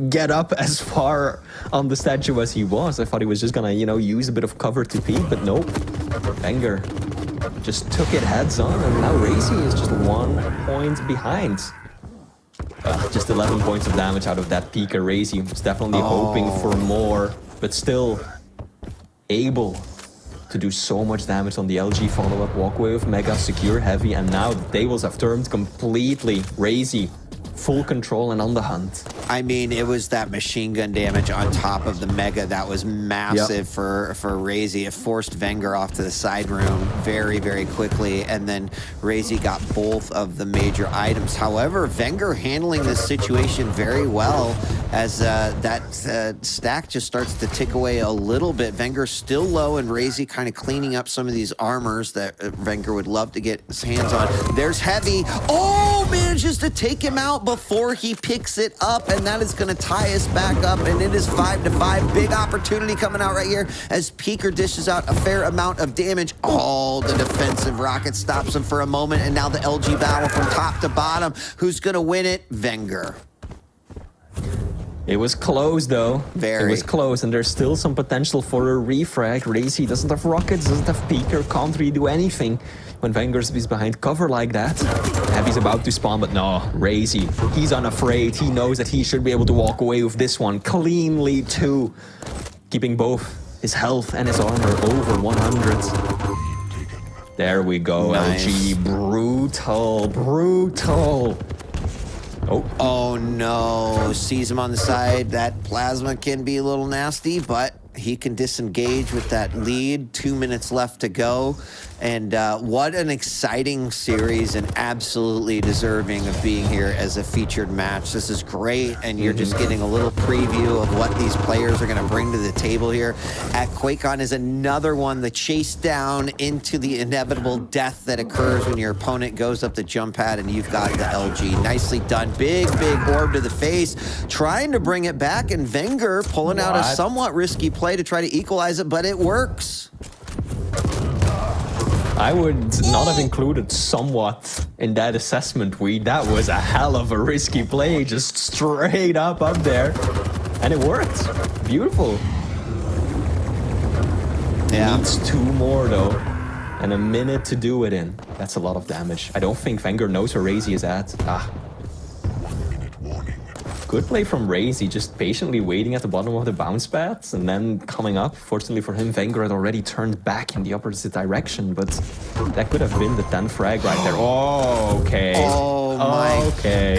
get up as far on the statue as he was. I thought he was just gonna, you know, use a bit of cover to peek, but nope. Wenger just took it heads on, and now Razy is just 1 point behind. Just 11 points of damage out of that peaker. Razy was definitely hoping for more, but still able to do so much damage on the LG follow-up. Walkway with Mega, secure, heavy, and now the tables have turned completely. Razy, full control and on the hunt. I mean, it was that machine gun damage on top of the Mega that was massive for Razy. It forced Wenger off to the side room very, very quickly, and then Razy got both of the major items. However, Wenger handling this situation very well as that stack just starts to tick away a little bit. Wenger still low, and Razy kind of cleaning up some of these armors that Wenger would love to get his hands on. There's Heavy. Oh, manages to take him out before he picks it up, and that is going to tie us back up, and it is 5-5. Big opportunity coming out right here as Peaker dishes out a fair amount of damage. Oh, the defensive rocket stops him for a moment, and now the LG battle from top to bottom. Who's going to win it? Wenger. It was close though. Very. It was close, and there's still some potential for a refrag. Razy doesn't have rockets, doesn't have Peaker, can't really do anything when Wenger is behind cover like that. Heavy's about to spawn, but no, Razy, he's unafraid. He knows that he should be able to walk away with this one cleanly too, keeping both his health and his armor over 100. There we go, nice. LG, brutal, brutal. Oh no, sees him on the side. That plasma can be a little nasty, but he can disengage with that lead. 2 minutes left to go. And what an exciting series, and absolutely deserving of being here as a featured match. This is great, and you're just getting a little preview of what these players are going to bring to the table here. At QuakeCon is another one, the chase down into the inevitable death that occurs when your opponent goes up the jump pad and you've got the LG. Nicely done. Big orb to the face, trying to bring it back, and Wenger pulling out a somewhat risky play. play to try to equalize it, but it works. I would not have included somewhat in that assessment, That was a hell of a risky play, just straight up there. And it worked. Beautiful. Yeah. Needs 2 more, though. And a minute to do it in. That's a lot of damage. I don't think Wenger knows where Razy is at. Good play from Razy, just patiently waiting at the bottom of the bounce pads and then coming up. Fortunately for him, Wenger had already turned back in the opposite direction, but that could have been the 10 frag right there. Oh, okay. Oh my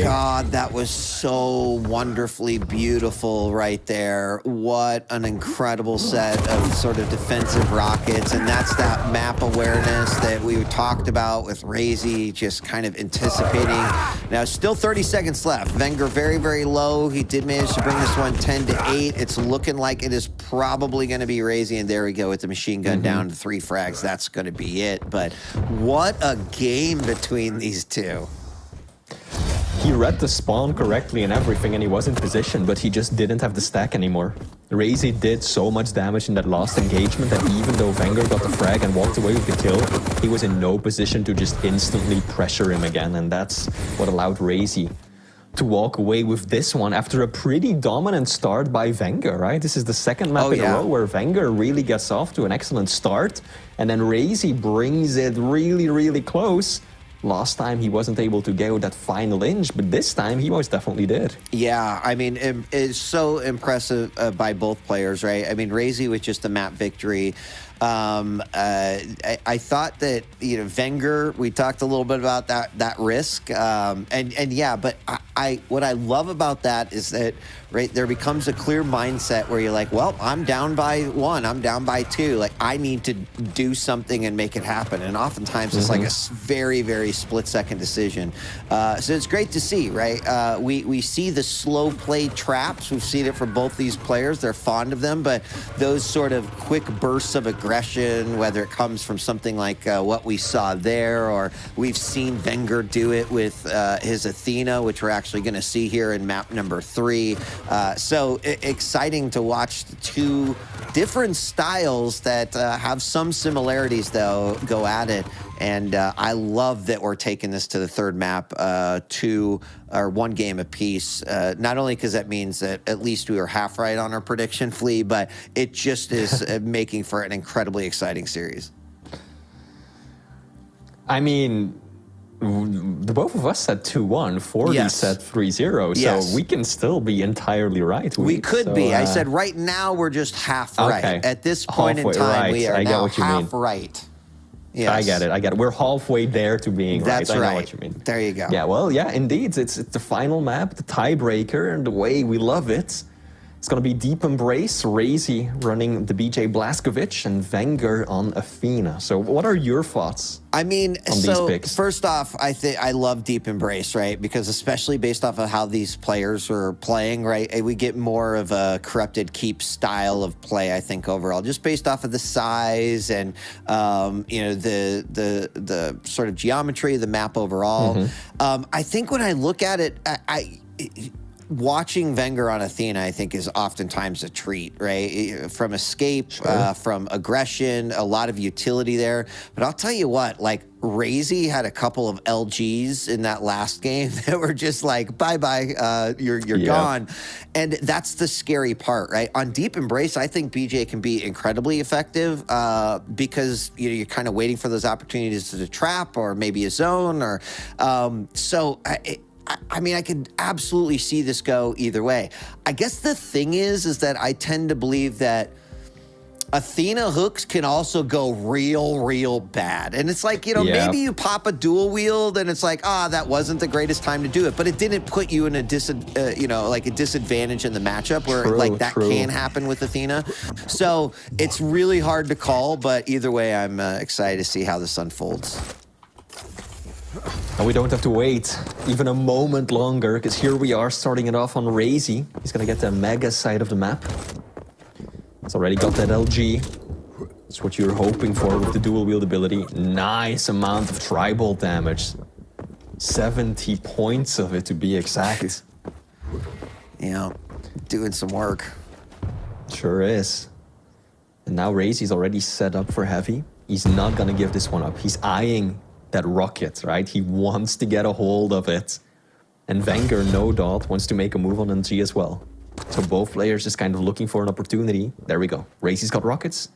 God, that was so wonderfully beautiful right there. What an incredible set of sort of defensive rockets, and that's that map awareness that we talked about with Razy, just kind of anticipating. Now, still 30 seconds left. Wenger very, very low. He did manage to bring this one 10-8. It's looking like it is probably going to be Razy, and there we go with the machine gun down to 3 frags. That's going to be it. But what a game between these two. He read the spawn correctly and everything, and he was in position, but he just didn't have the stack anymore. Razy did so much damage in that last engagement that even though Wenger got the frag and walked away with the kill, he was in no position to just instantly pressure him again, and that's what allowed Razy to walk away with this one after a pretty dominant start by Wenger, right? This is the second map in a row where Wenger really gets off to an excellent start, and then Razy brings it really, really close. Last time he wasn't able to get that final inch, but this time he most definitely did. Yeah, I mean, it's so impressive by both players, right? I mean, Razy with just a map victory. I thought that, you know, Wenger, we talked a little bit about that risk. And yeah, but what I love about that is that, right, there becomes a clear mindset where you're like, well, I'm down by 1, I'm down by 2. Like, I need to do something and make it happen. And oftentimes it's like a very, very split-second decision. So it's great to see, right? We see the slow play traps. We've seen it from both these players. They're fond of them, but those sort of quick bursts of aggression, whether it comes from something like what we saw there, or we've seen Wenger do it with his Athena, which we're actually going to see here in map number 3. So exciting to watch the 2 different styles that have some similarities, though, go at it. And I love that we're taking this to the 3rd map, 1 game apiece. Not only because that means that at least we were half right on our prediction, Flea, but it just is making for an incredibly exciting series. I mean, the both of us said 2-1, 40 said 3-0, so we can still be entirely right. We could be. I said right now we're just half right. At this point in time, we are now half right. Yes. I get it. We're halfway there to being right. I know what you mean. There you go. Yeah, well, yeah, indeed. It's the final map, the tiebreaker, and the way we love it. It's going to be Deep Embrace, Razy running the BJ Blazkowicz, and Wenger on Athena. So what are your thoughts? I mean, so picks? First off, I love Deep Embrace, right? Because especially based off of how these players are playing, right? We get more of a corrupted keep style of play, I think, overall, just based off of the size and you know, the sort of geometry of the map overall. I think when I look at it, watching Wenger on Athena, I think, is oftentimes a treat, right? From escape, from aggression, a lot of utility there. But I'll tell you what, like, Razy had a couple of LGs in that last game that were just like, bye-bye, you're gone. And that's the scary part, right? On Deep Embrace, I think BJ can be incredibly effective because, you know, you're kind of waiting for those opportunities to trap or maybe a zone or I mean, I could absolutely see this go either way. I guess the thing is that I tend to believe that Athena hooks can also go real bad. And it's like, you know, maybe you pop a dual wield and it's like, that wasn't the greatest time to do it. But it didn't put you in a disadvantage in the matchup where that can happen with Athena. So it's really hard to call, but either way, I'm excited to see how this unfolds. And we don't have to wait even a moment longer, because here we are starting it off on Razy. He's going to get the mega side of the map. He's already got that LG. That's what you're hoping for with the dual wield ability. Nice amount of tribal damage. 70 points of it, to be exact. Yeah, doing some work. Sure is. And now Razy's already set up for heavy. He's not gonna give this one up. He's eyeing that rocket, right? He wants to get a hold of it. And Wenger, no doubt, wants to make a move on NG as well. So both players just kind of looking for an opportunity. There we go. Razy's got rockets.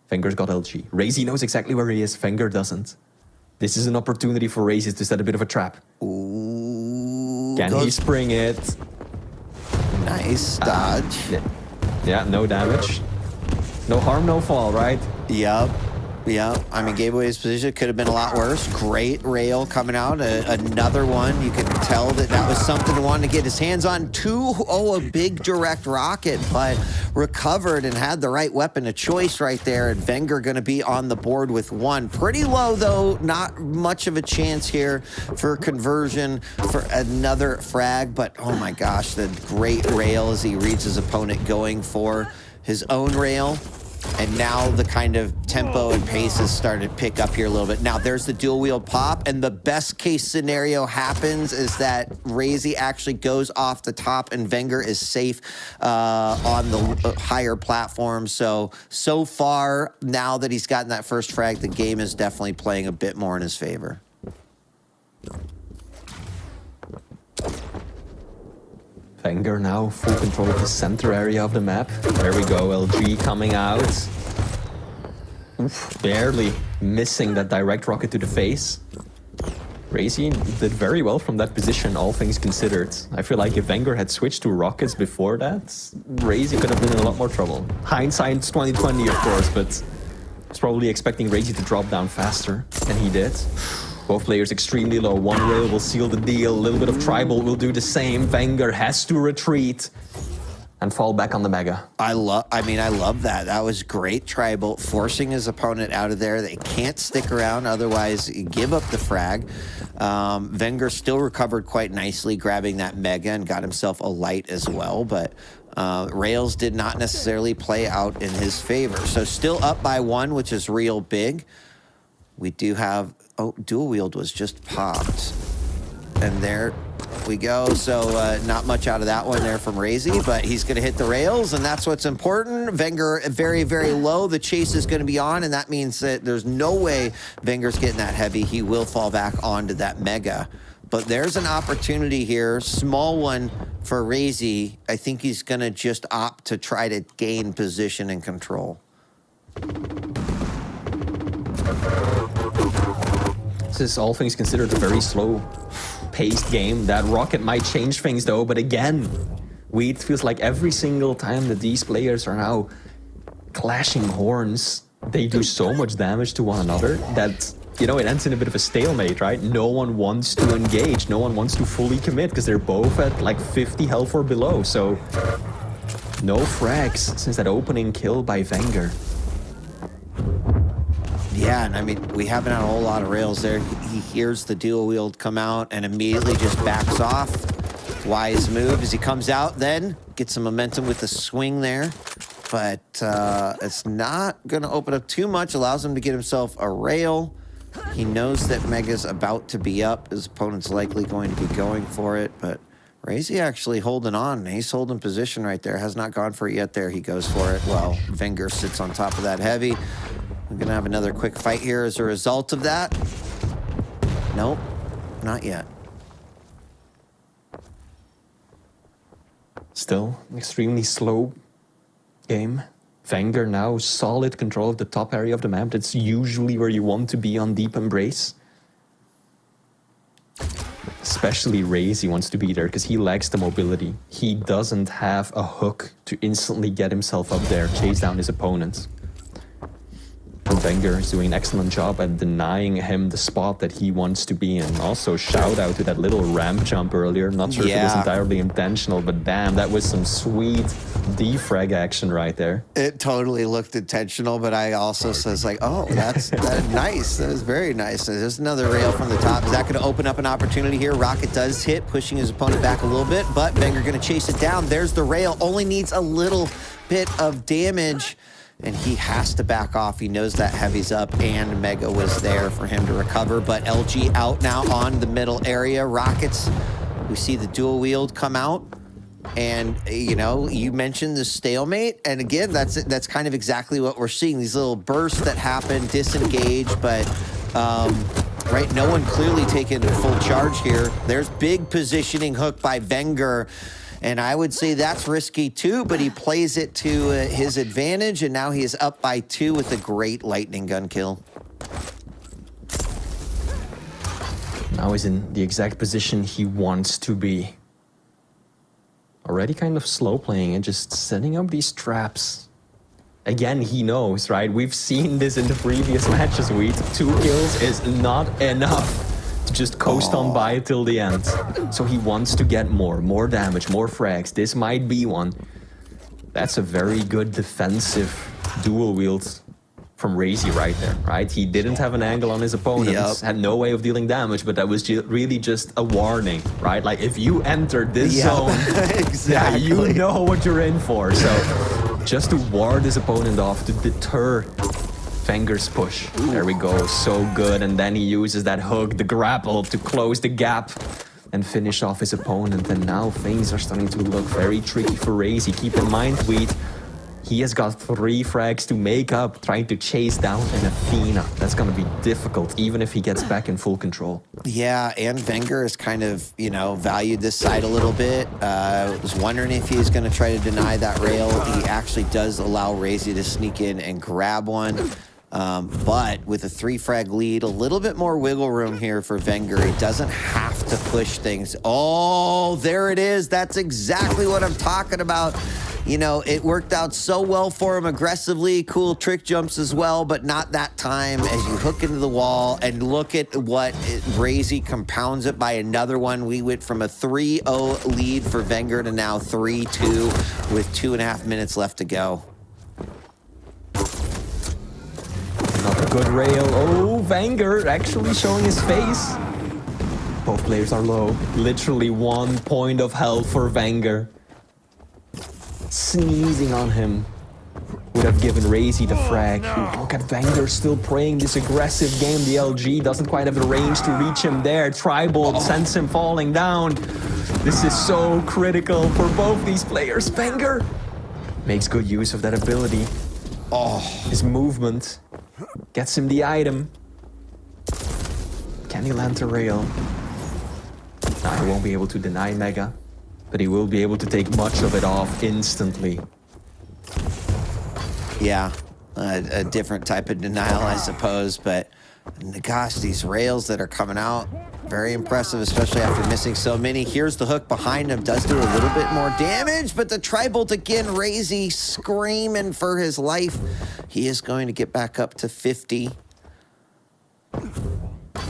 Wenger's got LG. Razy knows exactly where he is. Wenger doesn't. This is an opportunity for Razy to set a bit of a trap. Ooh, Can he spring it? Nice dodge. Yeah, no damage. No harm, no fall, right? Yep. I mean, Gateway's position could have been a lot worse. Great rail coming out. Another one. You could tell that was something to want to get his hands on. A big direct rocket, but recovered and had the right weapon of choice right there. And Wenger going to be on the board with one. Pretty low, though. Not much of a chance here for conversion for another frag. But, oh my gosh, the great rail as he reads his opponent going for his own rail. And now the kind of tempo and pace has started to pick up here a little bit. Now there's the dual wield pop, and the best case scenario happens is that Razy actually goes off the top and Wenger is safe on the higher platform. So far, now that he's gotten that first frag, the game is definitely playing a bit more in his favor. Wenger now full control of the center area of the map. There we go, LG coming out. Oof, barely missing that direct rocket to the face. Razy did very well from that position, all things considered. I feel like if Wenger had switched to rockets before that, Razy could have been in a lot more trouble. Hindsight's 2020, of course, but I was probably expecting Razy to drop down faster, and he did. Both players extremely low. One rail will seal the deal. A little bit of tribal will do the same. Wenger has to retreat and fall back on the Mega. I love that. That was great tribal, forcing his opponent out of there. They can't stick around, otherwise you give up the frag. Wenger still recovered quite nicely, grabbing that Mega and got himself a light as well, but rails did not necessarily play out in his favor. So still up by one, which is real big. We do have, dual wield was just popped. And there we go. So not much out of that one there from Razy, but he's going to hit the rails, and that's what's important. Wenger very, very low. The chase is going to be on, and that means that there's no way Wenger's getting that heavy. He will fall back onto that Mega. But there's an opportunity here, small one for Razy. I think he's going to just opt to try to gain position and control. This is, all things considered, a very slow-paced game. That rocket might change things, though, but again, it feels like every single time that these players are now clashing horns, they do so much damage to one another that, you know, it ends in a bit of a stalemate, right? No one wants to engage, no one wants to fully commit, because they're both at like 50 health or below, so no frags since that opening kill by Wenger. Yeah, and I mean, we haven't had a whole lot of rails there. He hears the dual wield come out and immediately just backs off. Wise move as he comes out, then gets some momentum with the swing there. But it's not going to open up too much, allows him to get himself a rail. He knows that Mega's about to be up. His opponent's likely going to be going for it, but Razy actually holding on. He's holding position right there. Has not gone for it yet there. He goes for it. Well, Wenger sits on top of that heavy. We're going to have another quick fight here as a result of that. Nope, not yet. Still, extremely slow game. Wenger now solid control of the top area of the map. That's usually where you want to be on Deep Embrace. Especially Razy wants to be there because he lacks the mobility. He doesn't have a hook to instantly get himself up there, chase down his opponent. Wenger is doing an excellent job at denying him the spot that he wants to be in. Also, shout out to that little ramp jump earlier. Not sure if it was entirely intentional, but damn, that was some sweet defrag action right there. It totally looked intentional, but I also says like, oh, that's nice. That is very nice. There's another rail from the top. Is that going to open up an opportunity here? Rocket does hit, pushing his opponent back a little bit, but Wenger going to chase it down. There's the rail. Only needs a little bit of damage. And he has to back off. He knows that heavy's up, and Mega was there for him to recover. But LG out now on the middle area. Rockets, we see the dual wield come out. And you know, you mentioned the stalemate, and again, that's kind of exactly what we're seeing. These little bursts that happen, disengage, but right, no one clearly taking full charge here. There's big positioning hook by Wenger, and I would say that's risky too, but he plays it to his advantage, and now he is up by 2 with a great lightning gun kill. Now he's in the exact position he wants to be. Already kind of slow playing and just setting up these traps. Again, he knows, right? We've seen this in the previous matches. 2 kills is not enough to just coast on by till the end. So he wants to get more damage, more frags. This might be one. That's a very good defensive dual wield from Razy right there, right? He didn't have an angle on his opponents, had no way of dealing damage, but that was really just a warning, right? Like, if you enter this zone, exactly. yeah, you know what you're in for. So just to ward his opponent off, to deter Wenger's push. There we go, so good. And then he uses that hook, the grapple, to close the gap and finish off his opponent. And now things are starting to look very tricky for Razy. Keep in mind, Wheat, he has got 3 frags to make up, trying to chase down an Athena. That's going to be difficult, even if he gets back in full control. Yeah, and Wenger has kind of, you know, valued this side a little bit. Was wondering if he's going to try to deny that rail. He actually does allow Razy to sneak in and grab one. But with a 3 frag lead, a little bit more wiggle room here for Wenger. He doesn't have to push things. Oh, there it is. That's exactly what I'm talking about. You know, it worked out so well for him aggressively, cool trick jumps as well, but not that time as you hook into the wall. And look at what Razy compounds it by another one. We went from a 3-0 lead for Wenger to now 3-2 with 2.5 minutes left to go. Not a good rail. Oh, Wenger actually showing his face. Both players are low. Literally 1 point of health for Wenger. Sneezing on him would have given Razy the frag. Look at Wenger still playing this aggressive game. The LG doesn't quite have the range to reach him there. Tribal sends him falling down. This is so critical for both these players. Wenger makes good use of that ability. His movement gets him the item. Can he land the rail? Nah, he won't be able to deny Mega, but he will be able to take much of it off instantly. Yeah, a different type of denial, I suppose, but gosh, these rails that are coming out, very impressive, especially after missing so many. Here's the hook behind him, does do a little bit more damage, but the Tri-Bolt again, Razy screaming for his life. He is going to get back up to 50.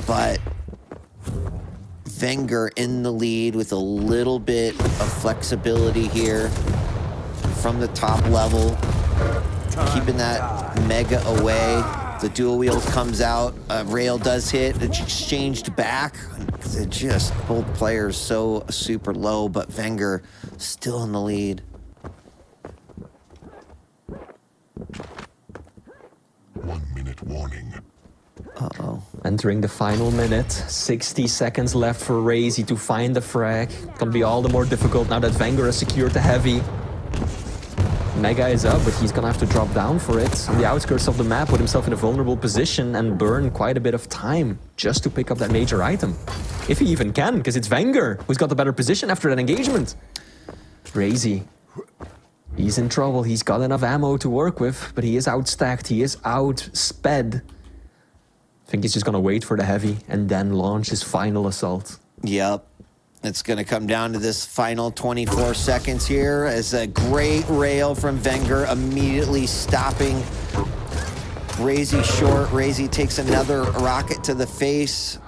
But Wenger in the lead with a little bit of flexibility here from the top level, keeping that Mega away. The dual wheel comes out, rail does hit, it's exchanged back. They're just both players so super low, but Wenger still in the lead. 1 minute warning. Uh-oh. Entering the final minute, 60 seconds left for Razy to find the frag. Gonna be all the more difficult now that Wenger has secured the heavy. Mega is up, but he's gonna have to drop down for it. On the outskirts of the map, put himself in a vulnerable position and burn quite a bit of time just to pick up that major item. If he even can, because it's Wenger who's got the better position after that engagement. Razy, he's in trouble. He's got enough ammo to work with, but he is outstacked. He is outsped. I think he's just gonna wait for the heavy and then launch his final assault. Yep. It's going to come down to this final 24 seconds here as a great rail from Wenger immediately stopping Razy short. Razy takes another rocket to the face.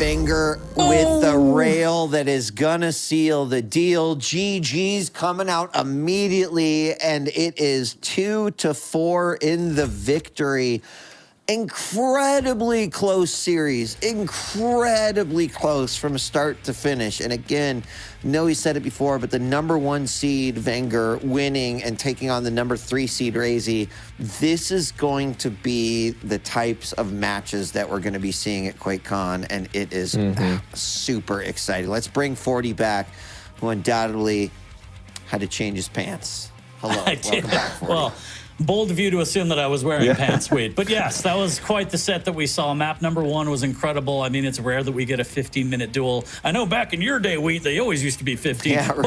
Wenger with the rail that is going to seal the deal. GG's coming out immediately, and it is 2-4 in the victory. Incredibly close series, incredibly close from start to finish. And again, no, he said it before, but the #1 seed Wenger winning and taking on the #3 seed Razy, this is going to be the types of matches that we're going to be seeing at QuakeCon, and it is super exciting. Let's bring 40 back, who undoubtedly Had to change his pants. Hello, I did. welcome back. Forty. Well, bold of you to assume that I was wearing pants, Wade. But yes, that was quite the set that we saw. Map number 1 was incredible. I mean, it's rare that we get a 15-minute duel. I know back in your day, Wade, they always used to be 15. Yeah, right.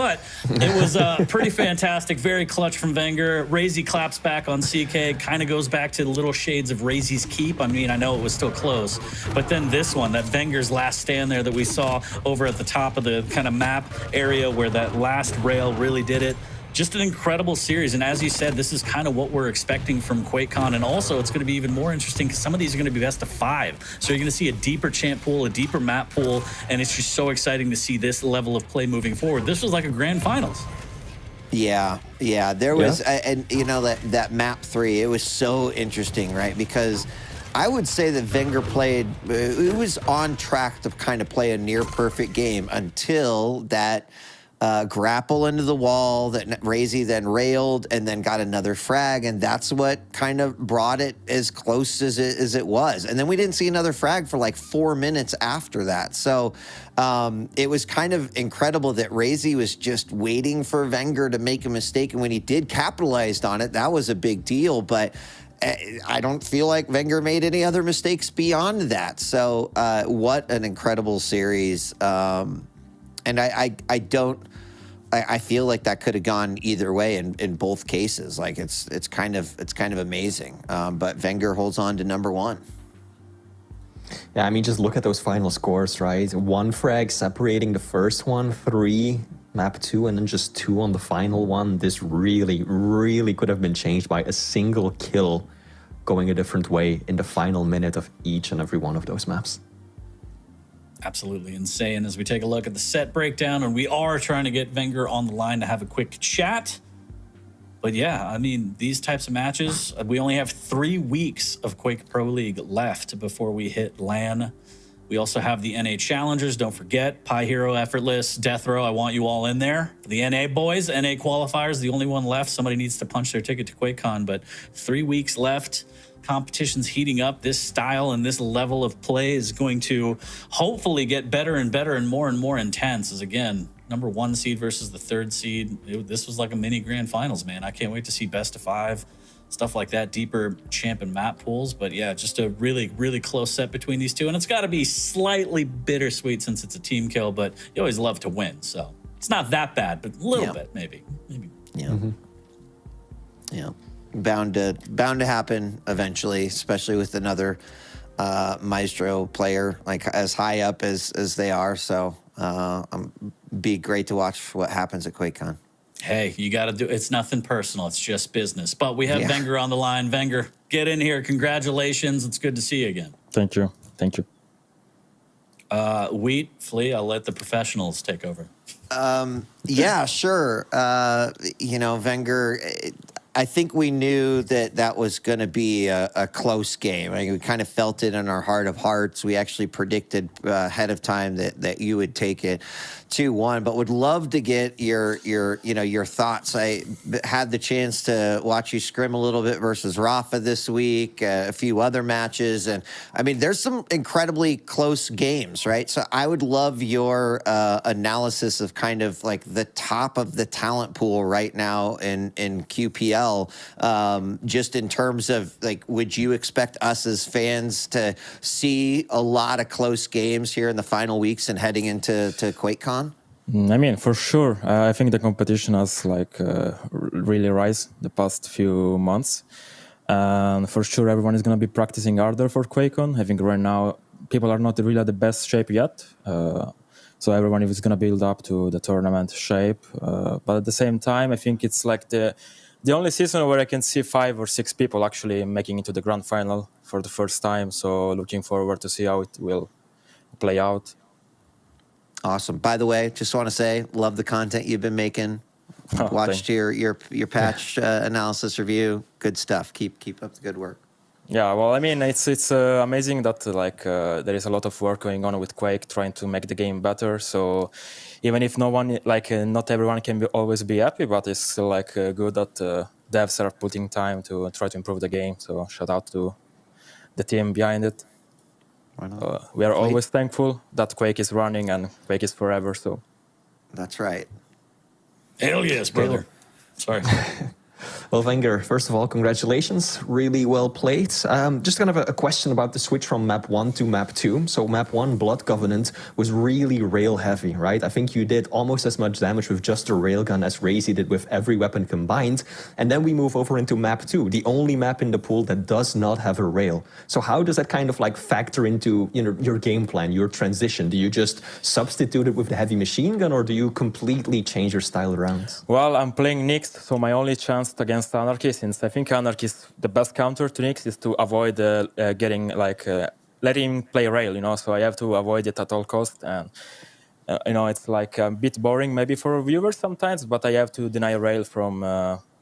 But it was pretty fantastic. Very clutch from Wenger. Razy claps back on CK. Kind of goes back to the little shades of Razy's keep. I mean, I know it was still close. But then this one, that Wenger's last stand there that we saw over at the top of the kind of map area where that last rail really did it. Just an incredible series. And as you said, this is kind of what we're expecting from QuakeCon. And also, it's going to be even more interesting because some of these are going to be best of 5. So you're going to see a deeper champ pool, a deeper map pool. And it's just so exciting to see this level of play moving forward. This was like a grand finals. Yeah. There was, and you know, that map 3, it was so interesting, right? Because I would say that Wenger played, it was on track to kind of play a near perfect game until that grapple into the wall that Razy then railed and then got another frag, and that's what kind of brought it as close as it was. And then we didn't see another frag for like 4 minutes after that. So it was kind of incredible that Razy was just waiting for Wenger to make a mistake, and when he did, capitalized on it. That was a big deal, but I don't feel like Wenger made any other mistakes beyond that. So what an incredible series. And I feel like that could have gone either way in both cases. Like it's kind of amazing. But Wenger holds on to number 1. Yeah, I mean, just look at those final scores, right? 1 frag separating the first one, 3 map 2, and then just 2 on the final one. This really, really could have been changed by a single kill going a different way in the final minute of each and every one of those maps. Absolutely insane. As we take a look at the set breakdown, and we are trying to get Wenger on the line to have a quick chat. But yeah, I mean, these types of matches, we only have 3 weeks of Quake Pro League left before we hit LAN. We also have the NA Challengers. Don't forget, Pi Hero, Effortless, Death Row. I want you all in there. For the NA boys, NA qualifiers, the only one left. Somebody needs to punch their ticket to QuakeCon, but 3 weeks left. Competition's heating up. This style and this level of play is going to hopefully get better and better and more intense. As again, number 1 seed versus the 3rd seed. This was like a mini grand finals, man. I can't wait to see best of 5, stuff like that, deeper champ and map pools. But yeah, just a really, really close set between these two. And it's got to be slightly bittersweet since it's a team kill, but you always love to win. So it's not that bad, but a little bit, maybe. Yeah. Yeah. Bound to happen eventually, especially with another Maestro player like as high up as they are. So be great to watch what happens at QuakeCon. Hey, you got to do it's nothing personal. It's just business. But we have Wenger on the line. Wenger, get in here. Congratulations. It's good to see you again. Thank you. Wheat, Flea, I'll let the professionals take over. Yeah, sure. You know, Wenger, I think we knew that was going to be a close game. I mean, we kind of felt it in our heart of hearts. We actually predicted ahead of time that you would take it 2-1, but would love to get your thoughts. I had the chance to watch you scrim a little bit versus Rafa this week, a few other matches, and I mean, there's some incredibly close games, right? So I would love your analysis of kind of like the top of the talent pool right now in QPL. Just in terms of like, would you expect us as fans to see a lot of close games here in the final weeks and heading into QuakeCon? I mean, for sure. I think the competition has really rise the past few months. And for sure, everyone is going to be practicing harder for QuakeCon. I think right now, people are not really at the best shape yet. So everyone is going to build up to the tournament shape. But at the same time, I think it's like the only season where I can see 5 or 6 people actually making it to the grand final for the first time. So looking forward to see how it will play out. Awesome. By the way, just want to say, love the content you've been making. Watched your patch analysis review. Good stuff. Keep up the good work. Yeah, well, I mean, it's amazing that there is a lot of work going on with Quake, trying to make the game better. So even if not everyone can always be happy, but it's still good that devs are putting time to try to improve the game. So shout out to the team behind it. We are always thankful that Quake is running and Quake is forever. So that's right. Hell yes, brother. Sorry. Well, Wenger, first of all, congratulations. Really well played. Just kind of a question about the switch from map 1 to map 2. So map 1, Blood Covenant, was really rail heavy, right? I think you did almost as much damage with just a railgun as Razy did with every weapon combined. And then we move over into map 2, the only map in the pool that does not have a rail. So how does that kind of like factor into, you know, your game plan, your transition? Do you just substitute it with the heavy machine gun, or do you completely change your style around? Well, I'm playing Nyx, so my only chance against Anarchy, since I think Anarchy is the best counter to Nyx, is to avoid getting like letting him play rail, you know. So I have to avoid it at all costs, and you know, it's like a bit boring maybe for viewers sometimes, but I have to deny rail from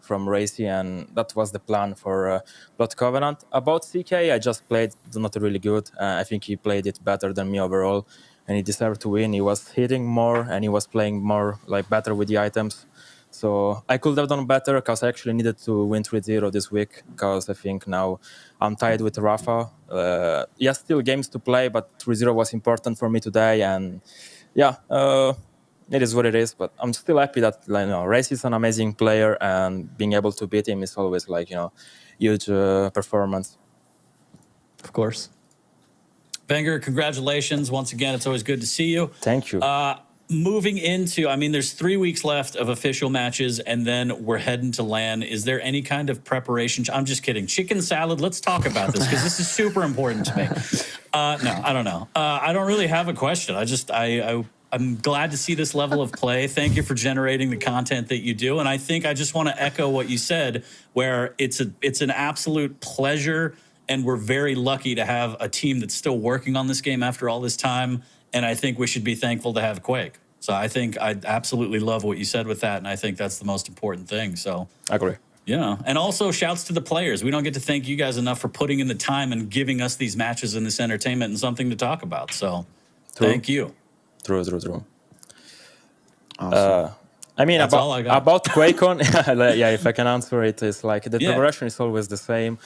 Racy, and that was the plan for Blood Covenant. About CK, I just played not really good. I think he played it better than me overall, and he deserved to win. He was hitting more, and he was playing more like better with the items. So I could have done better because I actually needed to win 3-0 this week, because I think now I'm tied with Rafa. Yes, still games to play, but 3-0 was important for me today. And yeah, it is what it is. But I'm still happy that, like, you know, Race is an amazing player, and being able to beat him is always like, you know, huge performance. Of course. Wenger, congratulations. Once again, it's always good to see you. Thank you. Moving into, I mean, there's 3 weeks left of official matches, and then we're heading to LAN. Is there any kind of preparation? I'm just kidding. Chicken salad. Let's talk about this, because this is super important to me. No, I don't know. I don't really have a question. I'm glad to see this level of play. Thank you for generating the content that you do. And I think I just want to echo what you said, where it's an absolute pleasure, and we're very lucky to have a team that's still working on this game after all this time. And I think we should be thankful to have Quake. So I think I absolutely love what you said with that, and I think that's the most important thing. So I agree. Yeah, and also shouts to the players. We don't get to thank you guys enough for putting in the time and giving us these matches and this entertainment and something to talk about. So thank you. True. Awesome. I mean, That's all I got. about QuakeCon, yeah, if I can answer it, is like the Yeah. preparation is always the same.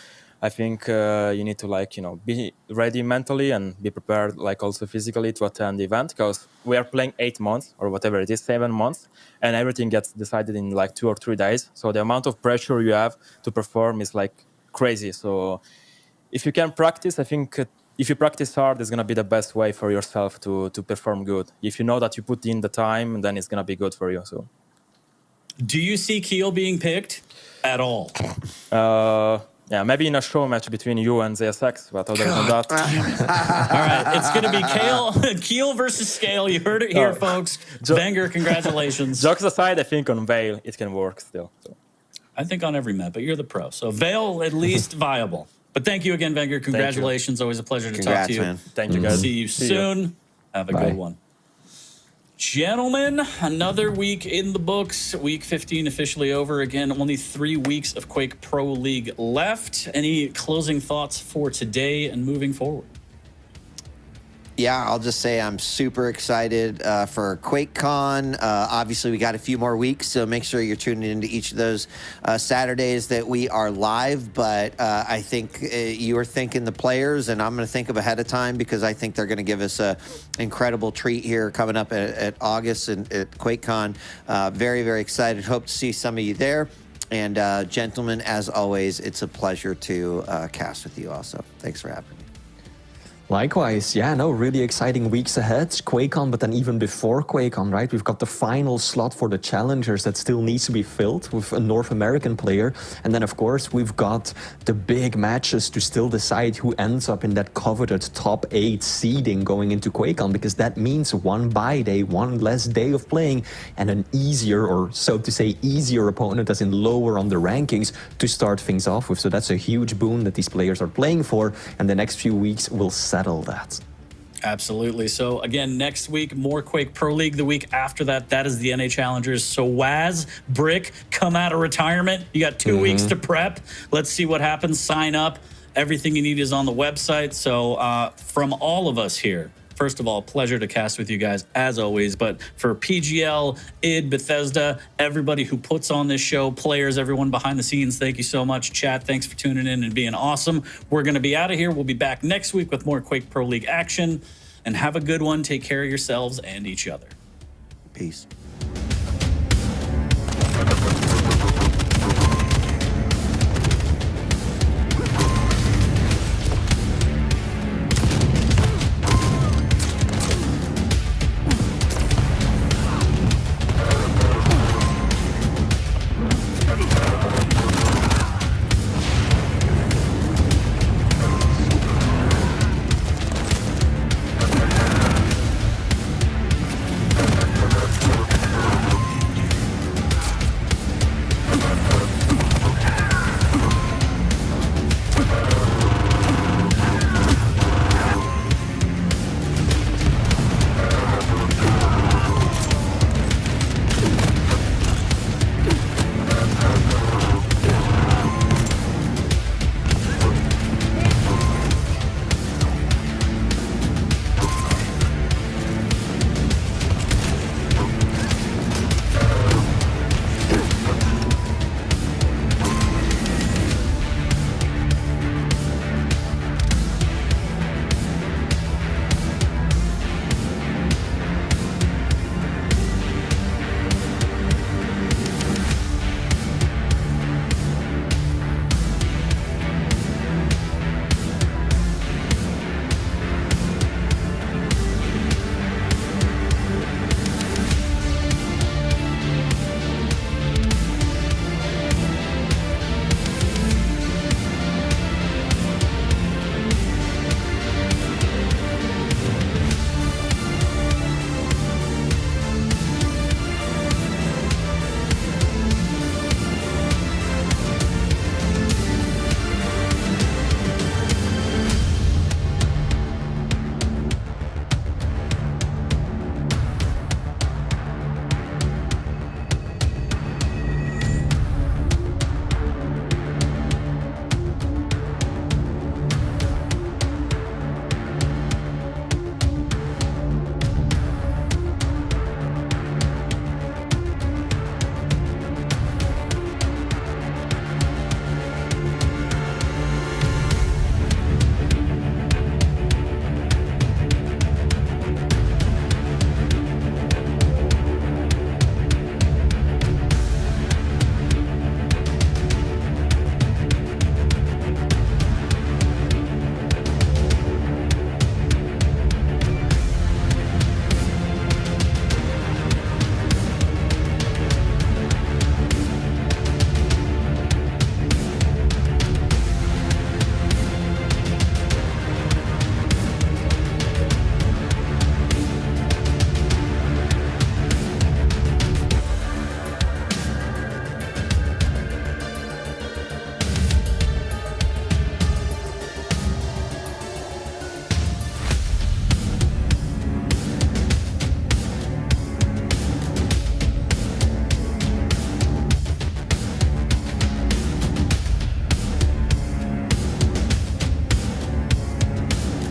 I think you need to, like, you know, be ready mentally and be prepared, like, also physically to attend the event, because we are playing 8 months or whatever it is, 7 months, and everything gets decided in like 2 or 3 days. So the amount of pressure you have to perform is like crazy. So if you can practice, I think if you practice hard, it's gonna be the best way for yourself to perform good. If you know that you put in the time, then it's gonna be good for you. So, Do you see Keel being picked at all? yeah, maybe in a show match between you and ZSX, but other than that, All right, it's going to be Keel versus Scale. You heard it here, folks. Wenger, congratulations. jokes aside, I think on Veil it can work still. So. I think on every map, but you're the pro. So Vale, at least viable. But thank you again, Wenger. Congratulations. Always a pleasure to talk Congrats, to you. man. Thank you, guys. See you soon. Have a Bye. good one. Gentlemen, another week in the books. Week 15 officially over. Again, only 3 weeks of Quake Pro League left. Any closing thoughts for today and moving forward? Yeah, I'll just say I'm super excited for QuakeCon. Obviously, we got a few more weeks, so make sure you're tuning into each of those Saturdays that we are live. But I think you are thanking the players, and I'm going to think of ahead of time, because I think they're going to give us an incredible treat here coming up at August and at QuakeCon. Very, very excited. Hope to see some of you there. And gentlemen, as always, it's a pleasure to cast with you also. Thanks for having me. Likewise, yeah, no, really exciting weeks ahead. QuakeCon, but then even before QuakeCon, right? We've got the final slot for the challengers that still needs to be filled with a North American player. And then, of course, we've got the big matches to still decide who ends up in that coveted top 8 seeding going into QuakeCon, because that means one bye day, one less day of playing, and an easier, or so to say, easier opponent, as in lower on the rankings, to start things off with. So that's a huge boon that these players are playing for, and the next few weeks will settle that. Absolutely. So again, next week, more Quake Pro League. The week after that, that is the NA Challengers. So Waz, Brick, come out of retirement. You got 2 weeks to prep. Let's see what happens. Sign up. Everything you need is on the website. So from all of us here, first of all, pleasure to cast with you guys as always. But for PGL, id, Bethesda, everybody who puts on this show, players, everyone behind the scenes, thank you so much. Chat, thanks for tuning in and being awesome. We're going to be out of here. We'll be back next week with more Quake Pro League action. And have a good one. Take care of yourselves and each other. Peace.